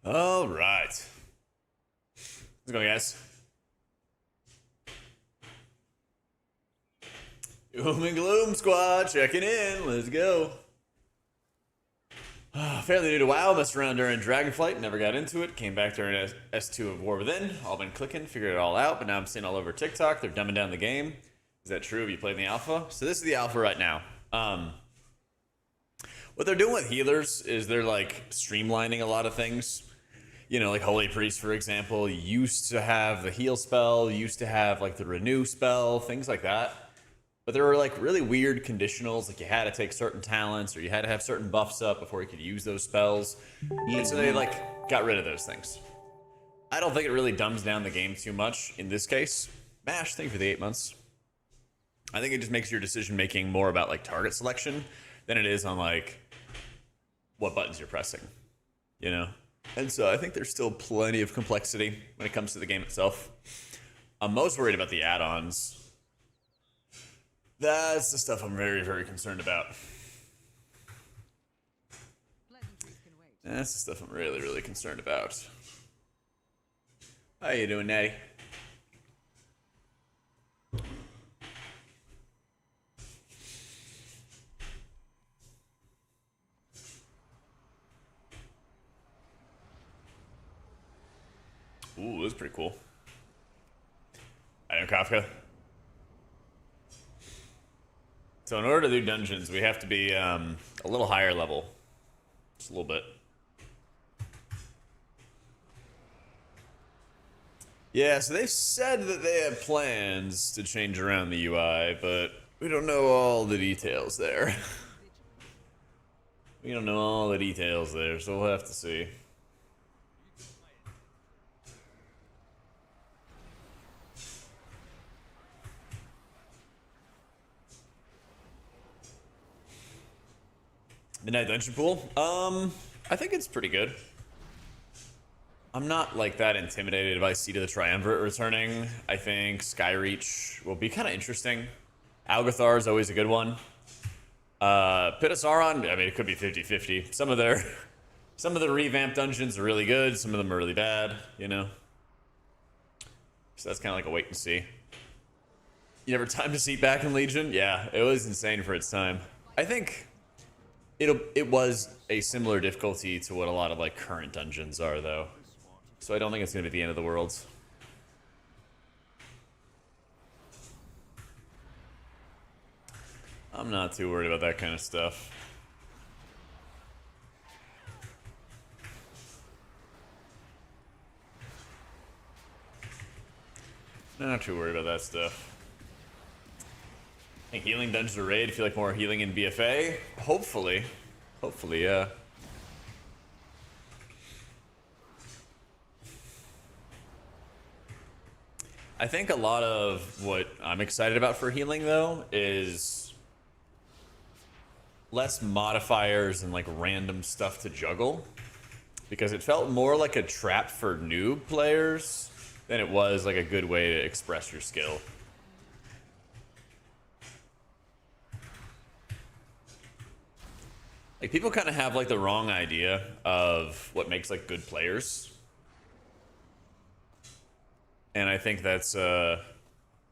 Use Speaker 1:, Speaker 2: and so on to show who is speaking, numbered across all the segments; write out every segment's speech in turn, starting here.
Speaker 1: All right. Let's go, guys. Doom and Gloom Squad checking in. Let's go. Fairly new to WoW, messed around during Dragonflight, never got into it. Came back during S2 of War Within. All been clicking, figured it all out, but now I'm seeing all over TikTok. They're dumbing down the game. Is that true? Have you played in the alpha? So this is the alpha right now. What they're doing with healers is they're like streamlining a lot of things. You know, like Holy Priest, for example, used to have the heal spell, used to have like the renew spell, things like that. But there were like really weird conditionals, like you had to take certain talents or you had to have certain buffs up before you could use those spells. And so they like got rid of those things. I don't think it really dumbs down the game too much in this case. Mash, thank you for the 8 months. I think it just makes your decision making more about like target selection than it is on like what buttons you're pressing, you know? And so I think there's still plenty of complexity when it comes to the game itself. I'm most worried about the add-ons. That's the stuff I'm very, very concerned about. That's the stuff I'm really, really concerned about. How you doing, Natty? Ooh, that's pretty cool. I know, Kafka. So in order to do dungeons, we have to be a little higher level. Just a little bit. Yeah, so they've said that they have plans to change around the UI, but we don't know all the details there. We don't know all the details there, so we'll have to see. Midnight Dungeon Pool? I think it's pretty good. I'm not like that intimidated by Seed of the Triumvirate returning. I think Skyreach will be kind of interesting. Algathar is always a good one. Pit of Sauron, I mean, it could be 50-50. Some of the revamped dungeons are really good. Some of them are really bad, you know? So that's kind of like a wait and see. You ever time to seat back in Legion? Yeah, it was insane for its time. I think it was a similar difficulty to what a lot of like current dungeons are, though. So I don't think it's going to be the end of the world. I'm not too worried about that kind of stuff. Not too worried about that stuff. I think healing dungeons or raid, if you like more healing in BFA, hopefully. Hopefully, yeah. I think a lot of what I'm excited about for healing, though, is less modifiers and like random stuff to juggle, because it felt more like a trap for noob players than it was like a good way to express your skill. Like people kind of have like the wrong idea of what makes like good players. And I think that's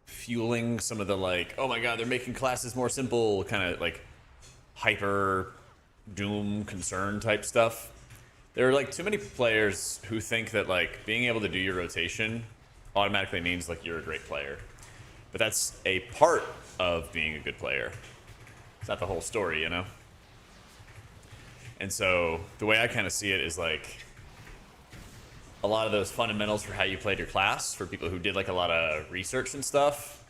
Speaker 1: fueling some of the like, oh my god, they're making classes more simple, kind of like hyper doom concern type stuff. There are like too many players who think that like being able to do your rotation automatically means like you're a great player. But that's a part of being a good player. It's not the whole story, you know? And so the way I kind of see it is like a lot of those fundamentals for how you played your class for people who did like a lot of research and stuff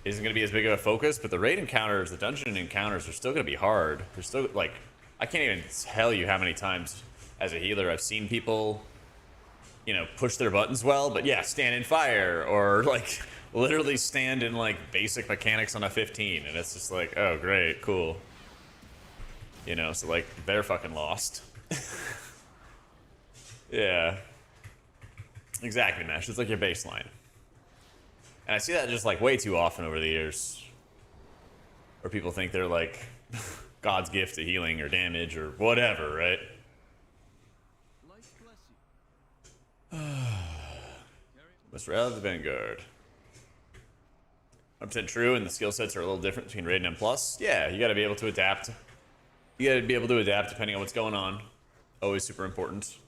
Speaker 1: isn't going to be as big of a focus, but the raid encounters, the dungeon encounters are still going to be hard. They're still like, I can't even tell you how many times as a healer I've seen people, you know, push their buttons well, but yeah, stand in fire or like literally stand in like basic mechanics on a 15, and it's just like, oh great, cool. You know, so like they're fucking lost. Yeah. Exactly, Mesh. It's like your baseline. And I see that just like way too often over the years. Where people think they're like God's gift to healing or damage or whatever, right? Must rally the Vanguard. 100% true, and the skill sets are a little different between Raid and M+. Yeah, you gotta be able to adapt. You gotta be able to adapt depending on what's going on. Always super important.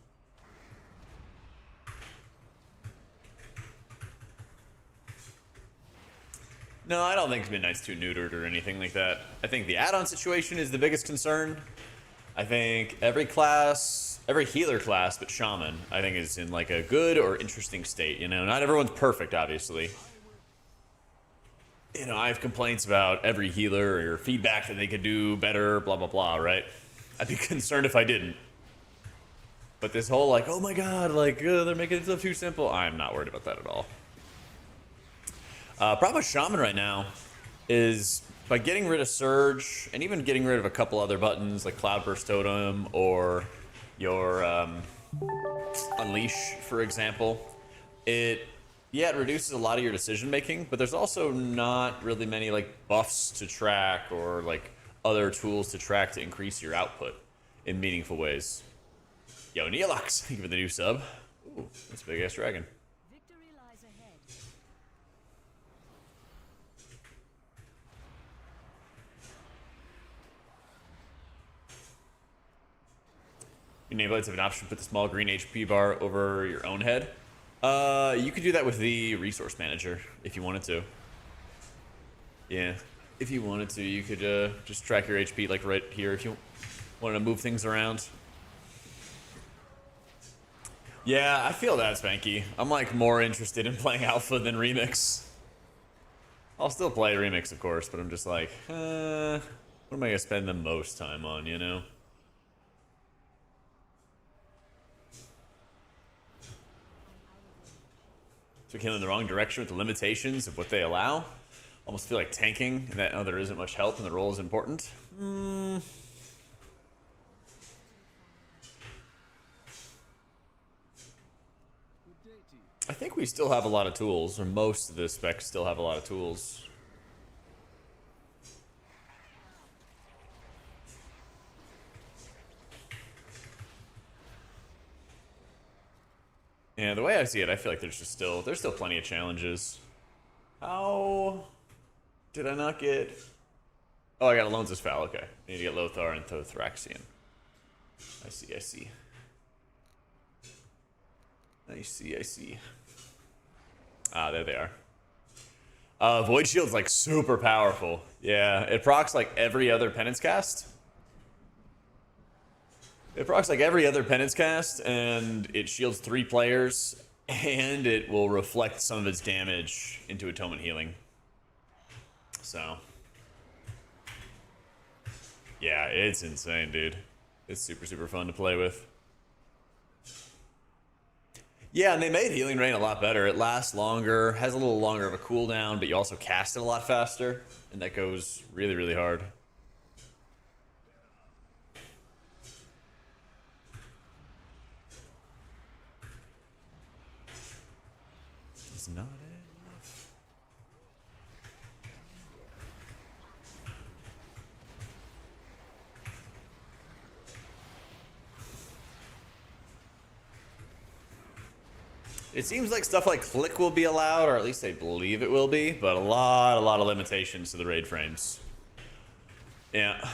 Speaker 1: No, I don't think Midnight's too neutered or anything like that. I think the add-on situation is the biggest concern. I think every class, every healer class but Shaman, I think is in like a good or interesting state, you know? Not everyone's perfect, obviously. You know, I have complaints about every healer or feedback that they could do better, blah, blah, blah, right? I'd be concerned if I didn't. But this whole like, oh my god, like, they're making stuff too simple. I'm not worried about that at all. Problem with Shaman right now is by getting rid of Surge and even getting rid of a couple other buttons like Cloudburst Totem or your Unleash, for example, it reduces a lot of your decision making, but there's also not really many like buffs to track or like other tools to track to increase your output in meaningful ways. Yo, Neolox, thank you for the new sub. Ooh, that's a big ass dragon.
Speaker 2: Victory lies ahead.
Speaker 1: Your nameplates have an option to put the small green HP bar over your own head. You could do that with the resource manager if you wanted to. Yeah, if you wanted to, you could just track your HP like right here if you wanted to move things around. Yeah, I feel that, Spanky. I'm like more interested in playing Alpha than Remix. I'll still play Remix, of course, but I'm just like, what am I gonna spend the most time on, you know? So killing in the wrong direction with the limitations of what they allow. Almost feel like tanking, and that there isn't much help and the role is important. I think we still have a lot of tools, or most of the specs still have a lot of tools. Yeah, the way I see it, I feel like there's still plenty of challenges. How did I not get? Oh, I got Alonzo's Foul. Okay, I need to get Lothar and Thothraxian. I see. I see. Ah, there they are. Void Shield's like super powerful. Yeah, it procs like every other penance cast. It procs like every other penance cast, and it shields 3 players, and it will reflect some of its damage into Atonement Healing. So, yeah, it's insane, dude. It's super, super fun to play with. Yeah, and they made Healing Rain a lot better. It lasts longer, has a little longer of a cooldown, but you also cast it a lot faster, and that goes really, really hard. It's not enough. It seems like stuff like Click will be allowed, or at least they believe it will be, but a lot of limitations to the raid frames. Yeah.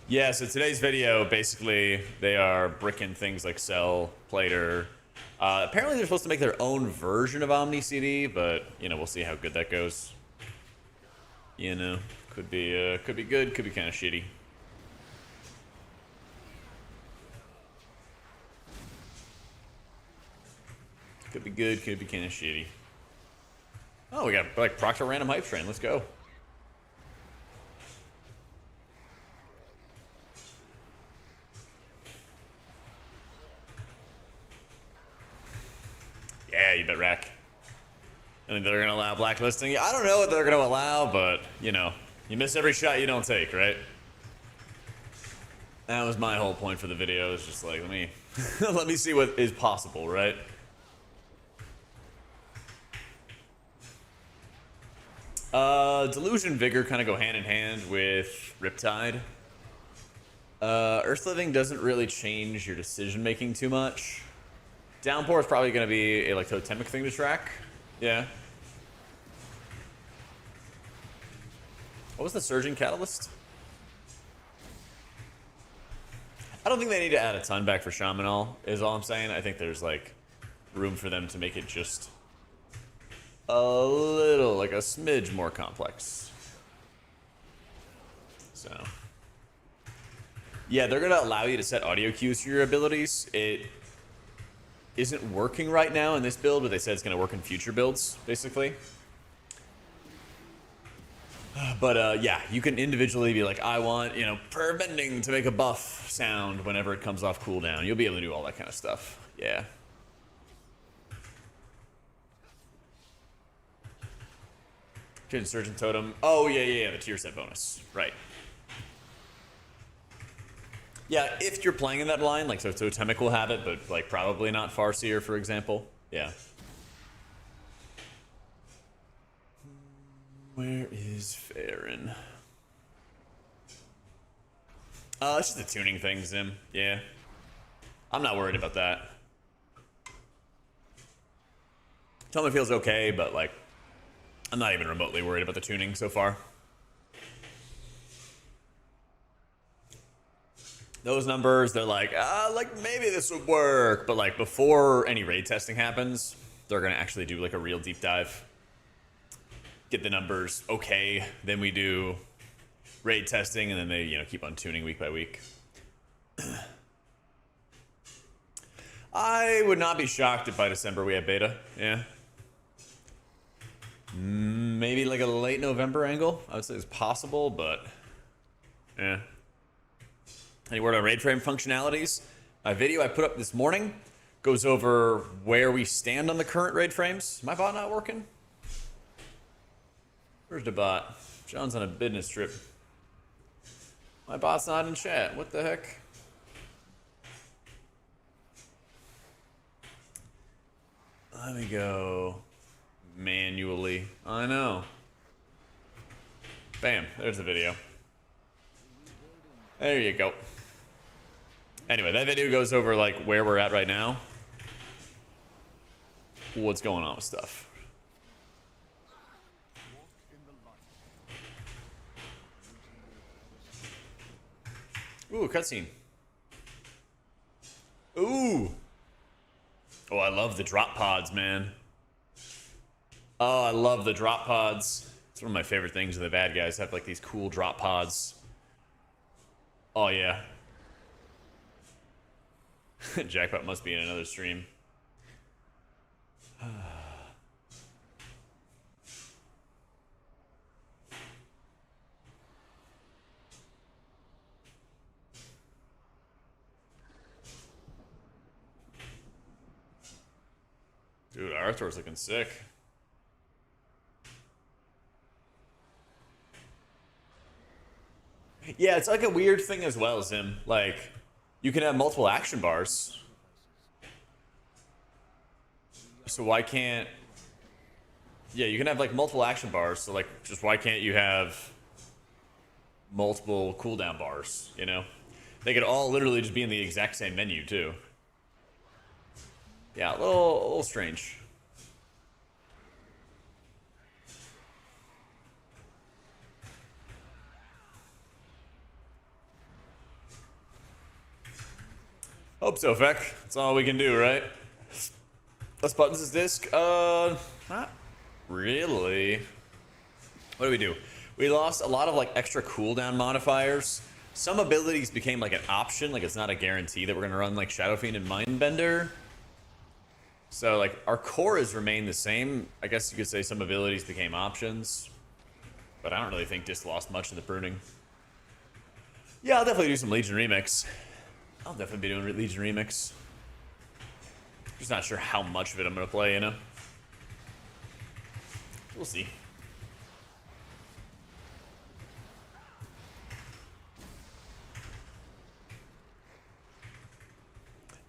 Speaker 1: Yeah, so today's video, basically, they are bricking things like Cell, Plater. Apparently they're supposed to make their own version of Omni CD, but, you know, we'll see how good that goes. You know, could be good, could be kind of shitty. Could be good, could be kind of shitty. Oh, we got like Proctor Random Hype Train. Let's go. Yeah, you bet rack. I think they're gonna allow blacklisting. I don't know what they're gonna allow, but you know, you miss every shot you don't take, right? That was my whole point for the video. Is just like, let me let me see what is possible, right? Delusion Vigor kind of go hand in hand with Riptide. Earth Living doesn't really change your decision making too much. Downpour is probably going to be a like totemic thing to track. Yeah. What was the Surging Catalyst? I don't think they need to add a ton back for Shamanal, is all I'm saying. I think there's like room for them to make it just a little, like a smidge more complex. So, yeah, they're going to allow you to set audio cues for your abilities. It isn't working right now in this build, but they said it's going to work in future builds, basically. But yeah, you can individually be like, I want, you know, per bending to make a buff sound whenever it comes off cooldown. You'll be able to do all that kind of stuff. Yeah. Insurgent Totem. Oh, yeah, the tier set bonus. Right. Yeah, if you're playing in that line, like, so Totemic will have it, but, like, probably not Farseer, for example. Yeah. Where is Farron? It's just a tuning thing, Zim. Yeah. I'm not worried about that. Totemic feels okay, but, like, I'm not even remotely worried about the tuning so far. Those numbers, they're like maybe this would work, but like before any raid testing happens, they're gonna actually do like a real deep dive. Get the numbers okay, then we do raid testing, and then they, you know, keep on tuning week by week. I would not be shocked if by December we have beta. Yeah. Maybe like a late November angle. I would say it's possible, but yeah. Any word on raid frame functionalities? A video I put up this morning goes over where we stand on the current raid frames. Is my bot not working? Where's the bot? John's on a business trip. My bot's not in chat. What the heck? Let me go manually. I know. Bam, there's the video. There you go. Anyway, that video goes over like where we're at right now. What's going on with stuff. Ooh, cutscene. Ooh. Oh, I love the drop pods, man. Oh, I love the drop pods. It's one of my favorite things of the bad guys, have like these cool drop pods. Oh, yeah. Jackpot must be in another stream. Dude, Arthur's looking sick. Yeah, it's like a weird thing as well, Zim. Like, you can have multiple action bars. So why can't... Yeah, you can have, like, multiple action bars. So, like, just why can't you have multiple cooldown bars, you know? They could all literally just be in the exact same menu, too. Yeah, a little strange. Hope so, Feck. That's all we can do, right? Less buttons is disc? Not really. What do we do? We lost a lot of like extra cooldown modifiers. Some abilities became like an option, like it's not a guarantee that we're gonna run like Shadow Fiend and Mindbender. So like our core has remained the same. I guess you could say some abilities became options, but I don't really think disc lost much in the pruning. Yeah, I'll definitely do some Legion Remix. I'll definitely be doing Legion Remix. Just not sure how much of it I'm gonna play, you know? We'll see.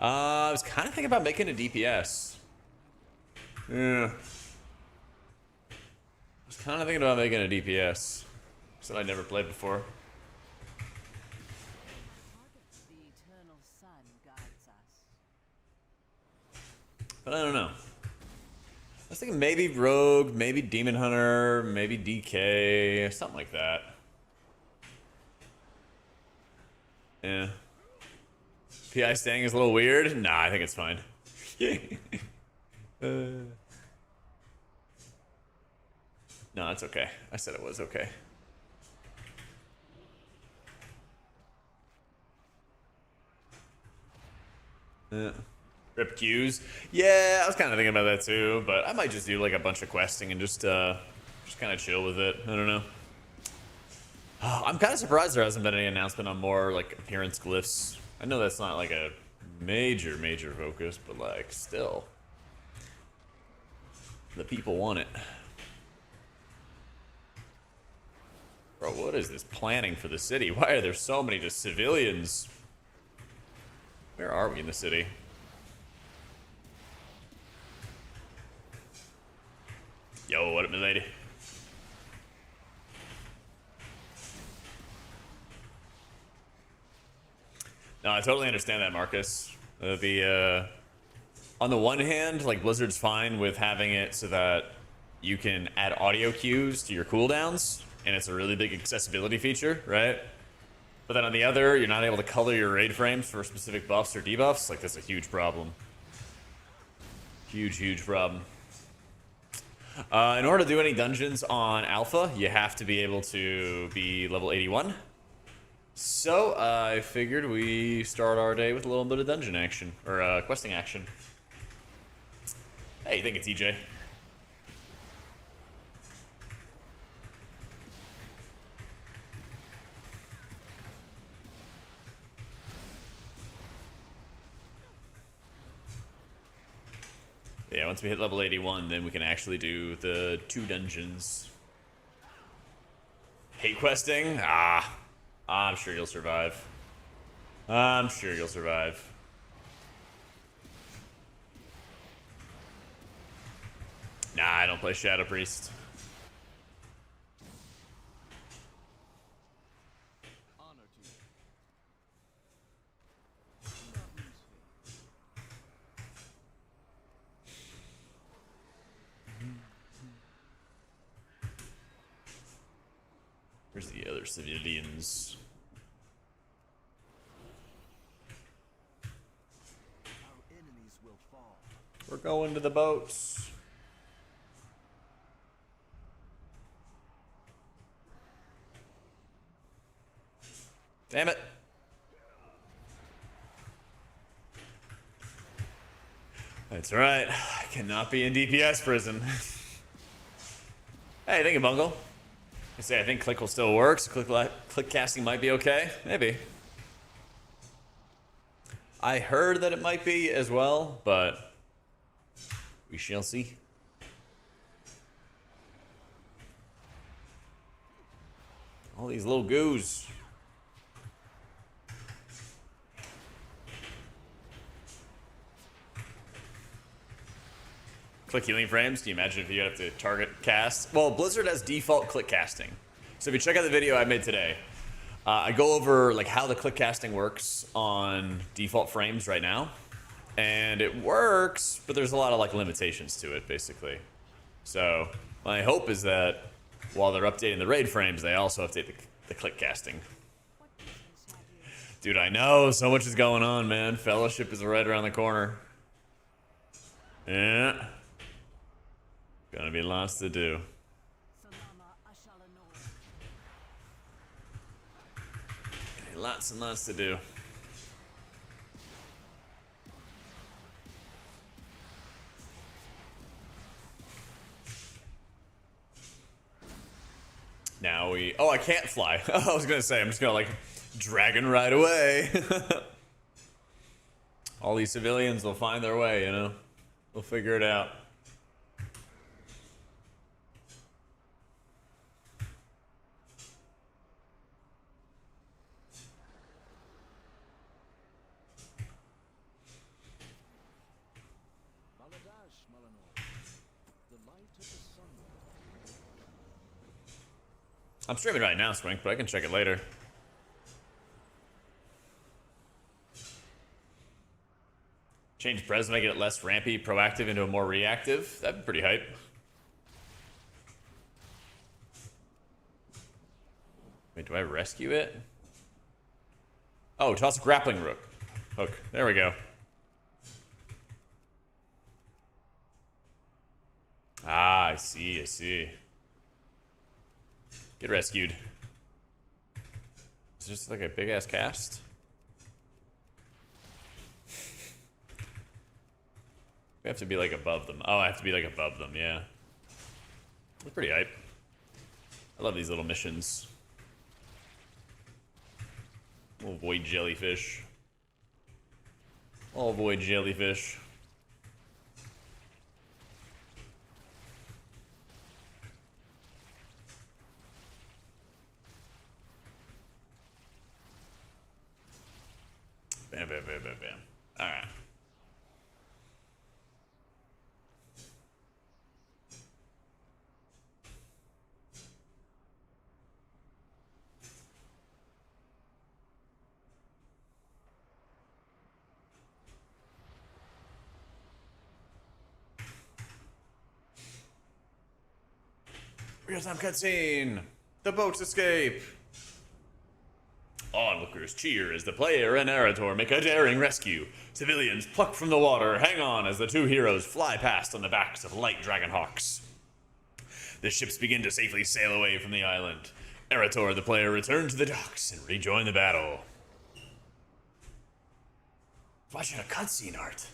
Speaker 1: I was kind of thinking about making a DPS. Yeah. I was kind of thinking about making a DPS. Something I'd never played before.
Speaker 2: The eternal sun guides us.
Speaker 1: But I don't know. I was thinking maybe Rogue, maybe Demon Hunter, maybe DK, something like that. Yeah. PI staying is a little weird. Nah, I think it's fine. No, it's okay. I said it was okay. Rip queues. Yeah, I was kind of thinking about that too, but I might just do like a bunch of questing and just kind of chill with it. I don't know. I'm kind of surprised there hasn't been any announcement on more like appearance glyphs. I know that's not like a major focus, but like still, the people want it. Bro, what is this planning for the city? Why are there so many just civilians? Where are we in the city? Yo, what up, milady? No, I totally understand that, Marcus. On the one hand, like Blizzard's fine with having it so that you can add audio cues to your cooldowns, and it's a really big accessibility feature, right? But then on the other, you're not able to color your raid frames for specific buffs or debuffs. Like, that's a huge problem. Huge problem. In order to do any dungeons on Alpha, you have to be able to be level 81. So I figured we start our day with a little bit of dungeon action, or questing action. Hey, thank you, TJ. Yeah, once we hit level 81, then we can actually do the 2 dungeons. Hate questing? Ah, I'm sure you'll survive. I'm sure you'll survive. Nah, I don't play Shadow Priest. Where's the other civilians?
Speaker 3: Our enemies will fall.
Speaker 1: We're going to the boats. Damn it. That's right. I cannot be in DPS prison. Hey, thank you, Bungle. I say I think click will still work, so click casting might be okay. Maybe. I heard that it might be as well, but we shall see. All these little goos. Click healing frames. Can you imagine if you have to target cast? Well, Blizzard has default click casting. So if you check out the video I made today, I go over like how the click casting works on default frames right now, and it works, but there's a lot of like limitations to it, basically. So my hope is that while they're updating the raid frames, they also update the click casting. Dude, I know so much is going on, man. Fellowship is right around the corner. Yeah. Gonna be lots to do. Lots and lots to do. Now we... Oh, I can't fly. I was gonna say, I'm just gonna like dragon ride away. All these civilians will find their way, you know? We'll figure it out. I'm streaming right now, Swink, but I can check it later. Change pres to make it less rampy, proactive into a more reactive. That'd be pretty hype. Wait, do I rescue it? Oh, toss a grappling hook. There we go. Ah, I see. Get rescued. It's just like a big ass cast. We have to be like above them. Oh, I have to be like above them, yeah. That's pretty hype. I love these little missions. We'll avoid jellyfish. I'll avoid jellyfish. Bam. Alright. Real-time cutscene! The boats escape! Onlookers cheer as the player and narrator make a daring rescue. Civilians plucked from the water hang on as the two heroes fly past on the backs of light dragonhawks. The ships begin to safely sail away from the island. Narrator, the player, return to the docks and rejoin the battle. Watching a cutscene, Art.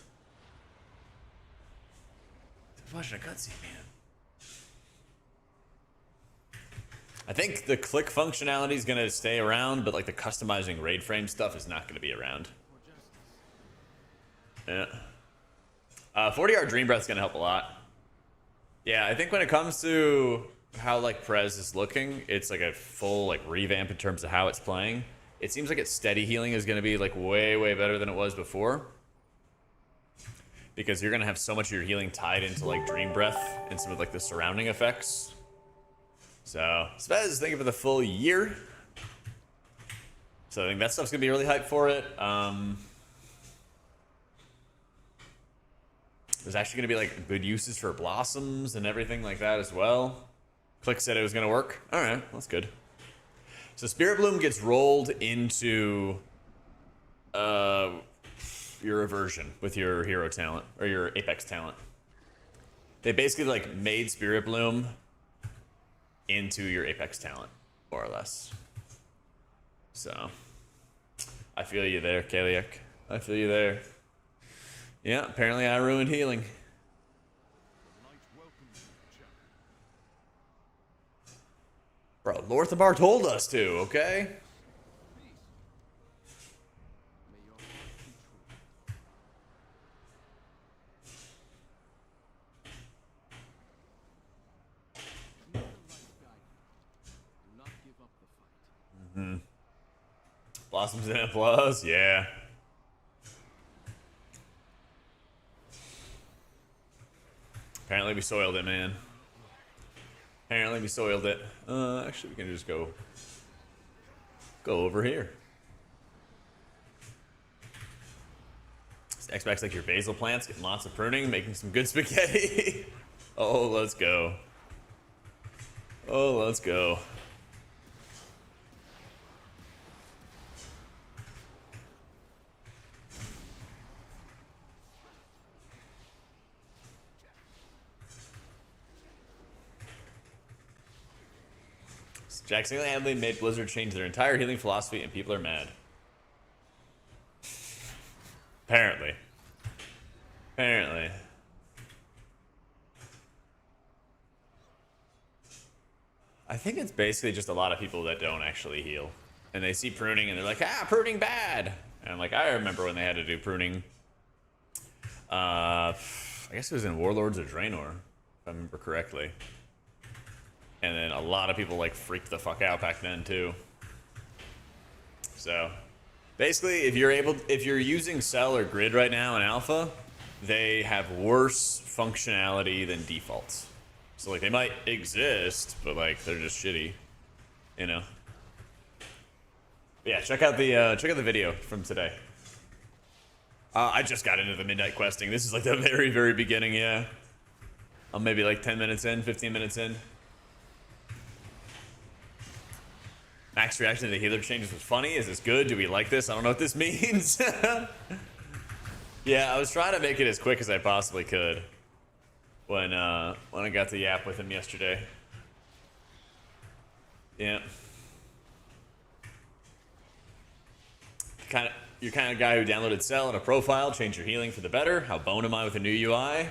Speaker 1: Watching a cutscene, man. I think the click functionality is going to stay around, but like the customizing raid frame stuff is not going to be around. Yeah. 40-hour Dream Breath is going to help a lot. Yeah, I think when it comes to how like Prez is looking, it's like a full like revamp in terms of how it's playing. It seems like its steady healing is going to be like way better than it was before. Because you're going to have so much of your healing tied into like Dream Breath and some of like the surrounding effects. So, Spez, thank you for the full year. So I think that stuff's gonna be really hyped for it. There's actually gonna be like good uses for blossoms and everything like that as well. Click said it was gonna work. All right, that's good. So Spirit Bloom gets rolled into your aversion with your hero talent or your Apex talent. They basically like made Spirit Bloom into your Apex talent, more or less. So, I feel you there, Kaliak. I feel you there. Yeah, apparently I ruined healing. Bro, Lorthabar told us to, okay? Blossoms in a plus, yeah. Apparently we soiled it, man. Apparently we soiled it. Actually, we can just go over here. Xbox like your basil plants, getting lots of pruning, making some good spaghetti. Oh, let's go. Oh, let's go. Jack single-handedly made Blizzard change their entire healing philosophy, and people are mad. Apparently. Apparently. I think it's basically just a lot of people that don't actually heal. And they see pruning, and they're like, ah, pruning bad! And I'm like, I remember when they had to do pruning. I guess it was in Warlords of Draenor, if I remember correctly. And then a lot of people like freaked the fuck out back then too. So basically if you're using Cell or Grid right now in alpha, they have worse functionality than defaults. So like they might exist, but like they're just shitty, you know. But yeah, check out the video from today. I just got into the midnight questing. This is like the very, very beginning, yeah. I'm maybe like 10 minutes in, 15 minutes in. Max reaction to the healer changes was funny. Is this good? Do we like this? I don't know what this means. Yeah, I was trying to make it as quick as I possibly could when I got to yap with him yesterday. Yeah. You're kind of guy who downloaded Cell and a profile, changed your healing for the better. How boned am I with a new UI?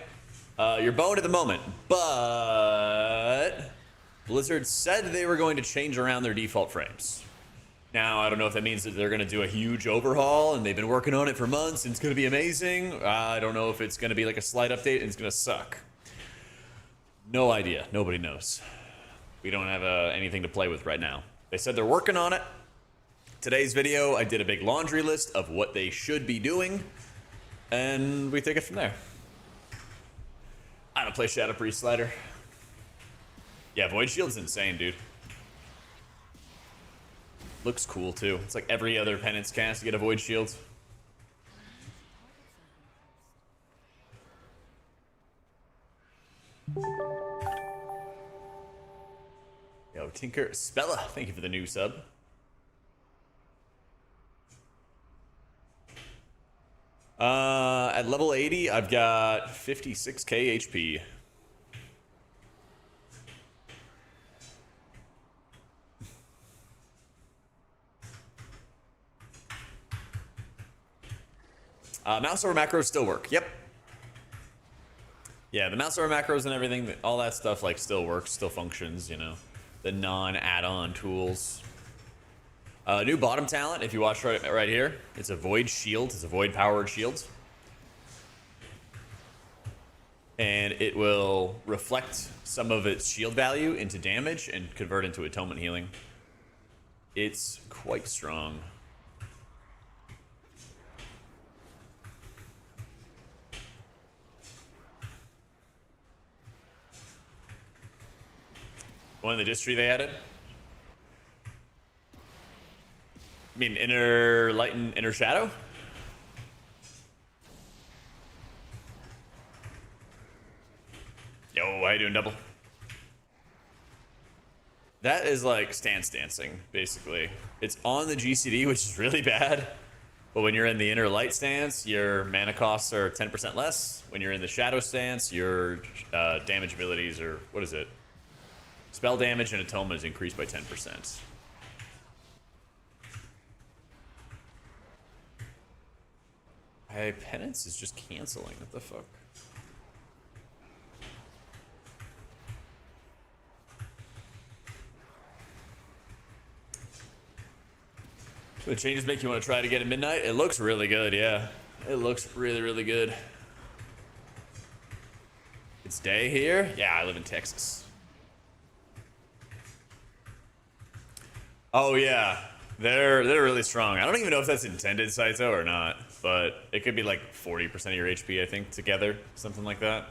Speaker 1: You're boned at the moment, but Blizzard said they were going to change around their default frames. Now, I don't know if that means that they're going to do a huge overhaul, and they've been working on it for months, and it's going to be amazing. I don't know if it's going to be like a slight update, and it's going to suck. No idea. Nobody knows. We don't have anything to play with right now. They said they're working on it. Today's video, I did a big laundry list of what they should be doing, and we take it from there. I don't play Shadow Priest Slider. Yeah, Void Shield's insane, dude. Looks cool, too. It's like every other penance cast, you get a Void Shield. Yo, Tinker Spella, thank you for the new sub. At level 80, I've got 56k HP. Mouse over macros still work. Yep. Yeah, the mouse over macros and everything, all that stuff like still works, still functions, you know. The non-add-on tools. New bottom talent, if you watch right here, it's a void shield. It's a void powered shield. And it will reflect some of its shield value into damage and convert into atonement healing. It's quite strong. One of the distry they added. I mean, inner light and inner shadow? Yo, how you doing, double? That is like stance dancing, basically. It's on the GCD, which is really bad. But when you're in the inner light stance, your mana costs are 10% less. When you're in the shadow stance, your damage abilities are, what is it? Spell damage and atonement is increased by 10%. My penance is just canceling. What the fuck? The changes make you want to try to get at midnight? It looks really good, yeah. It looks really, really good. It's day here? Yeah, I live in Texas. Oh yeah, they're really strong. I don't even know if that's intended, Saito, or not, but it could be like 40% of your HP, I think, together, something like that.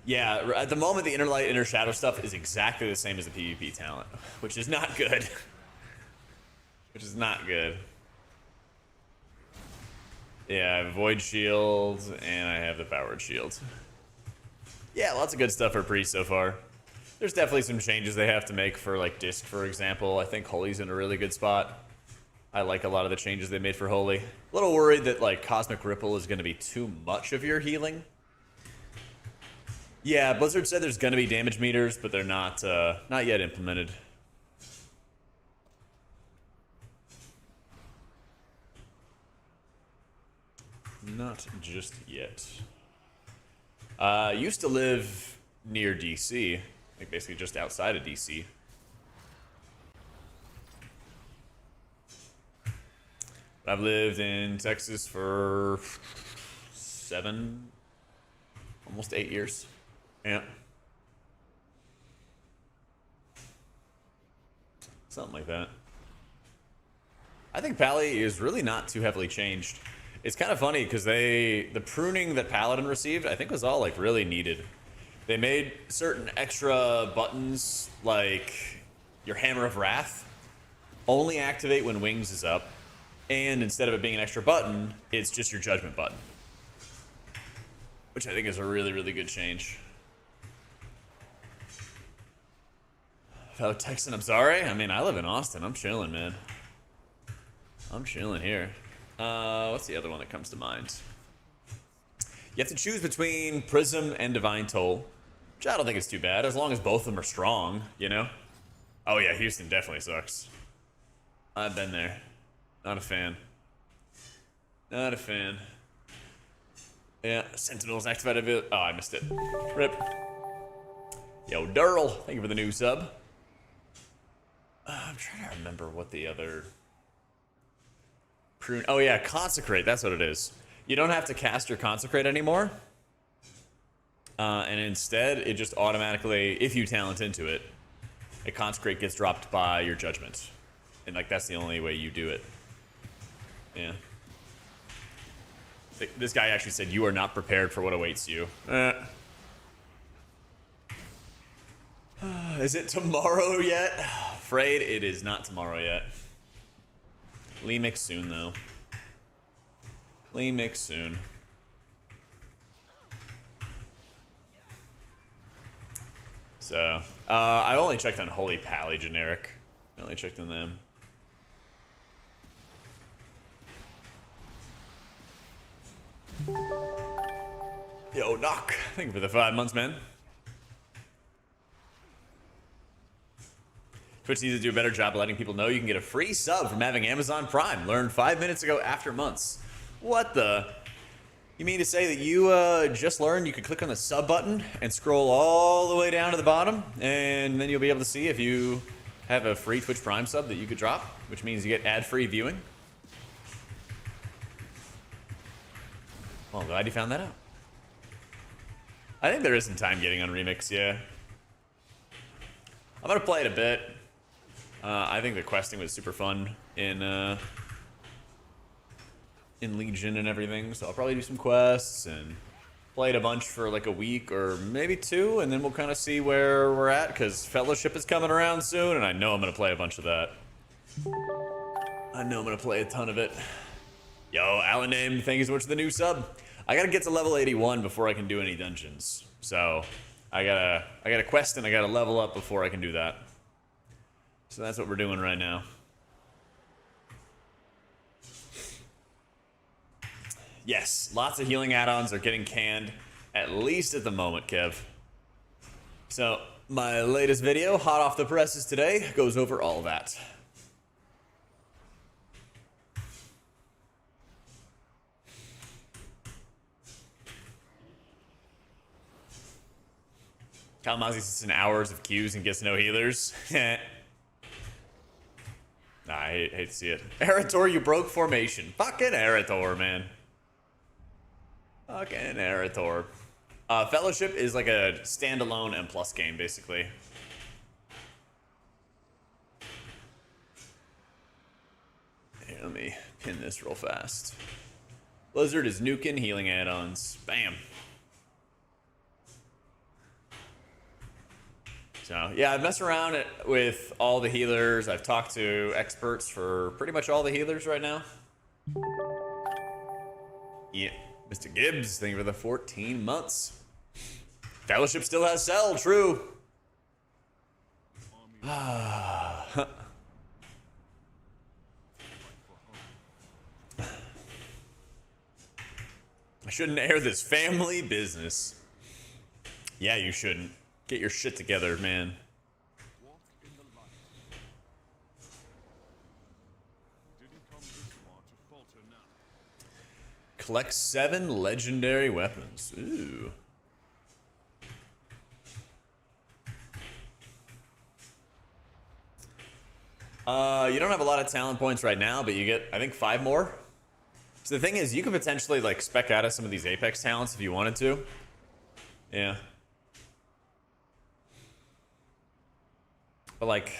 Speaker 1: Yeah, at the moment, the inner light, inner shadow stuff is exactly the same as the PvP talent, which is not good. Which is not good. Yeah, I have Void Shield, and I have the Powered Shield. Yeah, lots of good stuff for Priest so far. There's definitely some changes they have to make for, like, Disc, for example. I think Holy's in a really good spot. I like a lot of the changes they made for Holy. A little worried that, like, Cosmic Ripple is going to be too much of your healing. Yeah, Blizzard said there's going to be damage meters, but they're not yet implemented. Not just yet. Used to live near DC, like basically just outside of DC. I've lived in Texas for 7, almost 8 years. Yeah. Something like that. I think Pally is really not too heavily changed. It's kind of funny because the pruning that Paladin received, I think was all like really needed. They made certain extra buttons, like your Hammer of Wrath, only activate when Wings is up. And instead of it being an extra button, it's just your judgment button. Which I think is a really, really good change. Fellow Texan, I'm sorry. I mean, I live in Austin. I'm chilling, man. I'm chilling here. What's the other one that comes to mind? You have to choose between Prism and Divine Toll, which I don't think is too bad, as long as both of them are strong, you know? Oh yeah, Houston definitely sucks. I've been there. Not a fan. Not a fan. Yeah, Sentinel's activated. Oh, I missed it. Rip. Yo, Durl, thank you for the new sub. I'm trying to remember what the other... Prune. Oh yeah, Consecrate, that's what it is. You don't have to cast your Consecrate anymore. And instead, it just automatically, if you talent into it, a Consecrate gets dropped by your Judgment. And like, that's the only way you do it. Yeah. This guy actually said, you are not prepared for what awaits you. Is it tomorrow yet? Afraid it is not tomorrow yet. Lemix soon, though. Lemix soon. So, I only checked on Holy Pally generic. I only checked on them. Yo, Knock. Thank you for the 5 months, man. Twitch needs to do a better job of letting people know you can get a free sub from having Amazon Prime. Learned 5 minutes ago after months. What the? You mean to say that you just learned you could click on the sub button and scroll all the way down to the bottom, and then you'll be able to see if you have a free Twitch Prime sub that you could drop, which means you get ad-free viewing? Well, I'm glad you found that out. I think there is some time getting on Remix, yeah. I'm gonna play it a bit. I think the questing was super fun in Legion and everything, so I'll probably do some quests and play it a bunch for like a week or maybe 2, and then we'll kind of see where we're at, because Fellowship is coming around soon, and I know I'm gonna play a bunch of that. I know I'm gonna play a ton of it. Yo, Alan Name, thank you so much for the new sub. I gotta get to level 81 before I can do any dungeons, so I gotta quest and I gotta level up before I can do that. So that's what we're doing right now. Yes, lots of healing add-ons are getting canned, at least at the moment, Kev. So my latest video, hot off the presses today, goes over all that. Kalamazi sits in hours of queues and gets no healers. Nah, I hate to see it. Eritor, you broke formation. Fucking Eritor, man. Fucking Eritor. Fellowship is like a standalone M+ game, basically. Here, let me pin this real fast. Blizzard is nuking healing add-ons. Bam. So, yeah, I've messed around with all the healers. I've talked to experts for pretty much all the healers right now. Yeah, Mr. Gibbs, thank you for the 14 months. Fellowship still has Cell, true. I shouldn't air this family business. Yeah, you shouldn't. Get your shit together, man. Collect 7 legendary weapons. Ooh. You don't have a lot of talent points right now, but you get, I think, 5 more. So the thing is, you could potentially, like, spec out of some of these Apex talents if you wanted to. Yeah. But, like,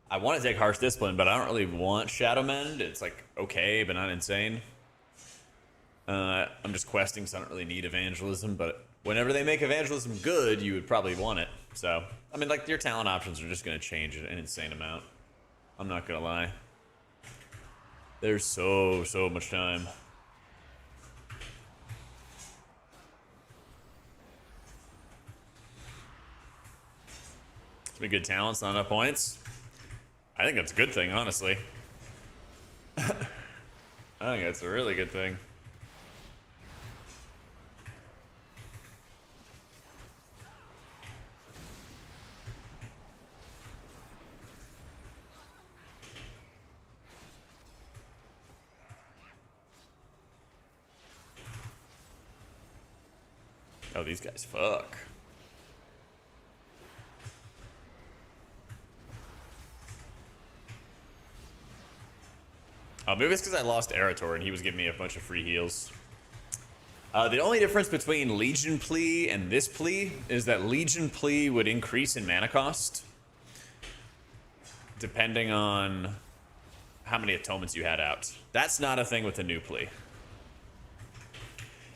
Speaker 1: I want to take Harsh Discipline, but I don't really want Shadow Mend. It's, like, okay, but not insane. I'm just questing, so I don't really need Evangelism, but whenever they make Evangelism good, you would probably want it. So, I mean, like, your talent options are just going to change an insane amount. I'm not going to lie. There's so much time. Some good talents, not enough points. I think that's a good thing, honestly. I think that's a really good thing. Oh, these guys fuck. Maybe it's because I lost Erator and he was giving me a bunch of free heals. The only difference between Legion Plea and this plea is that Legion Plea would increase in mana cost depending on how many atonements you had out. That's not a thing with the new plea.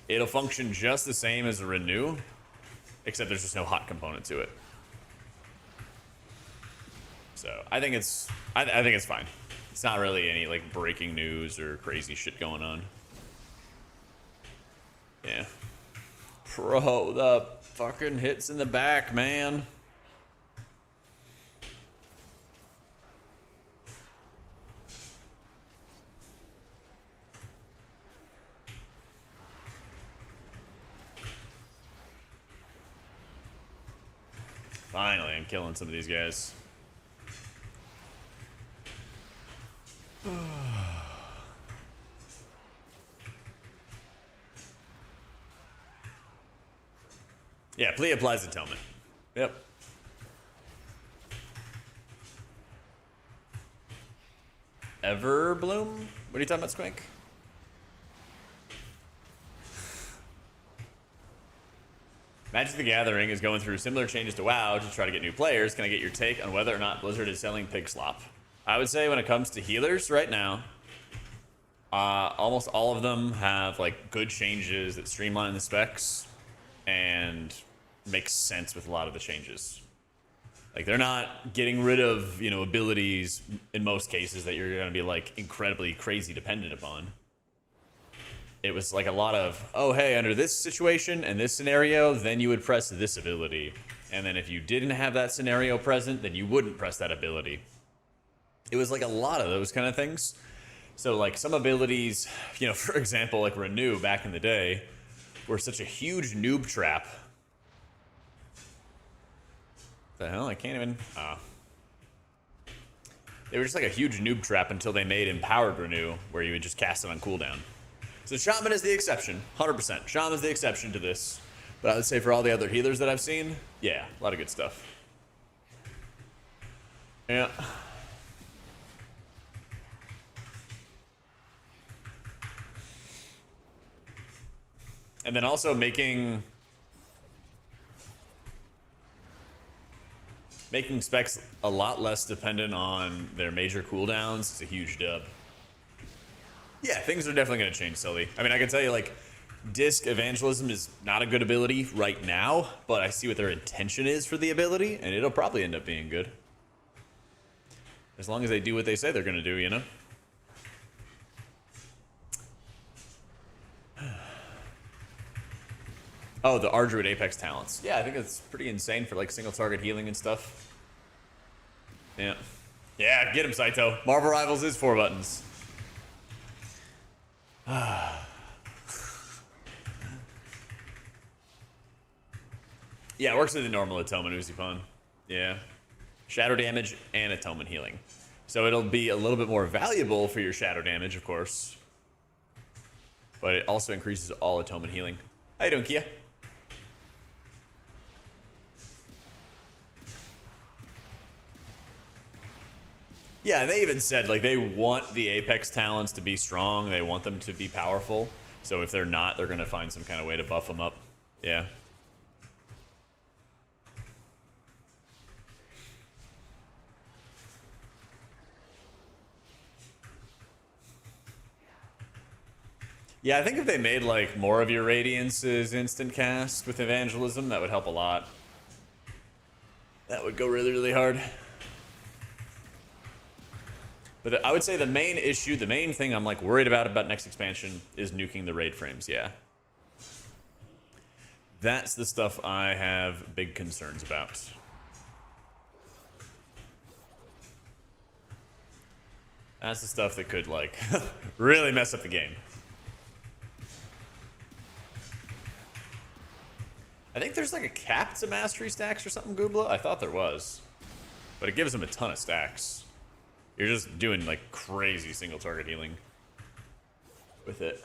Speaker 1: It'll function just the same as a renew, except there's just no hot component to it. So I think it's fine. It's not really any like breaking news or crazy shit going on. Yeah. Bro, the fucking hits in the back, man. Finally, I'm killing some of these guys. Yeah, plea applies atonement. Yep. Everbloom? What are you talking about, Squink? Magic the Gathering is going through similar changes to WoW to try to get new players. Can I get your take on whether or not Blizzard is selling pig slop? I would say when it comes to healers right now, almost all of them have like good changes that streamline the specs and makes sense with a lot of the changes. Like they're not getting rid of, you know, abilities in most cases that you're going to be like incredibly crazy dependent upon. It was like a lot of, oh, hey, under this situation and this scenario, then you would press this ability. And then if you didn't have that scenario present, then you wouldn't press that ability. It was like a lot of those kind of things. So like some abilities, you know, for example, like Renew back in the day, were such a huge noob trap. What the hell? I can't even... They were just like a huge noob trap until they made Empowered Renew, where you would just cast it on cooldown. So Shaman is the exception, 100%. Shaman is the exception to this. But I would say for all the other healers that I've seen, yeah, a lot of good stuff. Yeah. And then also making specs a lot less dependent on their major cooldowns is a huge dub. Yeah, things are definitely going to change slowly. I mean, I can tell you, like, Disc Evangelism is not a good ability right now, but I see what their intention is for the ability, and it'll probably end up being good. As long as they do what they say they're going to do, you know? Oh, the Ardruid Apex talents. Yeah, I think it's pretty insane for, like, single target healing and stuff. Yeah. Yeah, get him, Saito. Marvel Rivals is 4 buttons. Yeah, it works with the normal atonement, Uzipon. Yeah. Shadow damage and atonement healing. So it'll be a little bit more valuable for your shadow damage, of course. But it also increases all atonement healing. How you doing, Kia? Yeah, they even said, like, they want the Apex talents to be strong. They want them to be powerful. So if they're not, they're going to find some kind of way to buff them up. Yeah. Yeah, I think if they made, like, more of your Radiances instant cast with Evangelism, that would help a lot. That would go really, really hard. But I would say the main issue, the main thing I'm like worried about next expansion is nuking the raid frames. Yeah. That's the stuff I have big concerns about. That's the stuff that could, like, really mess up the game. I think there's, like, a cap to mastery stacks or something, Goobla? I thought there was. But it gives them a ton of stacks. You're just doing, like, crazy single target healing with it.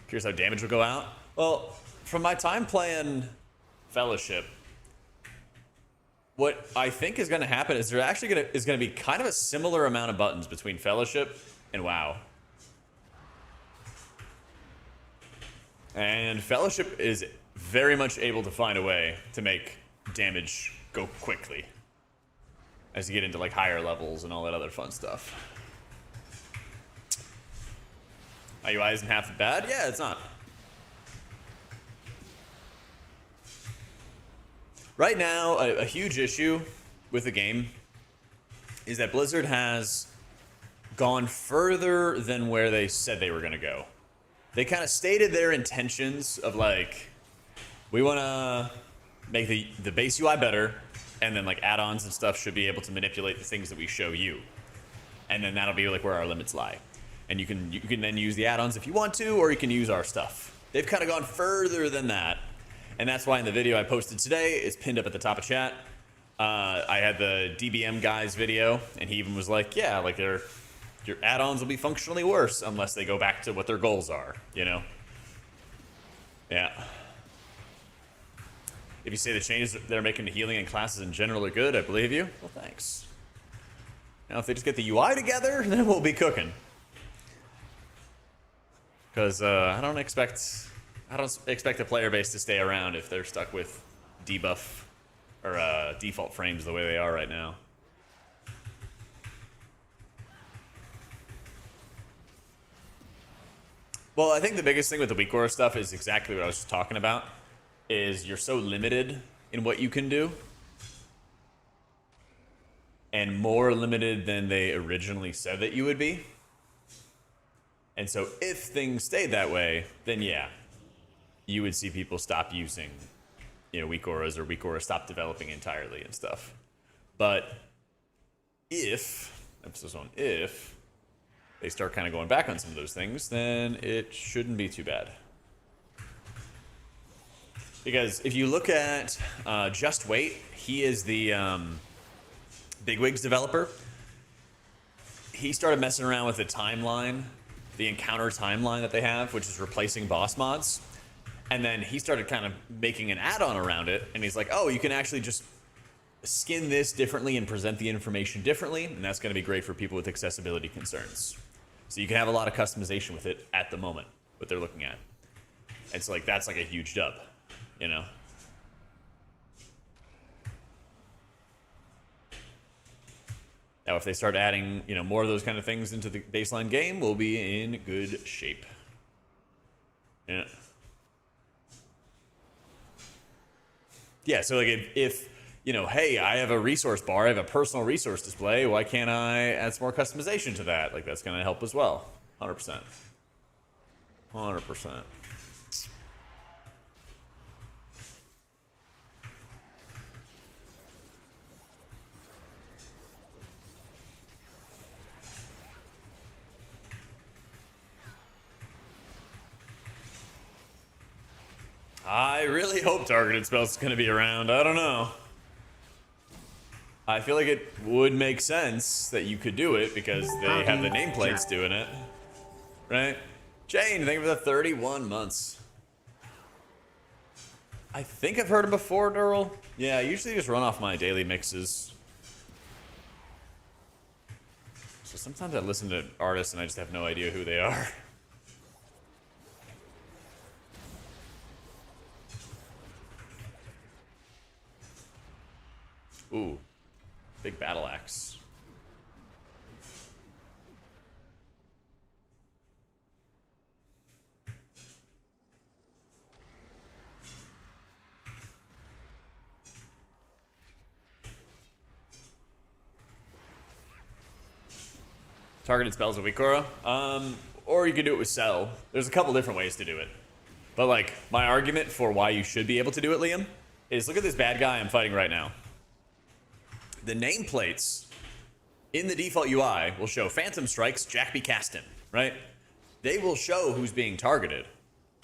Speaker 1: Curious how damage will go out. Well, from my time playing Fellowship, what I think is going to happen is there actually is going to be kind of a similar amount of buttons between Fellowship and WoW. And Fellowship is very much able to find a way to make damage go quickly as you get into like higher levels and all that other fun stuff. IUI isn't half bad? Yeah, it's not. Right now, a huge issue with the game is that Blizzard has gone further than where they said they were going to go. They kind of stated their intentions of like, we want to make the base UI better, and then like add-ons and stuff should be able to manipulate the things that we show you. And then that'll be like where our limits lie. And you can then use the add-ons if you want to, or you can use our stuff. They've kind of gone further than that. And that's why in the video I posted today, it's pinned up at the top of chat. I had the DBM guy's video, and he even was like, yeah, like your add-ons will be functionally worse unless they go back to what their goals are, you know? Yeah. If you say the changes they're making to healing and classes in general are good, I believe you. Well, thanks. Now, if they just get the UI together, then we'll be cooking. Because I don't expect the player base to stay around if they're stuck with debuff or default frames the way they are right now. Well, I think the biggest thing with the weak aura stuff is exactly what I was just talking about. Is you're so limited in what you can do, and more limited than they originally said that you would be. And so if things stayed that way, then yeah, you would see people stop using, weak auras, or weak auras stop developing entirely and stuff. But if, emphasis on if, they start kind of going back on some of those things, then it shouldn't be too bad. Because if you look at Just Wait, he is the Bigwigs developer. He started messing around with the timeline, the encounter timeline that they have, which is replacing boss mods. And then he started kind of making an add-on around it, and he's like, oh, you can actually just skin this differently and present the information differently, and that's going to be great for people with accessibility concerns. So you can have a lot of customization with it at the moment, what they're looking at. It's like, that's like a huge dub, you know? Now, if they start adding, more of those kind of things into the baseline game, we'll be in good shape. Yeah. Yeah, so like if hey, I have a resource bar, I have a personal resource display, why can't I add some more customization to that? Like, that's going to help as well. 100%. 100%. I really hope targeted spells is going to be around. I don't know. I feel like it would make sense that you could do it because they have the nameplates doing it. Right? Jane, thank you for the 31 months. I think I've heard him before, Durrell. Yeah, I usually just run off my daily mixes. So sometimes I listen to artists and I just have no idea who they are. Ooh, big battle axe. Targeted spells with Weak Aura. Or you can do it with Cell. There's a couple different ways to do it. But like, my argument for why you should be able to do it, Liam, is look at this bad guy I'm fighting right now. The nameplates in the default UI will show Phantom Strikes, Jack be casting, right? They will show who's being targeted.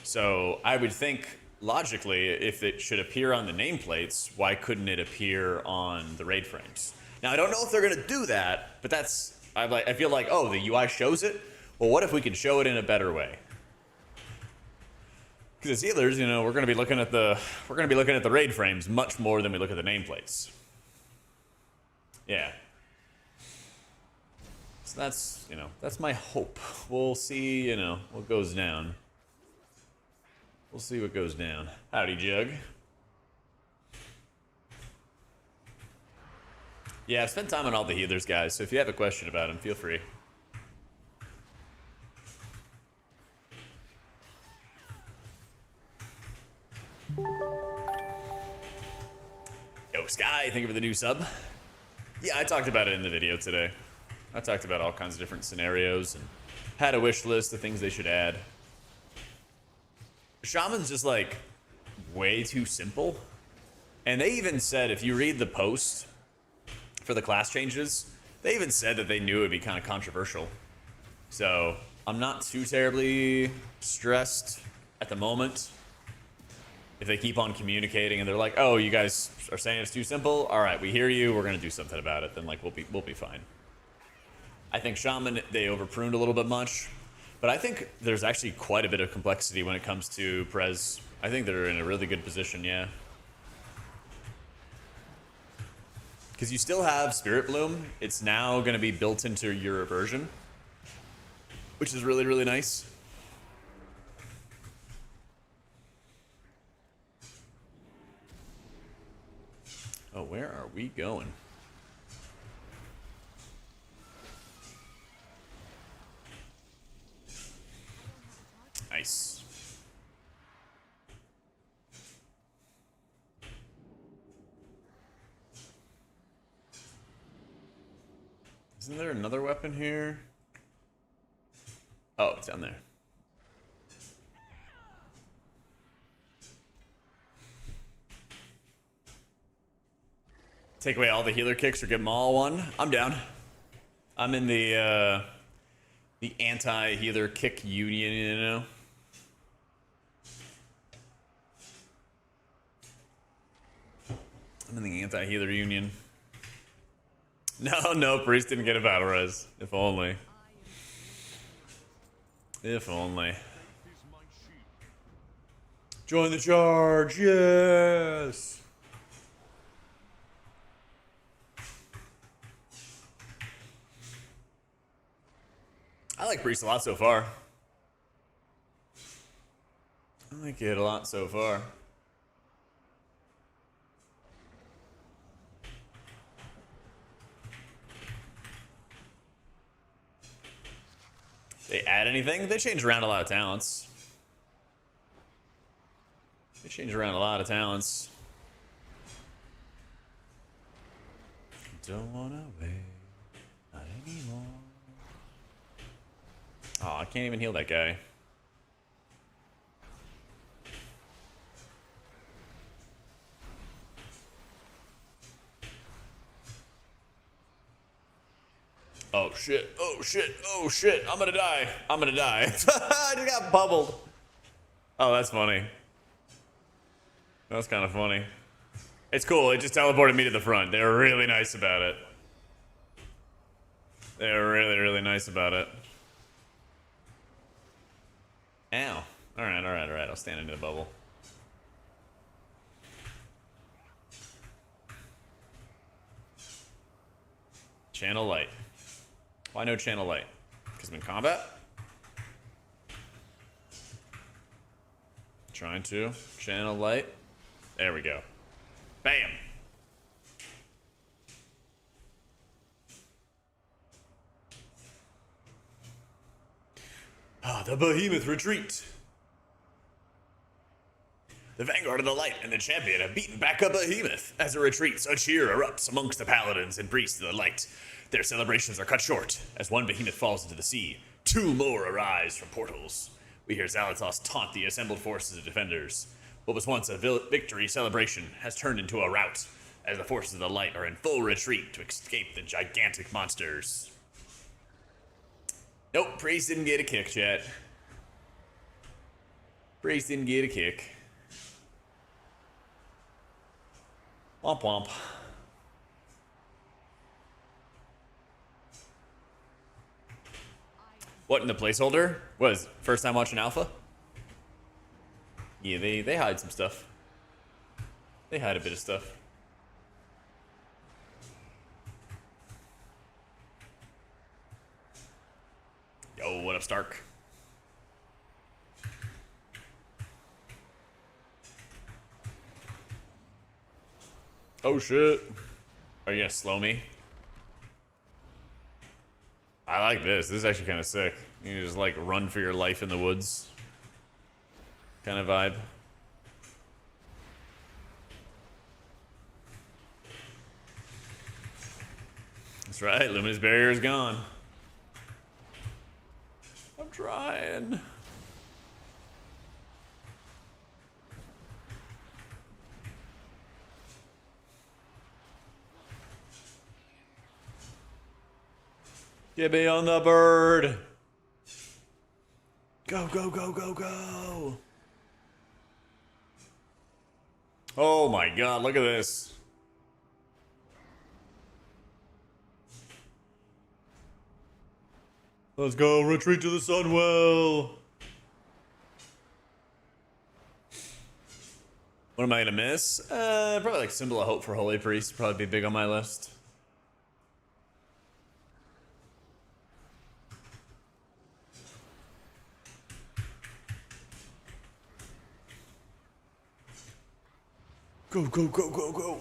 Speaker 1: So I would think, logically, if it should appear on the nameplates, why couldn't it appear on the raid frames? Now, I don't know if they're going to do that, but that's... I feel like, oh, the UI shows it? Well, what if we can show it in a better way? Because as healers, you know, we're going to be looking at the raid frames much more than we look at the nameplates. Yeah. So that's, you know, that's my hope. We'll see, you know, what goes down. We'll see what goes down. Howdy, Jug. Yeah, I've spent time on all the healers, guys, so if you have a question about them, feel free. Yo, Sky, thank you for the new sub. Yeah, I talked about it in the video today. I talked about all kinds of different scenarios and had a wish list of things they should add. Shaman's just like way too simple. And they even said, if you read the post for the class changes, they even said that they knew it would be kind of controversial. So I'm not too terribly stressed at the moment. If they keep on communicating and they're like, oh, you guys are saying it's too simple, all right, we hear you, we're gonna do something about it, then like we'll be fine. I think Shaman, they overpruned a little bit much, but I think there's actually quite a bit of complexity when it comes to Prez. I think they're in a really good position, yeah. Because you still have Spirit Bloom. It's now going to be built into your version, which is really, really nice. Oh, where are we going? Nice. Isn't there another weapon here? Oh, it's down there. Take away all the healer kicks or give them all one? I'm down. I'm in the anti-healer kick union, you know? I'm in the anti-healer union. No, Priest didn't get a battle res. If only. If only. Join the charge, yes! I like Priest a lot so far. I like it a lot so far. They add anything? They changed around a lot of talents. They changed around a lot of talents. Don't wanna wait, not anymore. Oh, I can't even heal that guy. Oh shit, oh shit, oh shit, I'm gonna die. I'm gonna die. I just got bubbled. Oh, that's funny. That's kind of funny. It's cool, it just teleported me to the front. They were really nice about it. They were really, really nice about it. Ow. Alright, I'll stand into the bubble. Channel light. Why no channel light? Because I'm in combat? Trying to. Channel light. There we go. Bam! Ah, the behemoth retreat. The vanguard of the light and the champion have beaten back a behemoth. As it retreats, a cheer erupts amongst the paladins and priests of the light. Their celebrations are cut short as one behemoth falls into the sea. Two more arise from portals. We hear Zalatos taunt the assembled forces of defenders. What was once a victory celebration has turned into a rout as the forces of the light are in full retreat to escape the gigantic monsters. Nope, Priest didn't get a kick, chat. Priest didn't get a kick. Womp womp. What, in the placeholder? Was first time watching Alpha? Yeah, they hide some stuff. They hide a bit of stuff. Yo, what up, Stark? Oh shit. Are you gonna slow me? I like this. This is actually kind of sick. You can just like run for your life in the woods. Kind of vibe. That's right, Luminous Barrier is gone. I'm trying. Get me on the bird. Go, go, go, go, go. Oh my god, look at this. Let's go, retreat to the Sunwell. What am I gonna miss? Probably like Symbol of Hope for Holy Priest. Probably be big on my list. Go, go, go, go, go.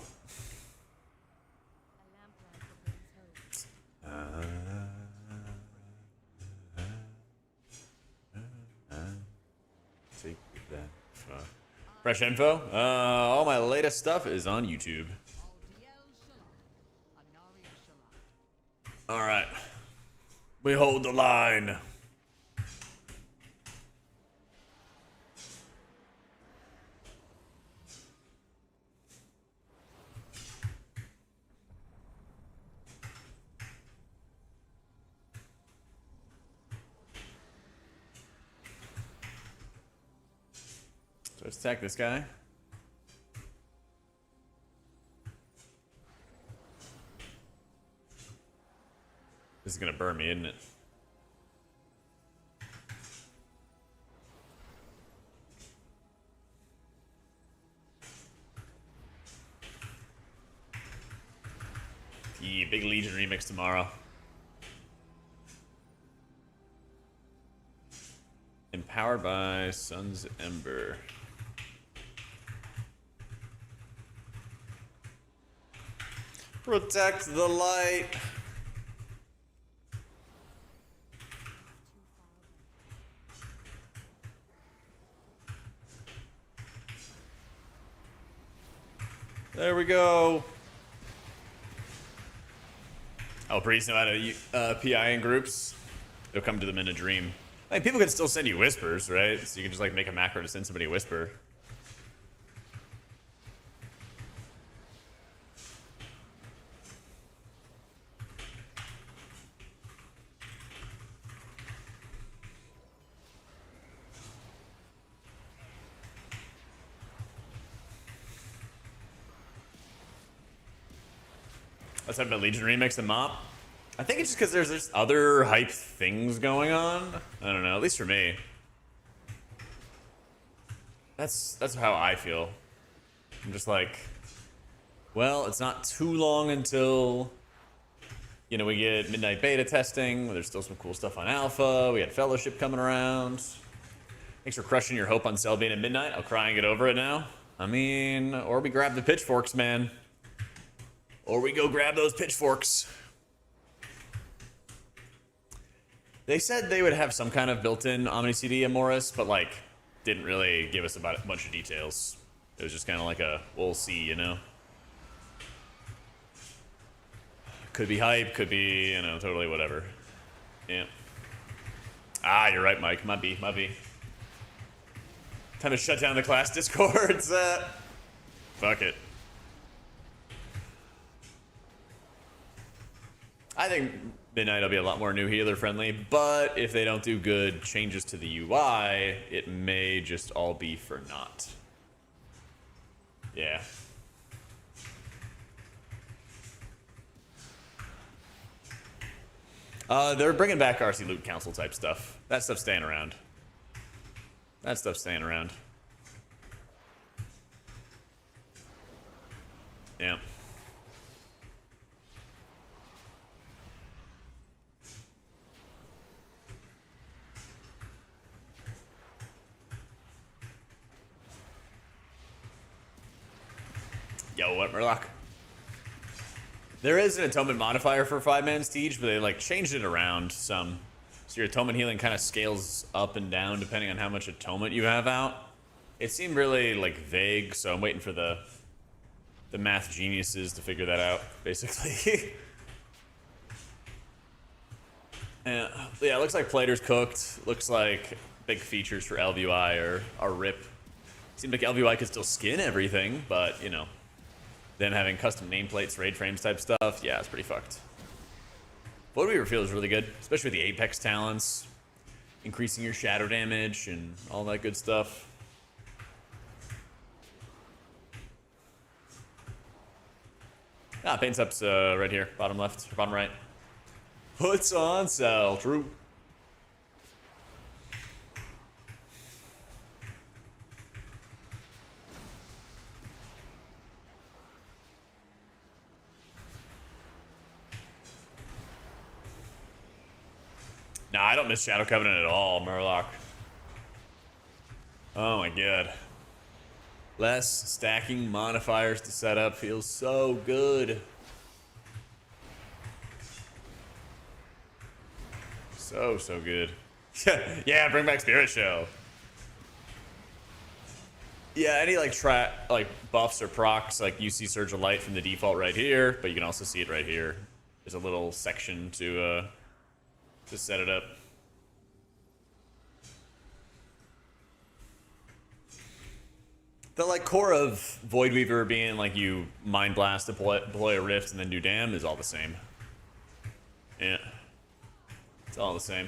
Speaker 1: Take that. Fresh info? All my latest stuff is on YouTube. Alright. We hold the line. So let's attack this guy. This is gonna burn me, isn't it? Yeah, big Legion remix tomorrow. Empowered by Sun's Ember. Protect the light. There we go. Oh, priests know how to PI in groups. They'll come to them in a dream. Like, people can still send you whispers, right? So you can just like make a macro to send somebody a whisper. Let's have a Legion remix and mop. I think it's just because there's other hype things going on. I don't know, at least for me. That's how I feel. I'm just like, well, it's not too long until, you know, we get midnight beta testing. There's still some cool stuff on alpha. We got fellowship coming around. Thanks for crushing your hope on Cell being at midnight. I'll cry and get over it now. I mean, or we grab the pitchforks, man. Or we go grab those pitchforks. They said they would have some kind of built-in Omni CD Amoris, but like didn't really give us a bunch of details. It was just kind of like a we'll see, you know. Could be hype, could be, you know, totally whatever. Yeah. Ah, you're right, Mike. Might be. Time to shut down the class discords. Fuck it. I think Midnight will be a lot more new healer friendly, but if they don't do good changes to the UI, it may just all be for naught. Yeah. They're bringing back RC Loot Council type stuff. That stuff's staying around. Yeah. Yo, what, Murloc? There is an atonement modifier for 5-man Siege, but they like changed it around some. So your atonement healing kind of scales up and down depending on how much atonement you have out. It seemed really like vague, so I'm waiting for the math geniuses to figure that out, basically. Yeah, it looks like Plater's cooked. Looks like big features for LVI are RIP. Seemed like LVI could still skin everything, but you know. Then having custom nameplates, raid frames type stuff, yeah, it's pretty fucked. Void Weaver feels really good, especially with the Apex talents, increasing your shadow damage and all that good stuff. Ah, paint up's right here, bottom left, or bottom right. Puts on sale, true. Nah, I don't miss Shadow Covenant at all, Murloc. Oh my god. Less stacking modifiers to set up feels so good. So good. Yeah, bring back Spirit Show. Yeah, any like buffs or procs, like you see Surge of Light from the default right here, but you can also see it right here. There's a little section to set it up. The like core of Void Weaver being like you Mind Blast, deploy a Rift, and then do Dam is all the same. Yeah. It's all the same.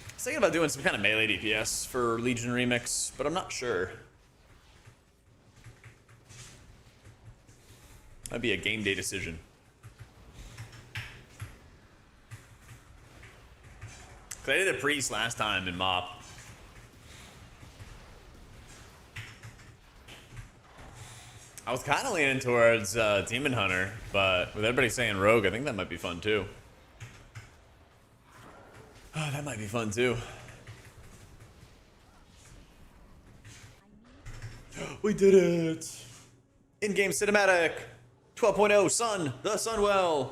Speaker 1: I was thinking about doing some kind of melee DPS for Legion Remix, but I'm not sure. That'd be a game day decision. Cause I did a priest last time in MoP. I was kind of leaning towards Demon Hunter, but with everybody saying Rogue, I think that might be fun too. Oh, that might be fun too. We did it! In-game cinematic 12.0 Sun, the Sunwell.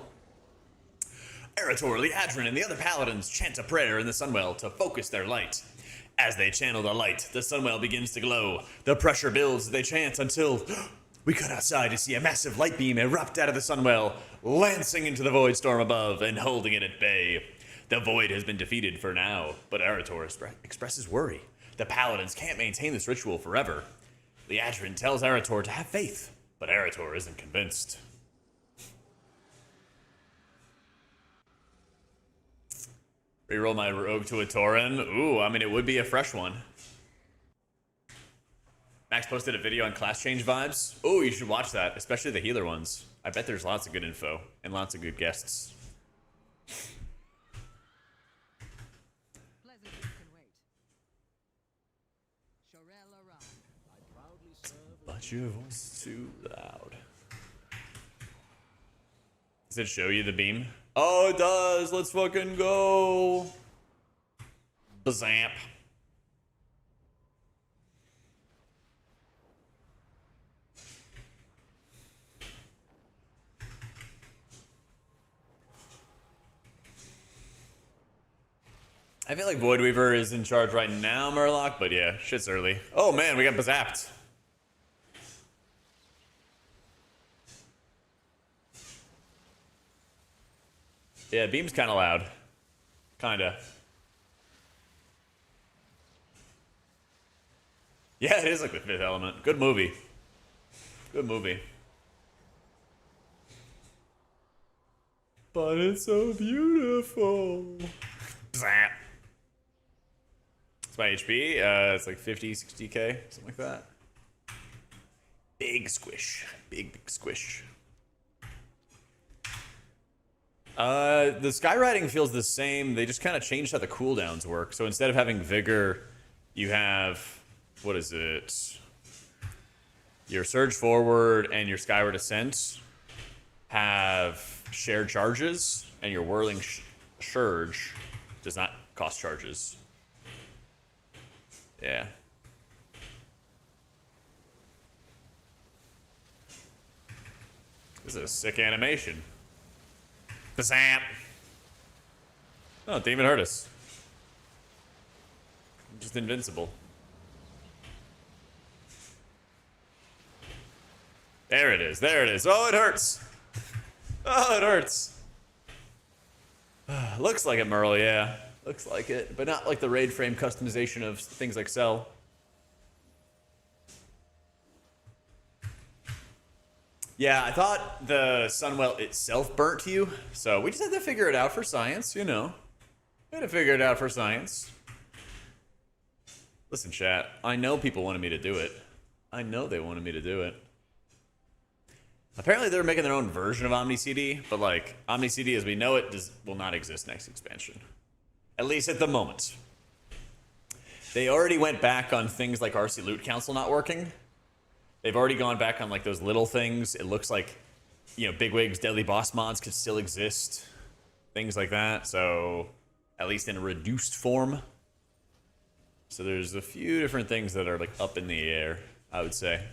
Speaker 1: Erator, Liadrin, and the other paladins chant a prayer in the Sunwell to focus their light. As they channel the light, the Sunwell begins to glow. The pressure builds as they chant until we cut outside to see a massive light beam erupt out of the Sunwell, lancing into the void storm above and holding it at bay. The void has been defeated for now, but Erator expresses worry. The paladins can't maintain this ritual forever. Liadrin tells Erator to have faith, but Erator isn't convinced. Reroll my rogue to a Tauren. Ooh, I mean, it would be a fresh one. Max posted a video on class change vibes. Ooh, you should watch that, especially the healer ones. I bet there's lots of good info and lots of good guests. But your voice is too loud. Does it show you the beam? Oh, it does. Let's fucking go. Bazamp. I feel like Void Weaver is in charge right now, Murloc, but yeah, shit's early. Oh man, we got bazapped. Yeah, beam's kind of loud. Kinda. Yeah, it is like the Fifth Element. Good movie. Good movie. But it's so beautiful. Zap. It's my HP. It's like 50, 60K, something like that. Big squish. Big squish. The skywriting feels the same. They just kind of changed how the cooldowns work. So instead of having vigor, you have, what is it? Your surge forward and your skyward ascent have shared charges, and your whirling surge does not cost charges. Yeah. This is a sick animation. Bazam! Oh, it didn't even hurt us. Just invincible. There it is. There it is. Oh, it hurts. Oh, it hurts. Looks like it, Merle, yeah. Looks like it. But not like the raid frame customization of things like Cell. Yeah, I thought the Sunwell itself burnt you, so we just had to figure it out for science, you know. We had to figure it out for science. Listen, chat, I know people wanted me to do it. I know they wanted me to do it. Apparently they're making their own version of OmniCD, but like, OmniCD as we know it will not exist next expansion. At least at the moment. They already went back on things like RC Loot Council not working. They've already gone back on like those little things. It looks like, you know, Bigwig's Deadly Boss mods could still exist. Things like that, so at least in a reduced form. So there's a few different things that are like up in the air, I would say.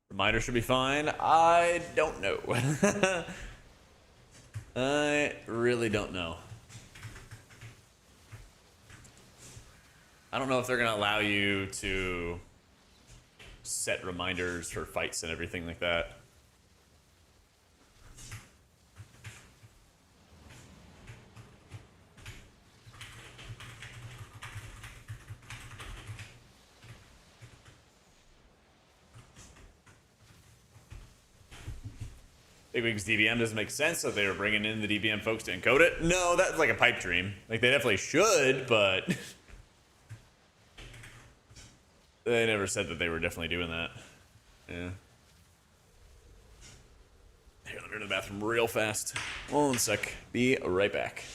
Speaker 1: Reminder should be fine. I don't know. I really don't know. I don't know if they're going to allow you to set reminders for fights and everything like that. Bigwig's DBM doesn't make sense, so they were bringing in the DBM folks to encode it. No, that's like a pipe dream. Like, they definitely should, but they never said that they were definitely doing that. Yeah. Here, I'll go to the bathroom real fast. 1 sec. Be right back.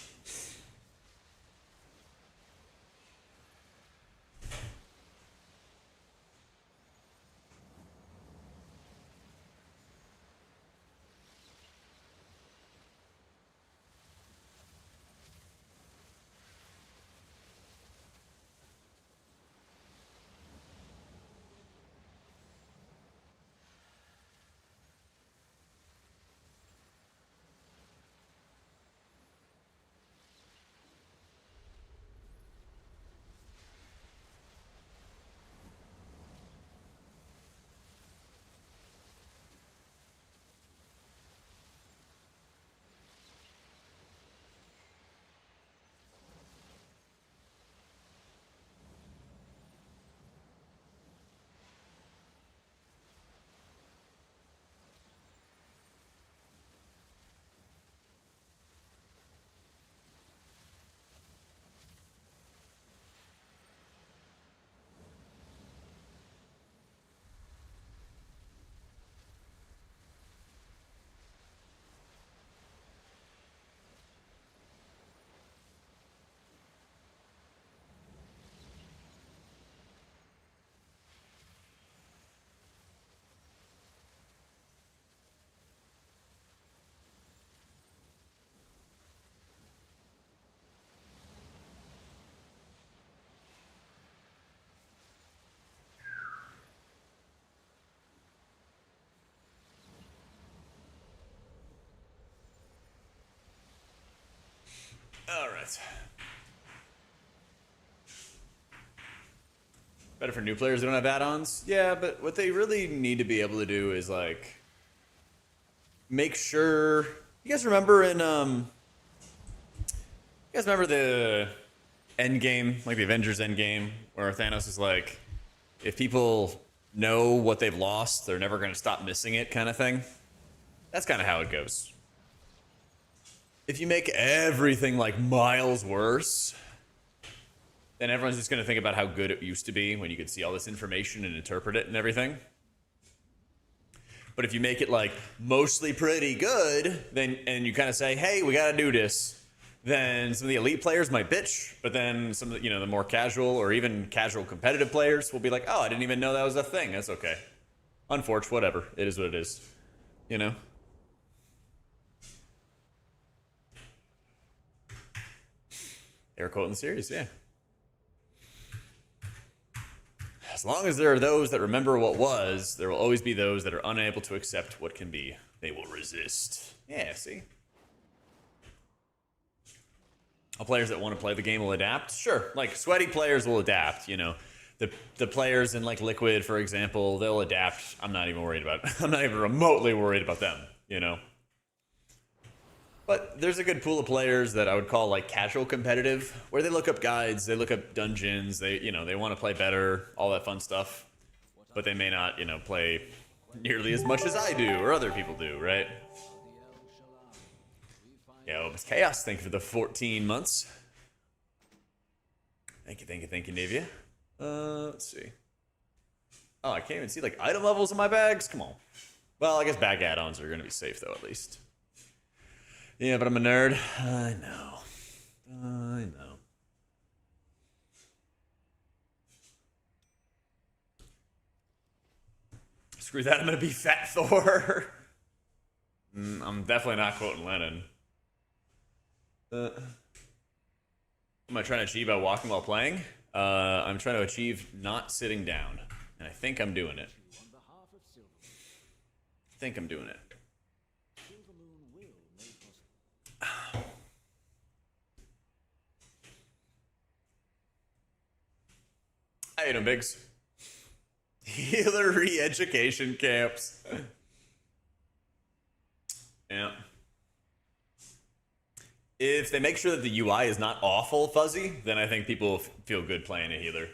Speaker 1: All right. Better for new players who don't have add-ons. Yeah, but what they really need to be able to do is like make sure. You guys remember in You guys remember the Endgame, like the Avengers Endgame, where Thanos is like, if people know what they've lost, they're never going to stop missing it, kind of thing. That's kind of how it goes. If you make everything like miles worse, then everyone's just going to think about how good it used to be when you could see all this information and interpret it and everything. But if you make it like mostly pretty good, then and you kind of say, hey, we got to do this, then some of the elite players might bitch, but then some of the, the more casual or even casual competitive players will be like, oh, I didn't even know that was a thing. That's okay. Unfortunate, whatever. It is what it is. You know? Air quote in the series, yeah. As long as there are those that remember what was, there will always be those that are unable to accept what can be. They will resist. Yeah, see? All players that want to play the game will adapt. Sure, like sweaty players will adapt, The players in like Liquid, for example, they'll adapt. I'm not even worried about I'm not even remotely worried about them, But there's a good pool of players that I would call like casual competitive, where they look up guides, they look up dungeons, they want to play better, all that fun stuff. But they may not, play nearly as much as I do or other people do, right? Yo, it's Chaos. Thank you for the 14 months. Thank you, Navia. Let's see. Oh, I can't even see like item levels in my bags. Come on. Well, I guess bag add-ons are gonna be safe though, at least. Yeah, but I'm a nerd. I know. Screw that, I'm gonna be Fat Thor. I'm definitely not quoting Lennon. What am I trying to achieve by walking while playing? I'm trying to achieve not sitting down. And I think I'm doing it. How you doing, Biggs? Healer re-education camps. Yeah. If they make sure that the UI is not awful fuzzy, then I think people feel good playing a healer.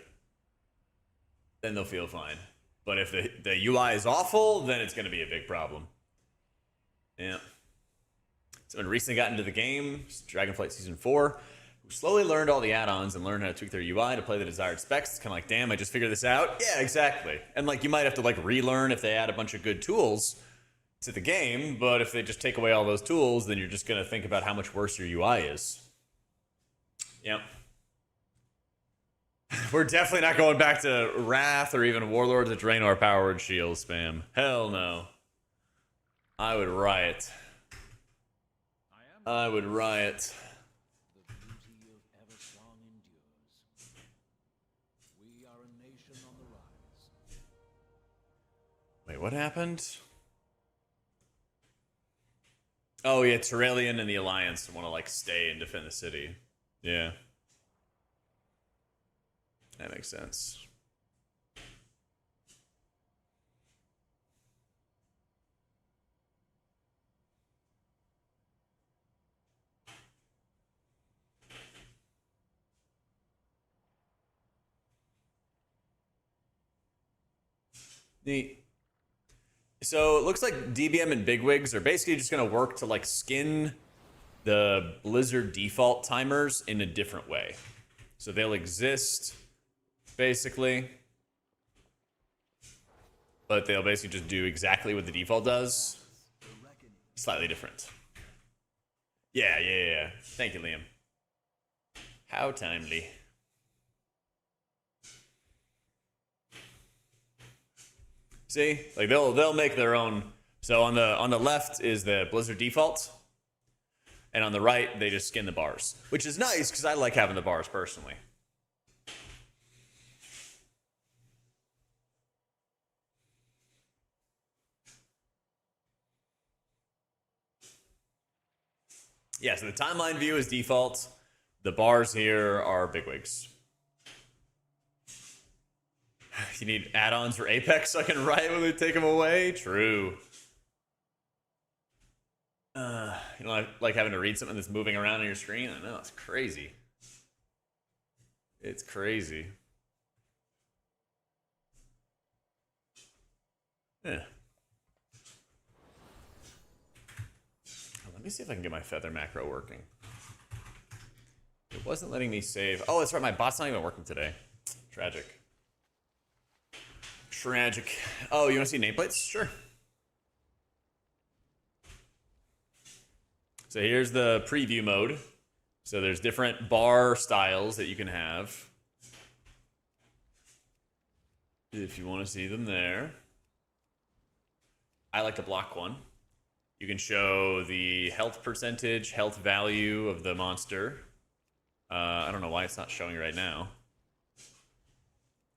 Speaker 1: Then they'll feel fine. But if the UI is awful, then it's going to be a big problem. Yeah. Someone recently got into the game, Dragonflight Season 4, who slowly learned all the add-ons and learned how to tweak their UI to play the desired specs. It's kind of like, damn, I just figured this out? Yeah, exactly. And like, you might have to like relearn if they add a bunch of good tools to the game, but if they just take away all those tools, then you're just going to think about how much worse your UI is. Yep. We're definitely not going back to Wrath or even Warlords of Draenor powered shield spam. Hell no. I would riot. I would riot.
Speaker 3: The beauty of Eversong endures. We are a nation on the rise.
Speaker 1: Wait, what happened? Oh yeah, Tyrellian and the Alliance want to like stay and defend the city. Yeah. That makes sense. Neat. So it looks like DBM and Bigwigs are basically just going to work to like skin the Blizzard default timers in a different way. So they'll exist basically, but they'll basically just do exactly what the default does, slightly different. Yeah. Thank you, Liam. How timely. See, like they'll make their own. So on the left is the Blizzard default, and on the right they just skin the bars, which is nice because I like having the bars personally. Yeah, so the timeline view is default. The bars here are bigwigs. You need add-ons for Apex so I can write when they take them away? True. You know, like having to read something that's moving around on your screen? I know, it's crazy. It's crazy. Yeah. Let me see if I can get my feather macro working. It wasn't letting me save. Oh, that's right. My bot's not even working today. Tragic. Tragic. Oh, you want to see nameplates? Sure. So here's the preview mode. So there's different bar styles that you can have. If you want to see them there. I like the block one. You can show the health percentage, health value of the monster. I don't know why it's not showing right now.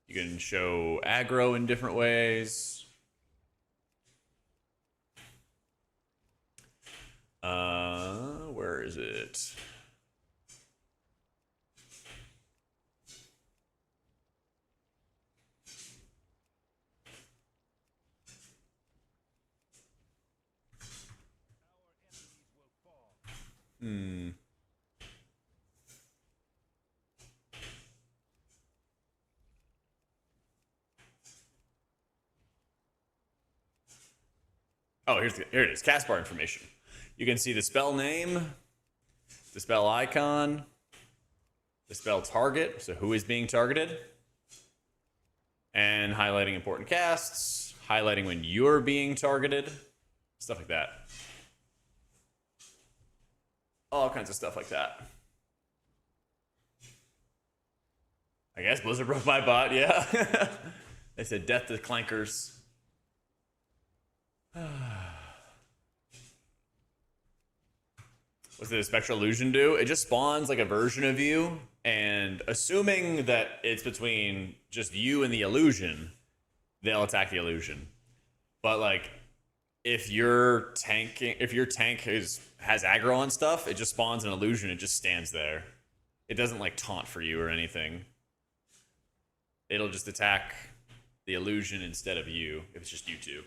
Speaker 1: You can show aggro in different ways. Where is it? Oh, here it is. Cast bar information. You can see the spell name, the spell icon, the spell target, so who is being targeted, and highlighting important casts, highlighting when you're being targeted, stuff like that. All kinds of stuff like that. I guess Blizzard broke my bot, yeah. They said death to clankers. What's the Spectral Illusion do? It just spawns like a version of you, and assuming that it's between just you and the illusion, they'll attack the illusion. But like, if your tank has aggro on stuff, it just spawns an illusion. It just stands there. It doesn't like taunt for you or anything. It'll just attack the illusion instead of you if it's just you two.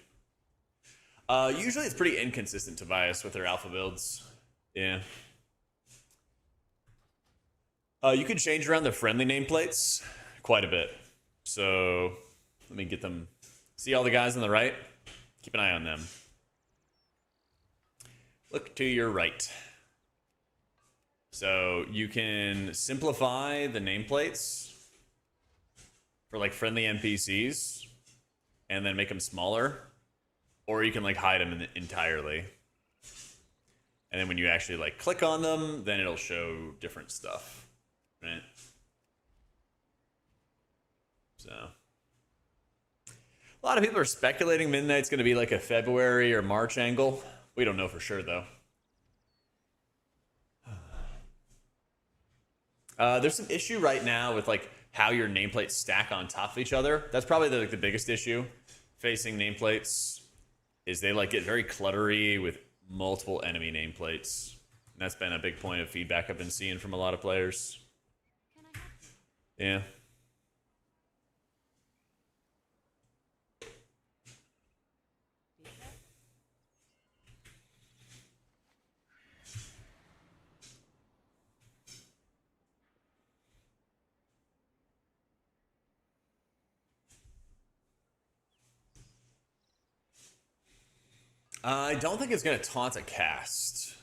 Speaker 1: Usually it's pretty inconsistent, Tobias, with their alpha builds. Yeah. You can change around the friendly nameplates quite a bit. So let me get them. See all the guys on the right? Keep an eye on them. Look to your right. So you can simplify the nameplates for like friendly NPCs and then make them smaller. Or you can like hide them entirely. And then when you actually like click on them, then it'll show different stuff, right? So a lot of people are speculating Midnight's going to be like a February or March angle. We don't know for sure though. There's some issue right now with like how your nameplates stack on top of each other. That's probably the biggest issue facing nameplates is they like get very cluttery with multiple enemy nameplates. And that's been a big point of feedback I've been seeing from a lot of players. Yeah. I don't think it's going to taunt a cast.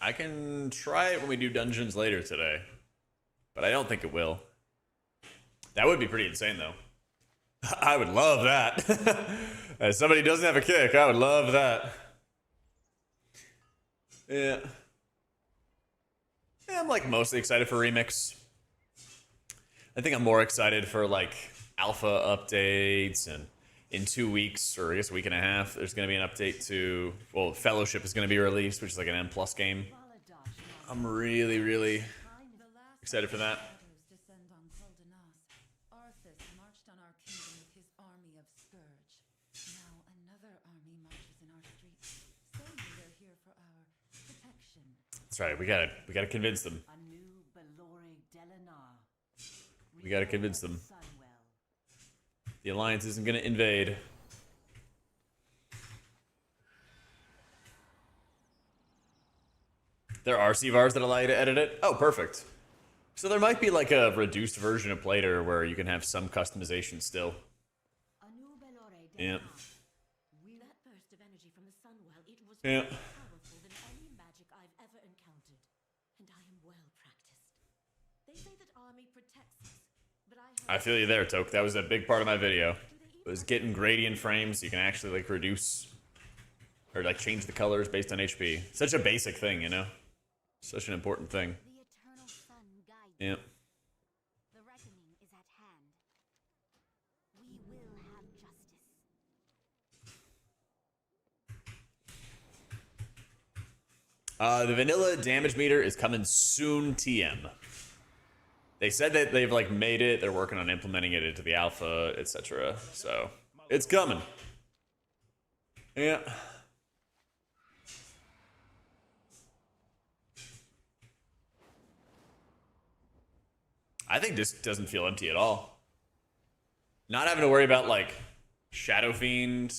Speaker 1: I can try it when we do dungeons later today. But I don't think it will. That would be pretty insane, though. I would love that. As somebody who doesn't have a kick, I would love that. Yeah. I'm like mostly excited for Remix. I think I'm more excited for like alpha updates, and in 2 weeks, or I guess a week and a half, there's going to be an update to, well, Fellowship is going to be released, which is like an M+ game. I'm really, really excited for that. That's right. We gotta convince them. We gotta convince them. The Alliance isn't going to invade. There are CVARs that allow you to edit it. Oh, perfect. So there might be like a reduced version of Plater where you can have some customization still. Yeah.
Speaker 4: That burst of energy from the sun, well, it was
Speaker 1: Yeah.
Speaker 4: more powerful than any magic I've ever encountered. And I am well practiced. They say that army protects us, but
Speaker 1: I feel you there, Toke. That was a big part of my video. It was getting gradient frames so you can actually like reduce or like change the colors based on HP. Such a basic thing, you know? Such an important thing.
Speaker 2: The eternal sun guides.
Speaker 1: Yeah.
Speaker 2: The reckoning is at hand. We will have justice.
Speaker 1: The vanilla damage meter is coming soon, TM. They said that they've like made it, they're working on implementing it into the alpha, etc. So, it's coming. Yeah. I think this doesn't feel empty at all. Not having to worry about like Shadow Fiend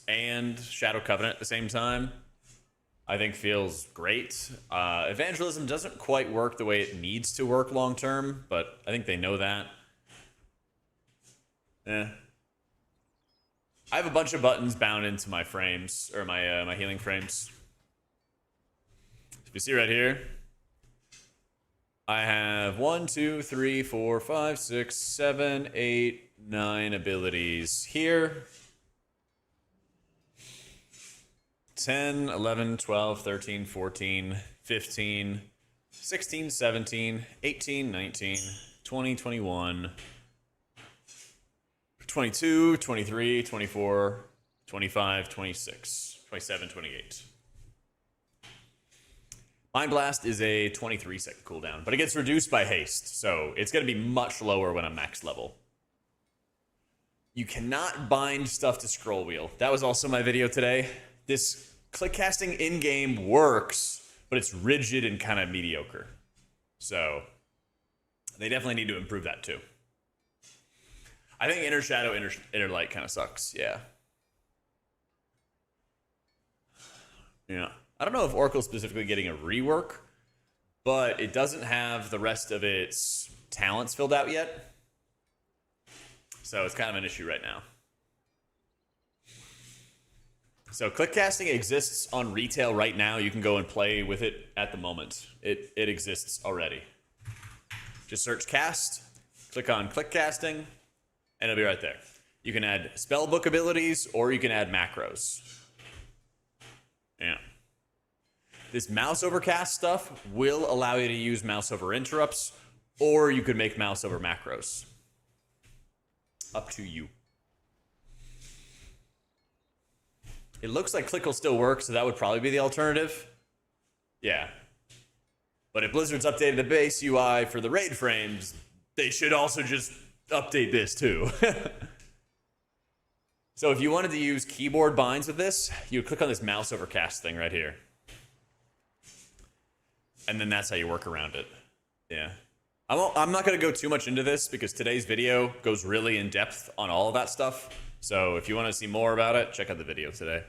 Speaker 1: and Shadow Covenant at the same time, I think feels great. Evangelism doesn't quite work the way it needs to work long term, but I think they know that. Yeah. I have a bunch of buttons bound into my frames, or my my healing frames. If you see right here, I have 1, 2, 3, 4, 5, 6, 7, 8, 9 abilities here. 10, 11, 12, 13, 14, 15, 16, 17, 18, 19, 20, 21, 22, 23, 24, 25, 26, 27, 28. Mind Blast is a 23-second cooldown, but it gets reduced by haste, so it's going to be much lower when I'm max level. You cannot bind stuff to scroll wheel. That was also my video today. This click casting in-game works, but it's rigid and kind of mediocre. So they definitely need to improve that too. I think Inner Shadow, Inner Light kind of sucks. Yeah. Yeah. I don't know if Oracle's specifically getting a rework, but it doesn't have the rest of its talents filled out yet. So it's kind of an issue right now. So click casting exists on retail right now. You can go and play with it at the moment. It exists already. Just search cast, click on click casting, and it'll be right there. You can add spellbook abilities or you can add macros. Yeah. This mouse over cast stuff will allow you to use mouse over interrupts, or you could make mouse over macros. Up to you. It looks like click will still work, so that would probably be the alternative. Yeah. But if Blizzard's updated the base UI for the raid frames, they should also just update this too. So if you wanted to use keyboard binds with this, you would click on this mouse over cast thing right here. And then that's how you work around it. Yeah. I'm not going to go too much into this because today's video goes really in depth on all of that stuff. So if you want to see more about it, check out the video today.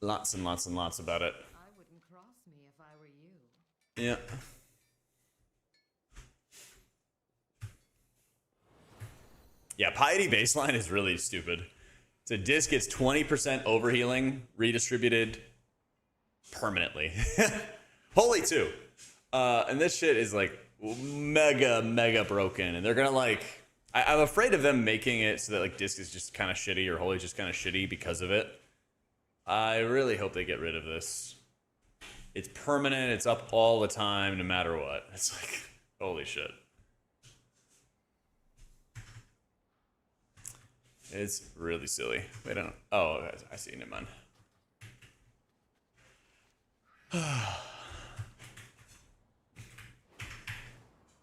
Speaker 1: Lots and lots and lots about it.
Speaker 4: I wouldn't cross me if I were you.
Speaker 1: Yeah. Yeah, Piety baseline is really stupid. So disc gets 20% overhealing redistributed permanently. Holy too. And this shit is like mega broken. And they're gonna like, I'm afraid of them making it so that like disc is just kind of shitty or Holy's just kind of shitty because of it. I really hope they get rid of this. It's permanent, it's up all the time, no matter what. It's like, holy shit. It's really silly. Wait, I don't. Oh, I see. Never mind.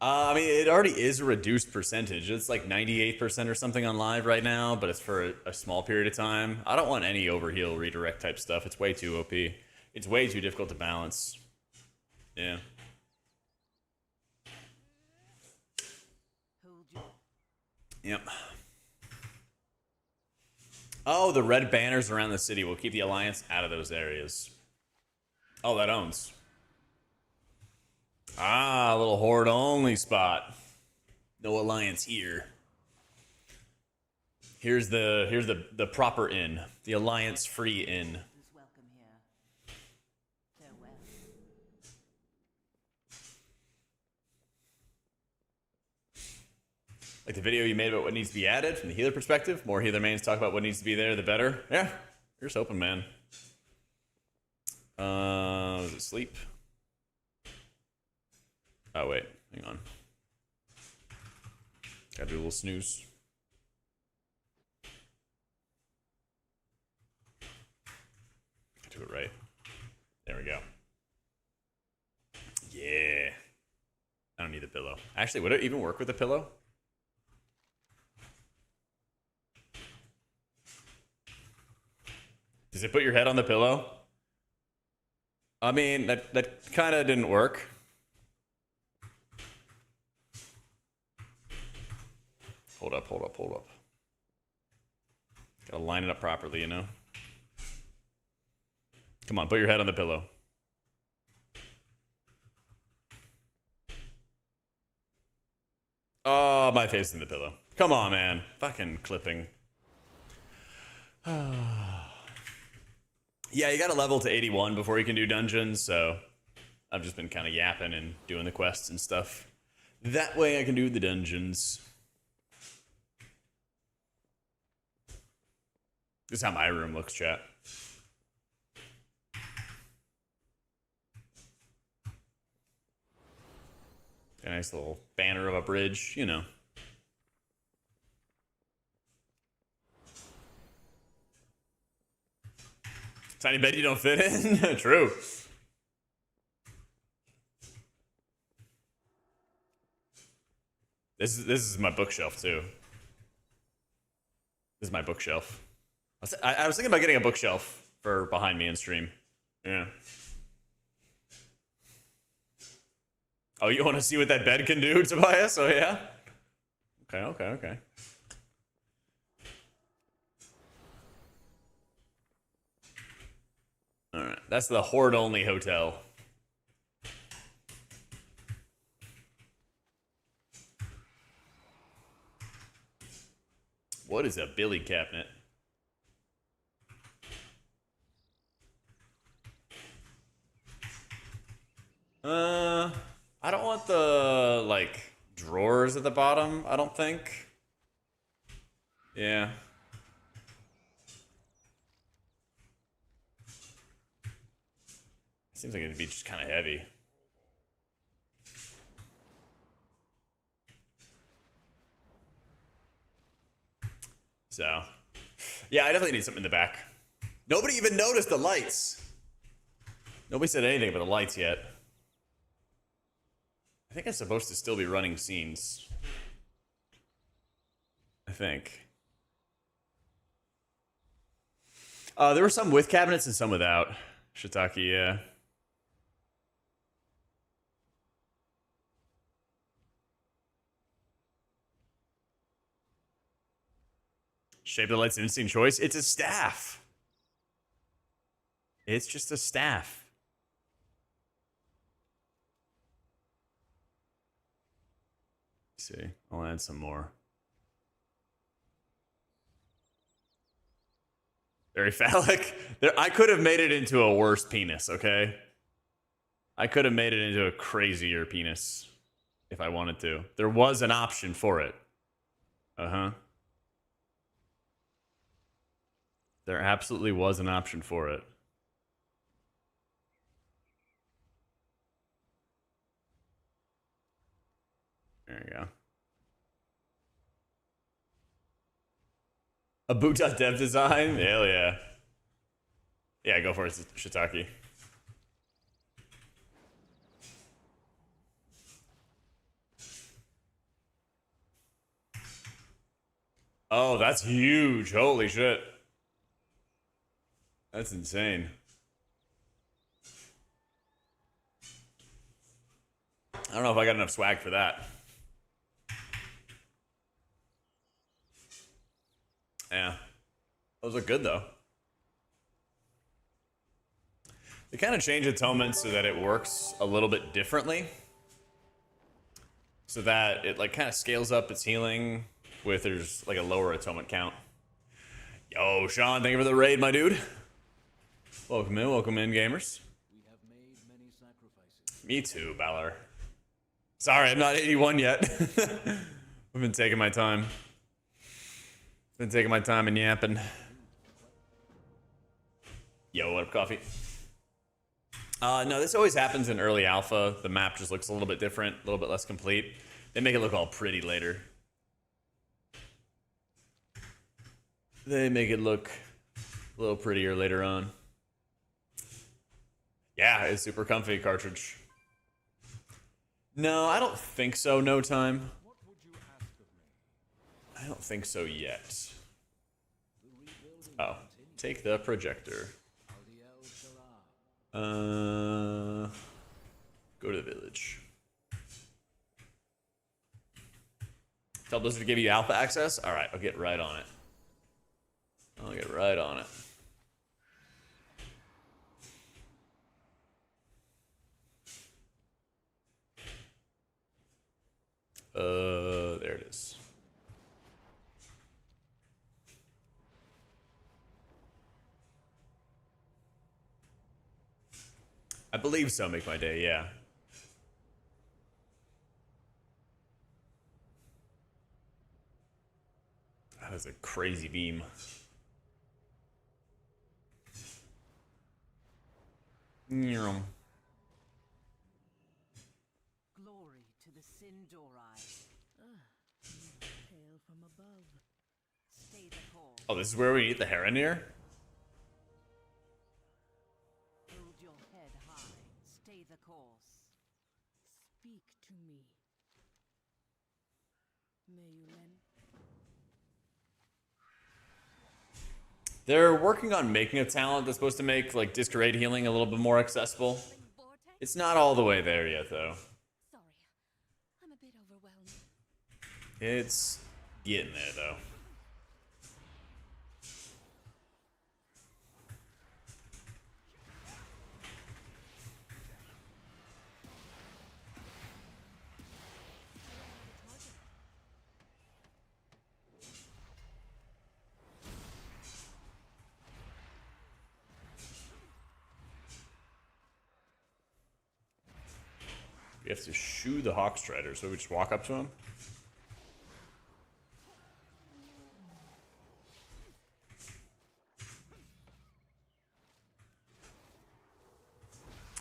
Speaker 1: I mean, it already is a reduced percentage. It's like 98% or something on live right now, but it's for a small period of time. I don't want any overheal redirect type stuff. It's way too OP. It's way too difficult to balance. Yeah. Yep. Oh, the red banners around the city will keep the Alliance out of those areas. Oh, that owns. Ah, a little Horde only spot. No Alliance here. Here's the proper inn. The Alliance free inn.
Speaker 4: Who's welcome here? Farewell.
Speaker 1: Like the video you made about what needs to be added from the healer perspective. More healer mains talk about what needs to be there, the better. Yeah, you're just hoping, man. Is it sleep? Oh, wait. Hang on. Gotta do a little snooze. Do it right. There we go. Yeah. I don't need the pillow. Actually, would it even work with a pillow? Does it put your head on the pillow? I mean, that kind of didn't work. Hold up. Gotta line it up properly, you know? Come on, put your head on the pillow. Oh, my face in the pillow. Come on, man. Fucking clipping. Yeah, you gotta level to 81 before you can do dungeons, so I've just been kind of yapping and doing the quests and stuff. That way I can do the dungeons. This is how my room looks, chat. A nice little banner of a bridge, you know. Tiny bed you don't fit in? True. This is my bookshelf too. This is my bookshelf. I was thinking about getting a bookshelf for behind me in stream. Yeah. Oh, you want to see what that bed can do, Tobias? Oh, yeah? Okay. Alright, that's the Horde-only hotel. What is a Billy cabinet? I don't want the, like, drawers at the bottom, I don't think. Yeah. Seems like it'd be just kind of heavy. So, yeah, I definitely need something in the back. Nobody even noticed the lights. Nobody said anything about the lights yet. I think I'm supposed to still be running scenes. I think. There were some with cabinets and some without. Shiitake, yeah. Shape of the light's an interesting choice. It's a staff. It's just a staff. Let's see, I'll add some more. Very phallic. I could have made it into a worse penis, okay? I could have made it into a crazier penis if I wanted to. There was an option for it. Uh-huh. There absolutely was an option for it. There you go. A boot.dev design? Hell yeah. Yeah, go for it, Shiitake. Oh, that's huge. Holy shit. That's insane. I don't know if I got enough swag for that. Yeah. Those look good, though. They kind of change atonement so that it works a little bit differently. So that it like kind of scales up its healing with there's like a lower atonement count. Yo, Sean, thank you for the raid, my dude. Welcome in, gamers.
Speaker 3: We have made many sacrifices.
Speaker 1: Me too, Balor. Sorry, I'm not 81 yet. I've been taking my time. Been taking my time and yapping. Yo, what up, coffee? No, this always happens in early alpha. The map just looks a little bit different, a little bit less complete. They make it look all pretty later. They make it look a little prettier later on. Yeah, it's super comfy cartridge. No, I don't think so. No time.
Speaker 3: What would you ask of me?
Speaker 1: I don't think so yet.
Speaker 3: The rebuilding
Speaker 1: Oh,
Speaker 3: continues.
Speaker 1: take the projector.
Speaker 3: Aldiel Shara.
Speaker 1: Go to the village. Tell Blizzard to give you alpha access? Alright, I'll get right on it. I'll get right on it. There it is. I believe so, make my day, yeah. That is a crazy beam.
Speaker 4: Glory to the Sindorai. Hail from above. Stay the course.
Speaker 1: Oh, this is where we eat the Heronir?
Speaker 4: Hold your head high. Stay the course. Speak to me. May you lend.
Speaker 1: They're working on making a talent that's supposed to make like disc-raid healing a little bit more accessible.
Speaker 2: Vortex?
Speaker 1: It's not all the way there yet, though.
Speaker 2: Sorry. I'm a bit overwhelmed.
Speaker 1: It's getting there, though. We have to shoo the Hawkstrider, so we just walk up to him.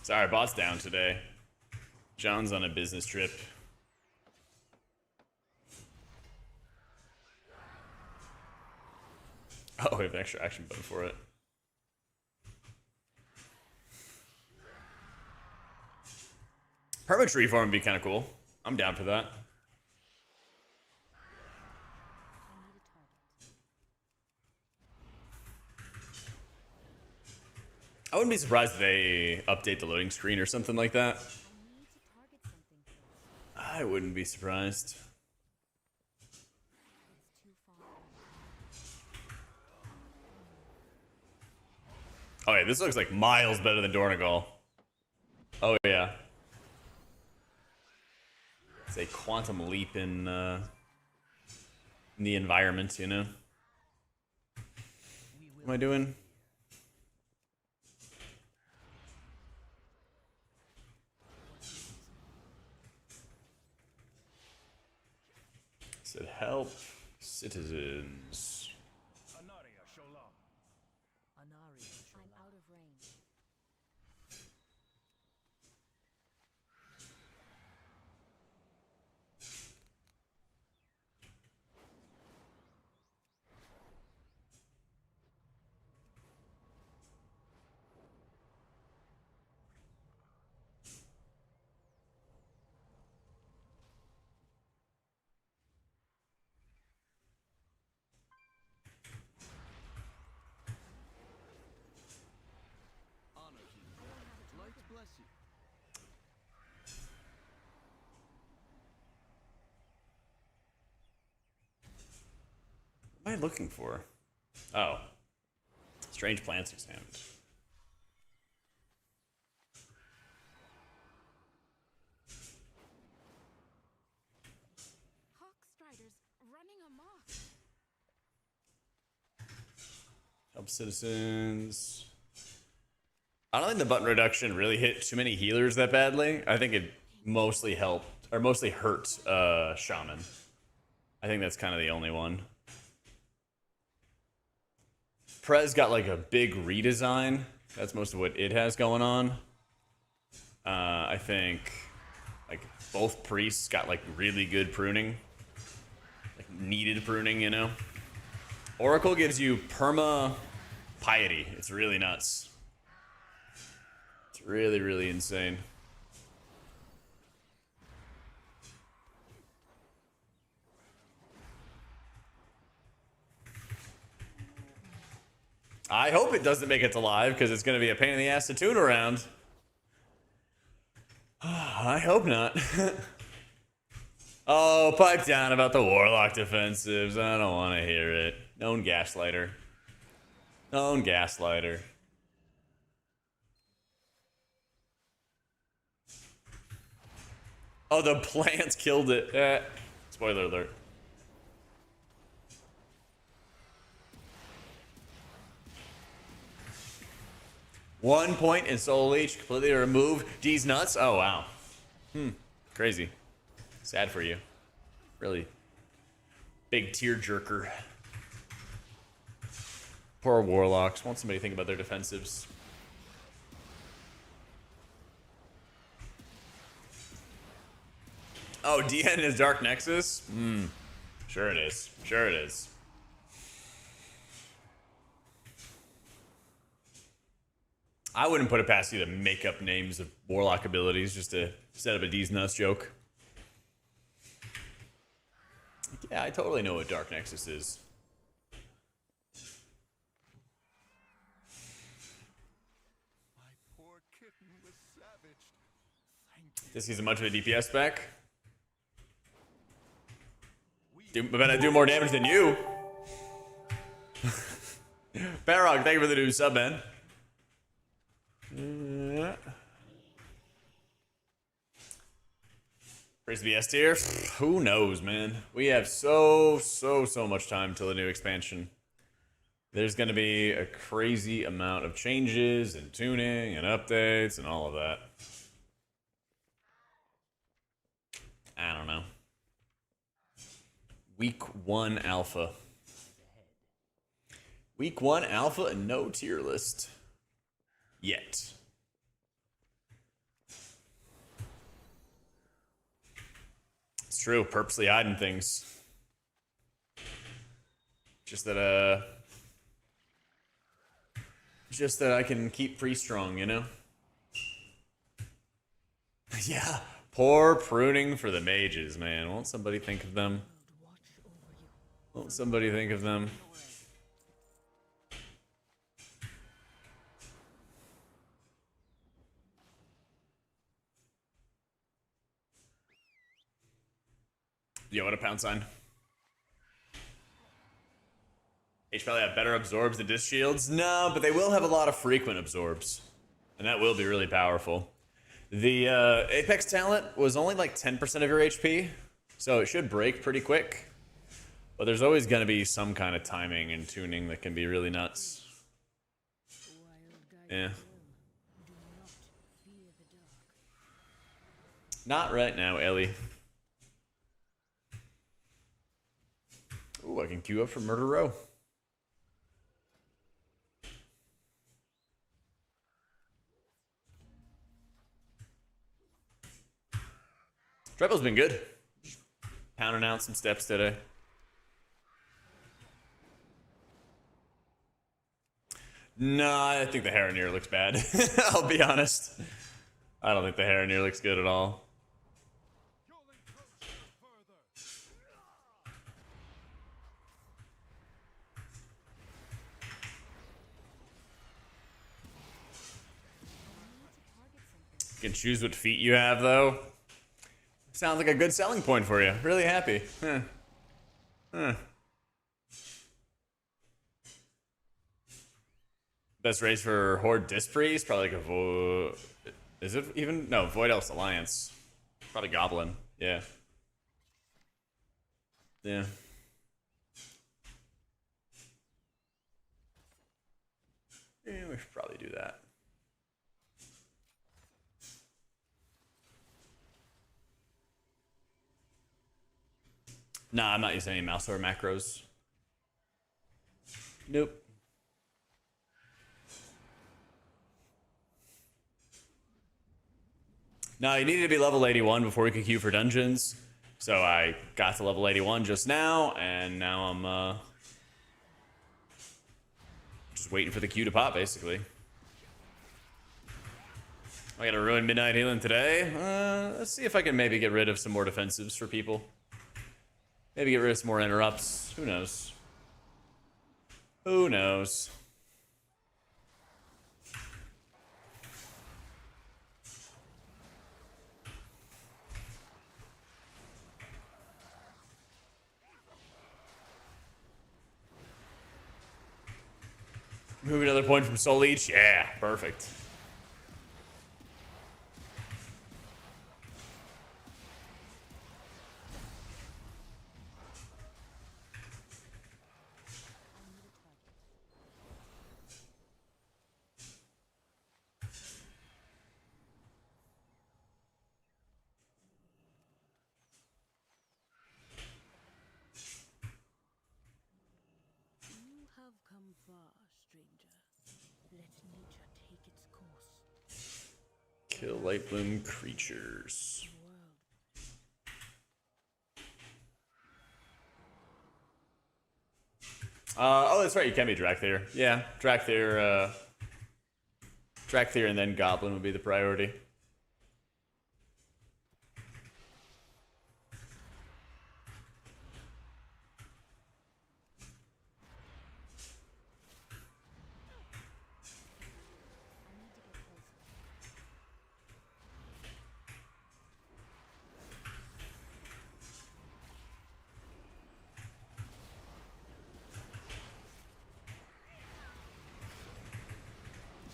Speaker 1: Sorry, bot's down today. John's on a business trip. Oh, we have an extra action button for it. Perma-tree farm would be kind of cool. I'm down for that. I wouldn't be surprised if they update the loading screen or something like that.
Speaker 2: I need to target something first.
Speaker 1: I wouldn't be surprised.
Speaker 2: It's too far.
Speaker 1: Oh yeah, this looks like miles better than Dornegal. Oh yeah. It's a quantum leap in the environment, you know? What am I doing? Said help citizens.
Speaker 3: Anaria Sholam.
Speaker 4: Anari.
Speaker 2: I'm out of range.
Speaker 3: Honor to you. Light bless you.
Speaker 1: What am I looking for? Oh. Strange plants examined.
Speaker 2: Hawk Striders running amok.
Speaker 1: Help citizens. I don't think the button reduction really hit too many healers that badly. I think it mostly helped, or mostly hurt Shaman. I think that's kind of the only one. Prez got like a big redesign. That's most of what it has going on. I think like both priests got like really good pruning. Like needed pruning, you know? Oracle gives you perma piety. It's really nuts. It's really, really insane. I hope it doesn't make it to live because it's going to be a pain in the ass to tune around. I hope not. Oh, pipe down about the Warlock defensives. I don't want to hear it. Known gaslighter. Known gaslighter. Oh, the plants killed it. Spoiler alert. One point in Soul Leech, completely remove D's nuts. Oh, wow. Crazy. Sad for you. Really big tear jerker. Poor Warlocks. Want somebody to think about their defensives. Oh, DN is Dark Nexus? Sure it is. Sure it is. I wouldn't put it past you to make up names of Warlock abilities just to set up a D's nuts joke. Yeah, I totally know what Dark Nexus is.
Speaker 5: My poor kitten was savaged. Thank you.
Speaker 1: This isn't much of a DPS spec. I bet I do more damage than you. Barog, thank you for the new sub, man. Raise the S tier? Who knows, man? We have so much time till the new expansion. There's going to be a crazy amount of changes and tuning and updates and all of that. I don't know. Week 1 alpha. Week 1 alpha and no tier list. Yet. It's true, purposely hiding things. Just that I can keep pretty strong, you know? Yeah, poor pruning for the mages, man. Won't somebody think of them? Won't somebody think of them? Yo, what a pound sign. H probably have better absorbs than disc shields. No, but they will have a lot of frequent absorbs. And that will be really powerful. The Apex talent was only like 10% of your HP. So it should break pretty quick. But there's always going to be some kind of timing and tuning that can be really nuts. Yeah. Not right now, Ellie. Ooh, I can queue up for Murder Row. Trevor's been good. Pounding out some steps today. No, I think the Harroneer looks bad. I'll be honest. I don't think the Harroneer looks good at all. You can choose what feat you have, though. Sounds like a good selling point for you. Really happy. Huh. Huh. Best race for Horde Disc Priest? Probably like a Is it even? No, Void Elf's Alliance. Probably Goblin. Yeah. Yeah. Yeah, we should probably do that. Nah, I'm not using any mouse or macros. Nope. No, you needed to be level 81 before you could queue for dungeons. So I got to level 81 just now, and now I'm just waiting for the queue to pop, basically. I gotta ruin Midnight Healing today. Let's see if I can maybe get rid of some more defensives for people. Maybe get rid of some more interrupts. Who knows? Who knows? Move another point from Soul Leech. Yeah, perfect.
Speaker 4: You have come far, stranger. Let nature take its course.
Speaker 1: Kill light bloom creatures.
Speaker 4: The world
Speaker 1: Oh, that's right. You can be Drakthir. Yeah, Drakthir. Drakthir and then Goblin would be the priority.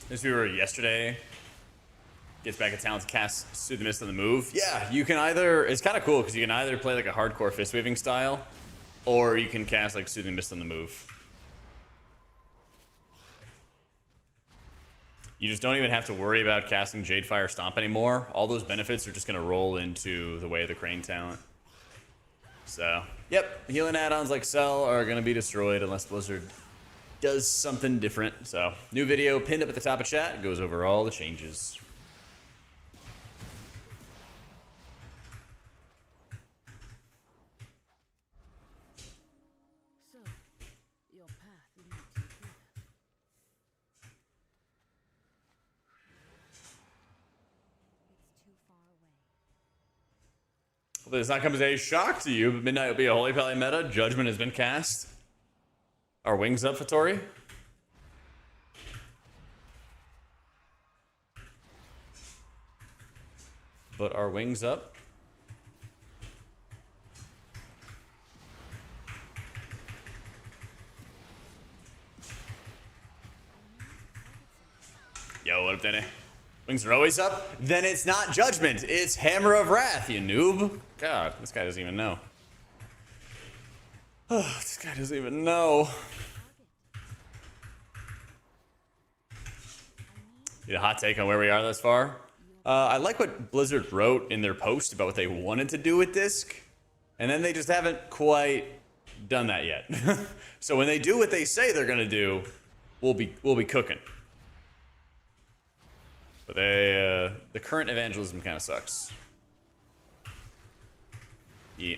Speaker 1: This viewer yesterday gets back at talent to cast Soothe the Mist on the move. Yeah, you can either, it's kind of cool because you can either play like a hardcore fist waving style, or you can cast like Soothing Mist on the move. You just don't even have to worry about casting Jadefire Stomp anymore. All those benefits are just going to roll into the Way of the Crane talent. So, yep, healing add-ons like Cell are going to be destroyed unless Blizzard does something different. So, new video pinned up at the top of chat. It goes over all the changes.
Speaker 4: So, your path leads you here.
Speaker 2: It's too far away.
Speaker 1: Hopefully this not come as a shock to you, but Midnight will be a Holy Pally meta. Judgment has been cast. Our wings up, Fattori? But our wings up? Yo, what up, Danny? Wings are always up? Then it's not Judgment, it's Hammer of Wrath, you noob. God, this guy doesn't even know. Oh, this guy doesn't even know. Need a hot take on where we are thus far? I like what Blizzard wrote in their post about what they wanted to do with Disc, and then they just haven't quite done that yet. So when they do what they say they're gonna do, we'll be cooking. But they, the current evangelism kind of sucks. Yeah.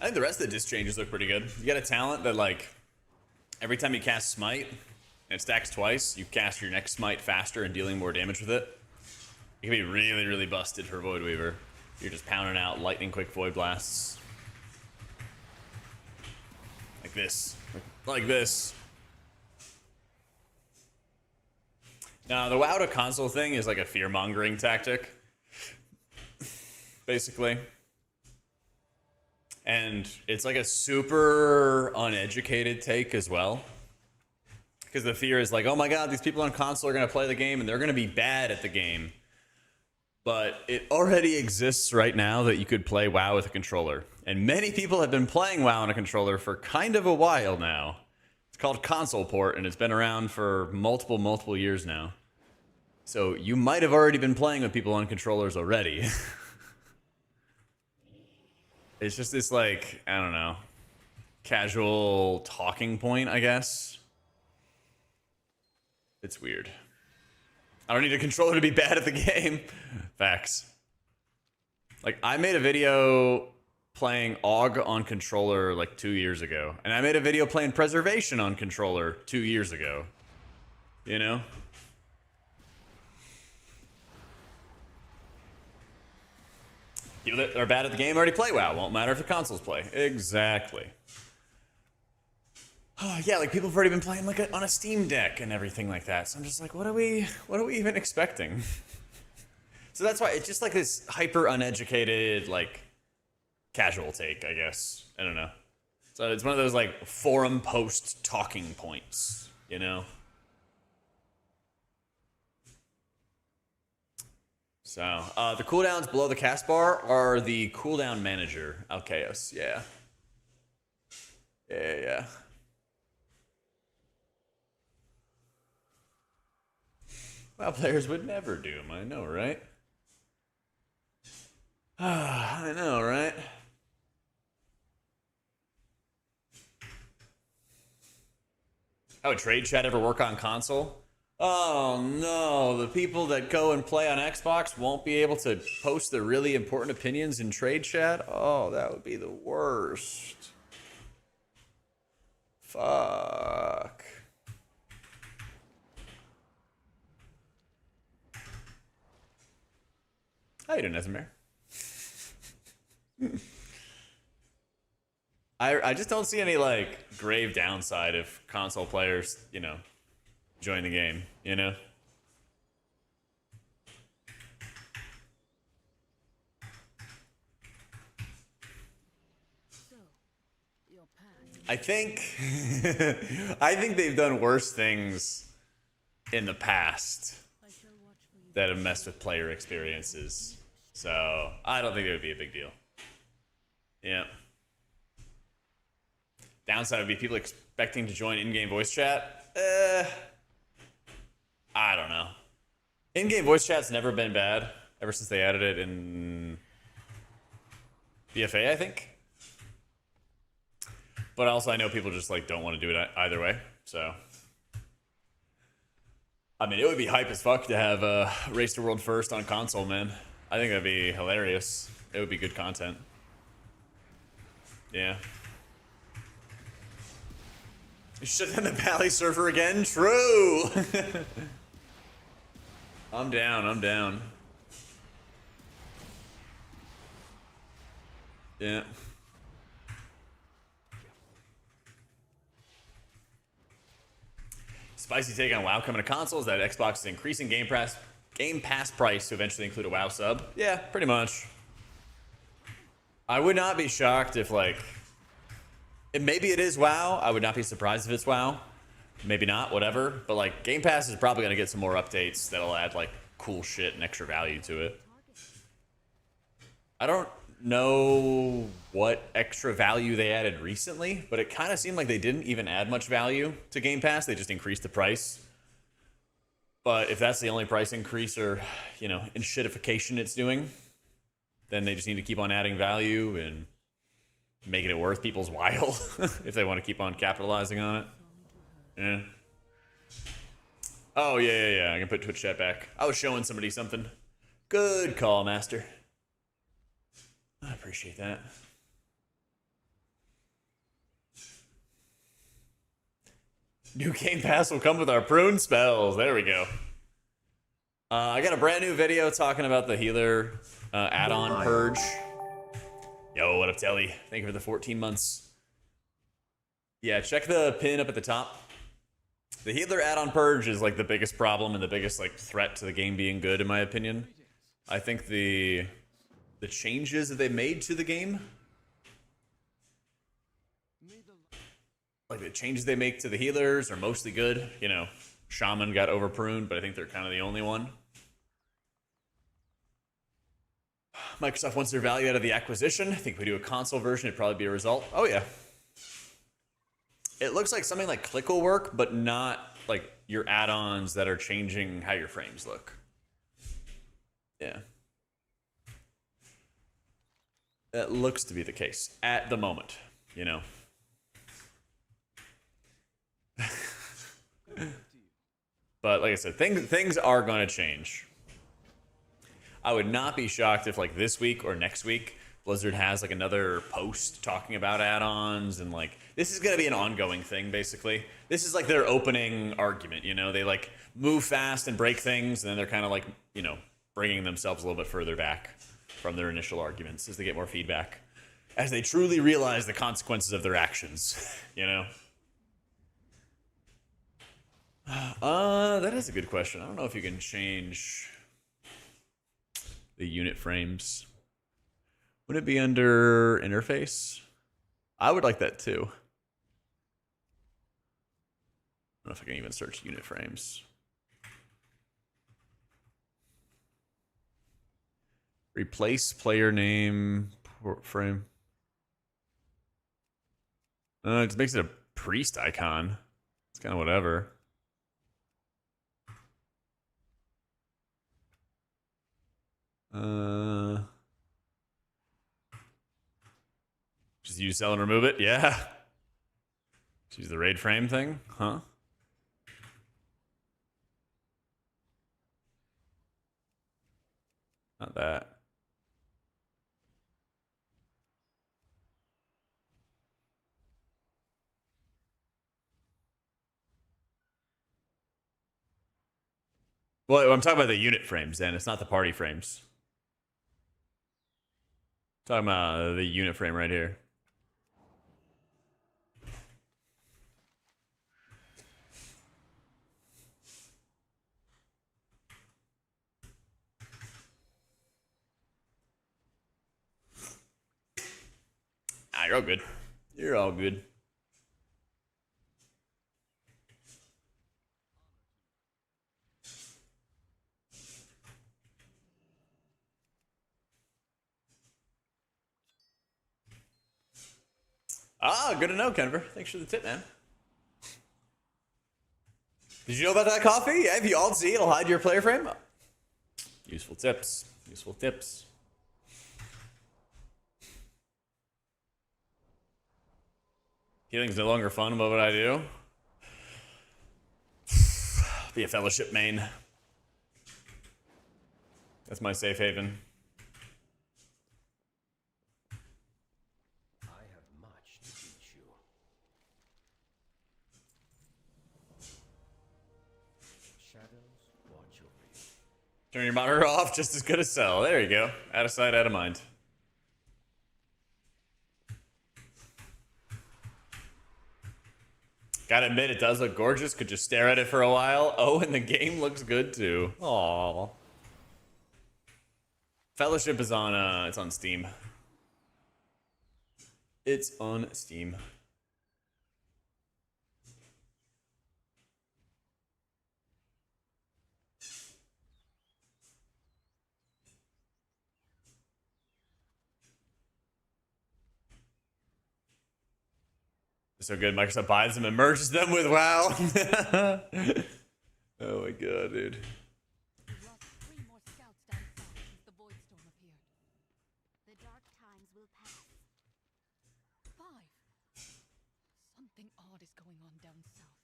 Speaker 1: I think the rest of the disc changes look pretty good. You got a talent that, like, every time you cast Smite, and it stacks twice, you cast your next Smite faster and dealing more damage with it. It can be really, really busted for Void Weaver. You're just pounding out lightning quick Void Blasts. Like this. Like this. No, the WoW to console thing is like a fear-mongering tactic, basically. And it's like a super uneducated take as well. Because the fear is like, oh my god, these people on console are going to play the game and they're going to be bad at the game. But it already exists right now that you could play WoW with a controller. And many people have been playing WoW on a controller for kind of a while now. It's called console port, and it's been around for multiple years now. So you might have already been playing with people on controllers already. It's just this, like, I don't know, casual talking point, I guess. It's weird. I don't need a controller to be bad at the game. Facts. Like, I made a video playing AUG on controller like 2 years ago. And I made a video playing Preservation on controller 2 years ago. You know? People that are bad at the game already play WoW. Won't matter if the consoles play. Exactly. Oh, yeah, like people have already been playing like on a Steam Deck and everything like that. So I'm just like, what are we even expecting? So that's why it's just like this hyper uneducated, like casual take, I guess. I don't know. So it's one of those like forum post talking points, you know? So, the cooldowns below the cast bar are the cooldown manager, Alchaos, yeah. Yeah. WoW players would never do them, I know, right? I know, right? How would trade chat ever work on console? Oh no, the people that go and play on Xbox won't be able to post their really important opinions in trade chat? Oh, that would be the worst. Fuck. How you doing, Esmer? I just don't see any, like, grave downside if console players, you know, join the game, you know? I think I think they've done worse things in the past that have messed with player experiences. So I don't think it would be a big deal. Yeah. Downside would be people expecting to join in-game voice chat. I don't know. In-game voice chat's never been bad ever since they added it in BFA, I think. But also I know people just like don't want to do it either way. So I mean, it would be hype as fuck to have Race to World First on console, man. I think that'd be hilarious. It would be good content. Yeah. Shut down the Pally server again? True! I'm down. Yeah. Spicy take on WoW coming to consoles that Xbox is increasing Game Pass price to eventually include a WoW sub. Yeah, pretty much. I would not be shocked if, like, maybe it is WoW. I would not be surprised if it's WoW. Maybe not, whatever. But, like, Game Pass is probably going to get some more updates that'll add, like, cool shit and extra value to it. I don't know what extra value they added recently, but it kind of seemed like they didn't even add much value to Game Pass. They just increased the price. But if that's the only price increase or, you know, shitification it's doing, then they just need to keep on adding value and making it worth people's while if they want to keep on capitalizing on it. Yeah. Oh, yeah. I can put Twitch chat back. I was showing somebody something. Good call, Master. I appreciate that. New Game Pass will come with our prune spells. There we go. I got a brand new video talking about the healer add-on purge. Yo, what up, Telly? Thank you for the 14 months. Yeah, check the pin up at the top The healer add-on purge is like the biggest problem and the biggest like threat to the game being good, in my opinion. I think the changes that they made to the game, like the changes they make to the healers, are mostly good. You know, Shaman got over pruned, but I think they're kind of the only one. Microsoft wants their value out of the acquisition. I think if we do a console version, it'd probably be a result. Oh yeah. It looks like something like Click will work, but not like your add-ons that are changing how your frames look. Yeah. That looks to be the case at the moment, you know. But like I said, things are going to change. I would not be shocked if like this week or next week Blizzard has like another post talking about add-ons, and like this is going to be an ongoing thing basically. This is like their opening argument, you know. They like move fast and break things, and then they're kind of like, you know, bringing themselves a little bit further back from their initial arguments as they get more feedback, as they truly realize the consequences of their actions, you know. That is a good question. I don't know if you can change the unit frames. Would it be under interface? I would like that too. I don't know if I can even search unit frames. Replace player name frame. It just makes it a priest icon. It's kind of whatever. Just use cell and remove it? Yeah. Just use the raid frame thing? Huh? Not that. Well, I'm talking about the unit frames then. It's not the party frames. Talking about the unit frame right here. Ah, you're all good. You're all good. Ah, good to know, Kenver. Thanks for the tip, man. Did you know about that coffee? Yeah, if you Alt-Z, it'll hide your player frame. Useful tips. Useful tips. Healing's no longer fun. What would I do? Be a fellowship main. That's my safe haven.
Speaker 3: I have much to teach you. Shadows watch over you.
Speaker 1: Turn your monitor off, just as good as Cell. There you go. Out of sight, out of mind. Gotta admit, it does look gorgeous. Could just stare at it for a while. Oh, and the game looks good too. Aww. Fellowship is on, it's on Steam. It's on Steam. So good. Microsoft buys them and merges them with WoW. Oh my god, dude.
Speaker 2: We've lost 3 more scouts down south since the void storm appeared. The dark times will pass.
Speaker 4: 5. Something odd is going on down south,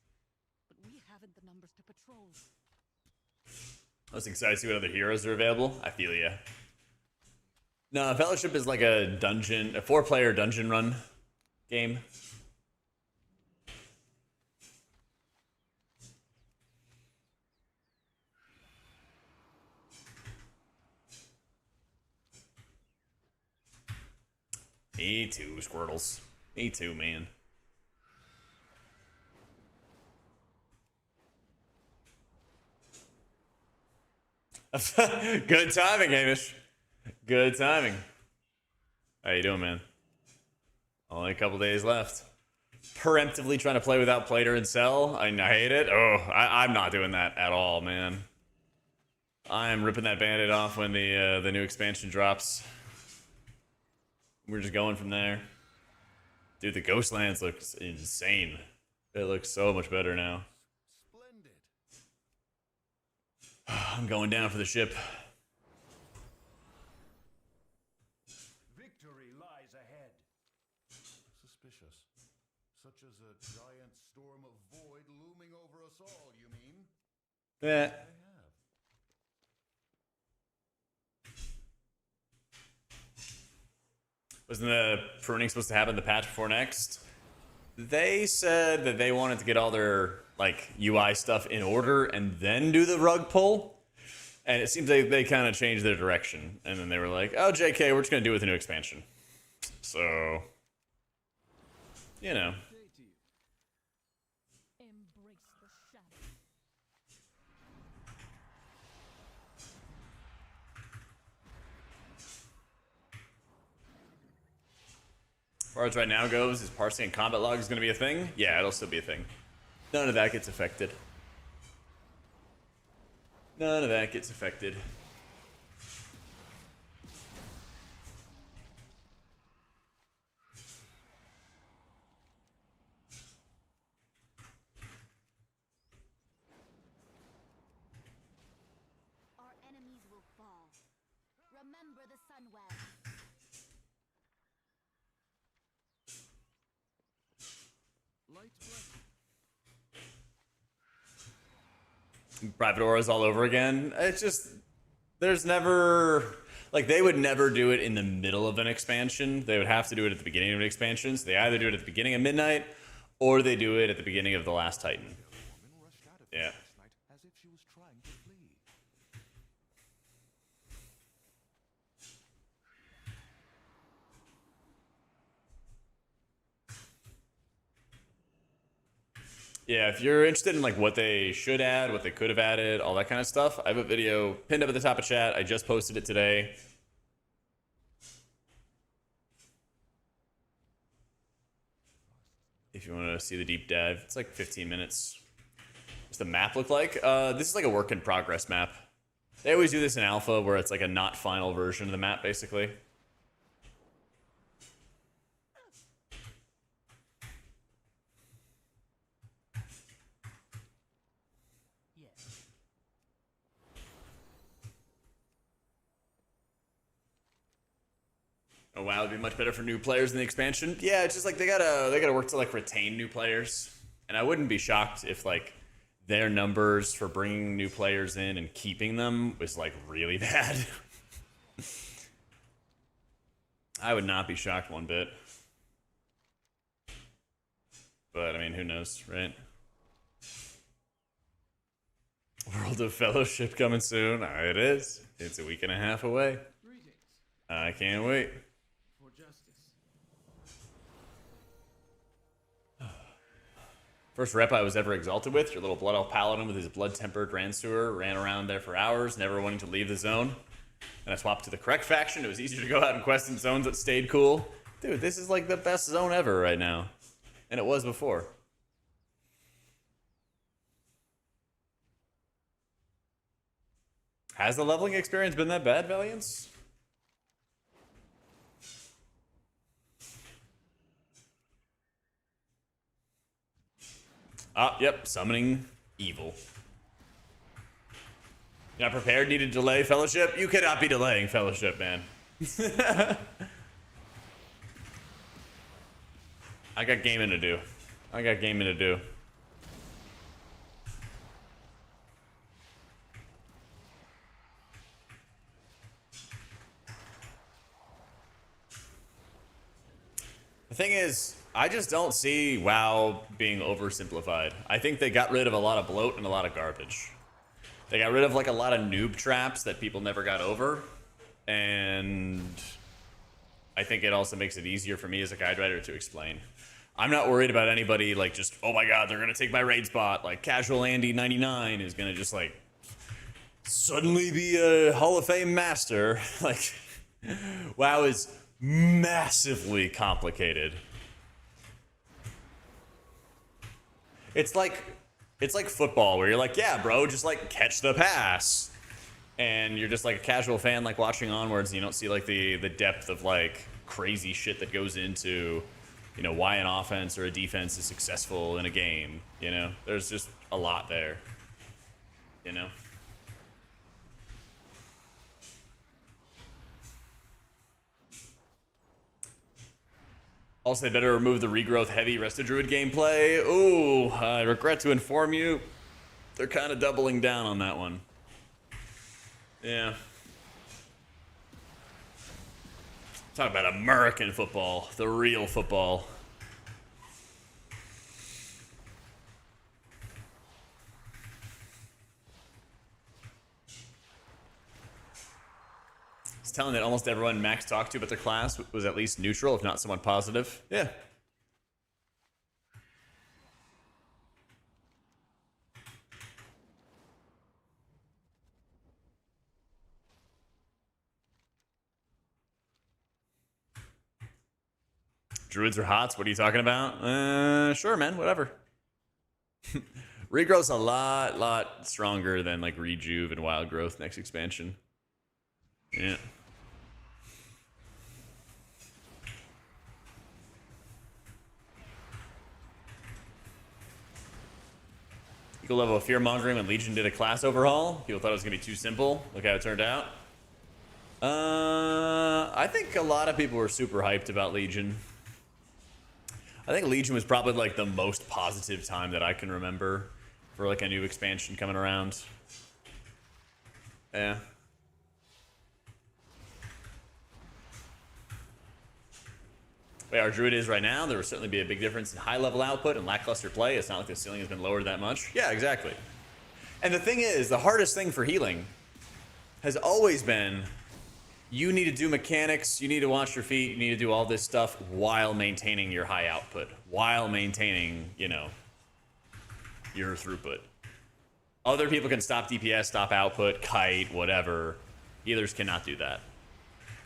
Speaker 4: but we haven't the numbers to patrol.
Speaker 1: I was excited to see what other heroes are available. I feel ya. No, Fellowship is like a 4-player dungeon run game. Me too, Squirtles. Me too, man. Good timing, Hamish. Good timing. How you doing, man? Only a couple days left. Preemptively trying to play without Plater and Cell. I hate it. Oh, I'm not doing that at all, man. I am ripping that Band-Aid off when the new expansion drops. We're just going from there. Dude, the Ghostlands looks insane. It looks so much better now.
Speaker 5: Splendid.
Speaker 1: I'm going down for the ship.
Speaker 3: Victory lies ahead.
Speaker 5: Suspicious. Such as a giant storm of void looming over us all, you mean?
Speaker 1: Yeah.
Speaker 5: They have.
Speaker 1: Wasn't the pruning supposed to happen the patch before next? They said that they wanted to get all their like UI stuff in order and then do the rug pull. And it seems they kind of changed their direction. And then they were like, oh, JK, we're just going to do it with a new expansion. So, you know.
Speaker 3: Day to you.
Speaker 2: Embrace the shadow.
Speaker 1: As far as right now goes, is parsing and combat log is going to be a thing? Yeah, it'll still be a thing. None of that gets affected. None of that gets affected.
Speaker 2: Our enemies will fall. Remember the Sunweb.
Speaker 3: Light blessing.
Speaker 1: Private auras all over again. It's just there's never like they would never do it in the middle of an expansion. They would have to do it at the beginning of an expansion. So they either do it at the beginning of Midnight or they do it at the beginning of the Last Titan.
Speaker 5: Woman rushed out of
Speaker 1: Yeah.
Speaker 5: here last night as if she was trying to flee.
Speaker 1: Yeah, if you're interested in like what they should add, what they could have added, all that kind of stuff, I have a video pinned up at the top of chat. I just posted it today. If you want to see the deep dive, it's like 15 minutes. What's the map look like? This is like a work in progress map. They always do this in alpha where it's like a not final version of the map, basically.
Speaker 3: Yes.
Speaker 1: Oh wow, it'd be much better for new players in the expansion. Yeah, it's just like they gotta work to like retain new players, and I wouldn't be shocked if like their numbers for bringing new players in and keeping them was like really bad. I would not be shocked one bit. But I mean, who knows, right? World of Fellowship coming soon. It is. It's a week and a half away.
Speaker 3: Greetings
Speaker 1: I can't wait.
Speaker 3: for justice.
Speaker 1: First rep I was ever exalted with, your little Blood Elf Paladin with his blood-tempered Ransewer, ran around there for hours, never wanting to leave the zone. And I swapped to the correct faction. It was easier to go out and quest in zones that stayed cool. Dude, this is like the best zone ever right now. And it was before. Has the leveling experience been that bad, Valiance? Ah, yep, summoning evil. You're not prepared? Need to delay Fellowship? You cannot be delaying Fellowship, man. I got gaming to do. I got gaming to do. The thing is, I just don't see WoW being oversimplified. I think they got rid of a lot of bloat and a lot of garbage. They got rid of like a lot of noob traps that people never got over. And I think it also makes it easier for me as a guide writer to explain. I'm not worried about anybody like just, oh my god, they're gonna take my raid spot. Like casual Andy 99 is gonna just like suddenly be a Hall of Fame master. Like, WoW is massively complicated. It's like football where you're like, yeah, bro, just like catch the pass. And you're just like a casual fan, like watching onwards, and you don't see like the depth of like crazy shit that goes into, you know, why an offense or a defense is successful in a game. You know, there's just a lot there. You know. Also, they better remove the regrowth heavy Resto Druid gameplay. Ooh, I regret to inform you, they're kind of doubling down on that one. Yeah. Talk about American football, the real football. It's telling that almost everyone Max talked to about their class was at least neutral, if not somewhat positive. Yeah. Druids are hots. What are you talking about? Sure, man. Whatever. Regrowth's a lot stronger than like Rejuve and Wild Growth next expansion. Yeah. Equal level of fear mongering when Legion did a class overhaul. People thought it was gonna be too simple. Look how it turned out. I think a lot of people were super hyped about Legion. I think Legion was probably like the most positive time that I can remember for like a new expansion coming around. Yeah. Wait, our Druid is right now. There will certainly be a big difference in high level output and lackluster play. It's not like the ceiling has been lowered that much. Yeah, exactly. And the thing is, the hardest thing for healing has always been you need to do mechanics, you need to watch your feet, you need to do all this stuff while maintaining your high output, while maintaining, you know, your throughput. Other people can stop DPS, stop output, kite, whatever. Healers cannot do that.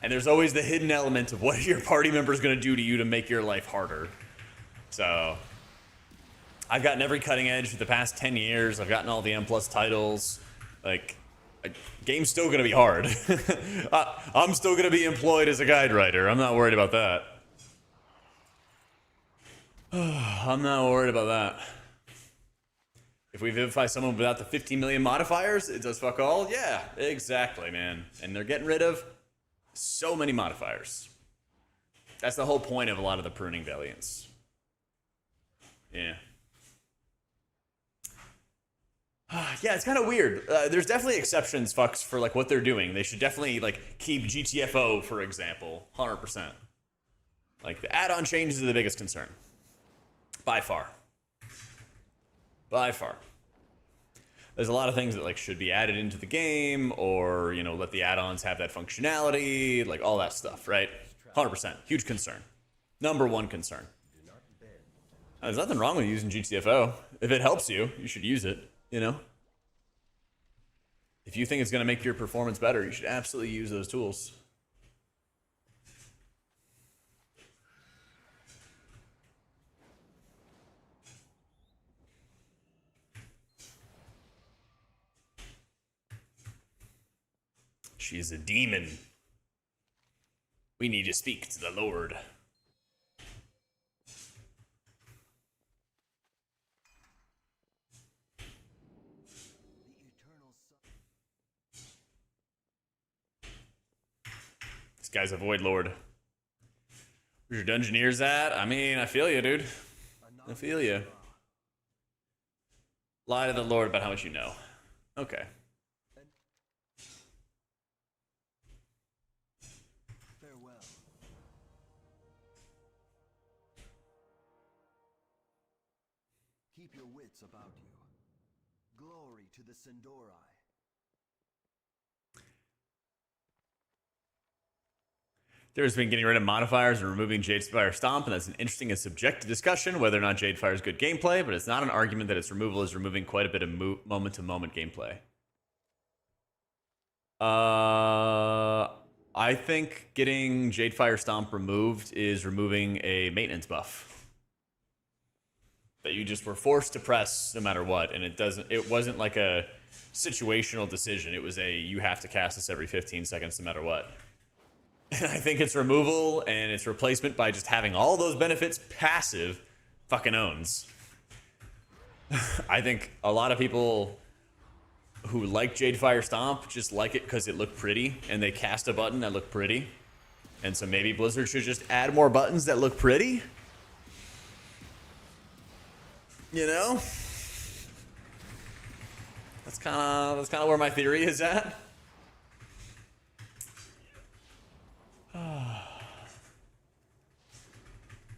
Speaker 1: And there's always the hidden element of what your party member is going to do to you to make your life harder. So I've gotten every cutting edge for the past 10 years. I've gotten all the M+ titles. Like, game's still going to be hard. I'm still going to be employed as a guide writer. I'm not worried about that. I'm not worried about that. If we vivify someone without the 15 million modifiers, it does fuck all? Yeah, exactly, man. And they're getting rid of so many modifiers. That's the whole point of a lot of the pruning valiants. Yeah. Yeah, it's kind of weird. There's definitely exceptions, fucks, for like what they're doing. They should definitely like keep GTFO, for example, 100%. Like the add-on changes are the biggest concern, by far. By far. There's a lot of things that like should be added into the game, or you know, let the add-ons have that functionality, like all that stuff, right? 100%, huge concern. Number one concern. There's nothing wrong with using GTFO. If it helps you, you should use it. You know, if you think it's going to make your performance better, you should absolutely use those tools. She is a demon. We need to speak to the Lord. This guy's a Void Lord. Where's your Dungeoneers at? I mean, I feel you, dude. I feel you. Lie to the Lord about how much you know. Okay.
Speaker 3: Farewell. Keep your wits about you. Glory to the Sindori.
Speaker 1: There's been getting rid of modifiers and removing Jadespire Stomp, and that's an interesting and subjective discussion whether or not Jadespire is good gameplay, but it's not an argument that its removal is removing quite a bit of moment-to-moment gameplay. I think getting Jadefire Stomp removed is removing a maintenance buff that you just were forced to press no matter what, and it wasn't like a situational decision. It was you have to cast this every 15 seconds no matter what. And I think its removal and its replacement by just having all those benefits passive fucking owns. I think a lot of people who like Jadefire Stomp just like it because it looked pretty, and they cast a button that looked pretty. And so maybe Blizzard should just add more buttons that look pretty. You know? That's kind of where my theory is at.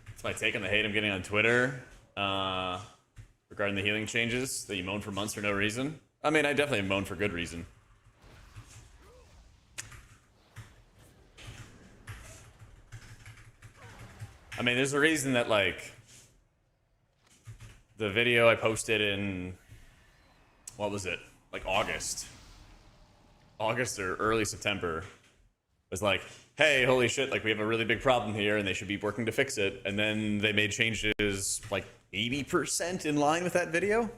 Speaker 1: That's my take on the hate I'm getting on Twitter regarding the healing changes that you moan for months for no reason. I mean, I definitely moan for good reason. I mean, there's a reason that, like, the video I posted in, what was it? Like August or early September was like, hey, holy shit, like we have a really big problem here and they should be working to fix it. And then they made changes like 80% in line with that video.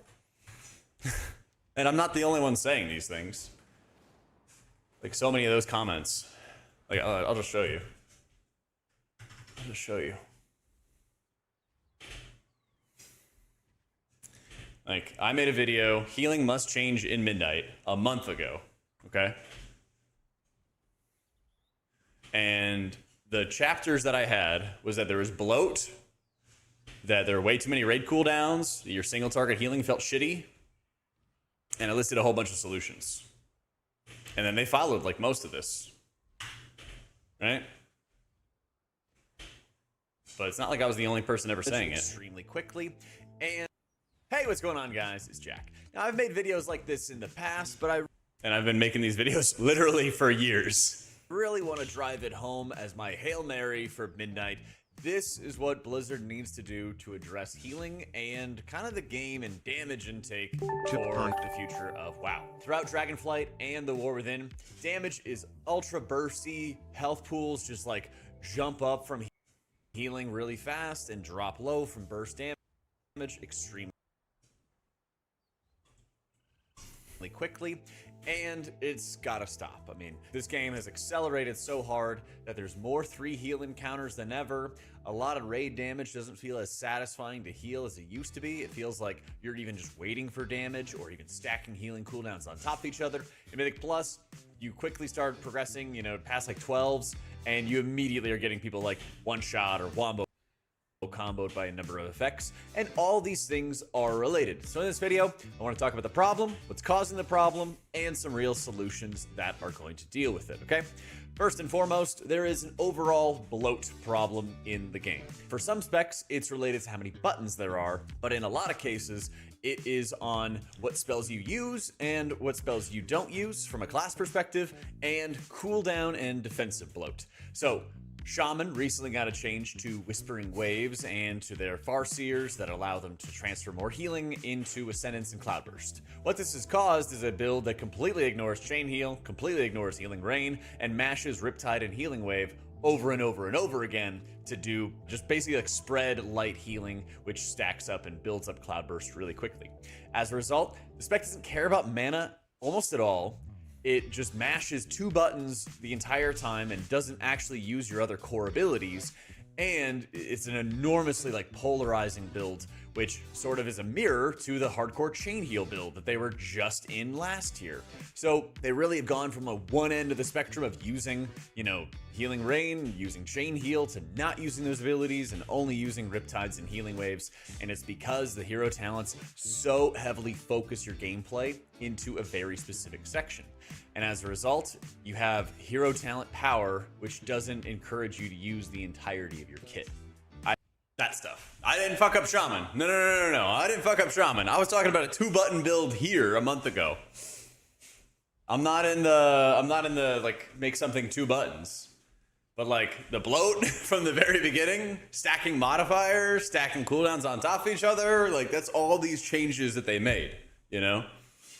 Speaker 1: And I'm not the only one saying these things. Like so many of those comments. Like, I'll just show you. Like, I made a video, healing must change in midnight, a month ago, okay? And the chapters that I had was that there was bloat, that there were way too many raid cooldowns, that your single target healing felt shitty, and I listed a whole bunch of solutions. And then they followed, like, most of this, right? But it's not like I was the only person ever saying it. Extremely quickly, and hey, what's going on, guys? It's Jack. Now, I've made videos like this in the past, but I've been making these videos literally for years. Really want to drive it home as my Hail Mary for midnight. This is what Blizzard needs to do to address healing and kind of the game and damage intake for the future of WoW. Throughout Dragonflight and the War Within, damage is ultra bursty. Health pools just like jump up from healing really fast and drop low from burst damage extremely quickly, and it's gotta stop. I mean, this game has accelerated so hard that there's more 3 heal encounters than ever. A lot of raid damage doesn't feel as satisfying to heal as it used to be. It feels like you're even just waiting for damage or even stacking healing cooldowns on top of each other. In Mythic Plus, you quickly start progressing, you know, past like 12s, and you immediately are getting people like one shot or wombo comboed by a number of effects, and all these things are related. So in this video, I want to talk about the problem, what's causing the problem, and some real solutions that are going to deal with it, okay? First and foremost, there is an overall bloat problem in the game. For some specs, it's related to how many buttons there are, but in a lot of cases, it is on what spells you use and what spells you don't use from a class perspective, and cooldown and defensive bloat. So, Shaman recently got a change to Whispering Waves and to their Farseers that allow them to transfer more healing into Ascendance and Cloudburst. What this has caused is a build that completely ignores Chain Heal, completely ignores Healing Rain, and mashes Riptide and Healing Wave over and over and over again to do just basically like spread light healing, which stacks up and builds up Cloudburst really quickly. As a result, the spec doesn't care about mana almost at all. It just mashes 2 buttons the entire time and doesn't actually use your other core abilities. And it's an enormously like polarizing build, which sort of is a mirror to the hardcore Chain Heal build that they were just in last year. So they really have gone from a one end of the spectrum of using, you know, Healing Rain, using Chain Heal, to not using those abilities and only using Riptides and Healing Waves. And it's because the hero talents so heavily focus your gameplay into a very specific section. And as a result, you have hero talent power, which doesn't encourage you to use the entirety of your kit. That stuff. I didn't fuck up Shaman. No. I didn't fuck up Shaman. I was talking about a 2-button build here a month ago. I'm not in the like make something 2 buttons. But like the bloat from the very beginning, stacking modifiers, stacking cooldowns on top of each other, like that's all these changes that they made, you know?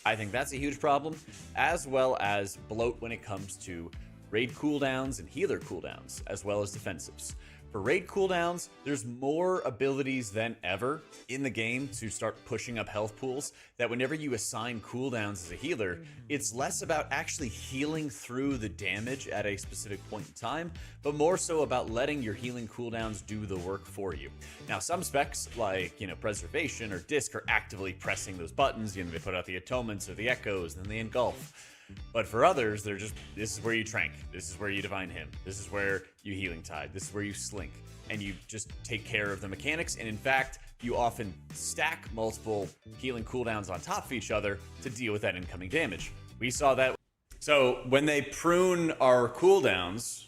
Speaker 1: I think that's a huge problem, as well as bloat when it comes to raid cooldowns and healer cooldowns, as well as defensives. For raid cooldowns, there's more abilities than ever in the game to start pushing up health pools, that whenever you assign cooldowns as a healer, it's less about actually healing through the damage at a specific point in time, but more so about letting your healing cooldowns do the work for you. Now, some specs like, preservation or disc are actively pressing those buttons. They put out the atonements or the echoes, and then they engulf. But for others, they're just, this is where you trank, this is where you divine him, this is where you healing tide, this is where you slink, and you just take care of the mechanics. And in fact, you often stack multiple healing cooldowns on top of each other to deal with that incoming damage. We saw that. So when they prune our cooldowns,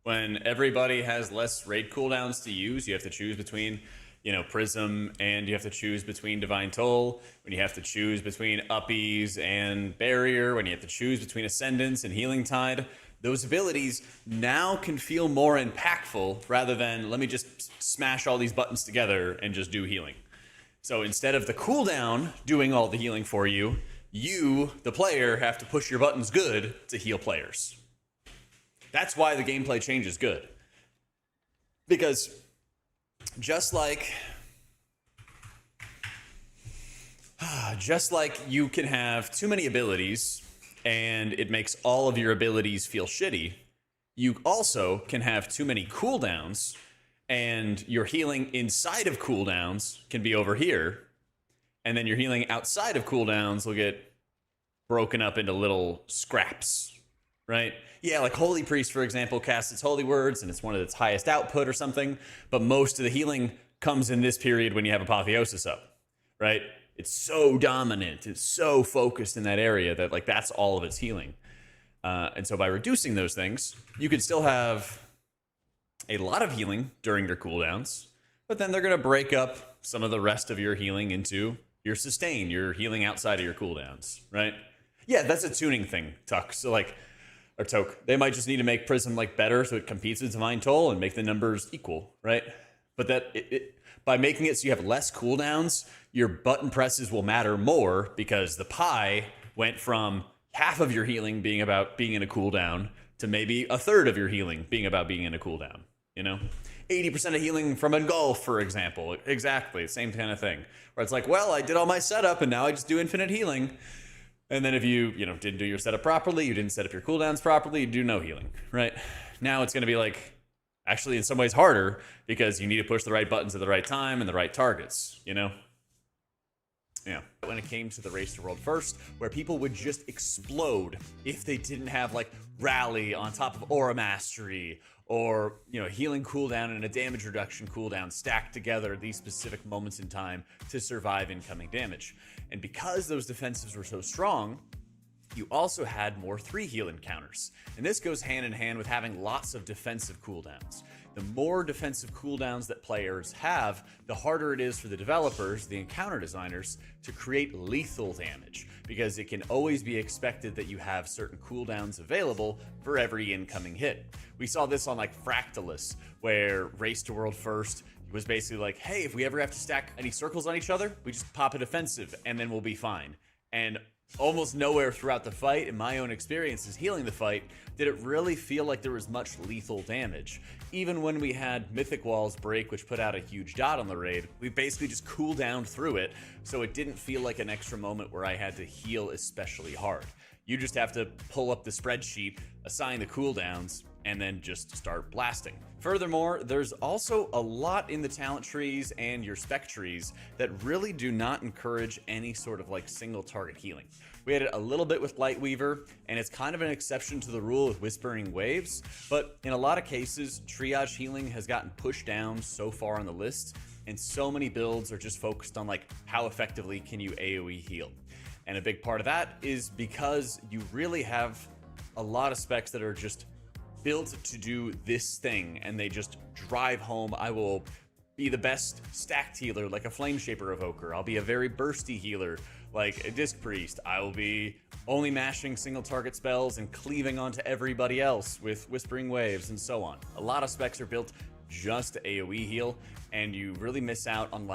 Speaker 1: when everybody has less raid cooldowns to use, you have to choose between Prism, and you have to choose between Divine Toll, when you have to choose between Uppies and Barrier, when you have to choose between Ascendance and Healing Tide, those abilities now can feel more impactful rather than let me just smash all these buttons together and just do healing. So instead of the cooldown doing all the healing for you, you, the player, have to push your buttons good to heal players. That's why the gameplay change is good. Because just like you can have too many abilities and it makes all of your abilities feel shitty, you also can have too many cooldowns and your healing inside of cooldowns can be over here, and then your healing outside of cooldowns will get broken up into little scraps, right? Yeah, like Holy Priest, for example, casts its holy words and it's one of its highest output or something, but most of the healing comes in this period when you have Apotheosis up, right? It's so dominant, it's so focused in that area that that's all of its healing. And so by reducing those things, you could still have a lot of healing during your cooldowns, but then they're going to break up some of the rest of your healing into your sustain, your healing outside of your cooldowns, right? Yeah, that's a tuning thing, Tuck. So or Toke, they might just need to make Prism better so it competes with Divine Toll and make the numbers equal, right? But that by making it so you have less cooldowns, your button presses will matter more, because the pie went from half of your healing being about being in a cooldown to maybe a third of your healing being about being in a cooldown, 80% of healing from engulf, for example. Exactly, same kind of thing. Where it's well, I did all my setup and now I just do infinite healing. And then if you, didn't do your setup properly, you didn't set up your cooldowns properly, you do no healing, right? Now it's going to be actually in some ways harder, because you need to push the right buttons at the right time and the right targets, Yeah. When it came to the Race to World First, where people would just explode if they didn't have Rally on top of Aura Mastery, or healing cooldown and a damage reduction cooldown stacked together at these specific moments in time to survive incoming damage. And because those defensives were so strong, you also had more 3-heal encounters. And this goes hand in hand with having lots of defensive cooldowns. The more defensive cooldowns that players have, the harder it is for the developers, the encounter designers, to create lethal damage, because it can always be expected that you have certain cooldowns available for every incoming hit. We saw this on Fractalus, where Race to World First was basically hey, if we ever have to stack any circles on each other, we just pop a defensive and then we'll be fine. And almost nowhere throughout the fight, in my own experiences healing the fight, did it really feel like there was much lethal damage. Even when we had Mythic Walls break, which put out a huge dot on the raid, we basically just cooled down through it, so it didn't feel like an extra moment where I had to heal especially hard. You just have to pull up the spreadsheet, assign the cooldowns, and then just start blasting. Furthermore, there's also a lot in the talent trees and your spec trees that really do not encourage any sort of single target healing. We had it a little bit with Lightweaver, and it's kind of an exception to the rule with Whispering Waves, but in a lot of cases, triage healing has gotten pushed down so far on the list, and so many builds are just focused on how effectively can you AoE heal. And a big part of that is because you really have a lot of specs that are just built to do this thing, and they just drive home, I will be the best stacked healer like a Flame Shaper Evoker. I'll be a very bursty healer like a Disc Priest. I will be only mashing single target spells and cleaving onto everybody else with Whispering Waves, and so on. A lot of specs are built just to AoE heal, and you really miss out on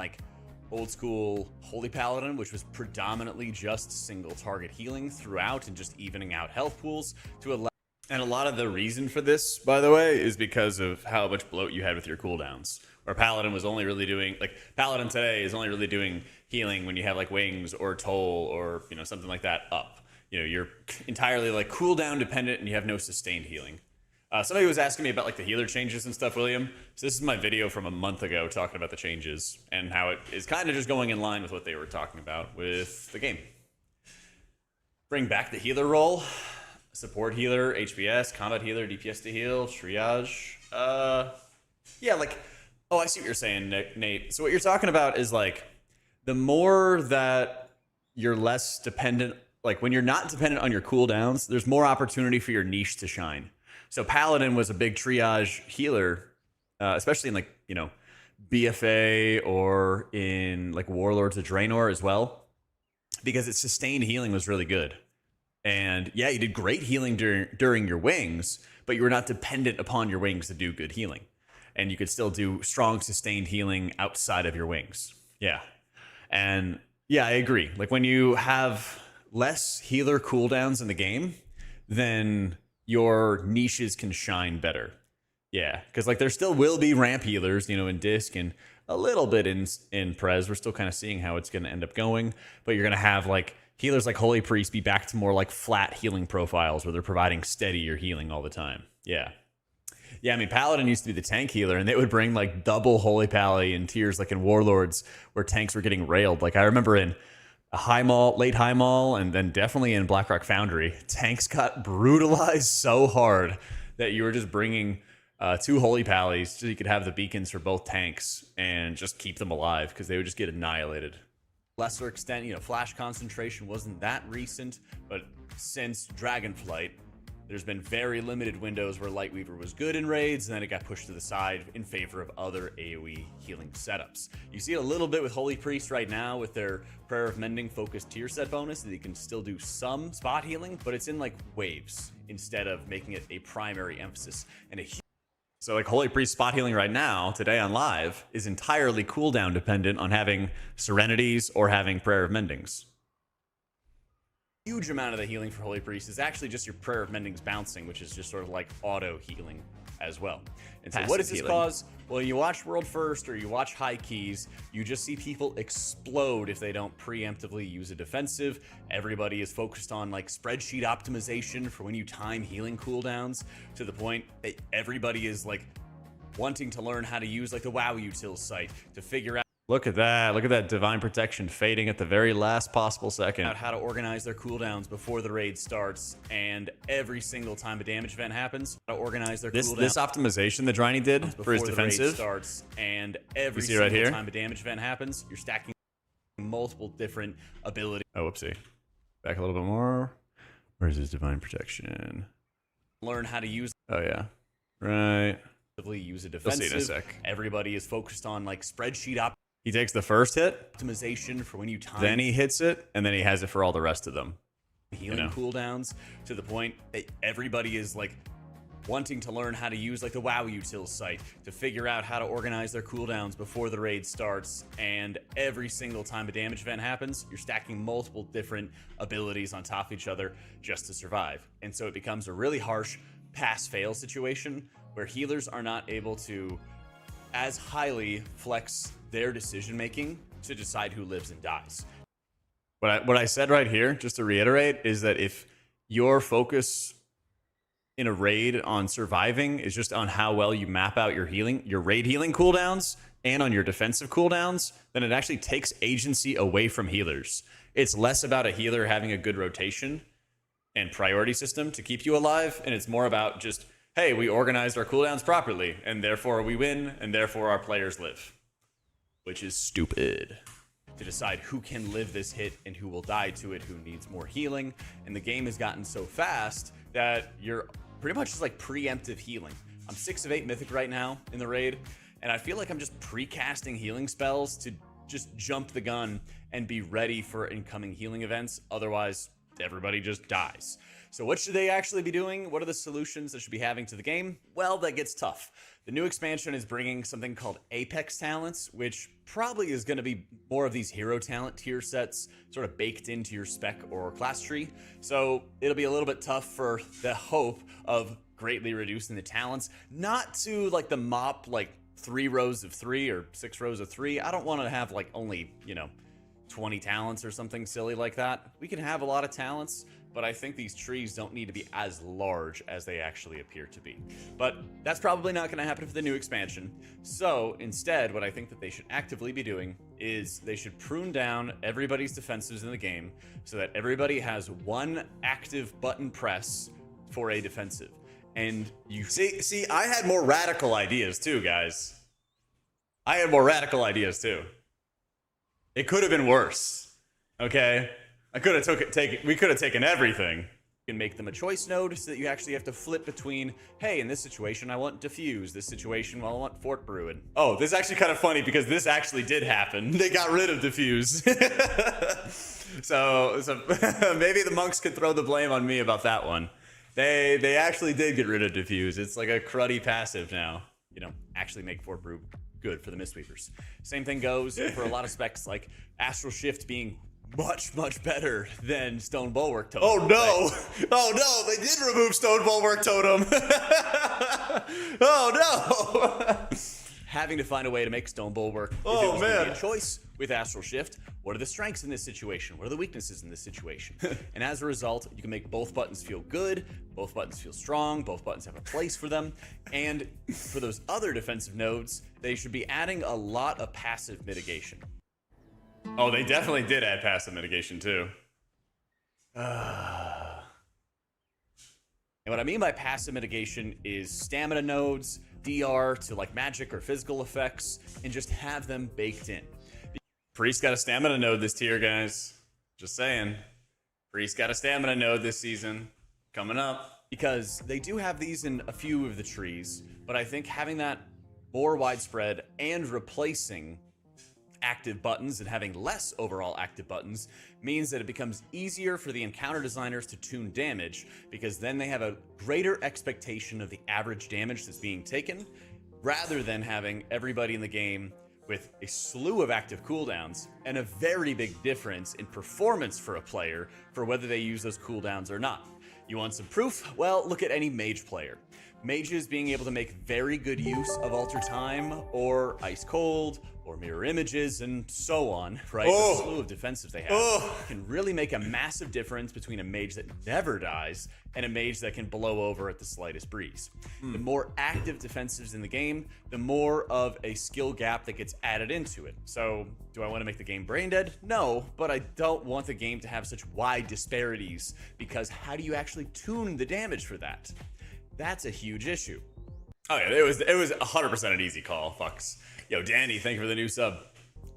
Speaker 1: old school Holy Paladin, which was predominantly just single target healing throughout and just evening out health pools to allow. And a lot of the reason for this, by the way, is because of how much bloat you had with your cooldowns. Where Paladin was only really doing, like, Paladin today is only really doing healing when you have, like, wings or toll or, you know, something like that up. You know, you're entirely, like, cooldown dependent and you have no sustained healing. Somebody was asking me about, like, the healer changes and stuff, William. So this is my video from a month ago talking about the changes and how it is kind of just going in line with what they were talking about with the game. Bring back the healer role. Support healer, HPS, combat healer, DPS to heal, triage. Yeah, like, oh, I see what you're saying, Nate. So what you're talking about is, like, the more that you're less dependent, like, when you're not dependent on your cooldowns, there's more opportunity for your niche to shine. So Paladin was a big triage healer, especially in, like, you know, BFA or in, like, Warlords of Draenor as well, because its sustained healing was really good. And yeah, you did great healing during your wings, but you were not dependent upon your wings to do good healing. And you could still do strong sustained healing outside of your wings. Yeah. And yeah, I agree. Like, when you have less healer cooldowns in the game, then your niches can shine better. Yeah, because, like, there still will be ramp healers, you know, in Disc and a little bit in Prez. We're still kind of seeing how it's going to end up going. But you're going to have, like, healers like Holy Priest be back to more, like, flat healing profiles where they're providing steadier healing all the time. Yeah. Yeah, I mean, Paladin used to be the tank healer, and they would bring, like, double Holy Pally in tiers, like in Warlords, where tanks were getting railed. Like, I remember in late High Mall, and then definitely in Blackrock Foundry, tanks got brutalized so hard that you were just bringing 2 Holy Pallies so you could have the beacons for both tanks and just keep them alive, because they would just get annihilated. Lesser extent, you know, flash concentration wasn't that recent, but since Dragonflight, there's been very limited windows where Lightweaver was good in raids, and then it got pushed to the side in favor of other AoE healing setups. You see it a little bit with Holy Priest right now with their Prayer of Mending focused tier set bonus, that you can still do some spot healing, but it's in, like, waves instead of making it a primary emphasis. And so, like, Holy Priest spot healing right now, today on live, is entirely cooldown dependent on having Serenities or having Prayer of Mendings. Huge amount of the healing for Holy Priest is actually just your Prayer of Mendings bouncing, which is just sort of like auto healing as well. And so what does this cause? Well, you watch World First or you watch High Keys, you just see people explode if they don't preemptively use a defensive. Everybody is focused on, like, spreadsheet optimization for when you time healing cooldowns, to the point that everybody is, like, wanting to learn how to use, like, the WoW util site to figure out. Look at that. Look at that Divine Protection fading at the very last possible second. How to organize their cooldowns before the raid starts, and every single time a damage event happens, how to organize their cooldowns. This optimization that Dryny did for his defensive starts, and every single time a damage event happens, you're stacking multiple different abilities. Oh, whoopsie. Back a little bit more. Where's his Divine Protection? Learn how to use. Oh, yeah. Right. Use a defensive. You'll see in a sec. Everybody is focused on, like, spreadsheet optimization. He takes the first hit, optimization for when you time. Then he hits it, and then he has it for all the rest of them. Healing cooldowns, to the point that everybody is, like, wanting to learn how to use, like, the WoW util site to figure out how to organize their cooldowns before the raid starts. And every single time a damage event happens, you're stacking multiple different abilities on top of each other just to survive. And so it becomes a really harsh pass-fail situation where healers are not able to as highly flex their decision-making to decide who lives and dies. What I said right here, just to reiterate, is that if your focus in a raid on surviving is just on how well you map out your healing, your raid healing cooldowns, and on your defensive cooldowns, then it actually takes agency away from healers. It's less about a healer having a good rotation and priority system to keep you alive, and it's more about just, hey, we organized our cooldowns properly, and therefore we win, and therefore our players live. Which is stupid. To decide who can live this hit and who will die to it, who needs more healing. And the game has gotten so fast that you're pretty much just, like, preemptive healing. I'm 6 of 8 Mythic right now in the raid, and I feel like I'm just pre-casting healing spells to just jump the gun and be ready for incoming healing events. Otherwise, everybody just dies. So what should they actually be doing? What are the solutions that should be having to the game? Well, that gets tough. The new expansion is bringing something called Apex talents, which probably is going to be more of these hero talent tier sets sort of baked into your spec or class tree. So it'll be a little bit tough for the hope of greatly reducing the talents, not to like the mop like 3 rows of 3 or 6 rows of 3. I don't want to have like only, 20 talents or something silly like that. We can have a lot of talents, but I think these trees don't need to be as large as they actually appear to be. But that's probably not going to happen for the new expansion. So instead, what I think that they should actively be doing is they should prune down everybody's defensives in the game so that everybody has one active button press for a defensive. And you see, I had more radical ideas too, guys. I had more radical ideas too. It could have been worse. Okay? We could have taken everything. You can make them a choice node so that you actually have to flip between, hey, in this situation I want diffuse, this situation, well, I want fort brewing. Oh, this is actually kind of funny because this actually did happen. They got rid of diffuse. so maybe the monks could throw the blame on me about that one. They actually did get rid of diffuse. It's like a cruddy passive now. Actually make fort brew good for the Mistweavers. Same thing goes for a lot of specs like Astral Shift being much better than Stone Bulwark Totem. Oh no! Right? Oh no! They did remove Stone Bulwark Totem. Oh no! Having to find a way to make Stone Bulwark. If it was gonna be a choice with Astral Shift, what are the strengths in this situation? What are the weaknesses in this situation? And as a result, you can make both buttons feel good, both buttons feel strong, both buttons have a place for them. And for those other defensive nodes, they should be adding a lot of passive mitigation. Oh, they definitely did add passive mitigation too. And what I mean by passive mitigation is stamina nodes, DR to like magic or physical effects, and just have them baked in. Priest got a stamina node this tier, guys. Just saying. Priest got a stamina node this season. Coming up. Because they do have these in a few of the trees, but I think having that more widespread and replacing active buttons and having less overall active buttons means that it becomes easier for the encounter designers to tune damage, because then they have a greater expectation of the average damage that's being taken, rather than having everybody in the game with a slew of active cooldowns and a very big difference in performance for a player for whether they use those cooldowns or not. You want some proof? Well, look at any mage player. Mages being able to make very good use of Alter Time or Ice Cold or Mirror Images and so on, right? The slew of defensives they have can really make a massive difference between a mage that never dies and a mage that can blow over at the slightest breeze. The more active defensives in the game, the more of a skill gap that gets added into it. So, do I want to make the game brain dead? No, but I don't want the game to have such wide disparities, because how do you actually tune the damage for that? That's a huge issue. Oh yeah, it was 100% an easy call, fucks. Yo, Danny, thank you for the new sub.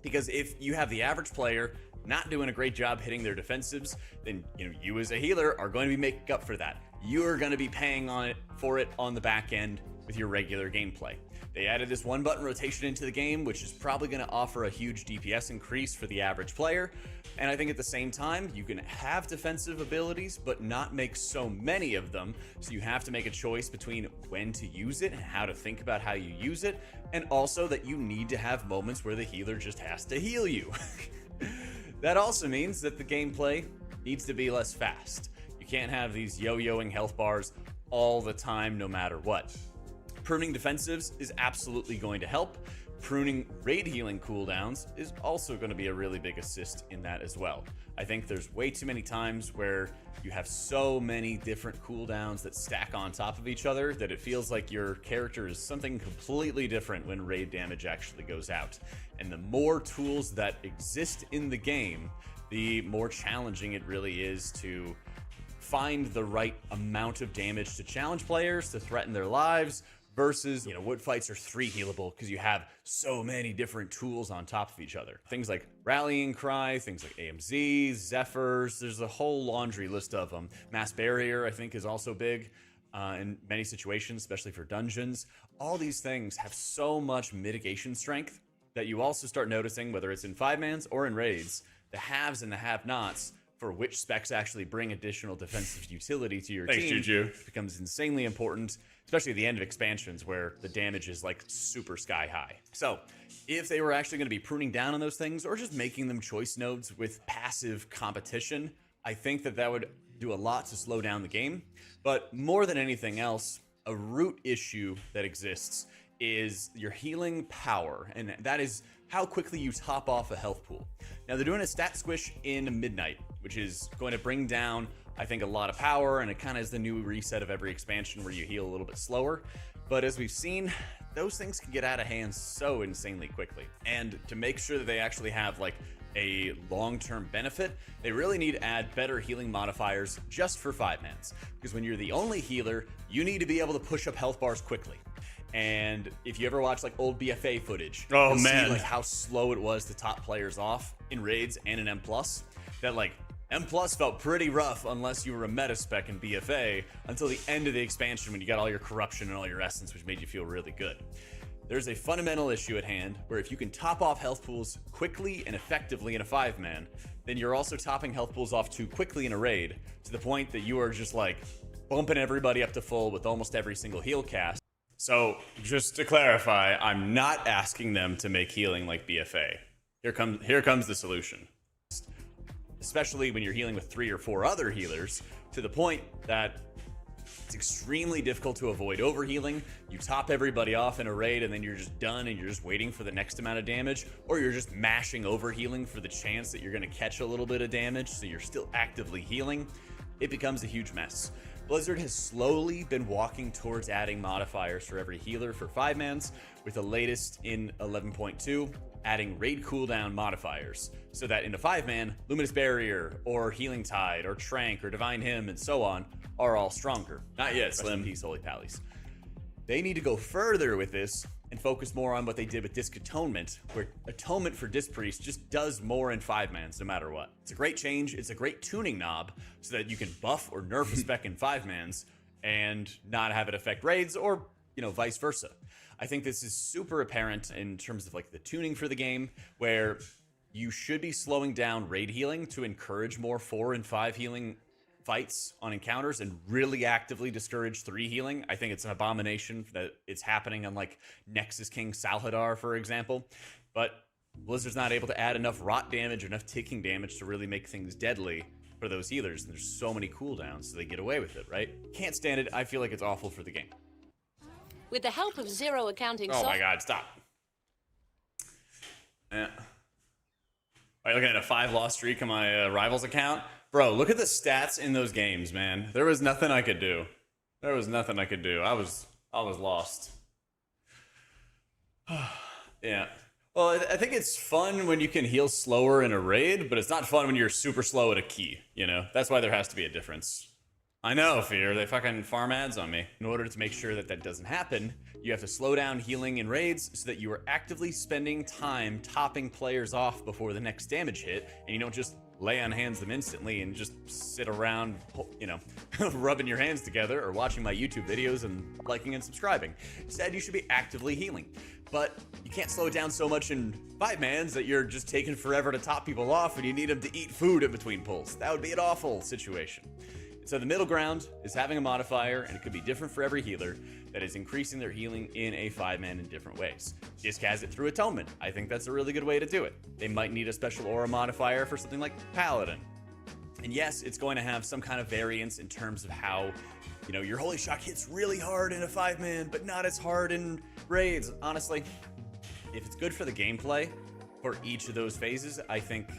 Speaker 1: Because if you have the average player not doing a great job hitting their defensives, then you as a healer are going to be making up for that. You are going to be paying for it on the back end with your regular gameplay. They added this one button rotation into the game, which is probably going to offer a huge DPS increase for the average player. And I think at the same time, you can have defensive abilities, but not make so many of them. So you have to make a choice between when to use it and how to think about how you use it. And also that you need to have moments where the healer just has to heal you. That also means that the gameplay needs to be less fast. You can't have these yo-yoing health bars all the time, no matter what. Pruning defensives is absolutely going to help. Pruning raid healing cooldowns is also going to be a really big assist in that as well. I think there's way too many times where you have so many different cooldowns that stack on top of each other that it feels like your character is something completely different when raid damage actually goes out. And the more tools that exist in the game, the more challenging it really is to find the right amount of damage to challenge players, to threaten their lives, versus, wood fights are 3 healable because you have so many different tools on top of each other. Things like Rallying Cry, things like AMZ, Zephyrs, there's a whole laundry list of them. Mass Barrier, I think, is also big in many situations, especially for dungeons. All these things have so much mitigation strength that you also start noticing, whether it's in 5-mans or in raids, the haves and the have-nots for which specs actually bring additional defensive utility to your
Speaker 6: Thanks,
Speaker 1: team
Speaker 6: Juju.
Speaker 1: becomes insanely important, especially at the end of expansions where the damage is like super sky high. So if they were actually going to be pruning down on those things or just making them choice nodes with passive competition, I think that that would do a lot to slow down the game. But more than anything else, a root issue that exists is your healing power, and that is how quickly you top off a health pool. Now they're doing a stat squish in Midnight, which is going to bring down, I think, a lot of power, and it kind of is the new reset of every expansion where you heal a little bit slower. But as we've seen, those things can get out of hand so insanely quickly. And to make sure that they actually have like a long-term benefit, they really need to add better healing modifiers just for 5-mans. Because when you're the only healer, you need to be able to push up health bars quickly. And if you ever watch like old BFA footage,
Speaker 6: Oh,
Speaker 1: you'll
Speaker 6: man.
Speaker 1: see like how slow it was to top players off in raids and in M+. That like M+ felt pretty rough unless you were a meta spec in BFA until the end of the expansion when you got all your corruption and all your essence, which made you feel really good. There's a fundamental issue at hand where if you can top off health pools quickly and effectively in a 5-man, then you're also topping health pools off too quickly in a raid to the point that you are just like bumping everybody up to full with almost every single heal cast. So just to clarify, I'm not asking them to make healing like BFA. Here comes the solution. Especially when you're healing with 3 or 4 other healers, to the point that it's extremely difficult to avoid overhealing. You top everybody off in a raid and then you're just done and you're just waiting for the next amount of damage, or you're just mashing overhealing for the chance that you're going to catch a little bit of damage, so you're still actively healing. It becomes a huge mess. Blizzard has slowly been walking towards adding modifiers for every healer for 5-mans, with the latest in 11.2 adding raid cooldown modifiers, so that in a 5-man, Luminous Barrier, or Healing Tide, or Trank, or Divine Hymn, and so on, are all stronger.
Speaker 6: Not yet,
Speaker 1: Rest in
Speaker 6: Slim.
Speaker 1: peace, Holy Pallies. They need to go further with this and focus more on what they did with Disc Atonement, where Atonement for Disc Priest just does more in 5-mans no matter what. It's a great change, it's a great tuning knob, so that you can buff or nerf a spec in 5-mans and not have it affect raids, or, you know, vice versa. I think this is super apparent in terms of like the tuning for the game, where you should be slowing down raid healing to encourage more 4 and 5 healing fights on encounters and really actively discourage 3 healing. I think it's an abomination that it's happening on like Nexus King Salhadar, for example. But Blizzard's not able to add enough rot damage, enough ticking damage to really make things deadly for those healers. And there's so many cooldowns, so they get away with it, right? Can't stand it. I feel like it's awful for the game.
Speaker 7: With the help of zero accounting
Speaker 1: Oh my god, stop. Yeah. Are you looking at a 5-loss streak on my Rivals account? Bro, look at the stats in those games, man. There was nothing I could do. There was nothing I could do. I was lost. Yeah. Well, I think it's fun when you can heal slower in a raid, but it's not fun when you're super slow at a key, you know? That's why there has to be a difference. I know, Fear. They fucking farm ads on me. In order to make sure that that doesn't happen, you have to slow down healing in raids so that you are actively spending time topping players off before the next damage hit, and you don't just lay on hands them instantly and just sit around, you know, rubbing your hands together or watching my YouTube videos and liking and subscribing. Instead, you should be actively healing. But you can't slow it down so much in 5-mans that you're just taking forever to top people off and you need them to eat food in between pulls. That would be an awful situation. So the middle ground is having a modifier, and it could be different for every healer, that is increasing their healing in a 5-man in different ways. Disc has it through Atonement. I think that's a really good way to do it. They might need a special aura modifier for something like Paladin. And yes, it's going to have some kind of variance in terms of how, you know, your Holy Shock hits really hard in a 5-man, but not as hard in raids. Honestly, if it's good for the gameplay for each of those phases, I think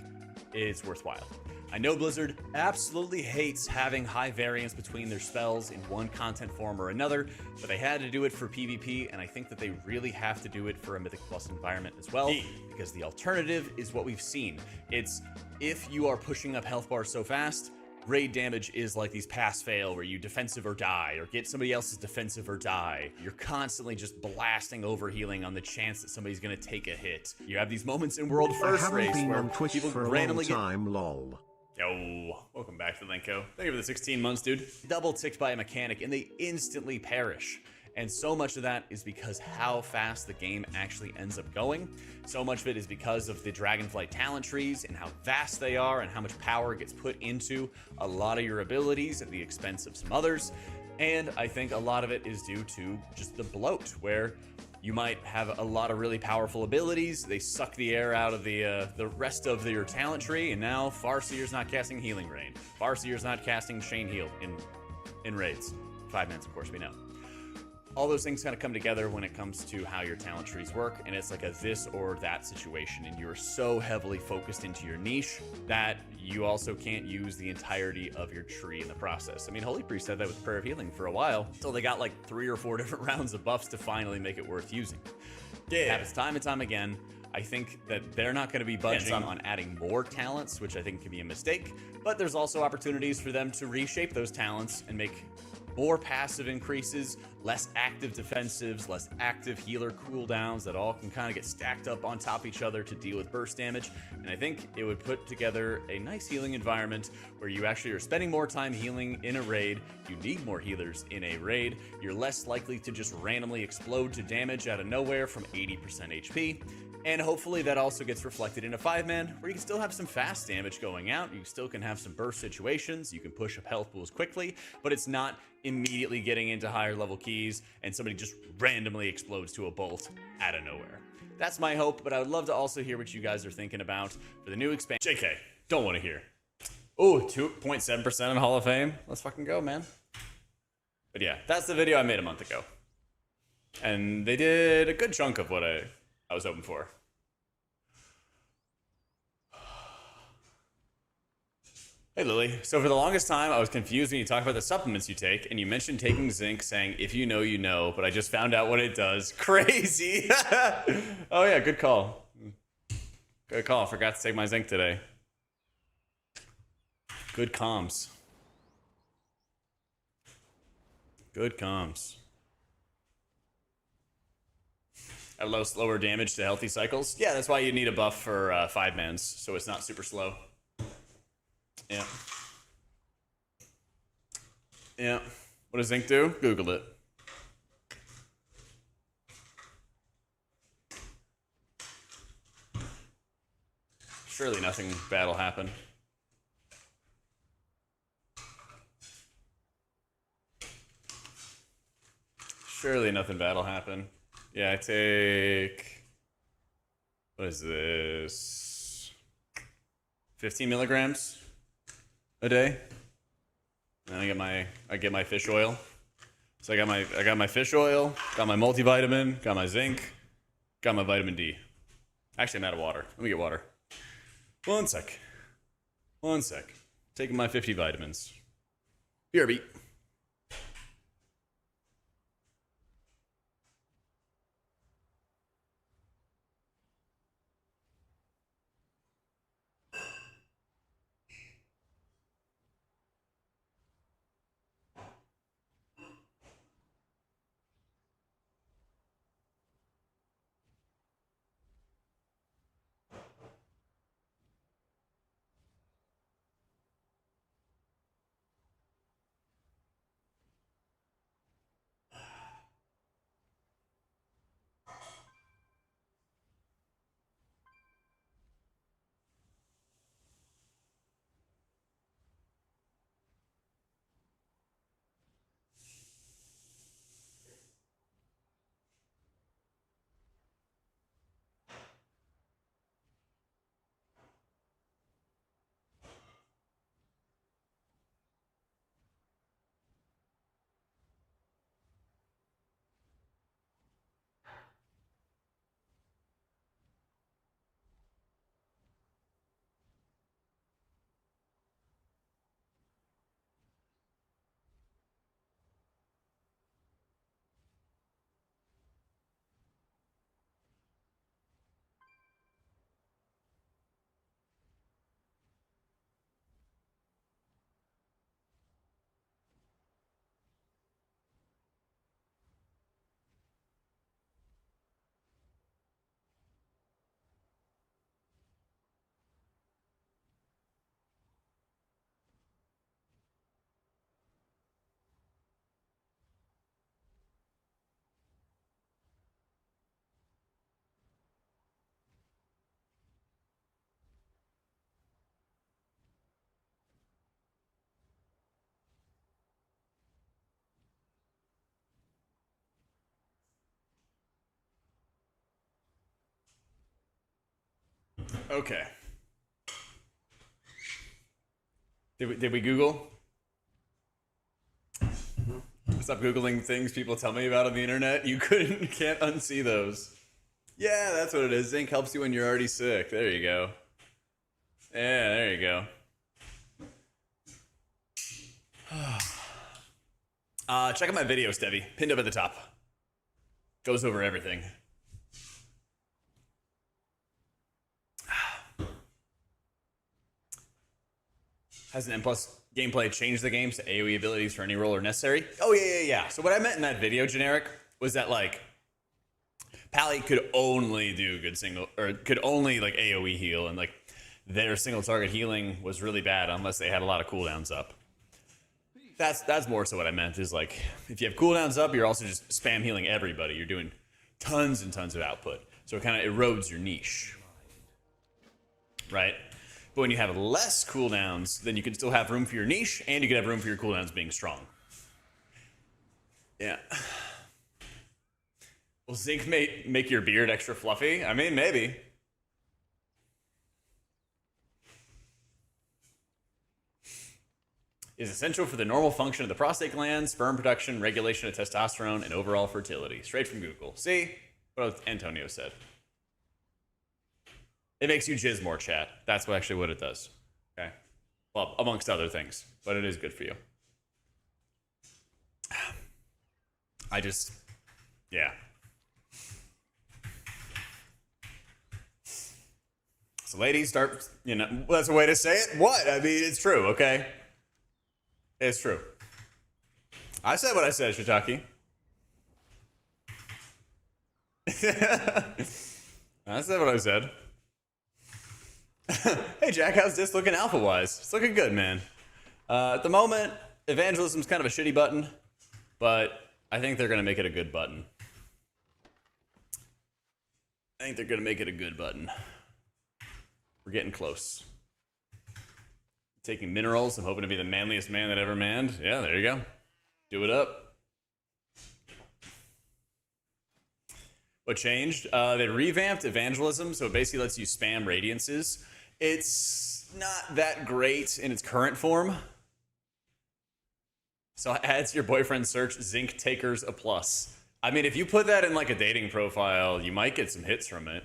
Speaker 1: it's worthwhile. I know Blizzard absolutely hates having high variance between their spells in one content form or another, but they had to do it for PvP, and I think that they really have to do it for a Mythic Plus environment as well, because the alternative is what we've seen. It's, if you are pushing up health bars so fast, raid damage is like these pass-fail where you defensive or die, or get somebody else's defensive or die. You're constantly just blasting overhealing on the chance that somebody's gonna take a hit. You have these moments in World
Speaker 8: I
Speaker 1: First
Speaker 8: haven't
Speaker 1: race
Speaker 8: been
Speaker 1: where
Speaker 8: on Twitch
Speaker 1: people
Speaker 8: for a long
Speaker 1: randomly
Speaker 8: time, lol.
Speaker 1: Yo, welcome back to Linko. Thank you for the 16 months, dude. Double ticked by a mechanic and they instantly perish. And so much of that is because how fast the game actually ends up going. So much of it is because of the Dragonflight talent trees and how vast they are and how much power gets put into a lot of your abilities at the expense of some others. And I think a lot of it is due to just the bloat, where you might have a lot of really powerful abilities. They suck the air out of the rest of your talent tree, and now Farseer's not casting Healing Rain. Farseer's not casting Shane Heal in raids. 5 minutes, of course, we know. All those things kind of come together when it comes to how your talent trees work, and it's like a this or that situation, and you're so heavily focused into your niche that you also can't use the entirety of your tree in the process. I mean, Holy Priest had that with Prayer of Healing for a while, until they got like 3 or 4 different rounds of buffs to finally make it worth using. It happens time and time again. I think that they're not going to be budging on adding more talents, which I think can be a mistake, but there's also opportunities for them to reshape those talents and make more passive increases, less active defensives, less active healer cooldowns that all can kind of get stacked up on top of each other to deal with burst damage. And I think it would put together a nice healing environment where you actually are spending more time healing in a raid. You need more healers in a raid. You're less likely to just randomly explode to damage out of nowhere from 80% HP. And hopefully that also gets reflected in a 5-man, where you can still have some fast damage going out. You still can have some burst situations. You can push up health pools quickly, but it's not immediately getting into higher level keys and somebody just randomly explodes to a bolt out of nowhere. That's my hope, but I would love to also hear what you guys are thinking about for the new expansion. JK, don't want to hear. Oh, 2.7% in Hall of Fame. Let's fucking go, man. But yeah, that's the video I made a month ago. And they did a good chunk of what I was hoping for. Hey Lily, so for the longest time I was confused when you talk about the supplements you take, and you mentioned taking zinc, saying if you know you know, but I just found out what it does. Crazy. Oh yeah, good call. Good call. Forgot to take my zinc today. Good comms. Good comms. Allow slower damage to healthy cycles. Yeah, that's why you need a buff for 5-mans, so it's not super slow. Yeah. Yeah. What does zinc do? Google it. Surely nothing bad will happen. Surely nothing bad will happen. Yeah, I take, what is this? 15 milligrams a day. And I get my fish oil. So I got my fish oil, got my multivitamin, got my zinc, got my vitamin D. Actually, I'm out of water. Let me get water. One sec. Taking my 50 vitamins. BRB. Okay. Did we Google? Stop Googling things people tell me about on the internet. You can't unsee those. Yeah, that's what it is. Zinc helps you when you're already sick. There you go. Yeah, there you go. Check out my video, Stevie. Pinned up at the top. Goes over everything. Has an N plus gameplay changed the game to AoE abilities for any role are necessary? Oh, yeah. So what I meant in that video, generic, was that, like, Pally could only do good single, or could only, like, AoE heal, and, like, their single target healing was really bad unless they had a lot of cooldowns up. That's more so what I meant, is, like, if you have cooldowns up, you're also just spam healing everybody. You're doing tons and tons of output. So it kind of erodes your niche. Right? But when you have less cooldowns, then you can still have room for your niche, and you can have room for your cooldowns being strong. Yeah. Will zinc make your beard extra fluffy? I mean, maybe. Is essential for the normal function of the prostate gland, sperm production, regulation of testosterone, and overall fertility. Straight from Google. See what Antonio said. It makes you jizz more, chat. That's actually what it does. Okay? Well, amongst other things. But it is good for you. Yeah. So ladies start, that's a way to say it. What? I mean, it's true, okay? It's true. I said what I said, Shiitake. I said what I said. Hey, Jack, how's this looking alpha-wise? It's looking good, man. At the moment, evangelism's kind of a shitty button, but I think they're going to make it a good button. We're getting close. Taking minerals. I'm hoping to be the manliest man that ever manned. Yeah, there you go. Do it up. What changed? They revamped evangelism, so it basically lets you spam radiances. It's not that great in its current form. So add to your boyfriend's search, zinc takers a plus. I mean, if you put that in like a dating profile, you might get some hits from it.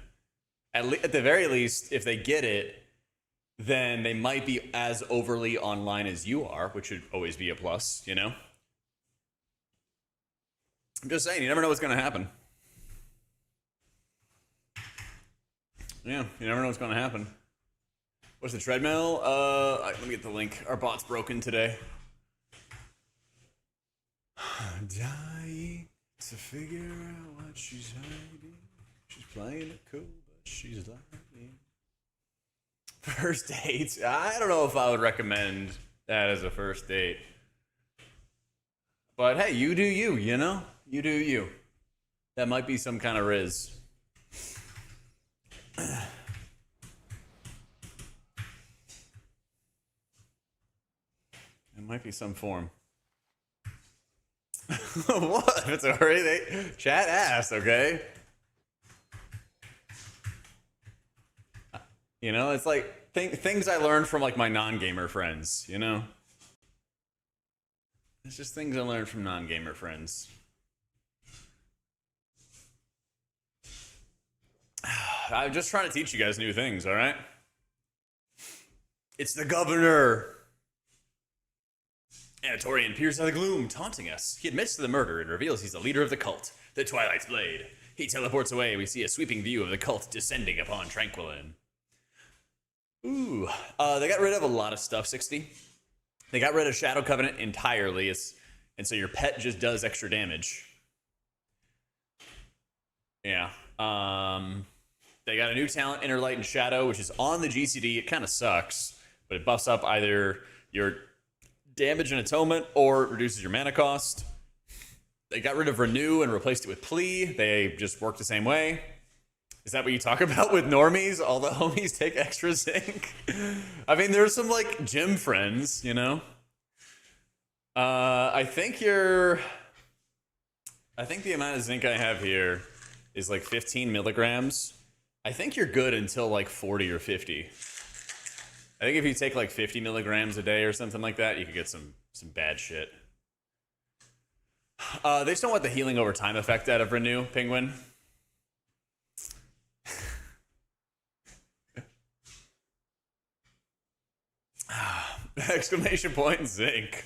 Speaker 1: At the very least, if they get it, then they might be as overly online as you are, which should always be a plus, you know? I'm just saying, you never know what's going to happen. Yeah, you never know what's going to happen. What's the treadmill? Let me get the link. Our bot's broken today. Dying to figure out what she's hiding. She's playing it cool, but she's lying. First dates. I don't know if I would recommend that as a first date. But hey, you do you, you know? You do you. That might be some kind of riz. It might be some form. What? If it's a hurry, chat asked, okay? You know, it's like things I learned from like my non-gamer friends, you know? It's just things I learned from non-gamer friends. I'm just trying to teach you guys new things, all right? It's the governor. Anatorian peers out of the gloom, taunting us. He admits to the murder and reveals he's the leader of the cult, the Twilight's Blade. He teleports away. We see a sweeping view of the cult descending upon Tranquillin. Ooh. They got rid of a lot of stuff, 60. They got rid of Shadow Covenant entirely, and so your pet just does extra damage. Yeah. They got a new talent, Inner Light and Shadow, which is on the GCD. It kind of sucks, but it buffs up either your damage and atonement or reduces your mana cost. They got rid of Renew and replaced it with Plea. They just work the same way. Is that what you talk about with normies? All the homies take extra zinc? I mean, there's some like gym friends, you know? I think the amount of zinc I have here is like 15 milligrams. I think you're good until like 40 or 50. I think if you take like 50 milligrams a day or something like that, you could get some bad shit. They just don't want the healing over time effect out of Renew, Penguin. Exclamation point, Zinc.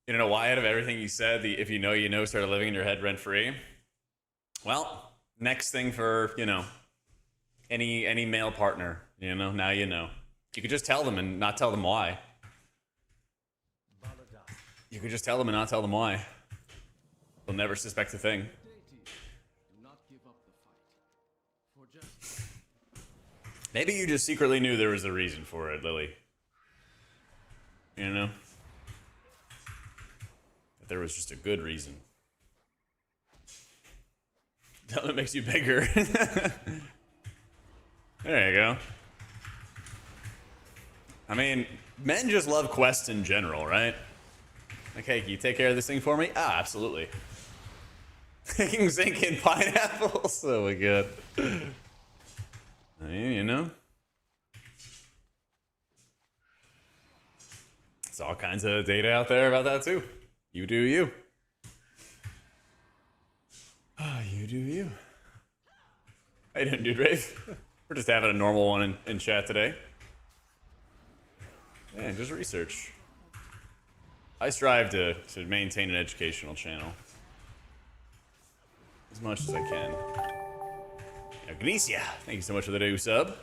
Speaker 1: You don't know why out of everything you said, the if you know started living in your head rent free? Well, next thing for, any male partner, now you know. You could just tell them and not tell them why. You could just tell them and not tell them why. They'll never suspect a thing.
Speaker 3: Do not give up the fight. For just
Speaker 1: Maybe you just secretly knew there was a reason for it, Lily. That there was just a good reason. Tell them it makes you bigger. There you go. I mean, men just love quests in general, right? Like, hey, can you take care of this thing for me? Ah, absolutely. Taking zinc and pineapples. Oh my god. I mean, There's all kinds of data out there about that too. You do you. Ah, you do you. How you doing, dude, Rave? We're just having a normal one in chat today. Yeah, just research. I strive to maintain an educational channel as much as I can. Agnesia, thank you so much for the new sub.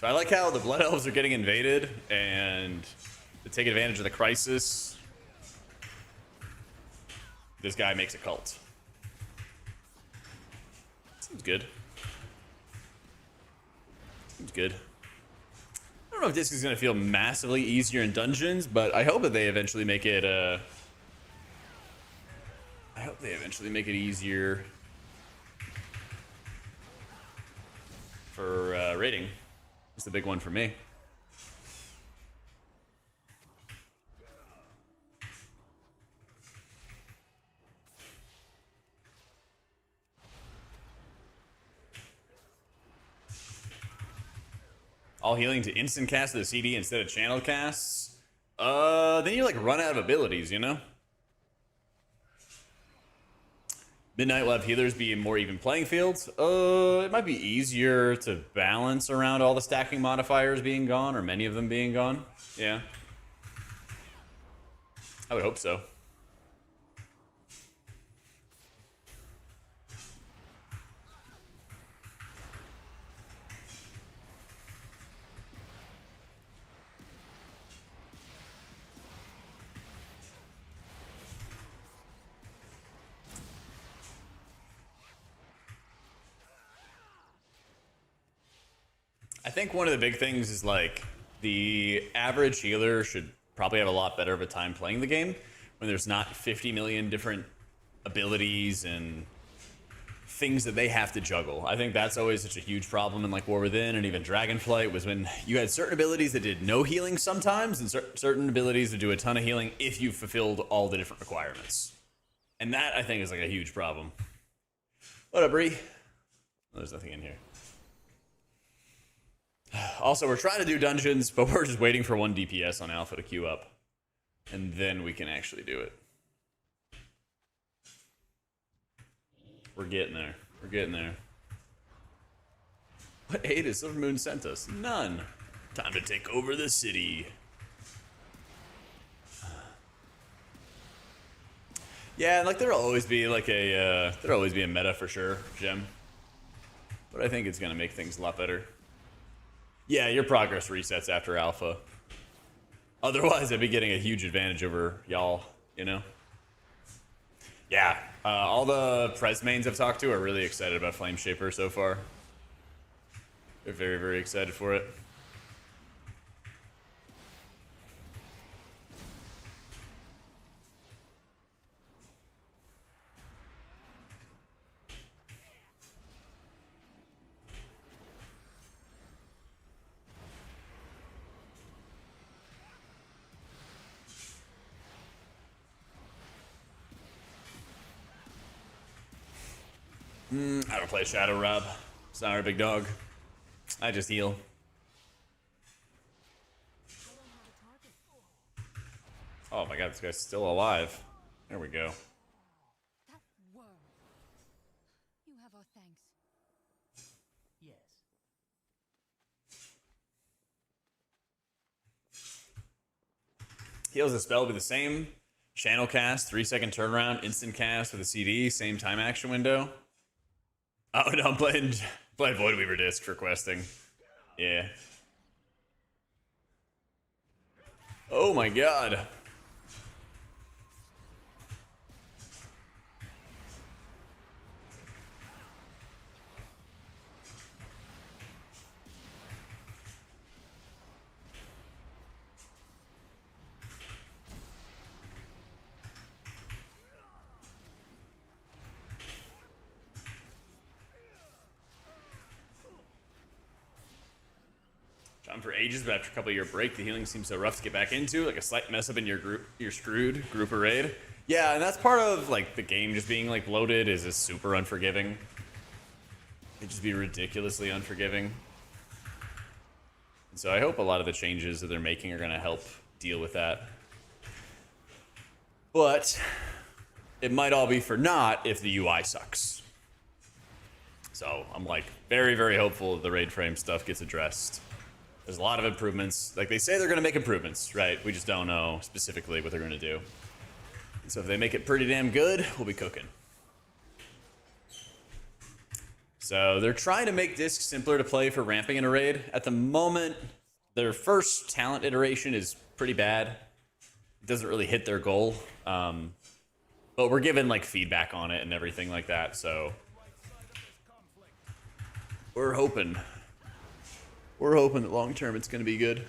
Speaker 1: So I like how the Blood Elves are getting invaded and to take advantage of the crisis, this guy makes a cult. Seems good. Seems good. I don't know if this is going to feel massively easier in dungeons, but I hope that they eventually make it, easier for raiding. That's the big one for me. All healing to instant cast to the CD instead of channel casts. Then you like run out of abilities, Midnight will have healers be in more even playing fields. It might be easier to balance around all the stacking modifiers being gone, or many of them being gone. Yeah. I would hope so. I think one of the big things is like the average healer should probably have a lot better of a time playing the game when there's not 50 million different abilities and things that they have to juggle. I think that's always such a huge problem in like War Within and even Dragonflight was when you had certain abilities that did no healing sometimes and certain abilities that do a ton of healing if you fulfilled all the different requirements. And that I think is like a huge problem. What up, Bree? Oh, there's nothing in here. Also, we're trying to do dungeons, but we're just waiting for 1 DPS on Alpha to queue up. And then we can actually do it. We're getting there. We're getting there. What aid has Silver Moon sent us? None. Time to take over the city. Yeah, like there'll always be like a meta for sure, Gem. But I think it's gonna make things a lot better. Yeah, your progress resets after Alpha. Otherwise, I'd be getting a huge advantage over y'all, Yeah, all the Prez mains I've talked to are really excited about Flame Shaper so far. They're very, very excited for it. I don't play Shadow Rob. Sorry, big dog. I just heal. Oh my god, this guy's still alive. There we go.
Speaker 2: That worm. You have our thanks.
Speaker 3: Yes.
Speaker 1: Heals the spell will be the same. Channel cast, 3-second turnaround, instant cast with a CD, same time action window. Oh no, I'm playing Void Weaver disc for questing. Yeah. Oh my god. Gone for ages, but after a couple year break, the healing seems so rough to get back into. Like a slight mess up in your group, you're screwed. Group or raid. Yeah, and that's part of like the game just being like bloated is super unforgiving. It'd just be ridiculously unforgiving. And so I hope a lot of the changes that they're making are gonna help deal with that. But it might all be for naught if the UI sucks. So I'm like very, very hopeful the raid frame stuff gets addressed. There's a lot of improvements. Like they say they're gonna make improvements, right? We just don't know specifically what they're gonna do. And so if they make it pretty damn good, we'll be cooking. So they're trying to make discs simpler to play for ramping in a raid. At the moment, their first talent iteration is pretty bad. It doesn't really hit their goal. But we're given like feedback on it and everything like that, so we're hoping that long term it's gonna be good.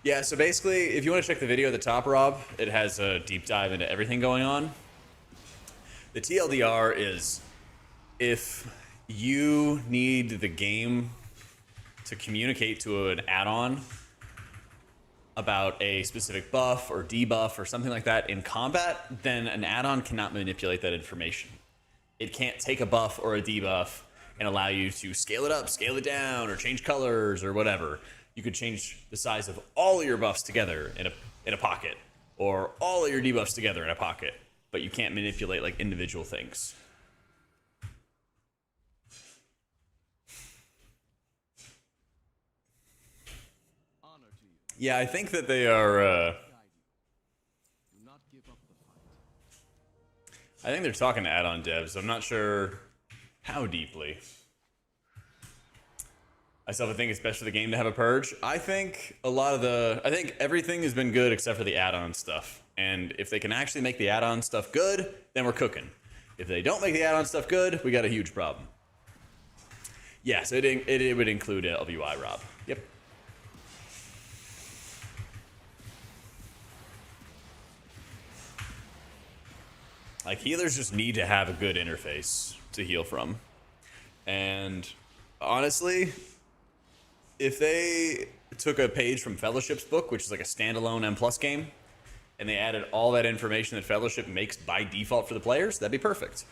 Speaker 1: Yeah, so basically, if you want to check the video at the top, Rob, it has a deep dive into everything going on. The TLDR is if you need the game to communicate to an add-on about a specific buff or debuff or something like that in combat, then an add-on cannot manipulate that information. It can't take a buff or a debuff and allow you to scale it up, scale it down, or change colors or whatever. You could change the size of all of your buffs together in a pocket, or all of your debuffs together in a pocket, but you can't manipulate like individual things.
Speaker 3: Honor to you.
Speaker 1: Yeah, I think that they are.
Speaker 3: Guide you. Do not give up the fight.
Speaker 1: I think they're talking to add-on devs. I'm not sure how deeply. I still think it's best for the game to have a purge. I think everything has been good except for the add-on stuff. And if they can actually make the add-on stuff good, then we're cooking. If they don't make the add-on stuff good, we got a huge problem. Yeah, so it would include LVY, Rob. Yep. Like, healers just need to have a good interface to heal from. And honestly, if they took a page from Fellowship's book, which is like a standalone M+ game, and they added all that information that Fellowship makes by default for the players, that'd be perfect.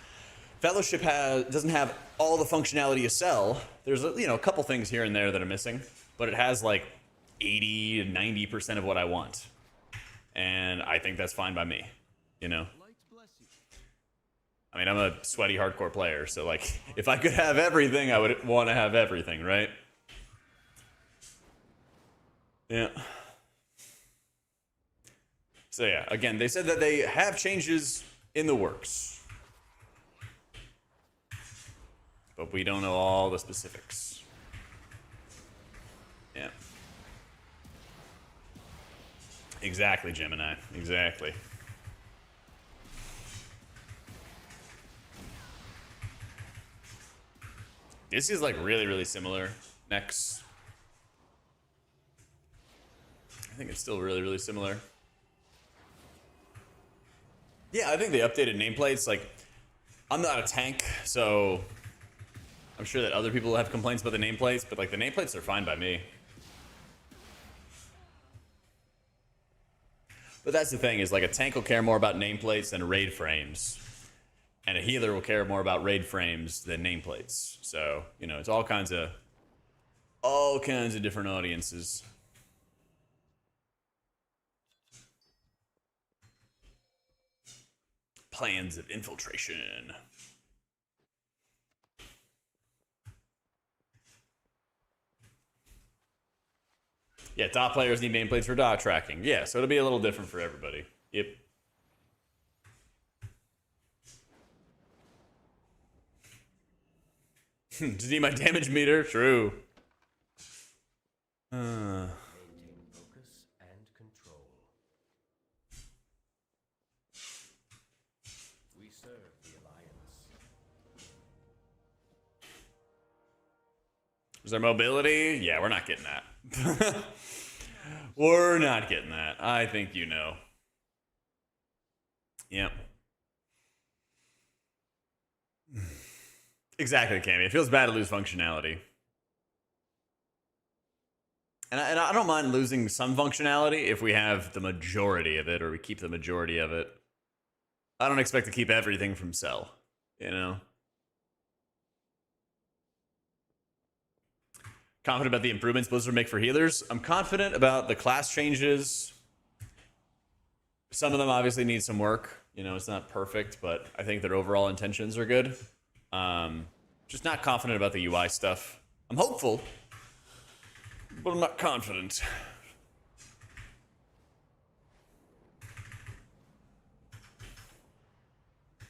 Speaker 1: Fellowship doesn't have all the functionality of Cell. There's a couple things here and there that are missing, but it has like 80 to 90% of what I want. And I think that's fine by me, you know?
Speaker 3: Light bless you.
Speaker 1: I mean, I'm a sweaty hardcore player, so like, if I could have everything, I would want to have everything, right? Yeah. So yeah, again, they said that they have changes in the works, but we don't know all the specifics. Yeah. Exactly, Gemini. Exactly. This is like really, really similar. Next. I think it's still really, really similar. Yeah, I think they updated nameplates. Like, I'm not a tank, so I'm sure that other people have complaints about the nameplates, but like the nameplates are fine by me. But that's the thing, is like a tank will care more about nameplates than raid frames. And a healer will care more about raid frames than nameplates. So, you know, it's all kinds of different audiences. Plans of infiltration. Yeah, top players need nameplates for dot tracking. Yeah, so it'll be a little different for everybody. Yep. To see my damage meter? True.
Speaker 6: Maintain focus and control. We serve the Alliance.
Speaker 1: Is there mobility? Yeah, we're not getting that. We're not getting that. I think you know. Yep. Exactly, Cammy. It feels bad to lose functionality. And I don't mind losing some functionality if we have the majority of it, or we keep the majority of it. I don't expect to keep everything from Cell, you know? Confident about the improvements Blizzard make for healers. I'm confident about the class changes. Some of them obviously need some work. You know, it's not perfect, but I think their overall intentions are good. Just not confident about the UI stuff. I'm hopeful, but I'm not confident.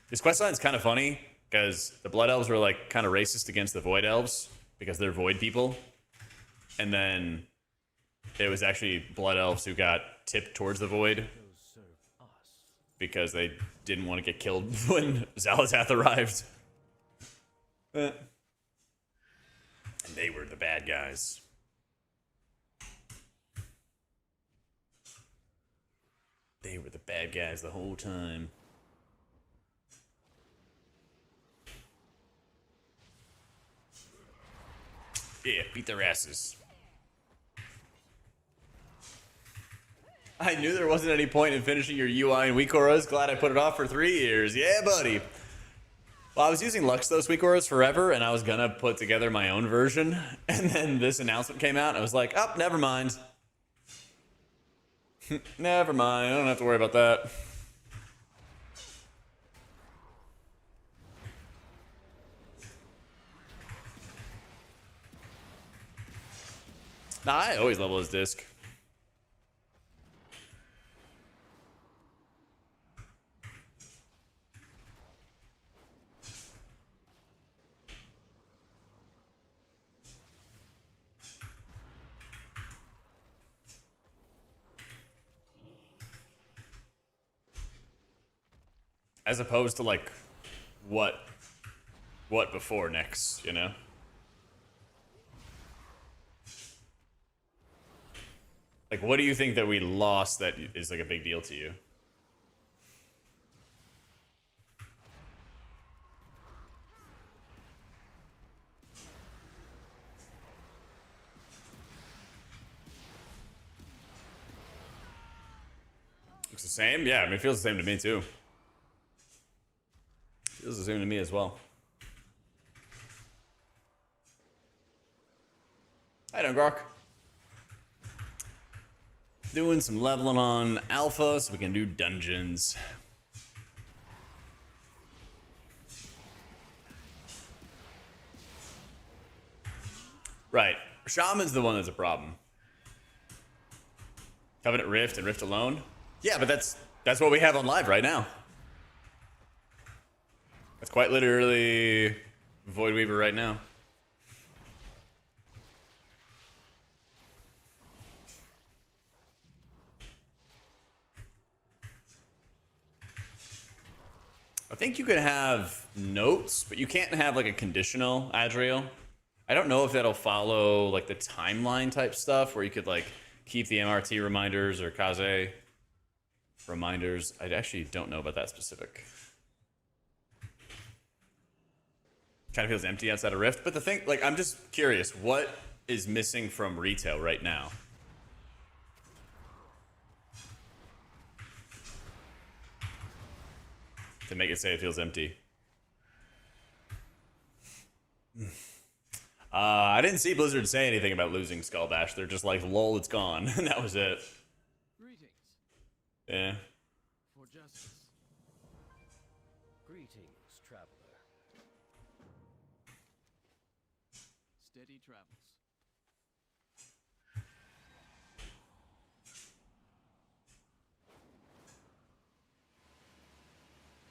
Speaker 1: This questline's kind of funny because the Blood Elves were like kind of racist against the Void Elves because they're Void people. And then it was actually Blood Elves who got tipped towards the Void because they didn't want to get killed when Xal'atath arrived. And they were the bad guys. They were the bad guys the whole time. Yeah, beat their asses. I knew there wasn't any point in finishing your UI in weak auras. Glad I put it off for 3 years. Yeah, buddy. Well, I was using Luxthos weak auras forever, and I was gonna put together my own version. And then this announcement came out, and I was like, oh, never mind. Never mind. I don't have to worry about that. Nah, I always level his disc. As opposed to like what before next, you know? Like, what do you think that we lost that is like a big deal to you? Looks the same? Yeah, I mean, it feels the same to me too. Feels the same to me as well. Hi, Dungrok. Doing some leveling on Alpha so we can do dungeons. Right. Shaman's the one that's a problem. Covenant Rift and Rift alone? Yeah, but that's what we have on live right now. That's quite literally Void Weaver right now. I think you could have notes, but you can't have like a conditional Adriel. I don't know if that'll follow like the timeline type stuff where you could like keep the MRT reminders or Kaze reminders. I actually don't know about that specific. Kind of feels empty outside of Rift, but the thing, like, I'm just curious, what is missing from retail right now? To make it say it feels empty. I didn't see Blizzard say anything about losing Skull Bash. They're just like, lol, it's gone. And that was it.
Speaker 3: Greetings
Speaker 1: Yeah.
Speaker 3: for justice.
Speaker 6: Greetings, traveler.
Speaker 3: Steady travels.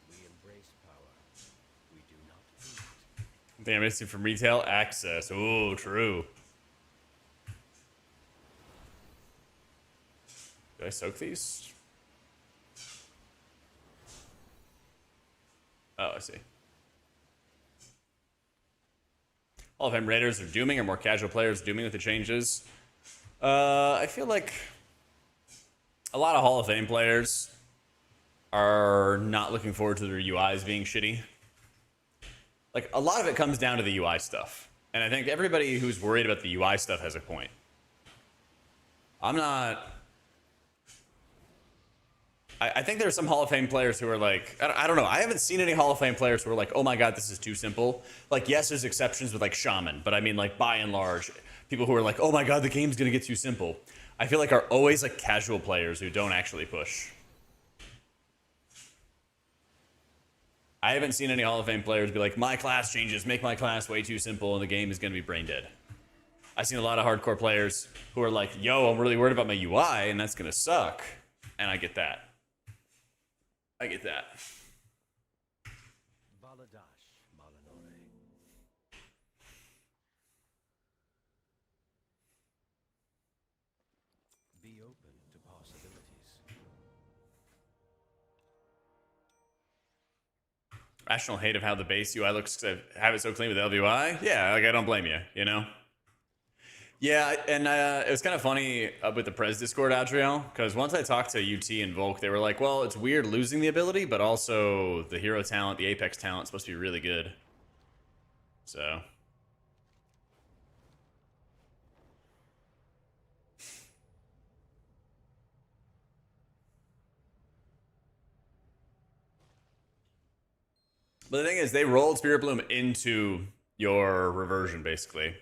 Speaker 6: We embrace power. We do not fear it.
Speaker 1: I think I'm missing from retail access. Oh, true. Do I soak these? Oh, I see. Hall of Fame Raiders are dooming, or more casual players dooming with the changes? I feel like a lot of Hall of Fame players are not looking forward to their UIs being shitty. Like, a lot of it comes down to the UI stuff. And I think everybody who's worried about the UI stuff has a point. I'm not... I think there are some Hall of Fame players who are like, I don't know. I haven't seen any Hall of Fame players who are like, oh my god, this is too simple. Like, yes, there's exceptions with like Shaman, but I mean, like, by and large, people who are like, oh my god, the game's gonna get too simple, I feel like are always like casual players who don't actually push. I haven't seen any Hall of Fame players be like, my class changes, make my class way too simple, and the game is gonna be brain dead. I've seen a lot of hardcore players who are like, yo, I'm really worried about my UI, and that's gonna suck. And I get that. I get that.
Speaker 6: Baladash Malanore. Be open to possibilities.
Speaker 1: Rational hate of how the base UI looks to have it so clean with LVI. Yeah, like I don't blame you, you know? Yeah, and it was kind of funny with the Prez Discord, Adriel, because once I talked to UT and Volk, they were like, well, it's weird losing the ability, but also the hero talent, the Apex talent, is supposed to be really good. So... But the thing is, they rolled Spirit Bloom into your reversion, basically.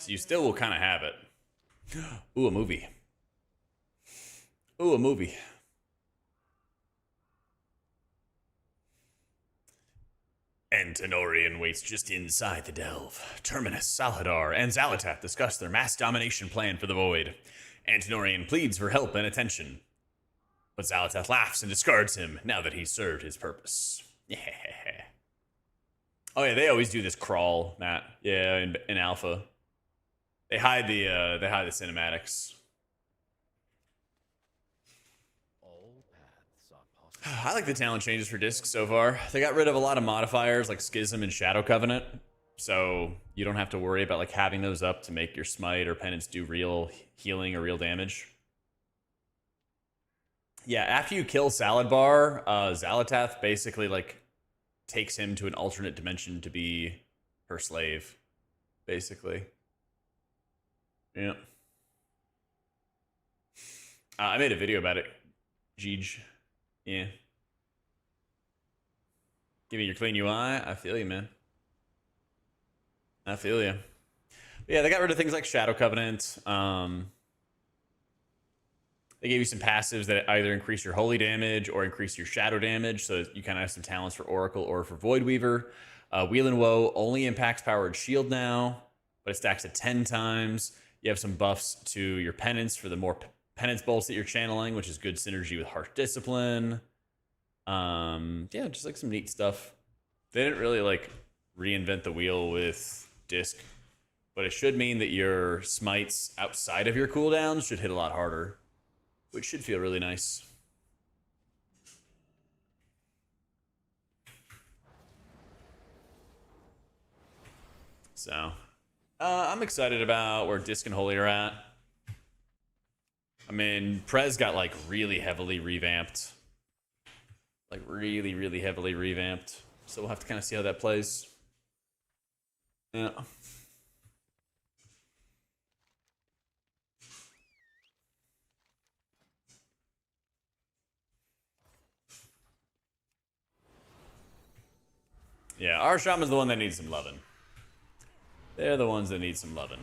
Speaker 1: So you still will kind of have it. Ooh, a movie. Ooh, a movie. Antenorian waits just inside the delve. Terminus, Salhadar, and Xalatath discuss their mass domination plan for the Void. Antenorian pleads for help and attention. But Xalatath laughs and discards him now that he's served his purpose. Yeah. Oh yeah, they always do this crawl, Matt. Yeah, in Alpha. They hide the cinematics.
Speaker 6: All paths are possible.
Speaker 1: I like the talent changes for discs so far. They got rid of a lot of modifiers like Schism and Shadow Covenant, so you don't have to worry about like having those up to make your smite or penance do real healing or real damage. Yeah, after you kill Salad Bar, Xalatath basically like takes him to an alternate dimension to be her slave, basically. Yeah. I made a video about it, Jeej. Yeah. Give me your clean UI. I feel you, man. I feel you. Yeah, they got rid of things like Shadow Covenant. They gave you some passives that either increase your holy damage or increase your shadow damage, so you kind of have some talents for Oracle or for Void Weaver. Wheel and Woe only impacts powered shield now, but it stacks to 10 times. You have some buffs to your penance for the more penance bolts that you're channeling, which is good synergy with Harsh Discipline. Yeah, just like some neat stuff. They didn't really like reinvent the wheel with Disc, but it should mean that your smites outside of your cooldowns should hit a lot harder, which should feel really nice. So, I'm excited about where Disc and Holy are at. I mean, Prez got like really heavily revamped. Like really, really heavily revamped. So we'll have to kind of see how that plays. Yeah. Yeah, our shaman's the one that needs some loving. They're the ones that need some loving.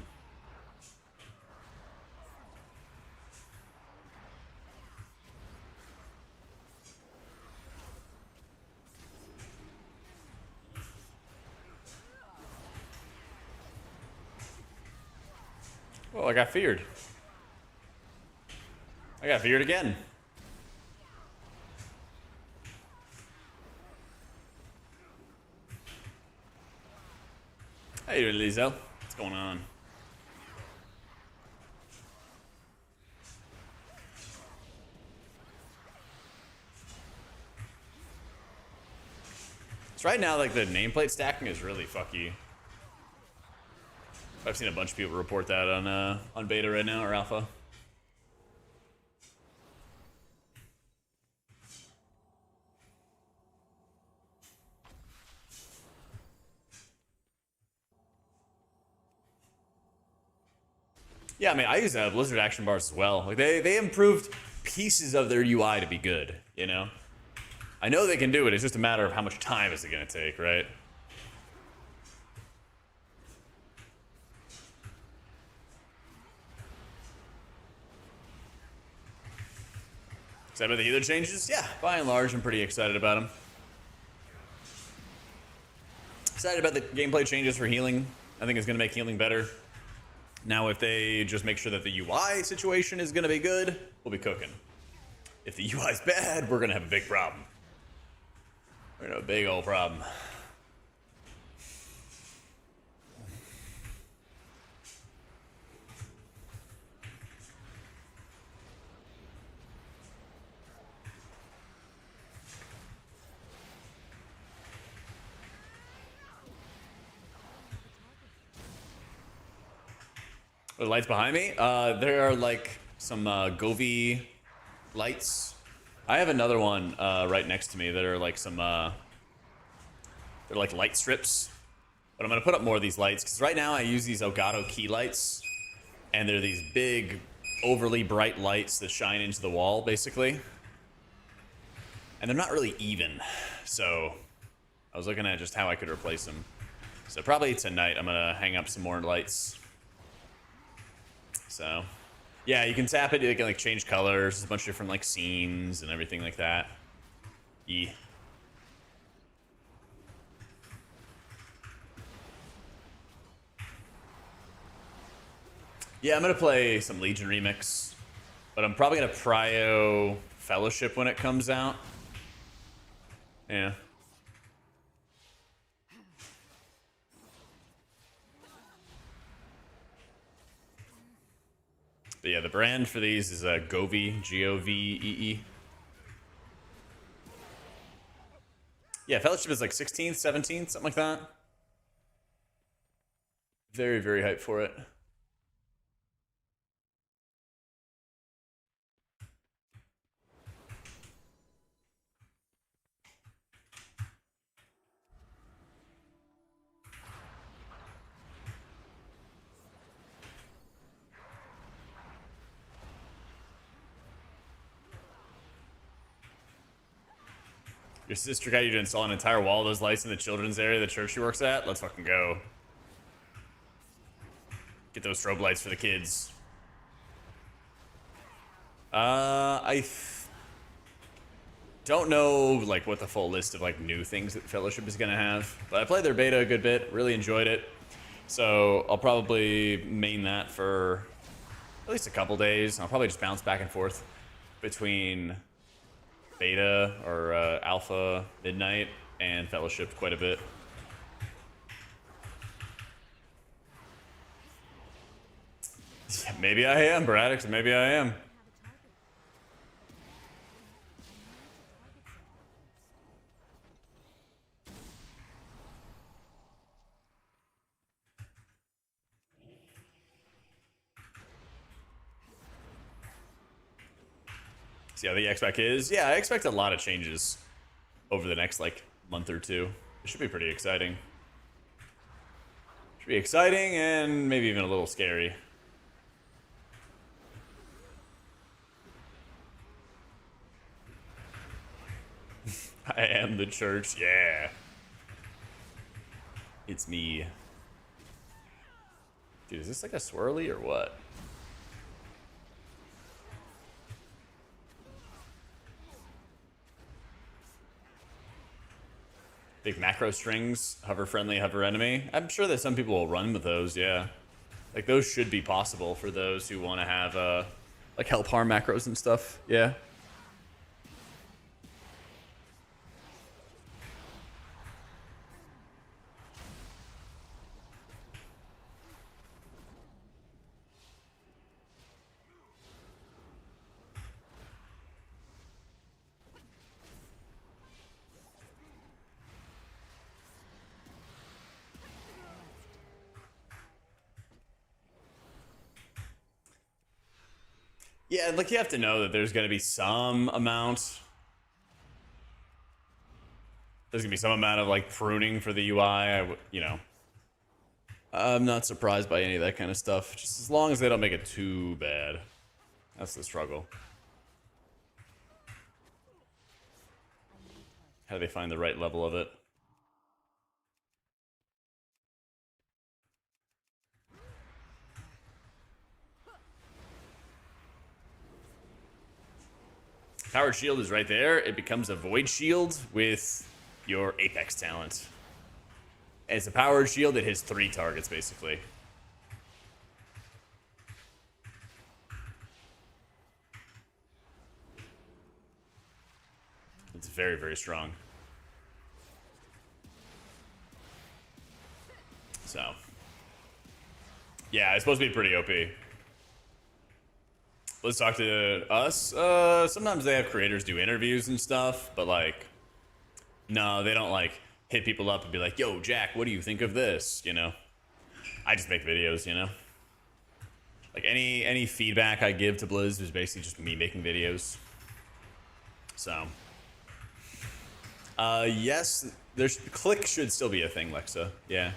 Speaker 1: Well, I got feared. I got feared again. How you doing, Lizzo? What's going on? So right now, like, the nameplate stacking is really fucky. I've seen a bunch of people report that on beta right now, or alpha. Yeah, I mean, I use Blizzard action bars as well. Like, they improved pieces of their UI to be good, you know? I know they can do it, it's just a matter of how much time is it gonna take, right? Excited about the healer changes? Yeah, by and large, I'm pretty excited about them. Excited about the gameplay changes for healing. I think it's gonna make healing better. Now, if they just make sure that the UI situation is gonna be good, we'll be cooking. If the UI's bad, we're gonna have a big problem. We're gonna have a big old problem. The lights behind me? There are like some Govee lights. I have another one right next to me that are like some, they're like light strips. But I'm gonna put up more of these lights because right now I use these Elgato key lights, and they're these big, overly bright lights that shine into the wall, basically. And they're not really even, so I was looking at just how I could replace them. So probably tonight I'm gonna hang up some more lights. So, yeah, you can tap it, you can like change colors, a bunch of different like scenes and everything like that. Yeah. Yeah, I'm gonna play some Legion Remix, but I'm probably gonna prio Fellowship when it comes out. Yeah. But yeah, the brand for these is Govee, Govee. Yeah, Fellowship is like 16th, 17th, something like that. Very, very hyped for it. Your sister got you to install an entire wall of those lights in the children's area of the church she works at? Let's fucking go. Get those strobe lights for the kids. Don't know like what the full list of like new things that Fellowship is gonna have, but I played their beta a good bit, really enjoyed it. So I'll probably main that for at least a couple days. I'll probably just bounce back and forth between beta or alpha midnight and Fellowship quite a bit. Yeah, maybe I am, Braddock. Maybe I am. See how the X-Pack is? Yeah, I expect a lot of changes over the next, like, month or two. It should be pretty exciting. Should be exciting and maybe even a little scary. I am the church, yeah. It's me. Dude, is this like a swirly or what? Big macro strings, hover friendly, hover enemy. I'm sure that some people will run with those, yeah. Like those should be possible for those who want to have like help harm macros and stuff, yeah. Yeah, like you have to know that there's going to be some amount. There's going to be some amount of like pruning for the UI. You know, I'm not surprised by any of that kind of stuff. Just as long as they don't make it too bad. That's the struggle. How do they find the right level of it? Powered shield is right there. It becomes a void shield with your apex talent. And it's a powered shield that hits 3 targets, basically. It's very, very strong. So. Yeah, it's supposed to be pretty OP. Let's talk to us. Sometimes they have creators do interviews and stuff, but like, no, they don't like hit people up and be like, yo, Jack, what do you think of this? You know, I just make videos, you know? Like any feedback I give to Blizz is basically just me making videos. So, yes, click should still be a thing, Lexa. Yeah.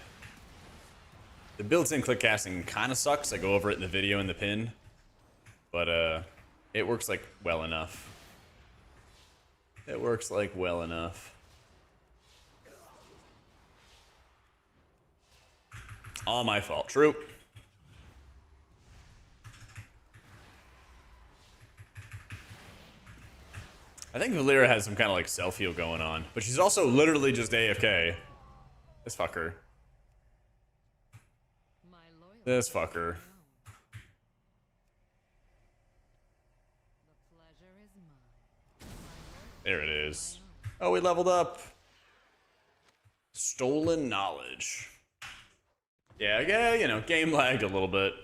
Speaker 1: The built-in click casting kind of sucks. I go over it in the video in the pin. But, it works, like, well enough. It works, like, well enough. All my fault. True. I think Valera has some kind of, like, self-heal going on. But she's also literally just AFK. This fucker. This fucker. There it is. Oh, we leveled up. Stolen knowledge. Yeah, you know, game lagged a little bit.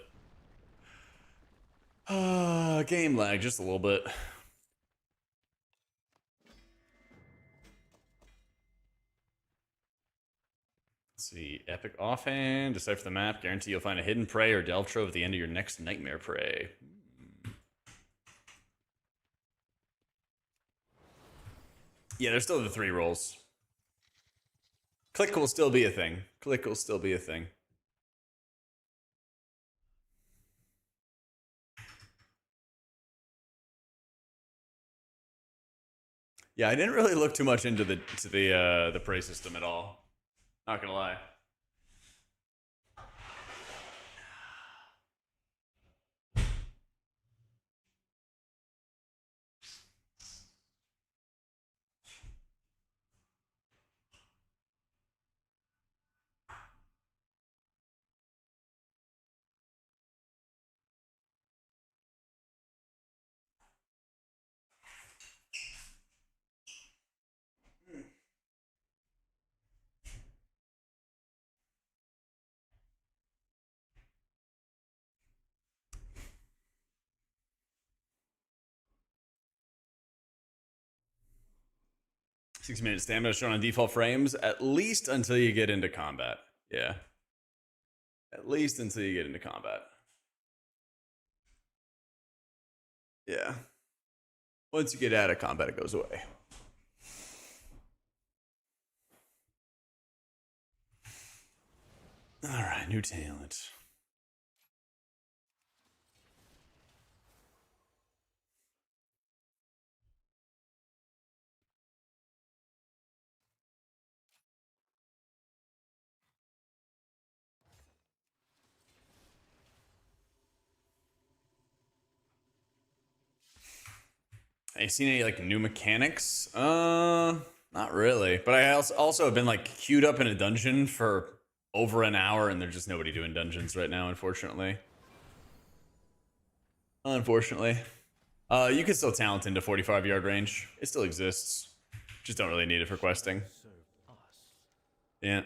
Speaker 1: Game lag just a little bit. Let's see. Epic offhand. Decipher the map. Guarantee you'll find a hidden prey or delve trove at the end of your next nightmare prey. Yeah, there's still the 3 rolls. Click will still be a thing. Click will still be a thing. Yeah, I didn't really look too much into the prey system at all. Not gonna lie. 6 minute stamina shown on default frames, at least until you get into combat. Yeah. At least until you get into combat. Yeah. Once you get out of combat, it goes away. Alright, new talent. I seen any like new mechanics? Not really. But I also have been like queued up in a dungeon for over an hour, and there's just nobody doing dungeons right now, unfortunately. Unfortunately. You can still talent into 45-yard range. It still exists. Just don't really need it for questing.
Speaker 3: Served us.
Speaker 1: Yeah.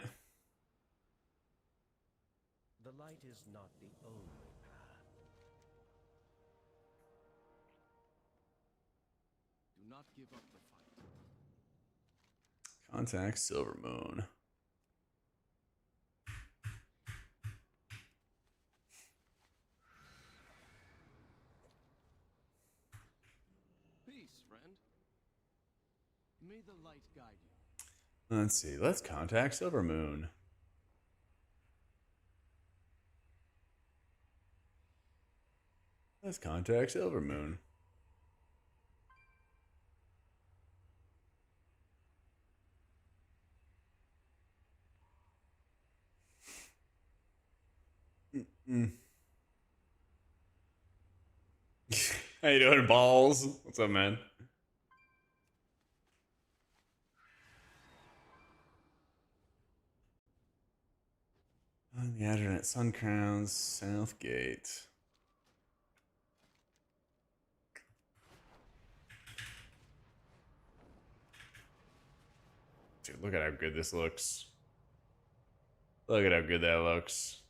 Speaker 6: The light is not the only path.
Speaker 3: Do not give up the fight.
Speaker 1: Contact Silver Moon.
Speaker 3: Peace, friend. May the light guide you.
Speaker 1: Let's see. Let's contact Silver Moon. Let's contact Silver Moon. How you doing, balls? What's up, man? On the Adrenaline Sun Crowns, Southgate. Dude, look at how good this looks. Look at how good that looks.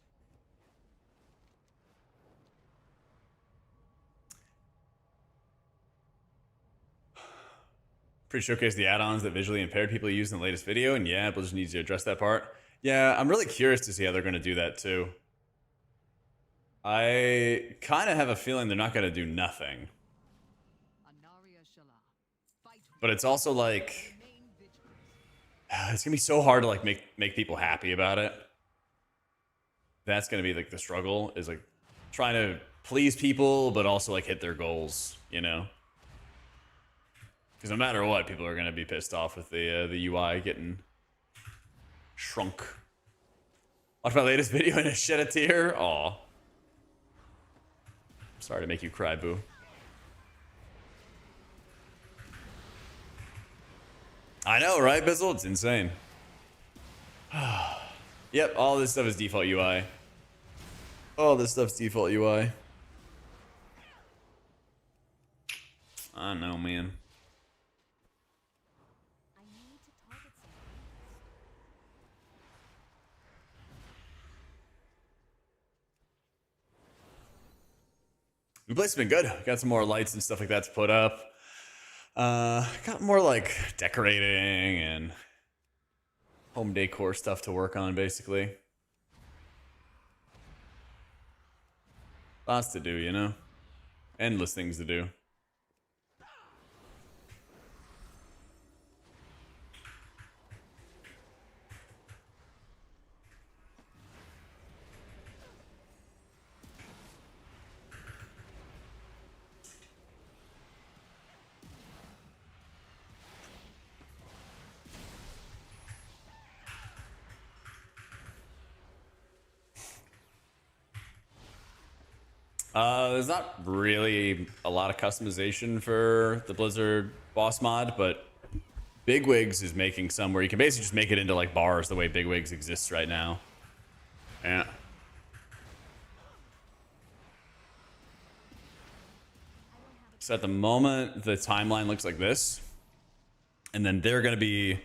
Speaker 1: Pre-showcase the add-ons that visually impaired people use in the latest video, and yeah, Blizzard needs to address that part. Yeah, I'm really curious to see how they're going to do that too. I kind of have a feeling they're not going to do nothing. But it's also like it's going to be so hard to like make people happy about it. That's going to be like the struggle, is like trying to please people but also like hit their goals, you know? Because no matter what, people are going to be pissed off with the UI getting shrunk. Watch my latest video and it shed a tear. Aw. Sorry to make you cry, boo. I know, right, Bizzle? It's insane. Yep, all this stuff is default UI. All this stuff's default UI. I don't know, man.
Speaker 2: I need to target something.
Speaker 1: The place has been good. Got some more lights and stuff like that to put up. Got more like decorating and home decor stuff to work on, basically. Lots to do, you know? Endless things to do. There's not really a lot of customization for the Blizzard boss mod, but Bigwigs is making some where you can basically just make it into like bars the way Bigwigs exists right now. Yeah. So at the moment, the timeline looks like this. And then they're going to be,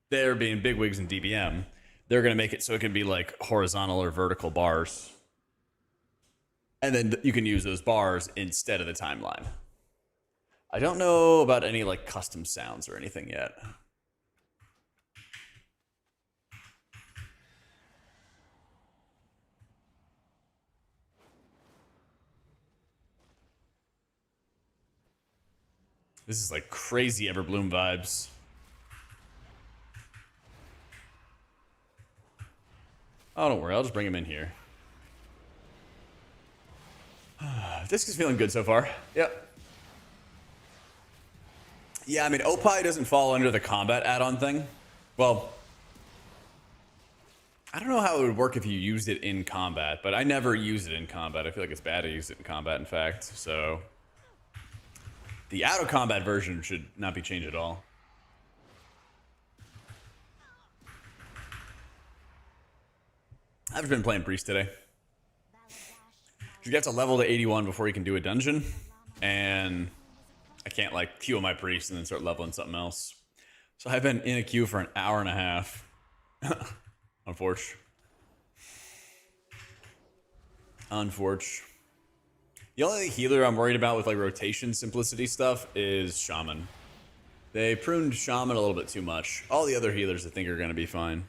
Speaker 1: there being Bigwigs and DBM, they're going to make it so it can be like horizontal or vertical bars. And then you can use those bars instead of the timeline. I don't know about any like custom sounds or anything yet. This is like crazy Everbloom vibes. Oh, don't worry. I'll just bring him in here. Disc is feeling good so far. Yep. Yeah, I mean, Opie doesn't fall under the combat add-on thing. Well, I don't know how it would work if you used it in combat, but I never use it in combat. I feel like it's bad to use it in combat, in fact. So The auto combat version should not be changed at all. I've been playing Priest today. You have to level to 81 before you can do a dungeon, and I can't like queue my Priest and then start leveling something else. So I've been in a queue for an hour and a half. Unfortunately. The only healer I'm worried about with like rotation simplicity stuff is Shaman. They pruned Shaman a little bit too much. All the other healers I think are going to be fine.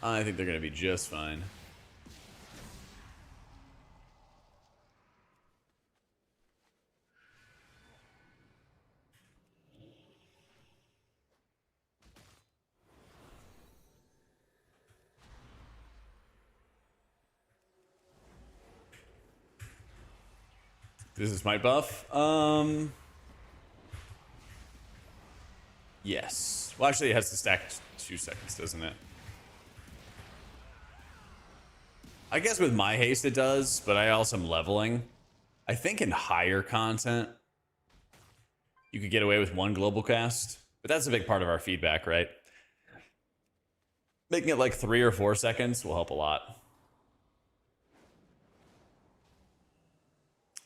Speaker 1: I think they're going to be just fine. This is my buff. Yes. Well, actually, it has to stack 2 seconds, doesn't it? I guess with my haste it does, but I also am leveling. I think in higher content, you could get away with 1 global cast, but that's a big part of our feedback, right? Making it like 3 or 4 seconds will help a lot.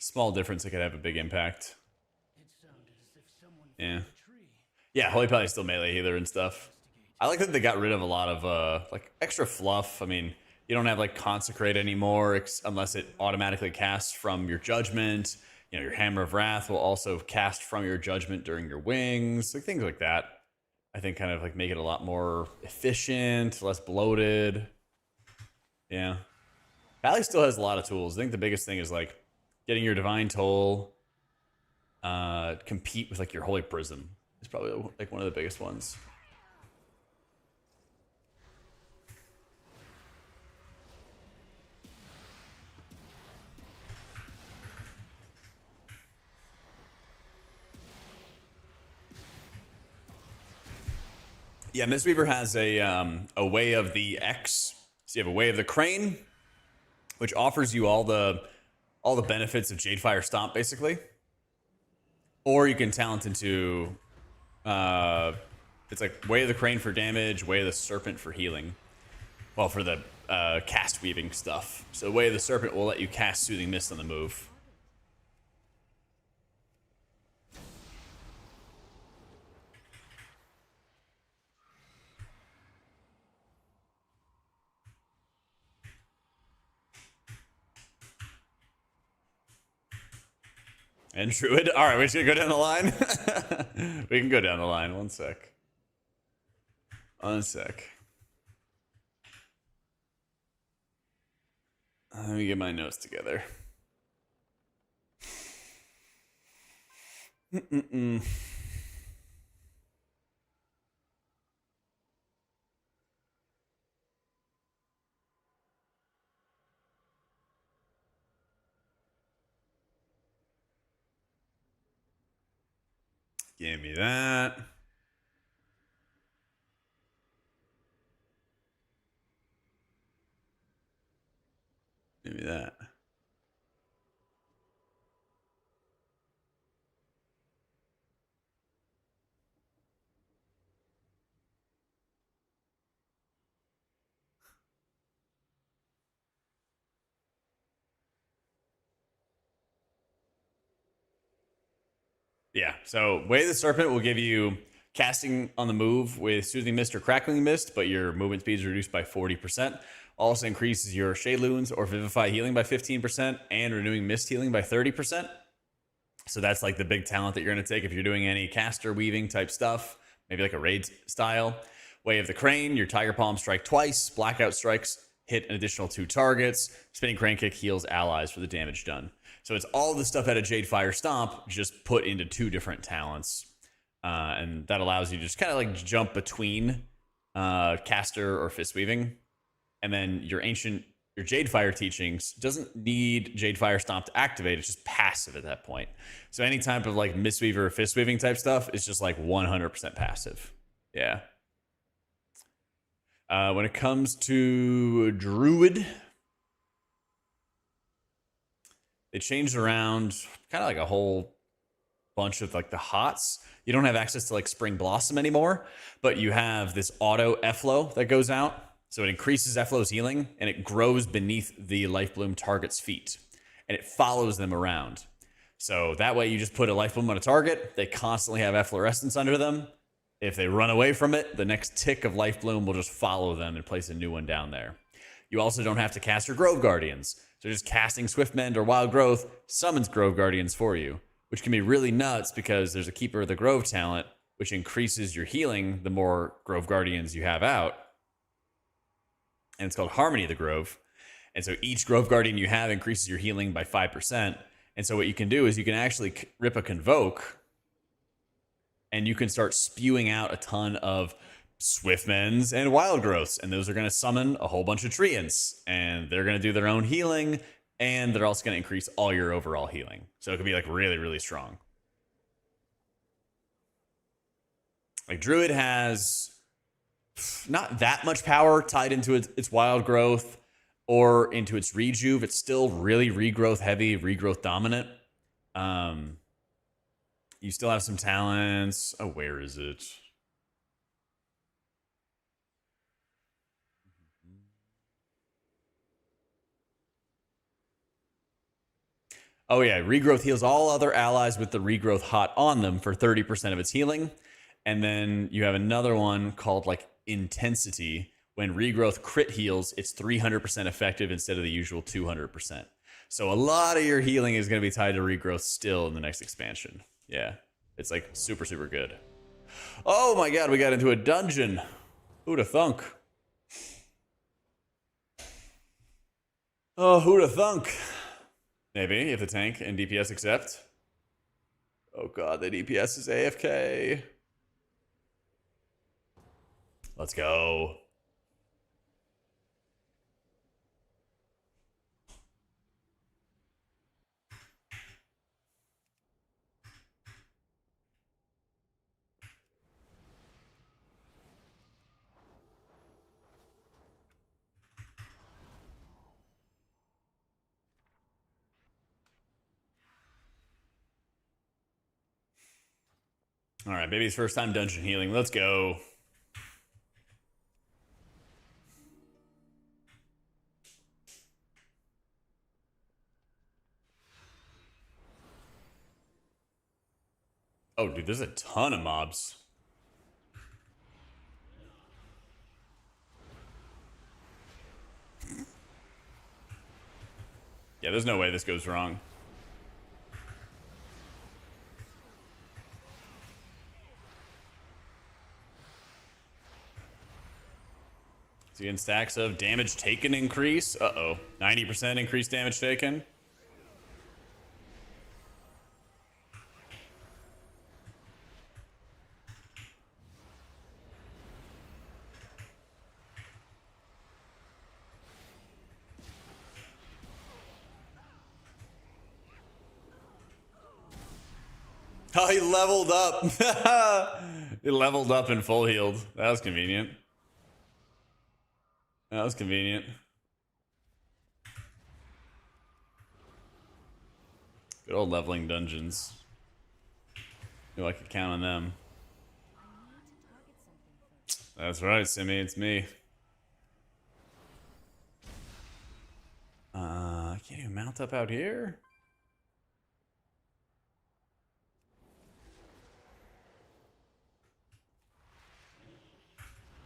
Speaker 1: Small difference that could have a big impact. Yeah. Yeah, Holy Pally is still melee healer and stuff. I like that they got rid of a lot of like extra fluff. I mean, you don't have like Consecrate anymore unless it automatically casts from your Judgment. You know, your Hammer of Wrath will also cast from your Judgment during your wings. Like things like that. I think kind of like make it a lot more efficient, less bloated. Yeah. Pally still has a lot of tools. I think the biggest thing is like getting your Divine Toll compete with like your Holy Prism is probably like one of the biggest ones. Yeah, Mistweaver has a way of the X. So you have a way of the Crane, which offers you all the benefits of Jadefire Stomp, basically. Or you can talent into it's like Way of the Crane for damage, Way of the Serpent for healing. Well, for the cast weaving stuff. So Way of the Serpent will let you cast Soothing Mist on the move. And Druid. All right, we should go down the line. We can go down the line. One sec. One sec. Let me get my notes together. Give me that. Give me that. Yeah, so Way of the Serpent will give you casting on the move with Soothing Mist or Crackling Mist, but your movement speed is reduced by 40%. Also increases your Shade Wounds or Vivify healing by 15% and Renewing Mist healing by 30%. So that's like the big talent that you're going to take if you're doing any caster weaving type stuff, maybe like a raid style. Way of the Crane, your Tiger Palm strike twice, Blackout strikes hit an additional 2 targets, Spinning Crane Kick heals allies for the damage done. So it's all the stuff out of Jadefire Stomp just put into 2 different talents. And that allows you to just kind of like jump between caster or fist weaving. And then your Jadefire teachings doesn't need Jadefire Stomp to activate. It's just passive at that point. So any type of like Mistweaver or fist weaving type stuff is just like 100% passive. Yeah. When it comes to Druid, They changed around kind of like a whole bunch of like the hots. You don't have access to like Spring Blossom anymore, but you have this auto Efflow that goes out. So it increases Efflow's healing and it grows beneath the Life Bloom target's feet and it follows them around. So that way you just put a Life Bloom on a target. They constantly have efflorescence under them. If they run away from it, the next tick of Life Bloom will just follow them and place a new one down there. You also don't have to cast your Grove Guardians. So just casting Swiftmend or Wild Growth summons Grove Guardians for you, which can be really nuts because there's a Keeper of the Grove talent, which increases your healing the more Grove Guardians you have out. And it's called Harmony of the Grove. And so each Grove Guardian you have increases your healing by 5%. And so what you can do is you can actually rip a Convoke and you can start spewing out a ton of Swiftmends and Wild Growths. And those are going to summon a whole bunch of Treants. And they're going to do their own healing. And they're also going to increase all your overall healing. So it could be like really, really strong. Like Druid has not that much power tied into its Wild Growth or into its Rejuve. It's still really regrowth heavy, regrowth dominant. You still have some talents. Oh, where is it? Oh yeah, regrowth heals all other allies with the regrowth hot on them for 30% of its healing. And then you have another one called like intensity. When regrowth crit heals, it's 300% effective instead of the usual 200%. So a lot of your healing is going to be tied to regrowth still in the next expansion. Yeah, it's like super, super good. Oh my god, we got into a dungeon. Who'da thunk? Oh, who'da thunk? Maybe, if the tank and DPS accept. Oh god, the DPS is AFK. Let's go. All right, baby's first time dungeon healing. Let's go. Oh, dude, there's a ton of mobs. Yeah, there's no way this goes wrong. Seeing stacks of damage taken increase. Uh-oh. 90% increased damage taken. Oh, he leveled up. He leveled up and full healed. That was convenient. That was convenient. Good old leveling dungeons. Knew I could count on them. That's right, Simi, it's me. Can't even mount up out here?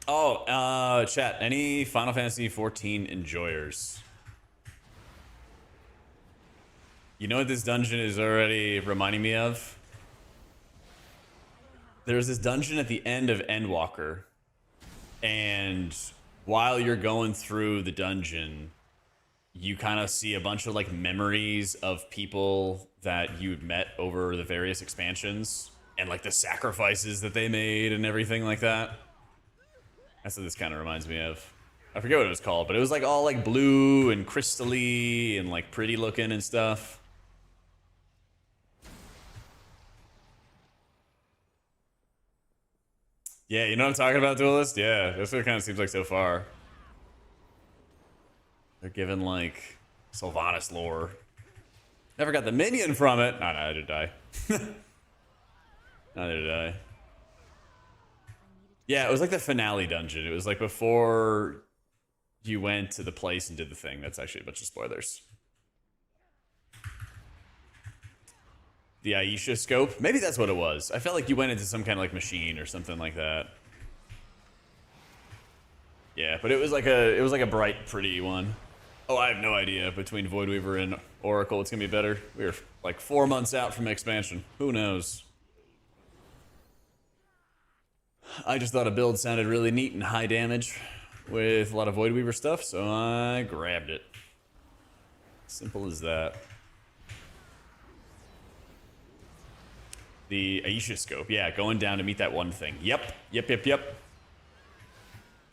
Speaker 1: Oh, chat, any Final Fantasy 14 enjoyers? You know what this dungeon is already reminding me of? There's this dungeon at the end of Endwalker. And while you're going through the dungeon, you kind of see a bunch of like memories of people that you'd met over the various expansions and like the sacrifices that they made and everything like that. That's what this kind of reminds me of. I forget what it was called, but it was like all like blue and crystally and like pretty looking and stuff. Yeah, you know what I'm talking about, Duelist? Yeah, that's what it kind of seems like so far. They're given like Sylvanas lore. Never got the minion from it. Oh, neither did I. Neither did I. Yeah, it was like the finale dungeon. It was like before you went to the place and did the thing. That's actually a bunch of spoilers. The Aisha scope? Maybe that's what it was. I felt like you went into some kind of like machine or something like that. Yeah, but it was like a bright, pretty one. Oh, I have no idea. Between Voidweaver and Oracle, it's gonna be better. We're like 4 months out from expansion. Who knows? I just thought a build sounded really neat and high damage with a lot of Voidweaver stuff, so I grabbed it. Simple as that. The Aisha scope. Yeah, going down to meet that one thing. Yep.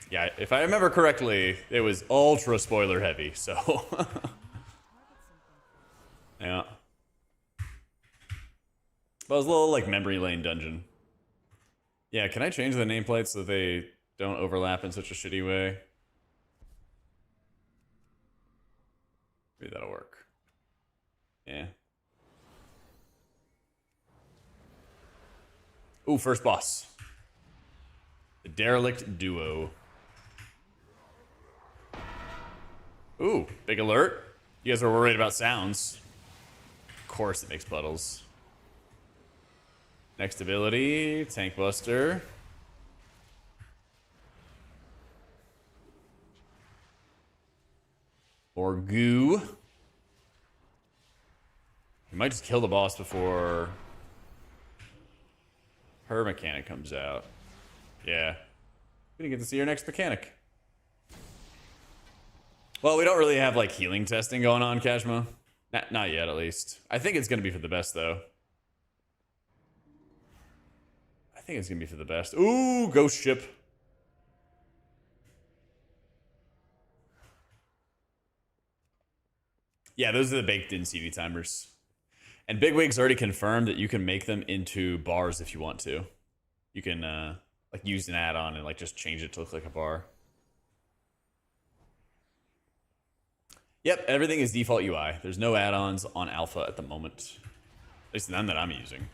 Speaker 1: Yeah, if I remember correctly, it was ultra spoiler heavy, so. Yeah. But it was a little like memory lane dungeon. Yeah, can I change the nameplates so they don't overlap in such a shitty way? Maybe that'll work. Yeah. Ooh, first boss. The Derelict Duo. Ooh, big alert. You guys were worried about sounds. Of course it makes puddles. Next ability, Tank Buster. Or goo. You might just kill the boss before her mechanic comes out. Yeah. We didn't get to see her next mechanic. Well, we don't really have like healing testing going on, Kashma. Not yet, at least. I think it's gonna be for the best, though. I think it's gonna be for the best. Ooh, ghost ship. Yeah, those are the baked-in CV timers. And Bigwig's already confirmed that you can make them into bars if you want to. You can like use an add-on and like just change it to look like a bar. Yep, everything is default UI. There's no add-ons on alpha at the moment. At least none that I'm using.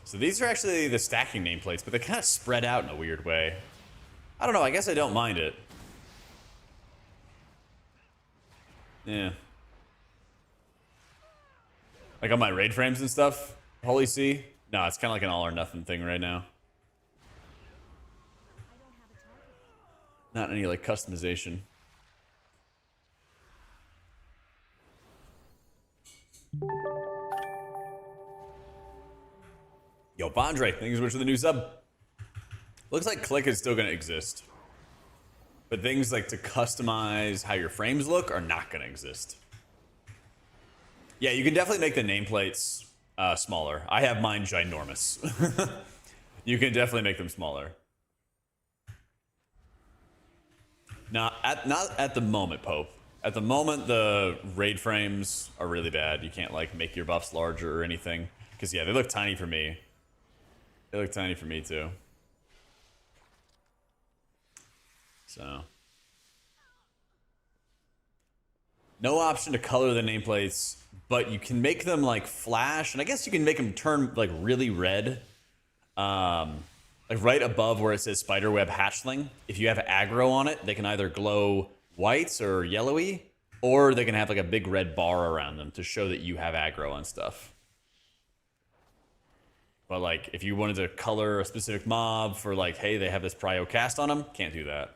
Speaker 1: So these are actually the stacking nameplates, but they kind of spread out in a weird way. I don't know, I guess I don't mind it. Yeah. Like on my raid frames and stuff, Holy C. No, it's kind of like an all or nothing thing right now. Not any like customization. Yo, Bondre, thanks so much for the new sub. Looks like Click is still going to exist. But things like to customize how your frames look are not going to exist. Yeah, you can definitely make the nameplates smaller. I have mine ginormous. You can definitely make them smaller. Not at the moment, Pope. At the moment, the raid frames are really bad. You can't like make your buffs larger or anything. Because yeah, they look tiny for me. They look tiny for me too. So. No option to color the nameplates, but you can make them like flash, and I guess you can make them turn like really red. Like right above where it says Spiderweb Hatchling. If you have aggro on it, they can either glow white or yellowy, or they can have like a big red bar around them to show that you have aggro on stuff. But like, if you wanted to color a specific mob for like, hey, they have this prio cast on them, can't do that.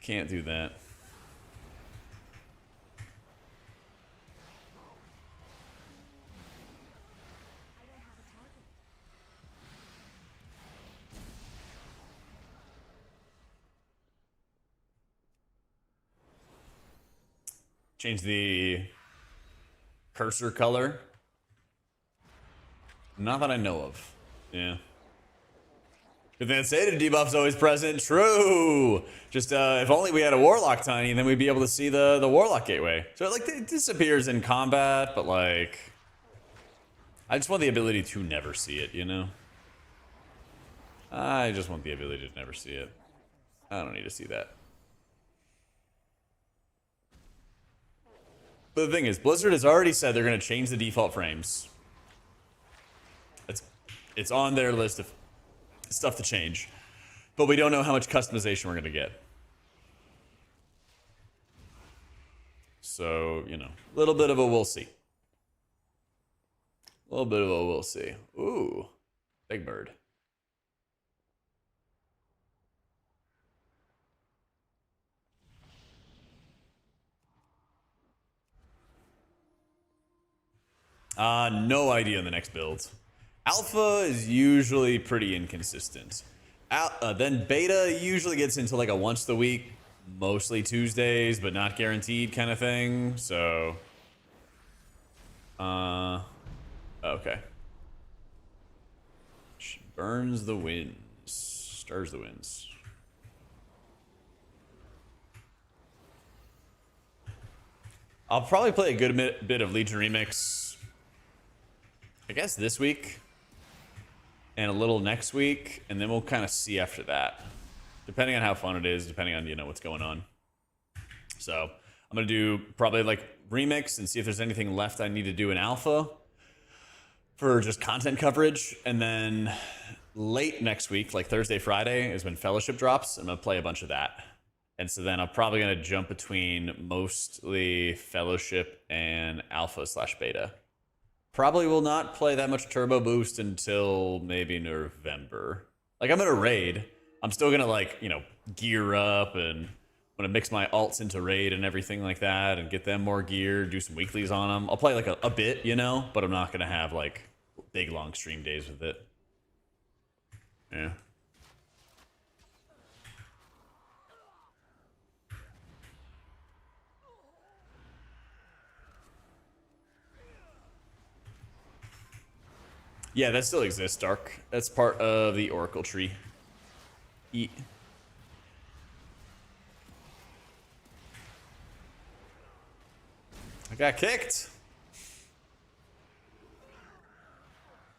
Speaker 1: Can't do that. Change the cursor color. Not that I know of. Yeah. But then say the debuff's always present. True. Just if only we had a Warlock Tiny, then we'd be able to see the Warlock Gateway. So like it disappears in combat, but like I just want the ability to never see it, you know? I just want the ability to never see it. I don't need to see that. But the thing is, Blizzard has already said they're going to change the default frames. It's on their list of stuff to change. But we don't know how much customization we're going to get. So, you know, a little bit of a we'll see. A little bit of a we'll see. Ooh, big bird. No idea on the next build. Alpha is usually pretty inconsistent. Then beta usually gets into like a once a week, mostly Tuesdays, but not guaranteed kind of thing. So, okay. She burns the winds, stirs the winds. I'll probably play a good bit of Legion Remix, I guess this week, and a little next week, and then we'll kind of see after that, depending on how fun it is, depending on, you know, what's going on. So I'm gonna do probably like Remix and see if there's anything left I need to do in Alpha for just content coverage, and then late next week, like Thursday, Friday, is when Fellowship drops. I'm gonna play a bunch of that. And so then I'm probably going to jump between mostly Fellowship and Alpha/Beta. Probably will not play that much Turbo Boost until maybe November. Like, I'm going to raid. I'm still going to, like, you know, gear up, and I'm going to mix my alts into raid and everything like that and get them more gear, do some weeklies on them. I'll play, like, a bit, you know, but I'm not going to have, like, big, long stream days with it. Yeah. Yeah, that still exists, Dark. That's part of the Oracle tree. Eat. I got kicked.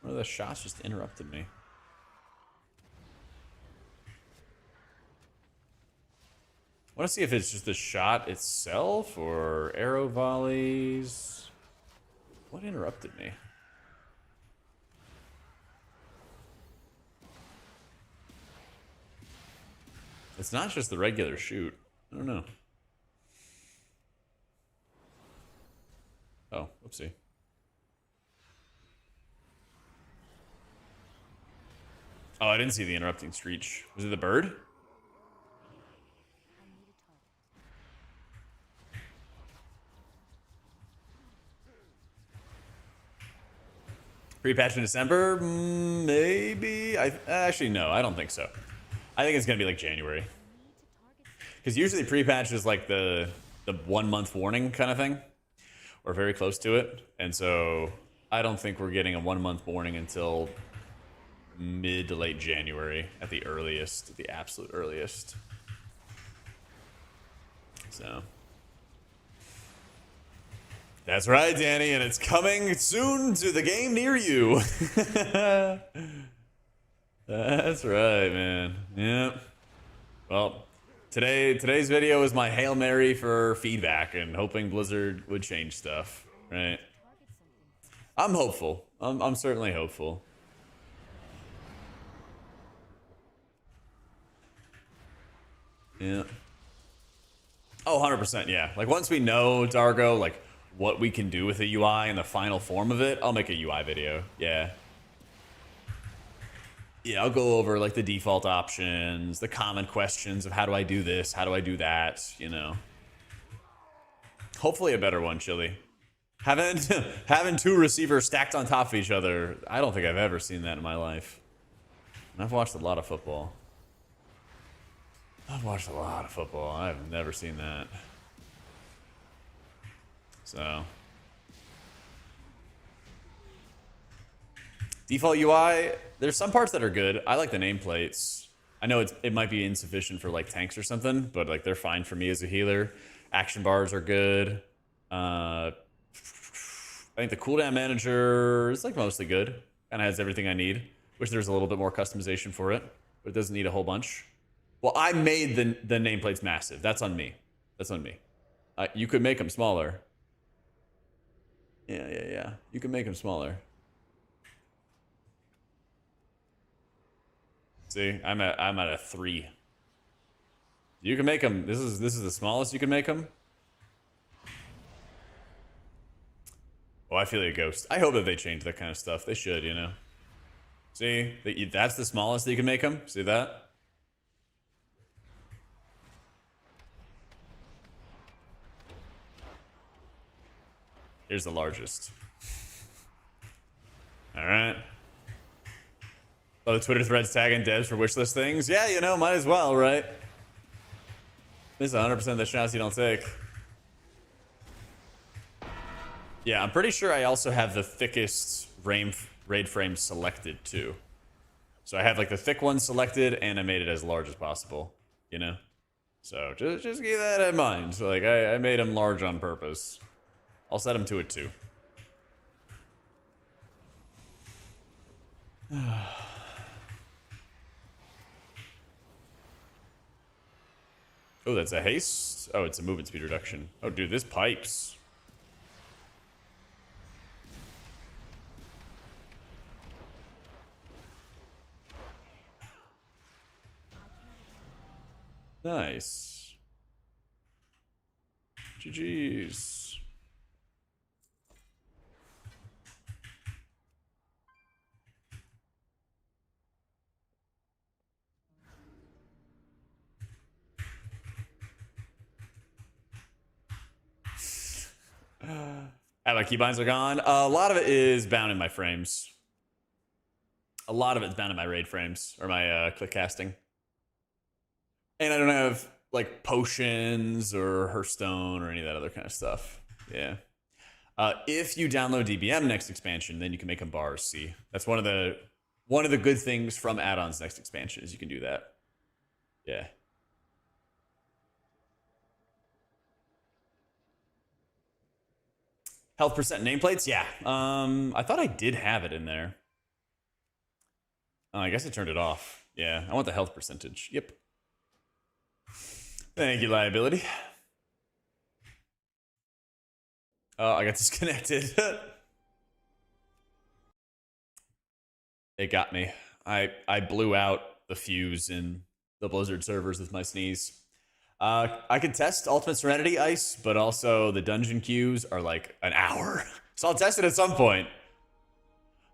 Speaker 1: One of the shots just interrupted me. I want to see if it's just the shot itself or arrow volleys. What interrupted me? It's not just the regular shoot. I don't know. Oh, whoopsie. Oh, I didn't see the interrupting screech. Was it the bird? Pre-patch in December? Maybe. Actually, no, I don't think so. I think it's going to be like January. Because usually pre-patch is like the 1 month warning kind of thing. Or very close to it. And so I don't think we're getting a 1 month warning until mid to late January at the earliest, the absolute earliest. So that's right, Danny, and it's coming soon to the game near you. That's right, man. Yep. Well, today's video is my Hail Mary for feedback and hoping Blizzard would change stuff, right? I'm hopeful. I'm certainly hopeful. Yeah. Oh, 100%, yeah. Like, once we know, Dargo, like, what we can do with the UI and the final form of it, I'll make a UI video. Yeah. Yeah, I'll go over, like, the default options, the common questions of how do I do this, how do I do that, you know. Hopefully a better one, Chili. Having two receivers stacked on top of each other, I don't think I've ever seen that in my life. And I've watched a lot of football. I've never seen that. So. Default UI, there's some parts that are good. I like the nameplates. I know it might be insufficient for like tanks or something, but like they're fine for me as a healer. Action bars are good. I think the cooldown manager is like mostly good. Kind of has everything I need. Wish there was a little bit more customization for it, but it doesn't need a whole bunch. Well, I made the nameplates massive. That's on me. That's on me. You could make them smaller. Yeah. You can make them smaller. See, I'm at a 3. You can make them. This is the smallest you can make them. Oh, I feel like a ghost. I hope that they change that kind of stuff. They should, you know. See, that's the smallest that you can make them. See that? Here's the largest. All right. Oh, the Twitter threads tagging devs for wishlist things. Yeah, you know, might as well, right? This is 100% of the shots you don't take. Yeah, I'm pretty sure I also have the thickest raid frame selected too. So I have like the thick one selected, and I made it as large as possible. You know, so just keep that in mind. So like I made them large on purpose. I'll set them to a 2. Oh, that's a haste. Oh, it's a movement speed reduction. Oh, dude, this pipes. Nice. GG's. My keybinds are gone. A lot of it is bound in my frames. A lot of it's bound in my raid frames or my click casting. And I don't have like potions or Hearthstone or any of that other kind of stuff. Yeah. If you download DBM next expansion, then you can make them bars. See, that's one of the good things from add-ons next expansion is you can do that. Yeah. Health percent nameplates? Yeah. I thought I did have it in there. Oh, I guess I turned it off. Yeah, I want the health percentage. Yep. Thank you, liability. Oh, I got disconnected. It got me. I blew out the fuse in the Blizzard servers with my sneeze. I can test Ultimate Serenity Ice, but also the dungeon queues are like an hour. So I'll test it at some point.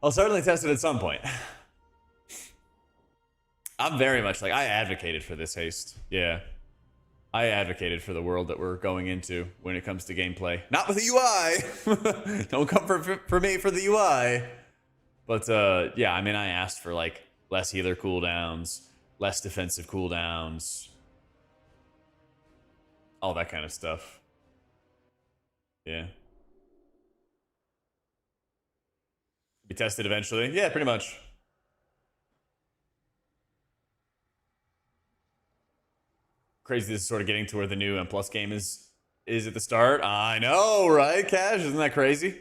Speaker 1: I'll certainly test it at some point. I'm very much like, I advocated for this haste. Yeah. I advocated for the world that we're going into when it comes to gameplay. Not with the UI! Don't come for me for the UI. But yeah, I mean, I asked for like less healer cooldowns, less defensive cooldowns, all that kind of stuff. Yeah. Be tested eventually. Yeah, pretty much. Crazy this is sort of getting to where the new M+ game is at the start. I know, right, Cash? Isn't that crazy?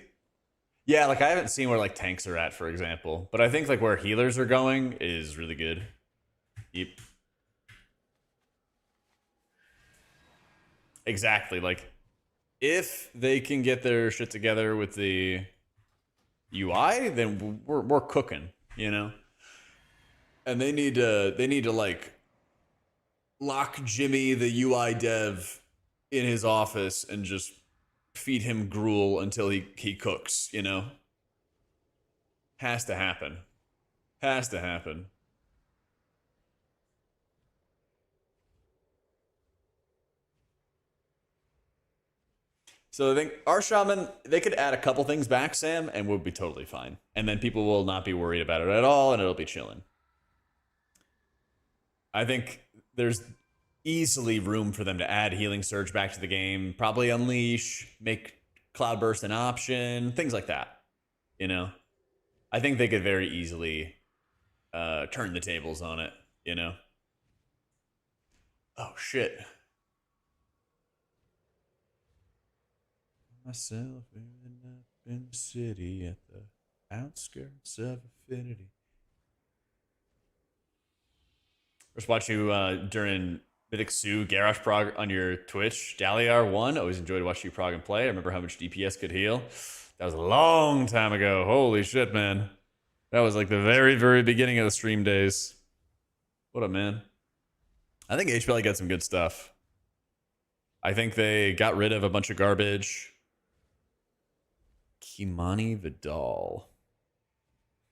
Speaker 1: Yeah, like I haven't seen where like tanks are at, for example. But I think like where healers are going is really good. Yep. Exactly. Like if they can get their shit together with the UI, then we're cooking, you know? And they need to like lock Jimmy, the UI dev, in his office and just feed him gruel until he cooks, you know? Has to happen. Has to happen. So I think our shaman, they could add a couple things back, Sam, and we'll be totally fine. And then people will not be worried about it at all, and it'll be chilling. I think there's easily room for them to add Healing Surge back to the game, probably Unleash, make Cloudburst an option, things like that, you know? I think they could very easily turn the tables on it, you know? Oh, shit. Myself in the city at the outskirts of Affinity. Just watch you during Mythic Sue Garrosh Prog on your Twitch. Daliar1, always enjoyed watching you prog and play. I remember how much DPS could heal. That was a long time ago. Holy shit, man. That was like the very, very beginning of the stream days. What up, man? I think HBL got some good stuff. I think they got rid of a bunch of garbage. Kimani Vidal.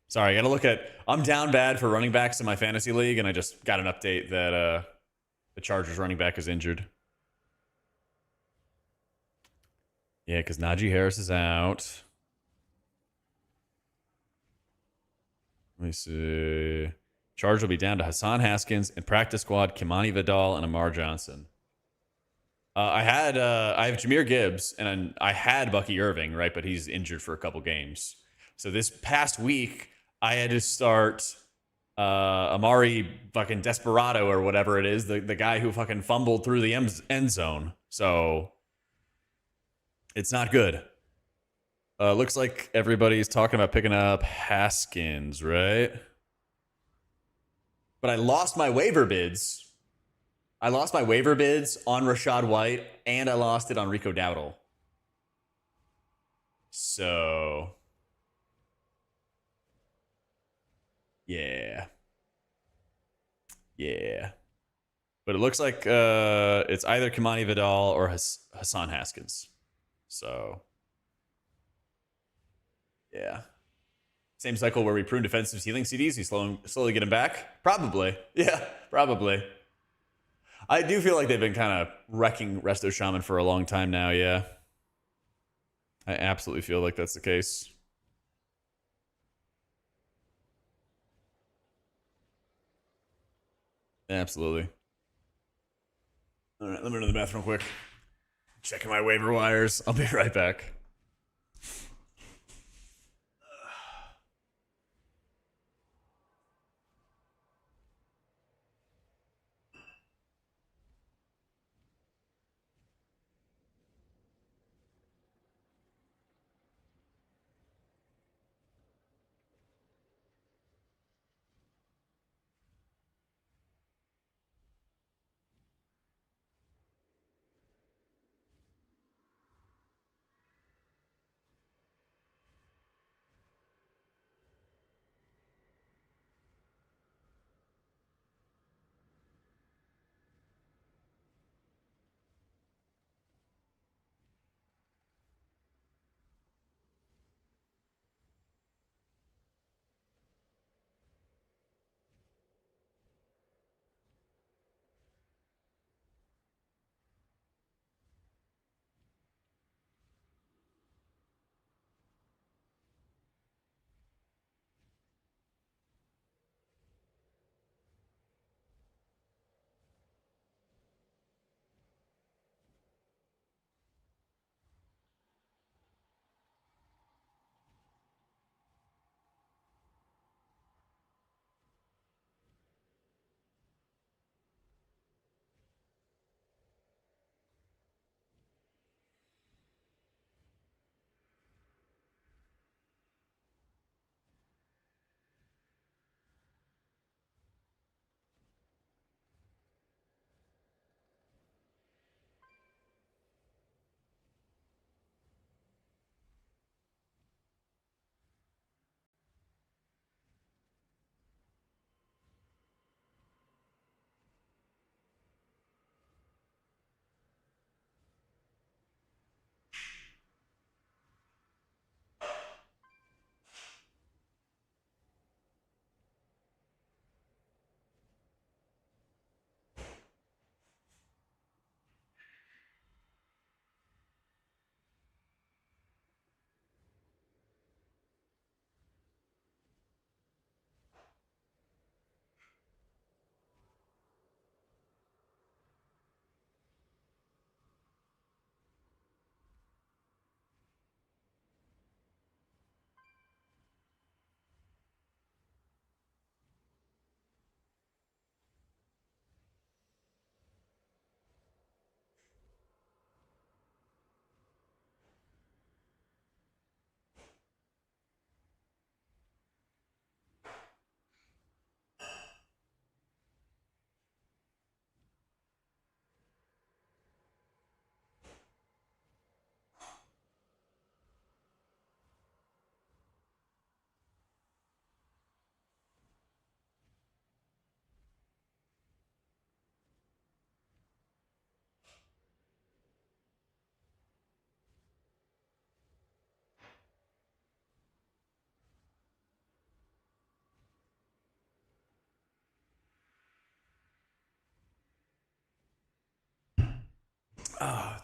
Speaker 1: Sorry, I gotta look at. I'm down bad for running backs in my fantasy league, and I just got an update that the Chargers running back is injured. Yeah, because Najee Harris is out. Let me see. Charge will be down to Hassan Haskins and practice squad Kimani Vidal and Amar Johnson. I have Jahmyr Gibbs and I had Bucky Irving, right? But he's injured for a couple games. So this past week, I had to start Amari fucking Desperado or whatever it is, the guy who fucking fumbled through the end zone. So it's not good. Looks like everybody's talking about picking up Haskins, right? But I lost my waiver bids. I lost my waiver bids on Rashad White, and I lost it on Rico Dowdle. So, yeah. Yeah. But it looks like it's either Kimani Vidal or Hassan Haskins. So, yeah. Same cycle where we prune defensive healing CDs. You slowly get them back? Probably. Yeah, probably. I do feel like they've been kind of wrecking Resto Shaman for a long time now, yeah. I absolutely feel like that's the case. Absolutely. All right, let me run to the bathroom real quick. Checking my waiver wires. I'll be right back.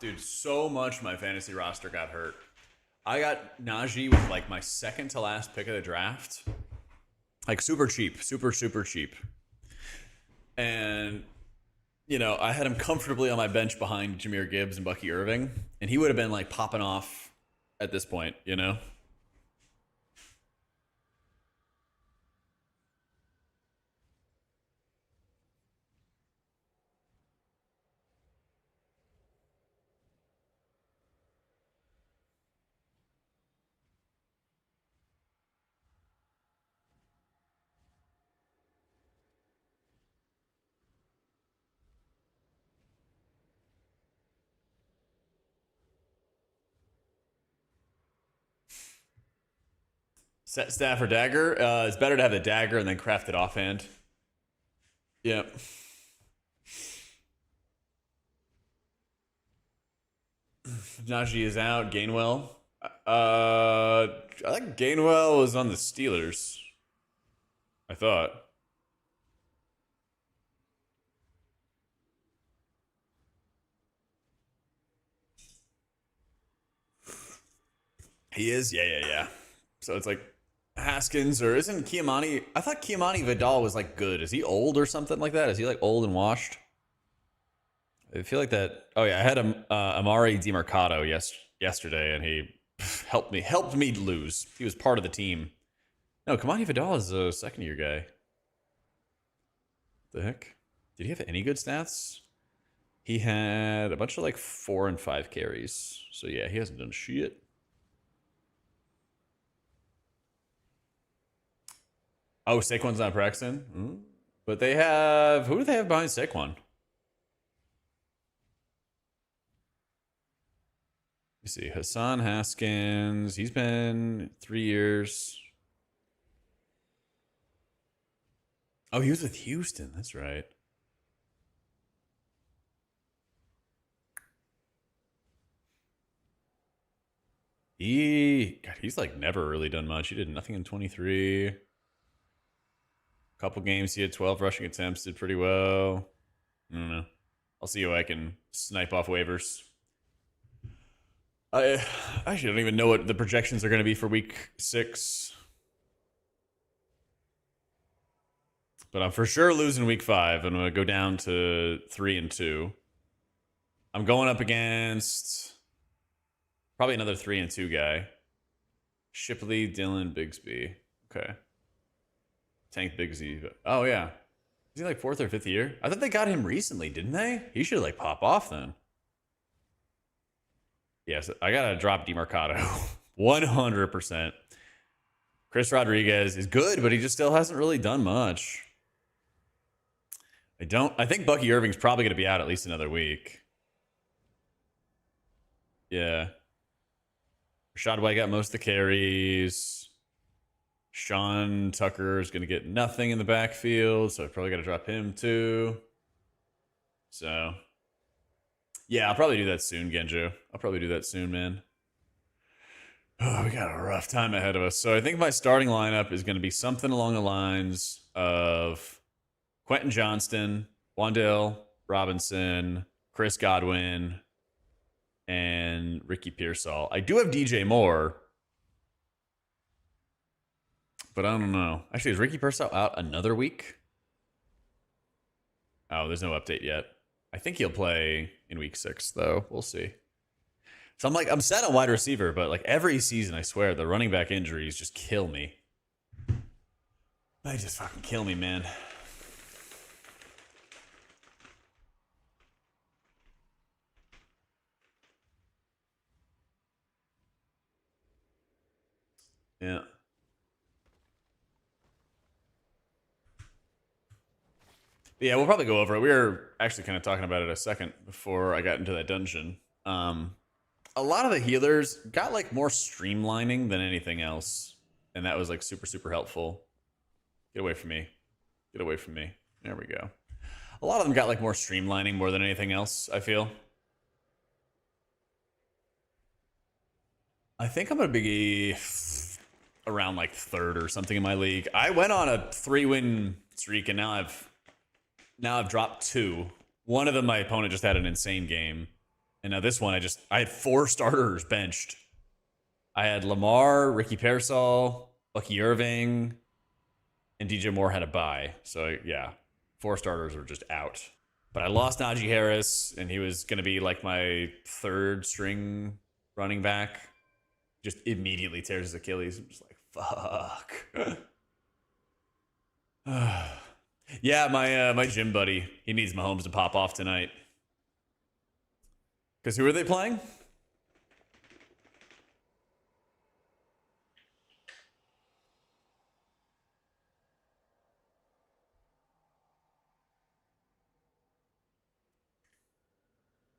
Speaker 1: Dude, so much my fantasy roster got hurt. I got Najee with like my second to last pick of the draft. Like super cheap, super cheap. And you know, I had him comfortably on my bench behind Jahmyr Gibbs and Bucky Irving, and he would have been like popping off at this point, you know? Set staff or dagger? It's better to have the dagger and then craft it offhand. Yep. Najee is out. Gainwell. I think Gainwell was on the Steelers. I thought. He is? Yeah. So it's like Haskins, or isn't Kiamani? I thought Kiamani Vidal was like good. Is he old or something like that? Is he like old and washed? I feel like that. Oh yeah, I had Amari DiMercato yesterday, and he helped me lose. He was part of the team. No, Kiamani Vidal is a second-year guy. The heck? Did he have any good stats? He had a bunch of like 4 and 5 carries. So yeah, he hasn't done shit. Oh, Saquon's not practicing? But they have... Who do they have behind Saquon? Let me see. Hassan Haskins. He's been 3 years. Oh, he was with Houston. That's right. He's like never really done much. He did nothing in 23. Couple games, he had 12 rushing attempts, did pretty well. I don't know. I'll see who I can snipe off waivers. I actually don't even know what the projections are going to be for week 6. But I'm for sure losing week 5. I'm going to go down to 3-2. I'm going up against probably another 3-2 guy. Shipley, Dylan, Bigsby. Okay. Tank Bigsby. Oh, yeah. Is he like 4th or 5th year? I thought they got him recently, didn't they? He should like pop off then. Yes, I got to drop DiMercato. 100%. Chris Rodriguez is good, but he just still hasn't really done much. I think Bucky Irving's probably going to be out at least another week. Yeah. Rashad White got most of the carries. Sean Tucker is going to get nothing in the backfield, so I probably got to drop him too. So, yeah, I'll probably do that soon, Genjo. I'll probably do that soon, man. Oh, we got a rough time ahead of us. So I think my starting lineup is going to be something along the lines of Quentin Johnston, Wan'Dale Robinson, Chris Godwin, and Ricky Pearsall. I do have DJ Moore, but I don't know. Actually, is Ricky Pearsall out another week? Oh, there's no update yet. I think he'll play in week 6, though. We'll see. So I'm set on wide receiver, but like every season, I swear, the running back injuries just kill me. They just fucking kill me, man. Yeah. Yeah, we'll probably go over it. We were actually kind of talking about it a second before I got into that dungeon. A lot of the healers got like more streamlining than anything else, and that was like super helpful. Get away from me. Get away from me. There we go. A lot of them got like more streamlining more than anything else, I feel. I think I'm going to be around like 3rd or something in my league. I went on a 3-win streak, and now I've dropped 2. One of them, my opponent just had an insane game, And now this one, I had 4 starters benched. I had Lamar, Ricky Pearsall, Bucky Irving, and DJ Moore had a bye. So yeah, 4 starters were just out. But I lost Najee Harris, and he was going to be like my 3rd string running back. Just immediately tears his Achilles. I'm just like, fuck. Yeah, my gym buddy, he needs Mahomes to pop off tonight. Because who are they playing?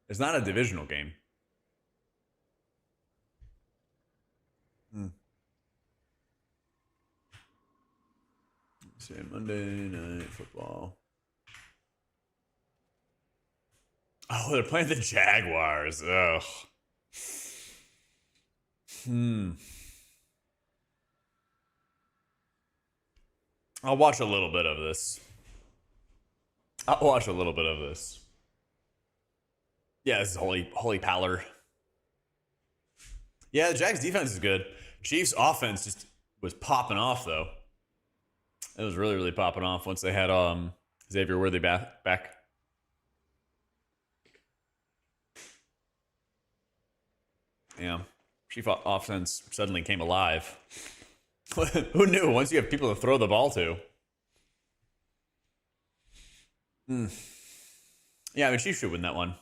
Speaker 1: It's not a divisional game. Let's see, Monday Night Football. Oh, they're playing the Jaguars. Ugh. I'll watch a little bit of this. Yeah, this is Holy Pallor. Yeah, the Jags defense is good. Chiefs offense just was popping off though. It was really, really popping off once they had Xavier Worthy back. Yeah, Chief offense suddenly came alive. Who knew? Once you have people to throw the ball to. Yeah, I mean, Chiefs should win that one.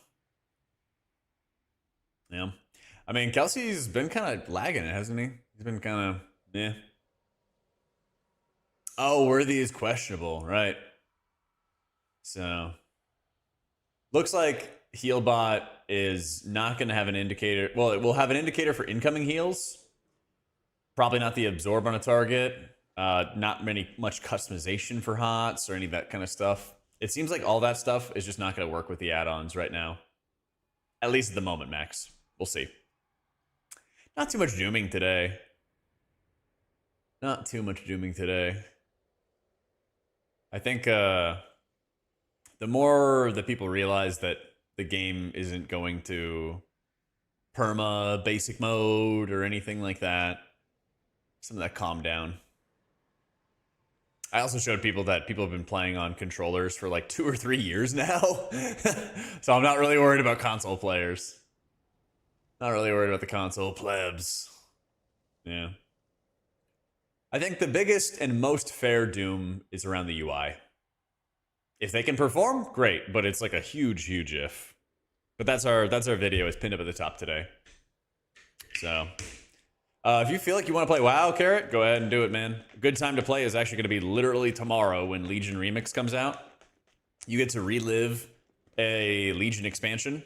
Speaker 1: Yeah. I mean, Kelsey's been kind of lagging it, hasn't he? He's been kind of, yeah. Oh, Worthy is questionable, right? So, looks like Healbot is not going to have an indicator. Well, it will have an indicator for incoming heals. Probably not the absorb on a target. Not much customization for HOTS or any of that kind of stuff. It seems like all that stuff is just not going to work with the add-ons right now. At least at the moment, Max. We'll see. Not too much dooming today. Not too much dooming today. I think the more that people realize that the game isn't going to perma basic mode or anything like that, some of that calm down. I also showed people that people have been playing on controllers for like 2 or 3 years now. So I'm not really worried about console players. Not really worried about the console plebs. Yeah. I think the biggest and most fair doom is around the UI. If they can perform, great, but it's like a huge, huge if. But that's our video. It's pinned up at the top today. So if you feel like you want to play WoW, Carrot, go ahead and do it, man. A good time to play is actually going to be literally tomorrow when Legion Remix comes out. You get to relive a Legion expansion,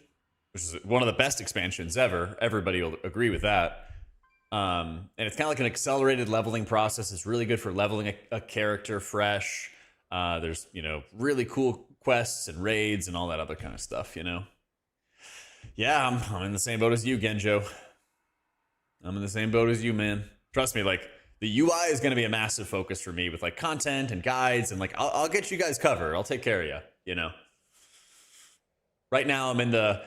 Speaker 1: which is one of the best expansions ever. Everybody will agree with that. And it's kind of like an accelerated leveling process. It's really good for leveling a character fresh. There's, really cool quests and raids and all that other kind of stuff, Yeah, I'm in the same boat as you, Genjo. I'm in the same boat as you, man. Trust me, like, the UI is going to be a massive focus for me with, like, content and guides. And, like, I'll get you guys covered. I'll take care of you, Right now, I'm in the,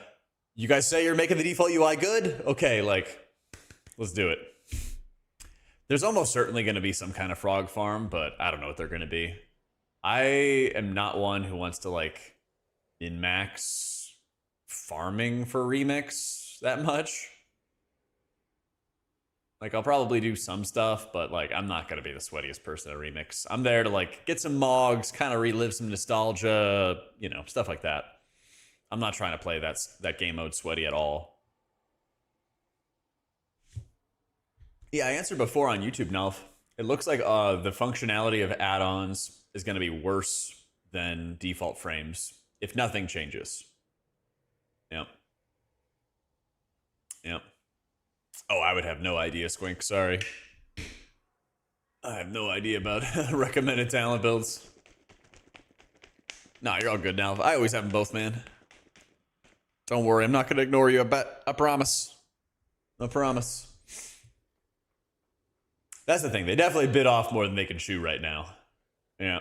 Speaker 1: you guys say you're making the default UI good? Okay, like, let's do it. There's almost certainly going to be some kind of frog farm, but I don't know what they're going to be. I am not one who wants to, like, min-max farming for Remix that much. Like, I'll probably do some stuff, but, like, I'm not going to be the sweatiest person at Remix. I'm there to, like, get some mogs, kind of relive some nostalgia, stuff like that. I'm not trying to play that game mode sweaty at all. Yeah, I answered before on YouTube, Nelf. It looks like the functionality of add-ons is going to be worse than default frames if nothing changes. Yep. Oh, I would have no idea, Squink. Sorry. I have no idea about recommended talent builds. Nah, you're all good now. I always have them both, man. Don't worry, I'm not going to ignore you, I bet. I promise. I promise. That's the thing. They definitely bit off more than they can chew right now. Yeah.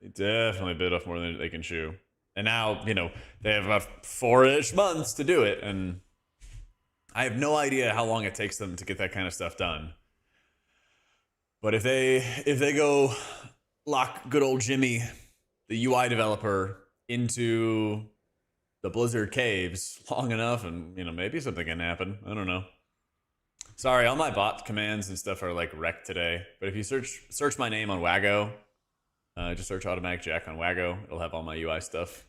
Speaker 1: They definitely bit off more than they can chew. And now, you know, they have about 4-ish months to do it, and I have no idea how long it takes them to get that kind of stuff done. But if they go lock good old Jimmy, the UI developer, into the Blizzard caves long enough, and you know, maybe something can happen. I don't know. Sorry, all my bot commands and stuff are like wrecked today. But if you search my name on Wago, just search AutomaticJak on Wago, it'll have all my UI stuff.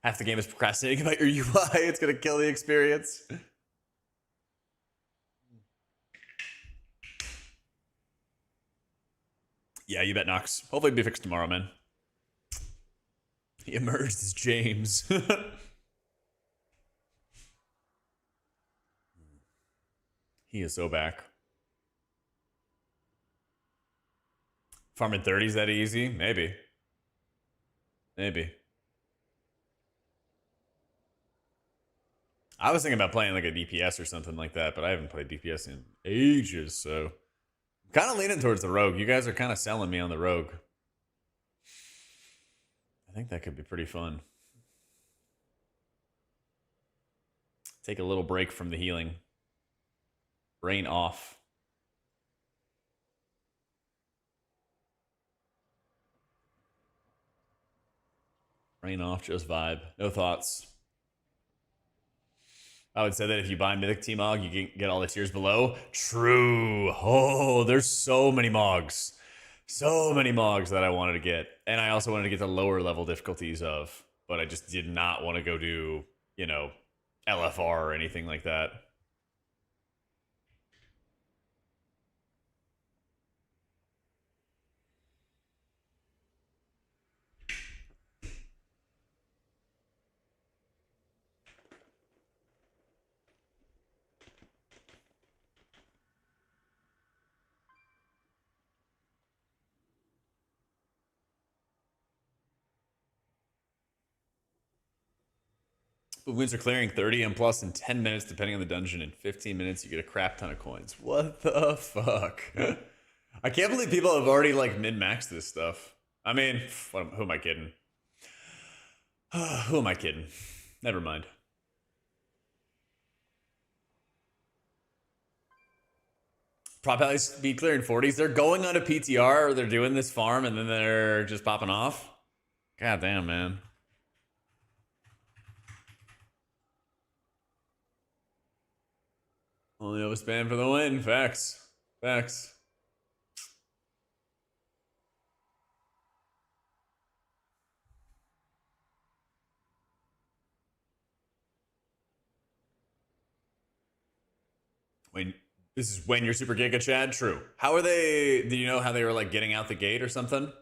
Speaker 1: Half the game is procrastinating about your UI. It's gonna kill the experience. Yeah, you bet, Knox. Hopefully it'll be fixed tomorrow, man. He emerged as James. He is so back. Farming 30s that easy? Maybe. Maybe. I was thinking about playing like a DPS or something like that, but I haven't played DPS in ages, so I'm kind of leaning towards the rogue. You guys are kind of selling me on the rogue. I think that could be pretty fun. Take a little break from the healing. Brain off. Brain off, just vibe. No thoughts. I would say that if you buy Mythic T-Mog, you can get all the tiers below. True. Oh, there's so many Mogs. So many Mogs that I wanted to get. And I also wanted to get the lower level difficulties of. But I just did not want to go do, you know, LFR or anything like that. But wins are clearing 30 and plus in 10 minutes, depending on the dungeon. In 15 minutes, you get a crap ton of coins. What the fuck? I can't believe people have already like min-maxed this stuff. I mean, who am I kidding? Who am I kidding? Never mind. Prop allies speed clearing 40s. They're going on a PTR, or they're doing this farm, and then they're just popping off. God damn, man. Only overspam for the win. Facts. Facts. This is when you're super giga, Chad? True. How are they? Do you know how they were like getting out the gate or something?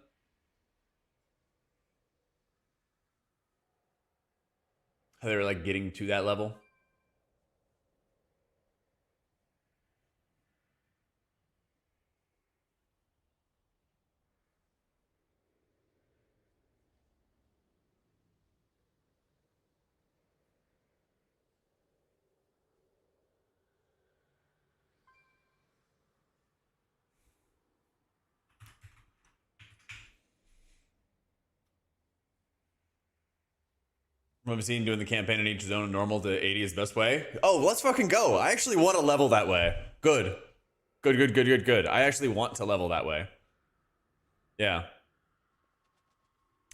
Speaker 1: How they were like getting to that level? What I've seen doing the campaign in each zone normal to 80 is the best way. Oh, let's fucking go. I actually want to level that way. Good. Good. I actually want to level that way. Yeah.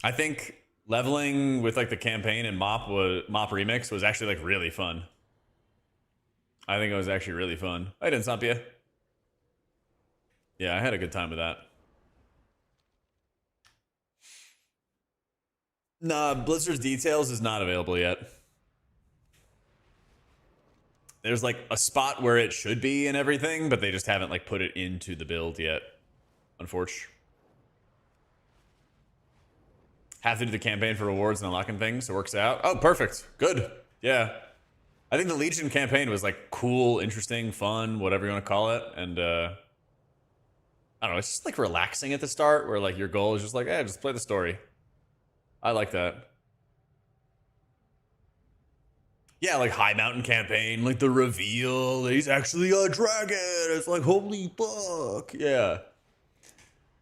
Speaker 1: I think leveling with like the campaign and Mop Remix was actually like really fun. I think it was actually really fun. I didn't stop you. Yeah, I had a good time with that. Nah, Blizzard's Details is not available yet. There's like a spot where it should be and everything, but they just haven't like put it into the build yet. Unfortunately. Have to do the campaign for rewards and unlocking things. It works out. Oh, perfect. Good. Yeah. I think the Legion campaign was like cool, interesting, fun, whatever you want to call it. And I don't know, it's just like relaxing at the start where like your goal is just like, just play the story. I like that. Yeah, like High Mountain campaign, like the reveal that he's actually a dragon. It's like, holy fuck. Yeah.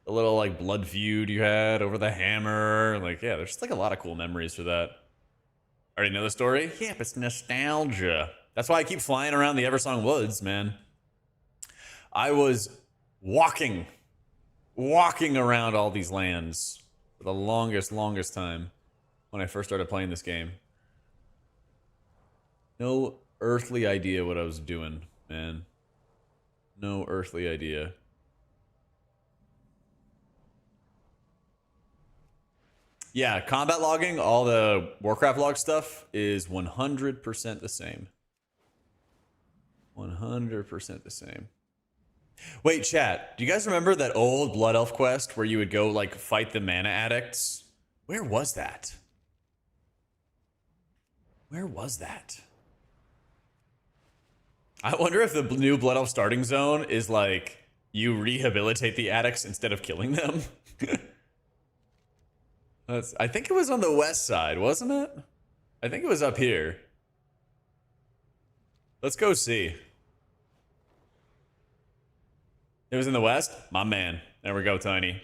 Speaker 1: The The little like blood feud you had over the hammer. Like, yeah, there's just like a lot of cool memories for that. Already know the story? Yep, it's nostalgia. That's why I keep flying around the Eversong Woods, man. I was walking around all these lands for the longest time when I first started playing this game. No earthly idea what I was doing, man. No earthly idea. Yeah, combat logging, all the Warcraft log stuff is 100% the same. 100% the same. Wait, chat, do you guys remember that old Blood Elf quest where you would go, like, fight the mana addicts? Where was that? Where was that? I wonder if the new Blood Elf starting zone is, like, you rehabilitate the addicts instead of killing them. I think it was on the west side, wasn't it? I think it was up here. Let's go see. It was in the west? My man. There we go, Tiny.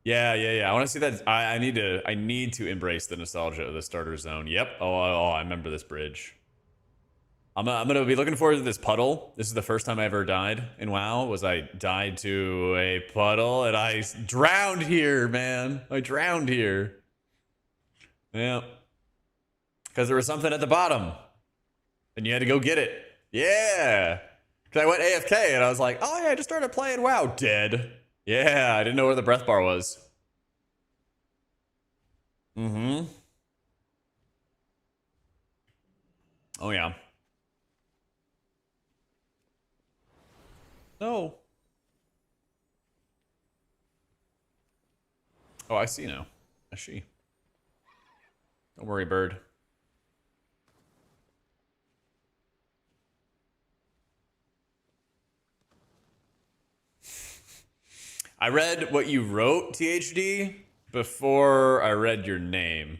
Speaker 1: Yeah. I want to see that. I need to embrace the nostalgia of the starter zone. Yep. Oh, I remember this bridge. I'm gonna be looking forward to this puddle. This is the first time I ever died in WoW. Was I died to a puddle and I drowned here, man. I drowned here. Yeah. Because there was something at the bottom, and you had to go get it. Yeah. Because I went AFK and I was like, oh yeah, I just started playing WoW. Dead. Yeah, I didn't know where the breath bar was. Mm-hmm. Oh yeah. No. Oh, I see now. I see. Don't worry, bird. I read what you wrote, THD, before I read your name.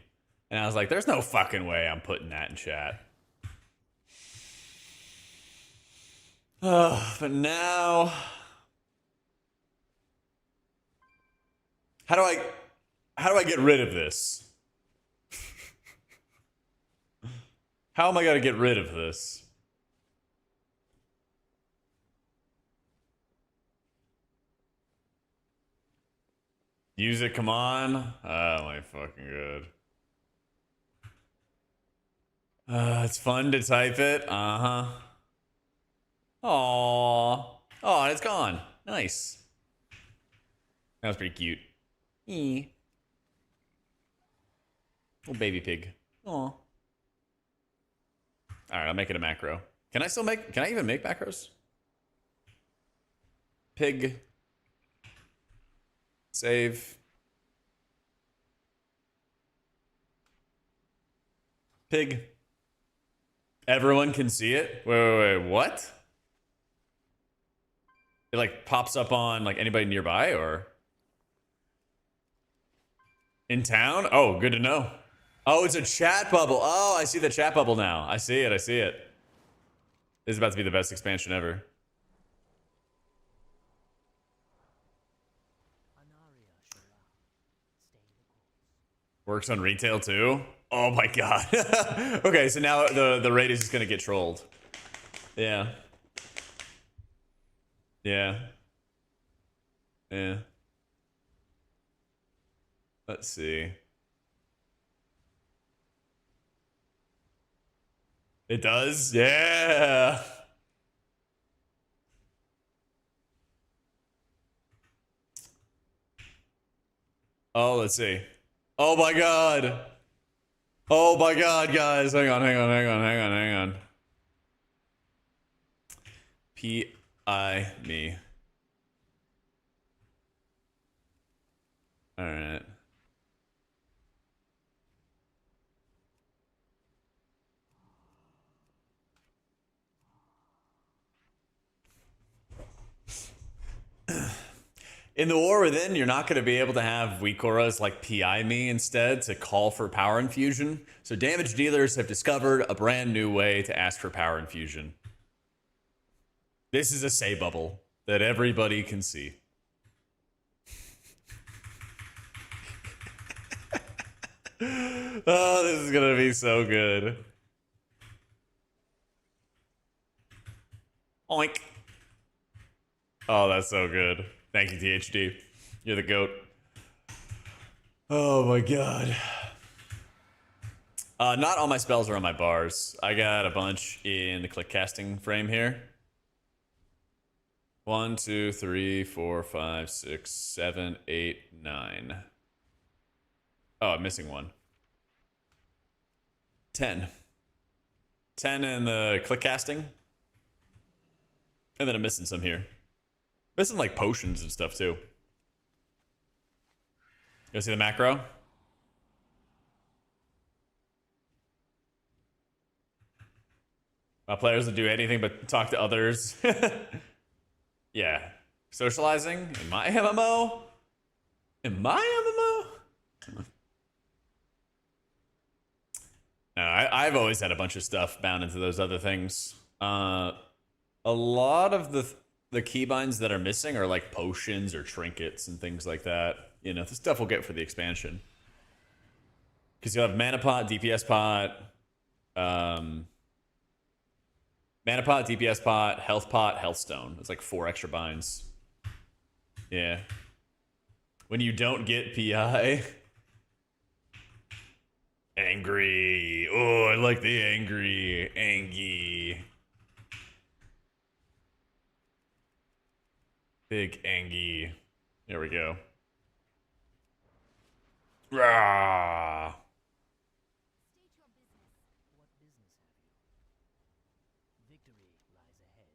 Speaker 1: And I was like, there's no fucking way I'm putting that in chat. But now... How do I get rid of this? How am I gonna get rid of this? Use it, come on. Oh my fucking god. It's fun to type it. Uh-huh. Aww. Oh, and it's gone. Nice. That was pretty cute. Eee. Little baby pig. Aw. Alright, I'll make it a macro. Can I even make macros? Pig. Save. Pig. Everyone can see it? Wait, what? It like pops up on like anybody nearby or? In town? Oh, good to know. Oh, it's a chat bubble. Oh, I see the chat bubble now. I see it. This is about to be the best expansion ever. Works on retail too? Oh my god. Okay, so now the raid is just gonna get trolled. Yeah. Yeah. Let's see. It does? Yeah. Oh, let's see. Oh my god. Oh my god, guys. Hang on. P.I. me. Alright. In the War Within, you're not going to be able to have weak auras like PI me instead to call for power infusion. So damage dealers have discovered a brand new way to ask for power infusion. This is a say bubble that everybody can see. Oh, this is gonna be so good. Oink. Oh, that's so good. Thank you, THD. You're the GOAT. Oh my god. Not all my spells are on my bars. I got a bunch in the click casting frame here. 1, 2, 3, 4, 5, 6, 7, 8, 9. Oh, I'm missing one. 10. 10 in the click casting. And then I'm missing some here. Missing like potions and stuff too. You see the macro? My players will do anything but talk to others. Yeah. Socializing in my MMO? In my MMO? No, I've always had a bunch of stuff bound into those other things. A lot of the keybinds that are missing are like potions or trinkets and things like that. You know, the stuff we'll get for the expansion. Because you'll have mana pot, DPS pot, mana pot, DPS pot, health stone. It's like 4 extra binds. Yeah. When you don't get PI. Angry. Oh, I like the angry. Angy. Big Angy. There we go. Rah.
Speaker 2: State your business.
Speaker 3: What business have you? Victory lies ahead.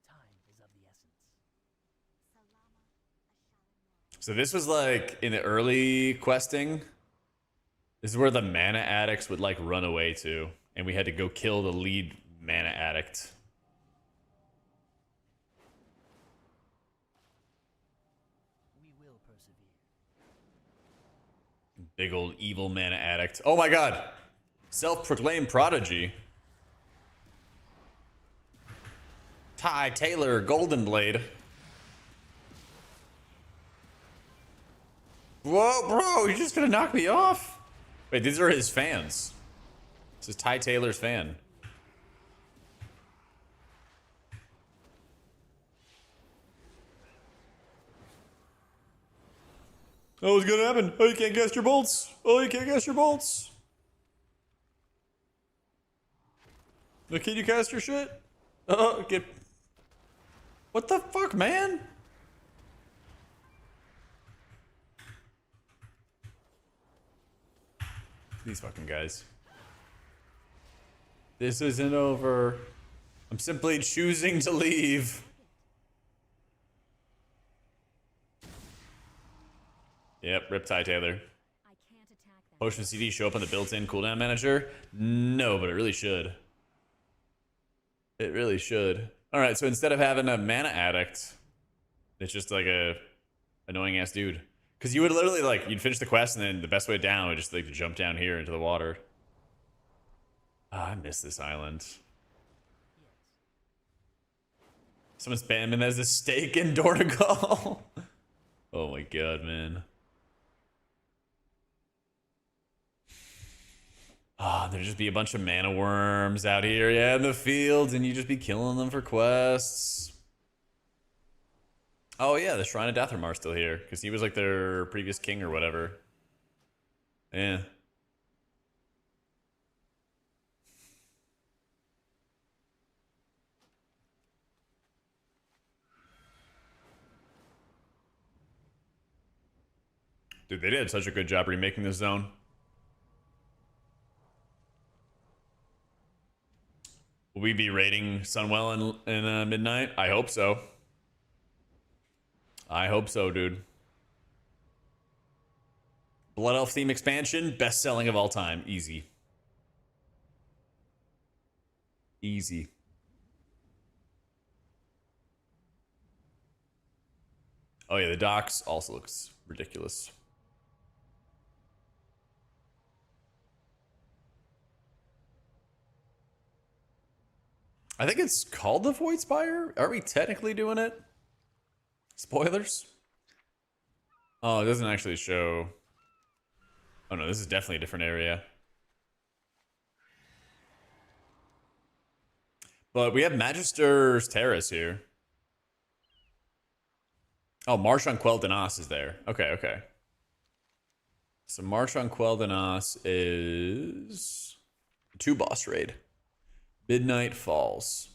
Speaker 3: Time is of the essence.
Speaker 2: Salama Ashalam.
Speaker 1: So this was like in the early questing. This is where the mana addicts would like run away to, and we had to go kill the lead mana addict.
Speaker 3: We will persevere.
Speaker 1: Big old evil mana addict. Oh my god! Self-proclaimed prodigy. Ty Taylor Golden Blade. Whoa, bro, you're just gonna knock me off? Wait, these are his fans. This is Ty Taylor's fan. Oh, what's gonna happen? Oh, you can't cast your bolts. Oh, you can't cast your bolts. No, can you cast your shit? Oh, get. What the fuck, man? These fucking guys. This isn't over. I'm simply choosing to leave. Yep, rip Ty Taylor.
Speaker 2: I can't attack them.
Speaker 1: Potion CD show up on the built-in cooldown manager? No, but it really should. It really should. All right, so instead of having a mana addict, it's just like a annoying ass dude. Because you would literally like you'd finish the quest and then the best way down would just like to jump down here into the water. Ah, I miss this island. Someone's spamming as a steak in Dornegal. Oh my god, man. Ah, there'd just be a bunch of mana worms out here, yeah, in the fields, and you just be killing them for quests. Oh yeah, the Shrine of Dathramar's still here, because he was like their previous king or whatever. Yeah. Dude, they did such a good job remaking this zone. Will we be raiding Sunwell in midnight? I hope so. I hope so, dude. Blood Elf theme expansion, best selling of all time. Easy. Easy. Oh yeah, the docks also looks ridiculous. I think it's called the Void Spire. Are we technically doing it? Spoilers? Oh, it doesn't actually show. Oh no, this is definitely a different area. But we have Magister's Terrace here. Oh, Marsh on Quel'Danas is there. Okay, okay. So Marsh on Quel'Danas is a 2-boss raid. Midnight Falls.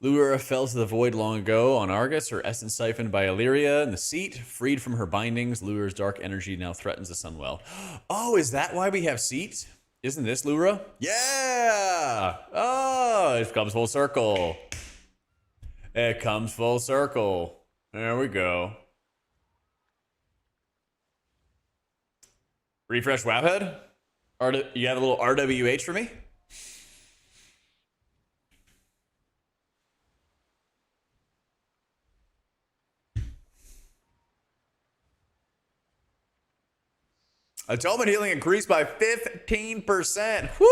Speaker 1: Lura fell to the void long ago on Argus, her essence siphoned by Illyria in the seat. Freed from her bindings, Lura's dark energy now threatens the Sunwell. Oh, is that why we have seat? Isn't this Lura? Yeah! Oh, it comes full circle. It comes full circle. There we go. Refresh Waphead? You have a little RWH for me? Atonement healing increased by 15%. Woo!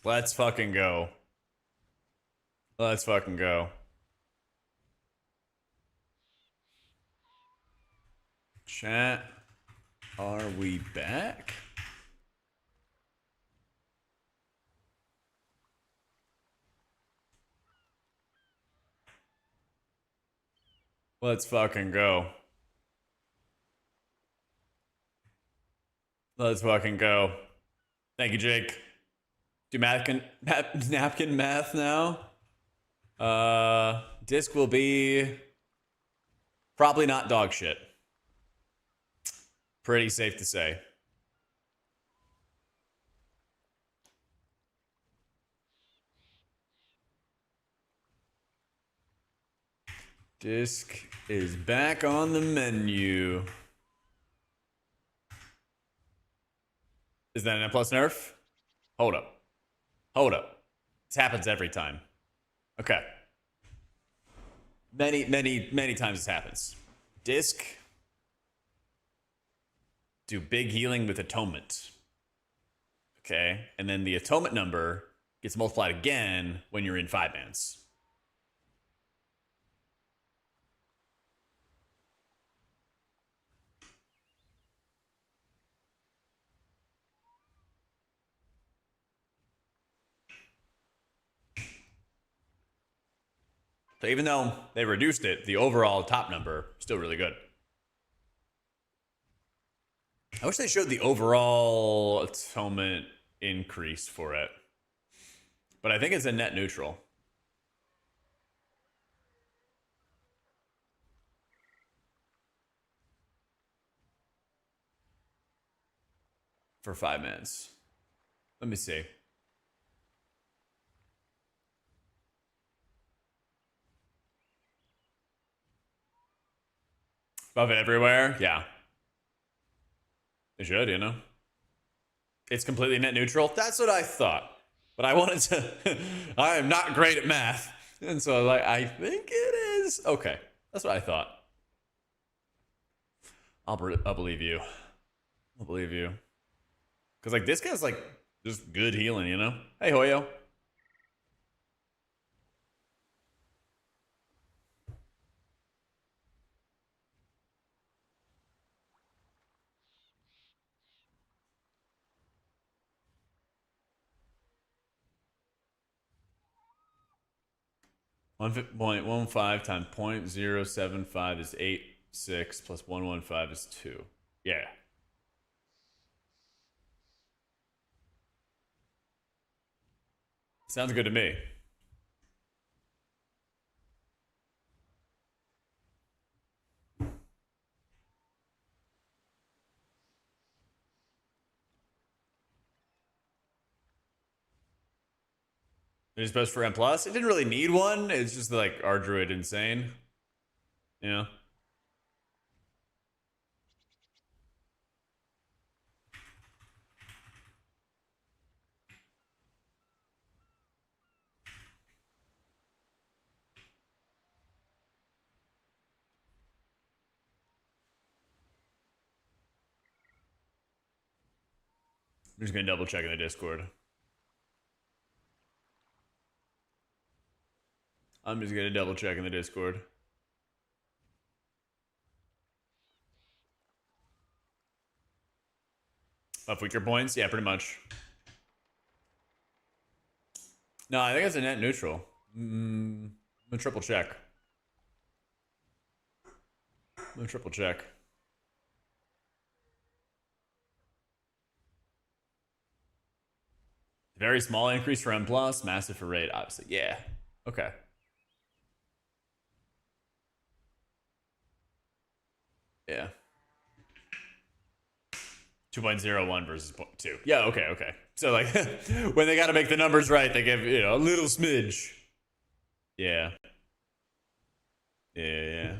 Speaker 1: Let's fucking go. Let's fucking go. Chat, are we back? Let's fucking go. Let's fucking go. Thank you, Jake. Do napkin math now. Disc will be probably not dog shit. Pretty safe to say. Disc is back on the menu. Is that an N plus nerf? Hold up. Hold up. This happens every time. Okay. Many times this happens. Disc. Do big healing with atonement. Okay. And then the atonement number gets multiplied again when you're in 5-mans. So even though they reduced it, the overall top number is still really good. I wish they showed the overall atonement increase for it. But I think it's a net neutral. For 5-mans. Let me see. Buff it everywhere? Yeah. They should, you know? It's completely net neutral? That's what I thought. But I wanted to... I am not great at math. And so like, I think it is. Okay. That's what I thought. I'll believe you. I'll believe you. Because like this guy's like just good healing, you know? Hey, Hoyo. .15 times 0.075 is 8.6 plus 115 is 2. Yeah. Sounds good to me. It's best for M+. It didn't really need one. It's just like our druid insane. You know? I'm just gonna double check in the Discord. I'm just gonna double check in the Discord. Of weaker points? Yeah, pretty much. No, I think it's a net neutral. I'm gonna triple check. Very small increase for M plus, massive for rate, obviously. Yeah. Okay. Yeah. 2.01 versus 0.2. Yeah, okay. So like when they gotta make the numbers right, they give, a little smidge. Yeah. Yeah.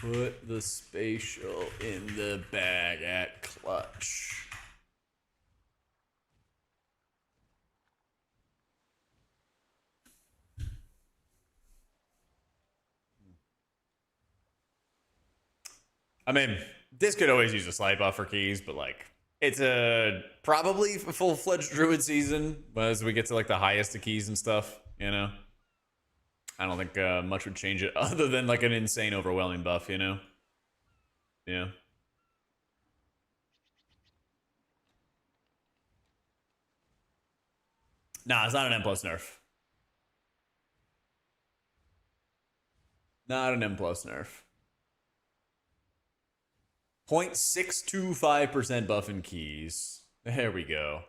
Speaker 1: Put the spatial in the bag at clutch. I mean, this could always use a slight buffer keys, but like it's a probably full-fledged druid season as we get to like the highest of keys and stuff, I don't think much would change it other than like an insane overwhelming buff, Yeah. Nah, it's not an M plus nerf. Not an M plus nerf. 0.625% buff in keys. There we go.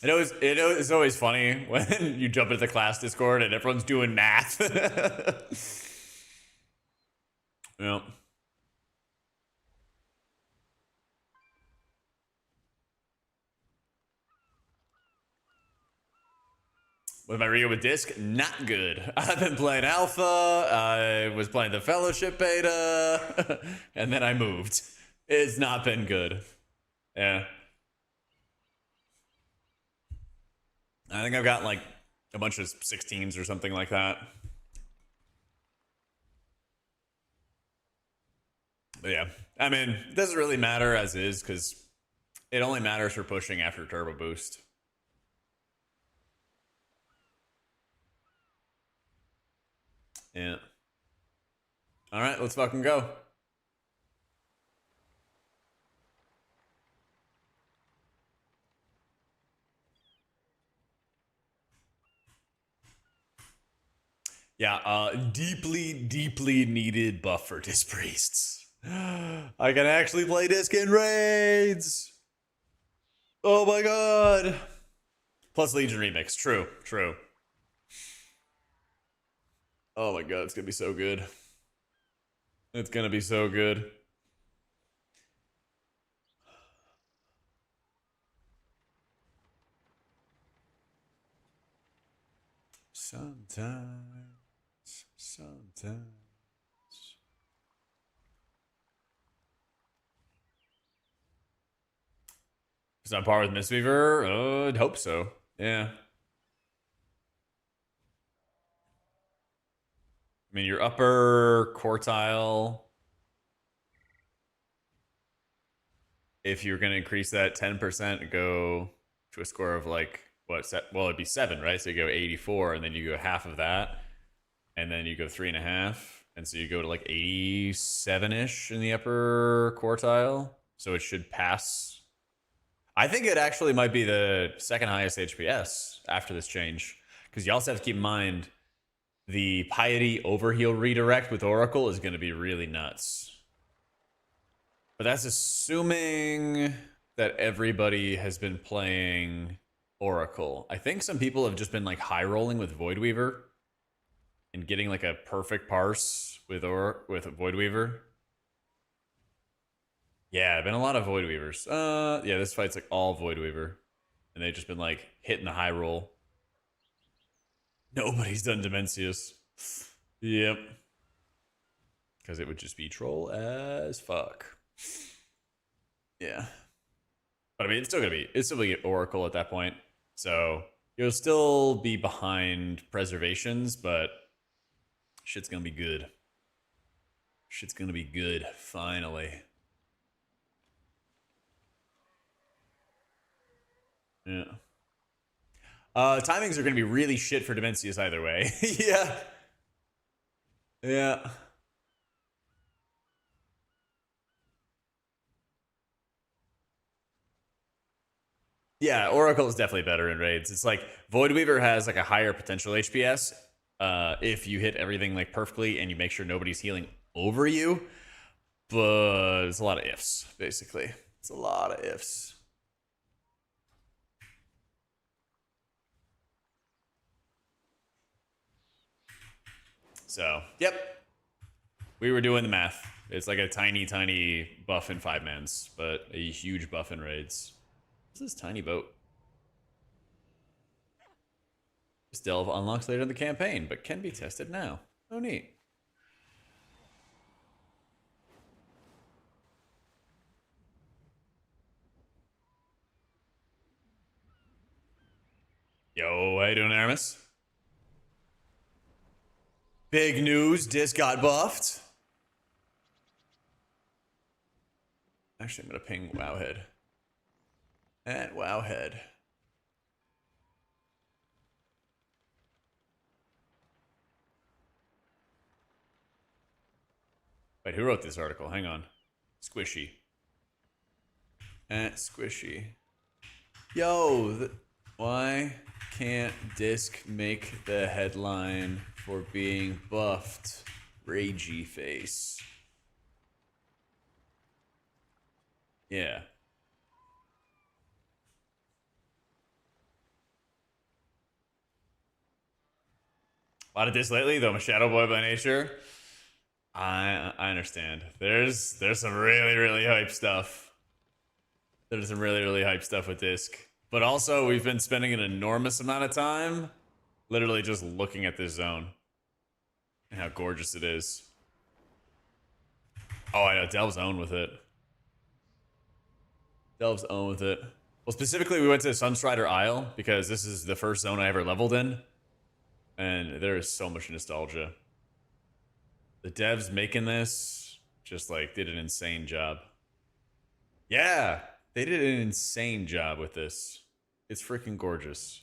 Speaker 1: It's always funny when you jump into the class Discord and everyone's doing math. Yep. With my Rio with disc, not good. I've been playing alpha. I was playing the fellowship beta, and then I moved. It's not been good. Yeah. I think I've got like a bunch of 16s or something like that. But yeah, I mean, it doesn't really matter as is because it only matters for pushing after turbo boost. Yeah. All right, let's fucking go. Yeah, deeply needed buff for Disc Priests. I can actually play Disc in raids. Oh my god. Plus Legion Remix. True. Oh my god, it's gonna be so good. It's gonna be so good. Sometimes. Is that on par with Mistweaver? I'd hope so. Yeah. I mean, your upper quartile, if you're going to increase that 10%, go to a score of like, what? Well, it'd be 7, right? So you go 84, and then you go half of that, and then you go 3.5, and so you go to like 87-ish in the upper quartile. So it should pass. I think it actually might be the second highest HPS after this change, because you also have to keep in mind the Piety Overheal redirect with Oracle is going to be really nuts. But that's assuming that everybody has been playing Oracle. I think some people have just been like high rolling with Voidweaver and getting like a perfect parse with Voidweaver. Yeah, been a lot of Void Weavers. Yeah, this fight's like all Void Weaver. And they've just been like hitting the high roll. Nobody's done Dimensius. Yep. Because it would just be troll as fuck. Yeah. But I mean, it's still gonna be Oracle at that point. So you'll still be behind preservations, but shit's gonna be good. Shit's gonna be good, finally. Yeah. Timings are gonna be really shit for Dimensius either way. Yeah. Yeah. Yeah, Oracle is definitely better in raids. It's like Void Weaver has like a higher potential HPS if you hit everything like perfectly and you make sure nobody's healing over you. But it's a lot of ifs, basically. It's a lot of ifs. So, yep. We were doing the math. It's like a tiny, tiny buff in 5-mans, but a huge buff in raids. What's this tiny boat? This delve unlocks later in the campaign, but can be tested now. Oh, neat. Yo, how you doing, Aramis? Big news, Disc got buffed. Actually, I'm gonna ping Wowhead. At Wowhead. Wait, who wrote this article? Hang on. Squishy. At Squishy. Yo, why can't Disc make the headline for being buffed? Ragey face. Yeah. A lot of Disc lately, though I'm a shadow boy by nature. I understand. There's some really hype stuff. There's some really hype stuff with Disc. But also, we've been spending an enormous amount of time literally just looking at this zone and how gorgeous it is. Oh, I know. Delve's own with it. Delve's own with it. Well, specifically, we went to Sunstrider Isle because this is the first zone I ever leveled in. And there is so much nostalgia. The devs making this just like did an insane job. Yeah, they did an insane job with this. It's freaking gorgeous.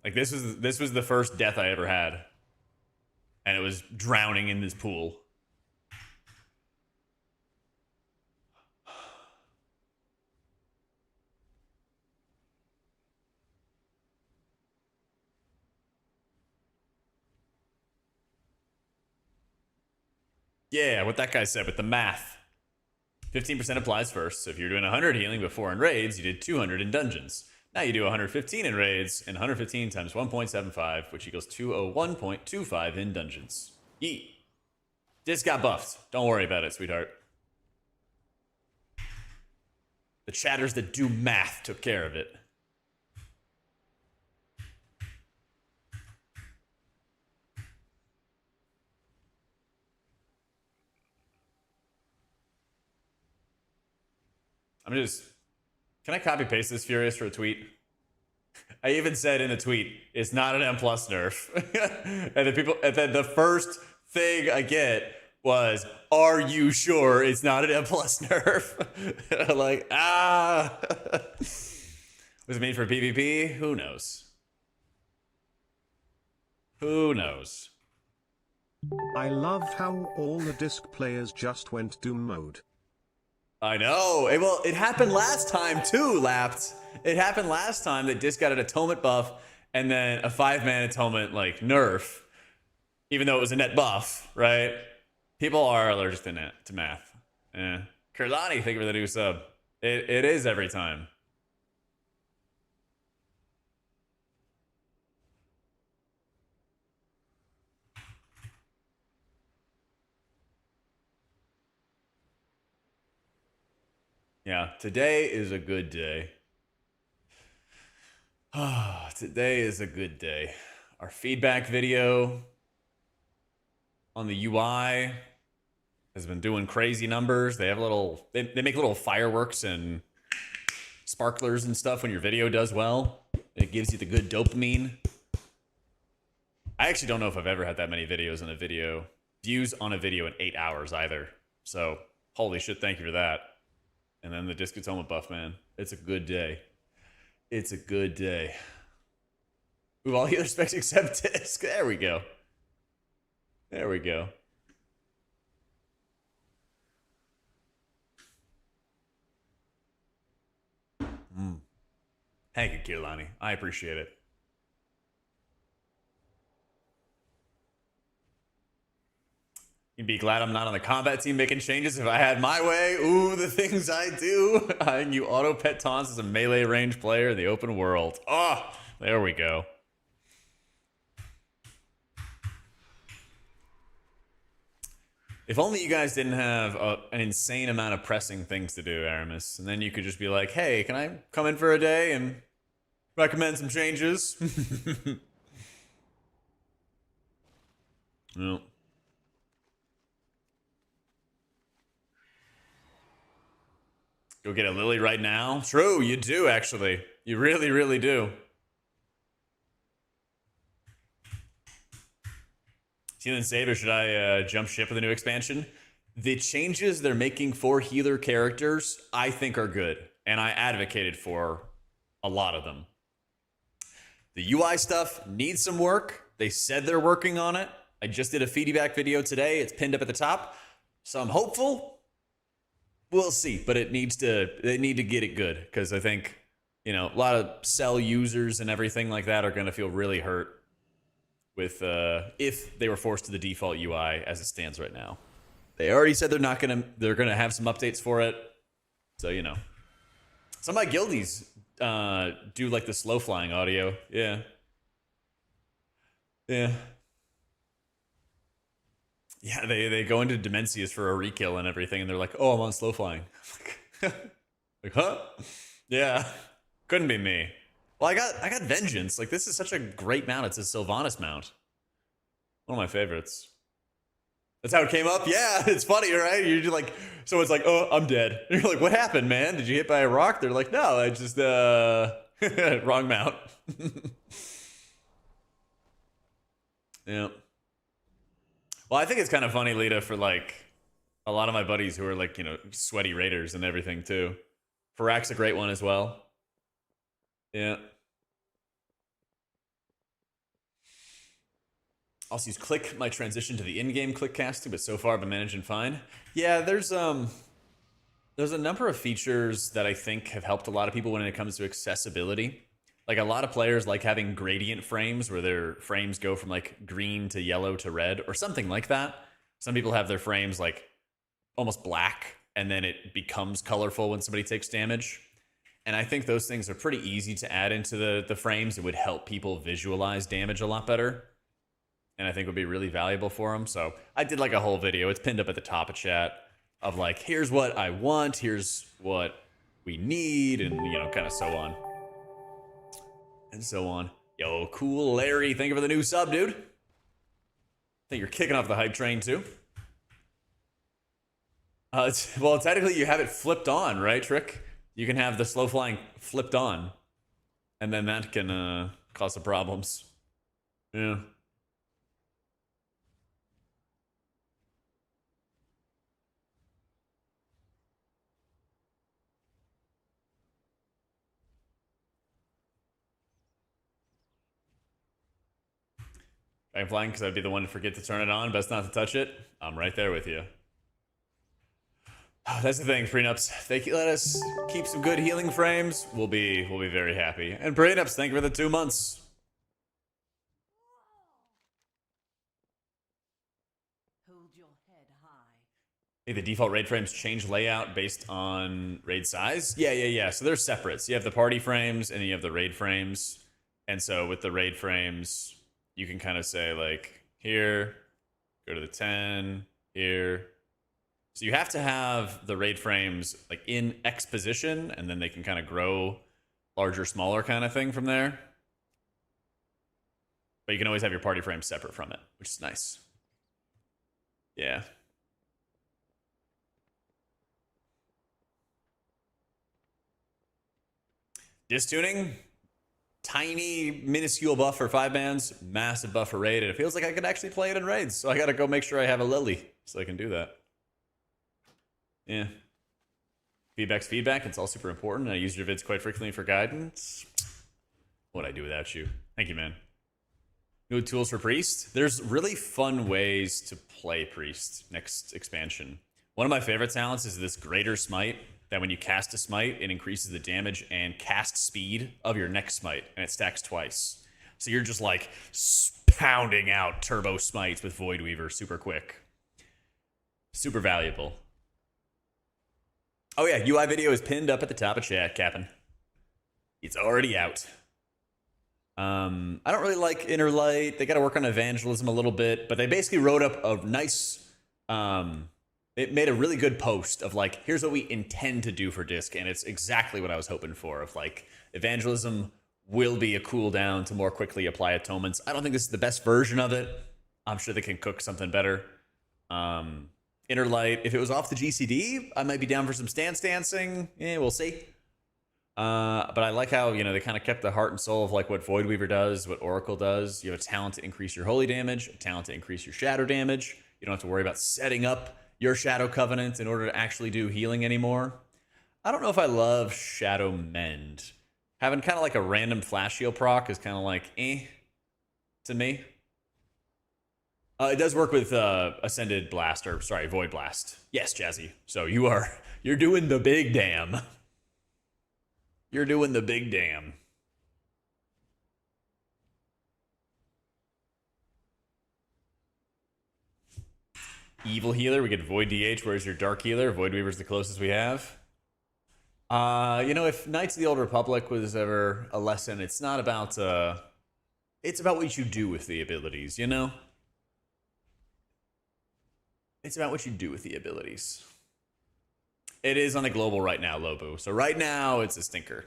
Speaker 1: Like this was the first death I ever had. And it was drowning in this pool. Yeah, what that guy said with the math. 15% applies first, so if you're doing 100 healing before in raids, you did 200 in dungeons. Now you do 115 in raids, and 115 times 1.75, which equals 201.25 in dungeons. Yeet. Disc got buffed. Don't worry about it, sweetheart. The chatters that do math took care of it. Can I copy paste this Furious for a tweet? I even said in the tweet, it's not an M plus nerf. and then the first thing I get was, are you sure it's not an M plus nerf? Like, was it made for PvP? Who knows? Who knows?
Speaker 8: I loved how all the disc players just went Doom mode.
Speaker 1: I know. Well, it happened last time too, Lapped. It happened last time that Disc got an atonement buff and then a 5-man atonement like nerf, even though it was a net buff, right? People are allergic to math. Kurlani, thank you for the new sub. It is every time. Yeah, today is a good day. Today is a good day. Our feedback video on the UI has been doing crazy numbers. They have they make little fireworks and sparklers and stuff when your video does well. It gives you the good dopamine. I actually don't know if I've ever had that many views on a video in 8 hours either. So, holy shit, thank you for that. And then the Discotoma buff, man. It's a good day. It's a good day. Move all the other specs except disc. There we go. There we go. Thank you, Kirlani. I appreciate it. You'd be glad I'm not on the combat team making changes if I had my way. Ooh, the things I do. You auto pet taunts as a melee range player in the open world. Oh, there we go. If only you guys didn't have an insane amount of pressing things to do, Aramis. And then you could just be like, hey, can I come in for a day and recommend some changes? No. Go get a Lily right now? True, you do, actually. You really, really do. Healing save, or should I jump ship with the new expansion? The changes they're making for healer characters, I think are good. And I advocated for a lot of them. The UI stuff needs some work. They said they're working on it. I just did a feedback video today. It's pinned up at the top. So I'm hopeful. We'll see. But they need to get it good. Because I think, a lot of cell users and everything like that are going to feel really hurt with if they were forced to the default UI as it stands right now. They already said they're gonna have some updates for it. So, some of my guildies do like the slow flying audio. Yeah. Yeah. Yeah, they go into Demencius for a rekill and everything, and they're like, oh, I'm on slow flying. Like, huh? Yeah. Couldn't be me. Well, I got Vengeance. Like, this is such a great mount. It's a Sylvanas mount. One of my favorites. That's how it came up? Yeah, it's funny, right? You're just like, so it's like, oh, I'm dead. You're like, what happened, man? Did you get by a rock? They're like, no, I just, wrong mount. Yeah. Well, I think it's kind of funny, Lita, for like a lot of my buddies who are like, sweaty raiders and everything too. Farak's a great one as well. Yeah. Also use Click, my transition to the in-game click casting, but so far I've been managing fine. Yeah, there's a number of features that I think have helped a lot of people when it comes to accessibility. Like, a lot of players like having gradient frames where their frames go from like green to yellow to red or something like that. Some people have their frames like almost black and then it becomes colorful when somebody takes damage. And I think those things are pretty easy to add into the frames. It would help people visualize damage a lot better. And I think would be really valuable for them. So I did like a whole video. It's pinned up at the top of chat of like, here's what I want. Here's what we need. And, kind of so on. And so on. Yo, cool Larry. Thank you for the new sub, dude. I think you're kicking off the hype train too. Well, technically you have it flipped on, right, Trick? You can have the slow flying flipped on. And then that can cause some problems. Yeah. I'm flying because I'd be the one to forget to turn it on. Best not to touch it. I'm right there with you. That's the thing, prenups. They let us keep some good healing frames. We'll be very happy. And prenups, thank you for the 2 months.
Speaker 4: Hold your head high.
Speaker 1: Hey, the default raid frames change layout based on raid size? Yeah. So they're separate. So you have the party frames and then you have the raid frames. And so with the raid frames, you can kind of say like, here, go to the 10, here. So you have to have the raid frames like in X position, and then they can kind of grow larger, smaller kind of thing from there. But you can always have your party frame separate from it, which is nice. Yeah. Disc tuning, tiny, minuscule buff for 5 bands, massive buff for raid, and it feels like I could actually play it in raids. So I gotta go make sure I have a Lily so I can do that. Yeah. Feedback's feedback. It's all super important. I use your vids quite frequently for guidance. What'd I do without you? Thank you, man. New tools for Priest. There's really fun ways to play Priest next expansion. One of my favorite talents is this Greater Smite, that when you cast a smite, it increases the damage and cast speed of your next smite, and it stacks twice. So you're just like pounding out turbo smites with Void Weaver super quick. Super valuable. Oh yeah, UI video is pinned up at the top of chat, Cap'n. It's already out. I don't really like Inner Light. They got to work on evangelism a little bit, but they basically wrote up a nice... it made a really good post of like, here's what we intend to do for Disc, and it's exactly what I was hoping for, of like, evangelism will be a cooldown to more quickly apply atonements. I don't think this is the best version of it. I'm sure they can cook something better. Inner Light, if it was off the GCD, I might be down for some stance dancing. We'll see. But I like how, you know, they kind of kept the heart and soul of like what Void Weaver does, what Oracle does. You have a talent to increase your holy damage, a talent to increase your shadow damage. You don't have to worry about setting up your Shadow Covenant in order to actually do healing anymore. I don't know if I love Shadow Mend. Having kind of like a random flash heal proc is kind of like, to me. It does work with Ascended Blast, or sorry, Void Blast. Yes, Jazzy. So you're doing the big damn. You're doing the big damn. Evil Healer, we get Void DH, where's your Dark Healer? Void Weaver's the closest we have. You know, if Knights of the Old Republic was ever a lesson, it's not about, it's about what you do with the abilities, you know? It's about what you do with the abilities. It is on the global right now, Lobu. So right now, it's a stinker.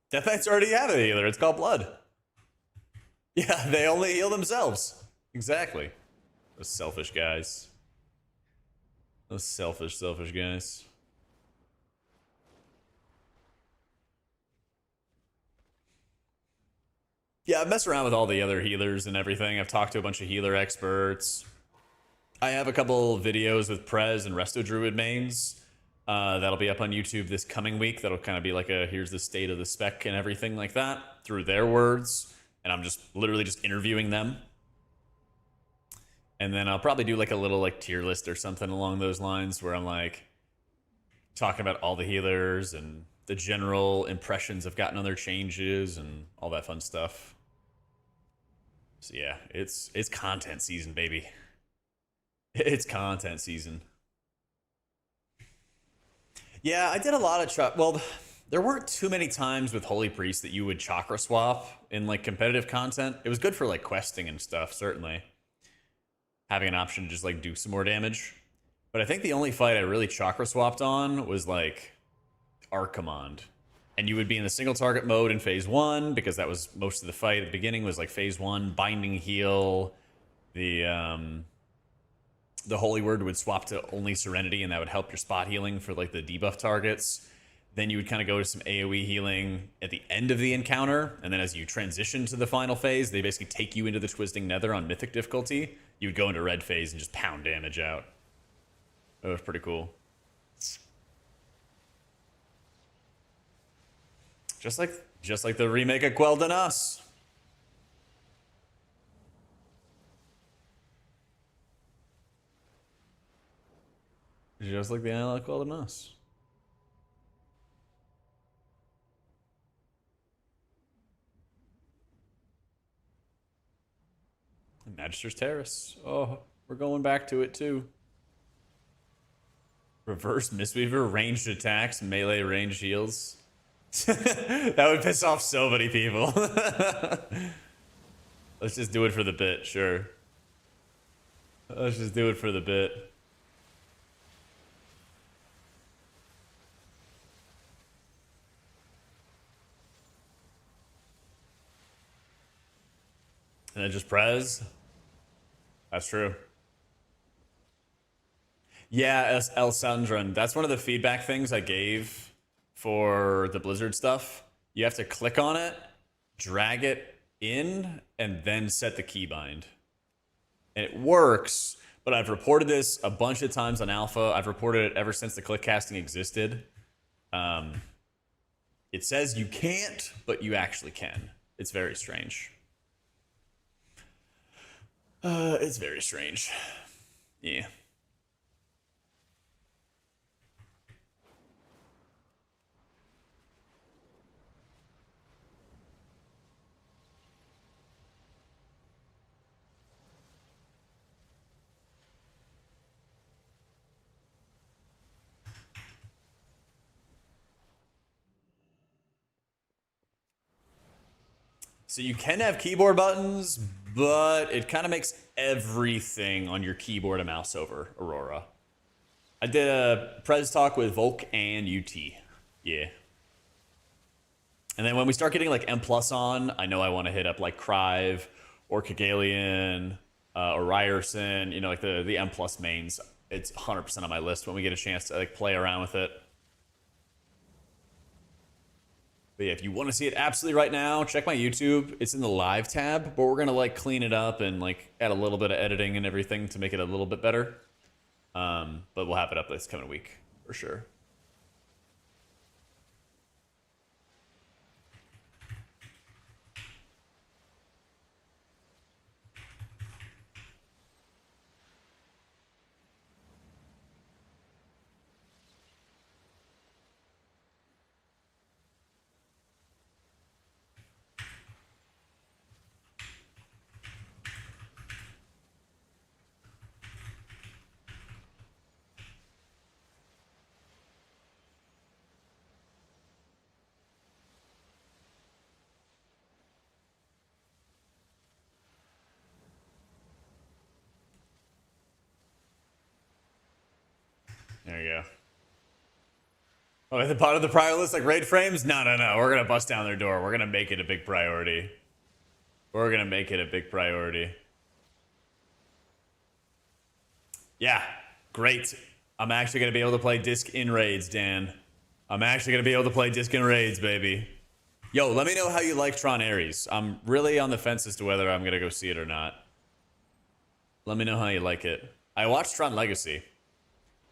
Speaker 1: Death Knights already have a healer. It's called Blood. Yeah, they only heal themselves. Exactly. Those selfish guys. Those selfish guys. Yeah, I've messed around with all the other healers and everything. I've talked to a bunch of healer experts. I have a couple videos with Prez and Resto Druid mains. That'll be up on YouTube this coming week. That'll kind of be like a, here's the state of the spec and everything like that through their words. And I'm just literally just interviewing them. And then I'll probably do like a little like tier list or something along those lines where I'm like talking about all the healers and the general impressions I've gotten on their changes and all that fun stuff. So yeah, it's content season, baby. It's content season. Yeah, I did a lot of well, there weren't too many times with Holy Priest that you would chakra swap in like competitive content. It was good for like questing and stuff, certainly. Having an option to just like do some more damage. But I think the only fight I really chakra swapped on was like Archimond. And you would be in the single target mode in phase 1 because that was most of the fight at the beginning was like phase 1, binding heal. The Holy Word would swap to only Serenity and that would help your spot healing for like the debuff targets. Then you would kind of go to some AoE healing at the end of the encounter. And then as you transition to the final phase, they basically take you into the Twisting Nether on Mythic difficulty. You would go into red phase and just pound damage out. That was pretty cool. Just like the remake of Quell Danas. Just like the analog Quell Danas. Magister's Terrace. Oh, we're going back to it too. Reverse Mistweaver, ranged attacks, melee ranged heals. That would piss off so many people. Let's just do it for the bit, sure. Let's just do it for the bit. And then just Prez. That's true. Yeah, El Sandran. That's one of the feedback things I gave for the Blizzard stuff. You have to click on it, drag it in, and then set the keybind. And it works, but I've reported this a bunch of times on Alpha. I've reported it ever since the click casting existed. It says you can't, but you actually can. It's very strange. It's very strange. Yeah. So you can have keyboard buttons, but it kind of makes everything on your keyboard a mouse over, Aurora. I did a Prez talk with Volk and UT. Yeah. And then when we start getting like M plus on, I know I want to hit up like Crive or Kagalian or Ryerson, you know, like the M plus mains. It's 100% on my list when we get a chance to like play around with it. But yeah, if you want to see it absolutely right now, check my YouTube. It's in the live tab, but we're going to like clean it up and like add a little bit of editing and everything to make it a little bit better. But we'll have it up this coming week for sure. There you go. Oh, at the bottom of the priority list, like raid frames? No. We're going to bust down their door. We're going to make it a big priority. We're going to make it a big priority. Yeah, great. I'm actually going to be able to play disc in raids, Dan. I'm actually going to be able to play disc in raids, baby. Yo, let me know how you like Tron Ares. I'm really on the fence as to whether I'm going to go see it or not. Let me know how you like it. I watched Tron Legacy.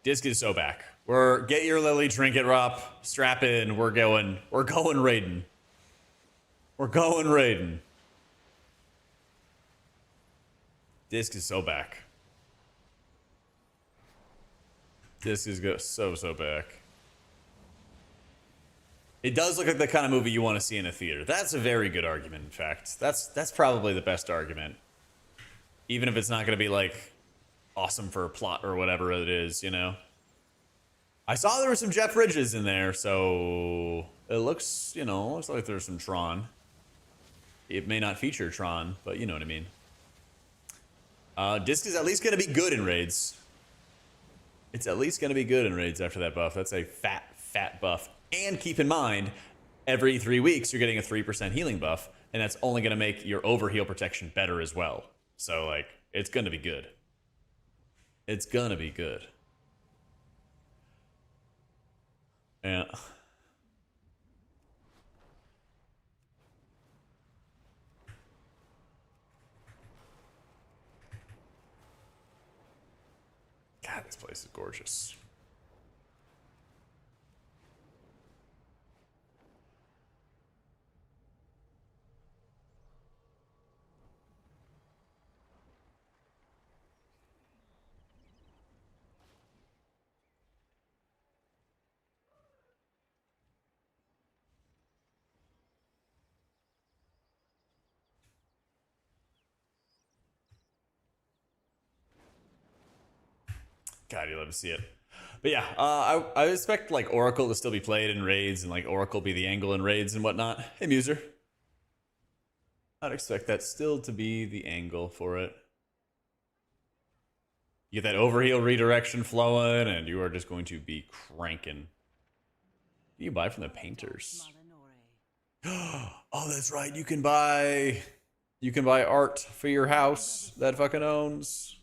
Speaker 1: Disc is so back. Get your Lily trinket, Rop. Strap in. We're going raiding. We're going raiding. Disc is so back. Disc is so back. It does look like the kind of movie you want to see in a theater. That's a very good argument, in fact. That's probably the best argument. Even if it's not going to be like awesome for a plot or whatever it is, you know? I saw there were some Jeff Bridges in there, so it looks, you know, looks like there's some Tron. It may not feature Tron, but you know what I mean. Disc is at least going to be good in raids. It's at least going to be good in raids after that buff. That's a fat buff. And keep in mind, every 3 weeks you're getting a 3% healing buff, and that's only going to make your overheal protection better as well. So, like, it's going to be good. It's going to be good. Yeah. God, this place is gorgeous. God, you love to see it. But yeah, I expect like Oracle to still be played in raids and like Oracle be the angle in raids and whatnot. Hey, Muser. I'd expect that still to be the angle for it. You get that overheal redirection flowing, and you are just going to be cranking. You buy from the painters. Oh, that's right. You can buy art for your house that fucking owns.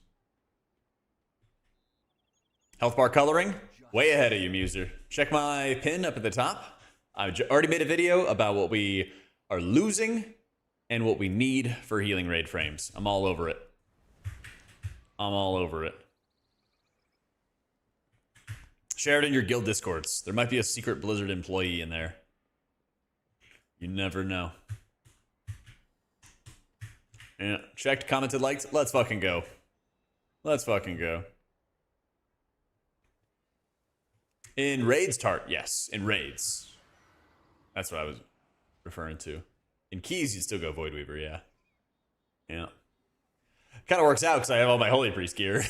Speaker 1: Health bar coloring, way ahead of you, Muser. Check my pin up at the top. I've already made a video about what we are losing and what we need for healing raid frames. I'm all over it. I'm all over it. Share it in your guild discords. There might be a secret Blizzard employee in there. You never know. Yeah, checked, commented, liked. Let's fucking go. Let's fucking go. In raids, Tart, yes. In raids. That's what I was referring to. In keys, you still go Void Weaver, yeah. Yeah. Kind of works out because I have all my Holy Priest gear.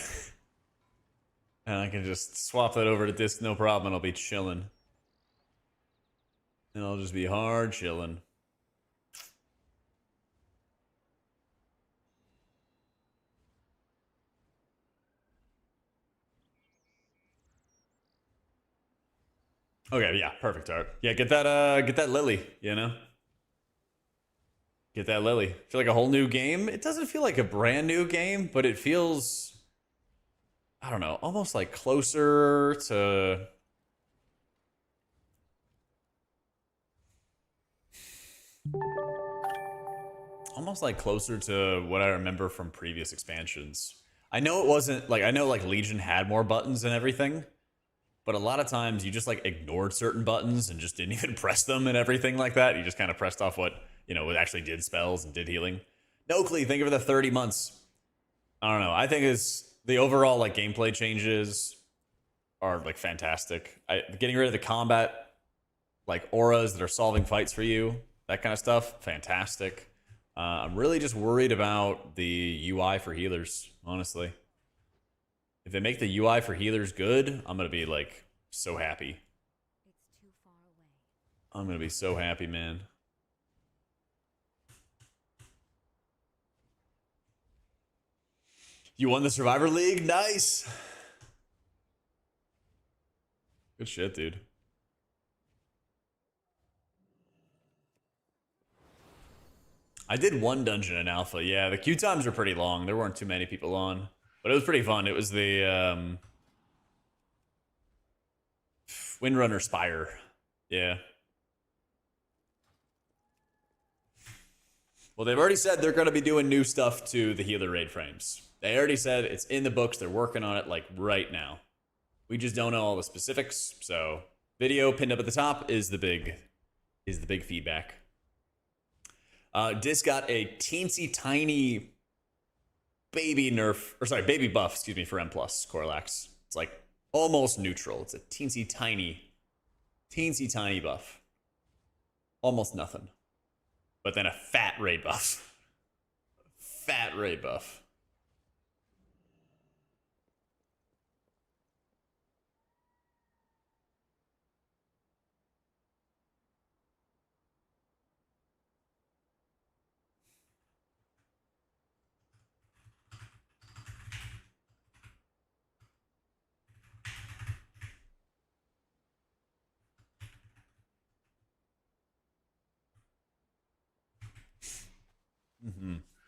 Speaker 1: And I can just swap that over to disc, no problem, and I'll be chilling. And I'll just be hard chilling. Okay, yeah, perfect, Art. Yeah, get that Lily, you know? Get that Lily. Feel like a whole new game? It doesn't feel like a brand new game, but it feels, I don't know, almost like closer to... Almost like closer to what I remember from previous expansions. I know it wasn't, like, I know, like, Legion had more buttons and everything, but a lot of times you just, like, ignored certain buttons and just didn't even press them and everything like that. You just kind of pressed off what, you know, what actually did spells and did healing. Nokley, thank you for the 30 months. I don't know. I think it's the overall, like, gameplay changes are, like, fantastic. Getting rid of the combat, like, auras that are solving fights for you, that kind of stuff, fantastic. I'm really just worried about the UI for healers, honestly. If they make the UI for healers good, I'm going to be, like, so happy.
Speaker 2: It's too far away.
Speaker 1: I'm going to be so happy, man. You won the Survivor League? Nice! Good shit, dude. I did one dungeon in Alpha. Yeah, the queue times were pretty long. There weren't too many people on. But it was pretty fun. It was the Windrunner Spire. Yeah. Well, they've already said they're going to be doing new stuff to the healer raid frames. They already said it's in the books. They're working on it, like, right now. We just don't know all the specifics. So, video pinned up at the top is the big feedback. Disc got a teensy tiny baby buff, excuse me, for M+, Corlax. It's like almost neutral. It's a teensy tiny buff. Almost nothing. But then a fat raid buff. Fat raid buff.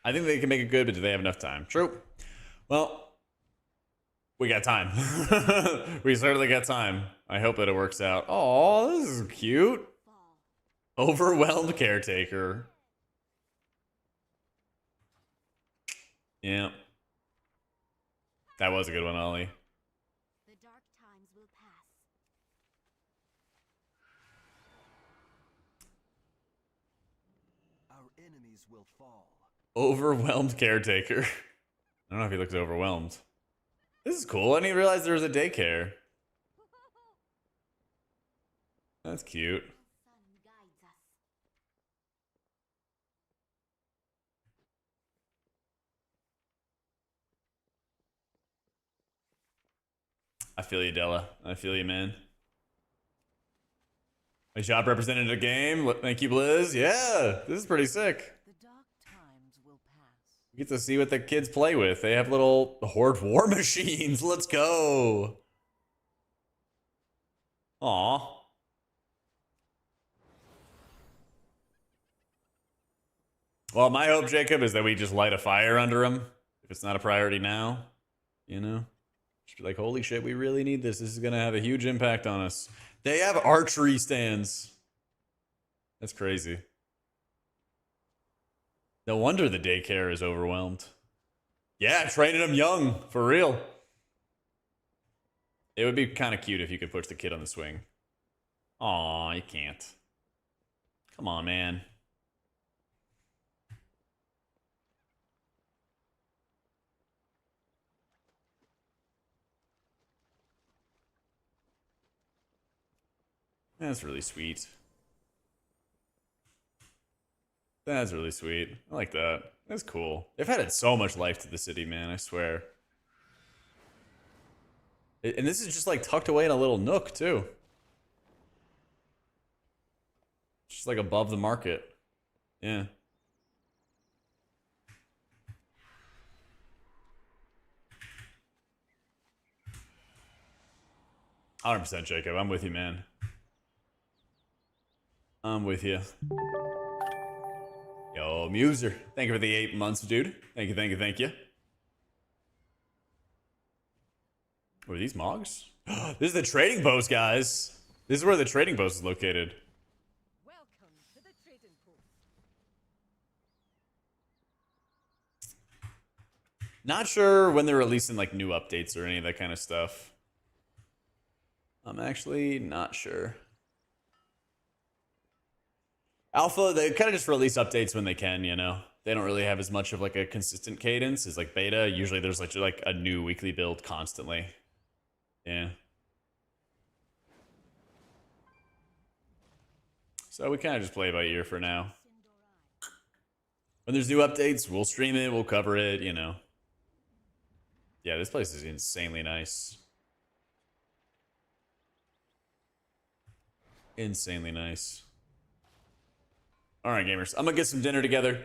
Speaker 1: I think they can make it good, but do they have enough time? True. Well, we got time. We certainly got time. I hope that it works out. Oh, this is cute. Overwhelmed caretaker. Yeah. That was a good one, Ollie.
Speaker 2: The dark times will pass.
Speaker 3: Our enemies will fall.
Speaker 1: Overwhelmed caretaker. I don't know if he looks overwhelmed. This is cool. I didn't even realize there was a daycare. That's cute.
Speaker 2: The sun guides us.
Speaker 1: I feel you, Della. I feel you, man. My shop represented a game. Thank you, Blizz. Yeah, this is pretty sick.
Speaker 4: The dark
Speaker 1: You get to see what the kids play with. They have little Horde war machines. Let's go. Aw. Well, my hope, Jacob, is that we just light a fire under them. If it's not a priority now, you know? Just be like, holy shit, we really need this. This is going to have a huge impact on us. They have archery stands. That's crazy. No wonder the daycare is overwhelmed. Yeah, training them young, for real. It would be kind of cute if you could push the kid on the swing. Aw, you can't. Come on, man. That's really sweet. That's really sweet. I like that. That's cool. They've added so much life to the city, man, I swear. And this is just like tucked away in a little nook, too. Just like above the market. Yeah. "100%, Jacob. I'm with you, man. I'm with you." Yo, Muser. Thank you for the 8 months, dude. Thank you, thank you, thank you. What are these Mogs? This is the trading post, guys. This is where the trading post is located.
Speaker 2: Welcome to the trading post.
Speaker 1: Not sure when they're releasing like new updates or any of that kind of stuff. I'm actually not sure. Alpha, they kind of just release updates when they can, you know? They don't really have as much of like a consistent cadence as like beta. Usually there's like a new weekly build constantly. Yeah. So we kind of just play by ear for now. When there's new updates, we'll stream it, we'll cover it, you know. Yeah, this place is insanely nice. Insanely nice. Alright, gamers. I'm gonna get some dinner together.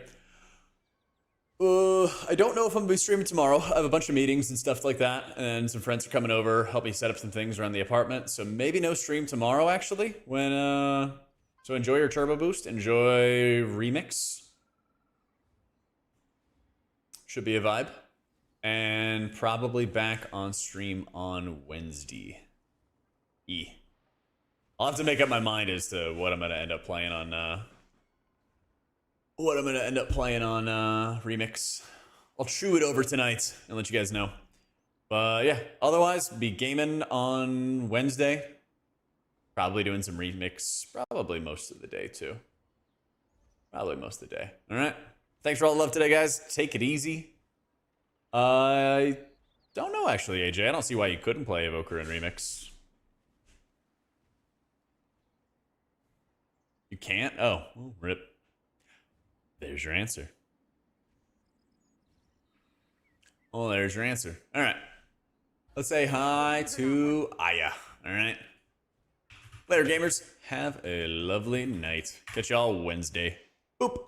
Speaker 1: I don't know if I'm gonna be streaming tomorrow. I have a bunch of meetings and stuff like that, and some friends are coming over, help me set up some things around the apartment. So maybe no stream tomorrow, actually. So enjoy your turbo boost. Enjoy Remix. Should be a vibe. And probably back on stream on Wednesday. I'll have to make up my mind as to what I'm gonna end up playing on Remix. I'll chew it over tonight and let you guys know. But yeah, otherwise, be gaming on Wednesday. Probably doing some Remix, probably most of the day too. Probably most of the day. All right. Thanks for all the love today, guys. Take it easy. I don't know, actually, AJ. I don't see why you couldn't play Evoker and Remix. You can't? Oh, rip. There's your answer. Well, there's your answer. All right. Let's say hi to Aya. All right. Later, gamers. Have a lovely night. Catch y'all Wednesday. Boop.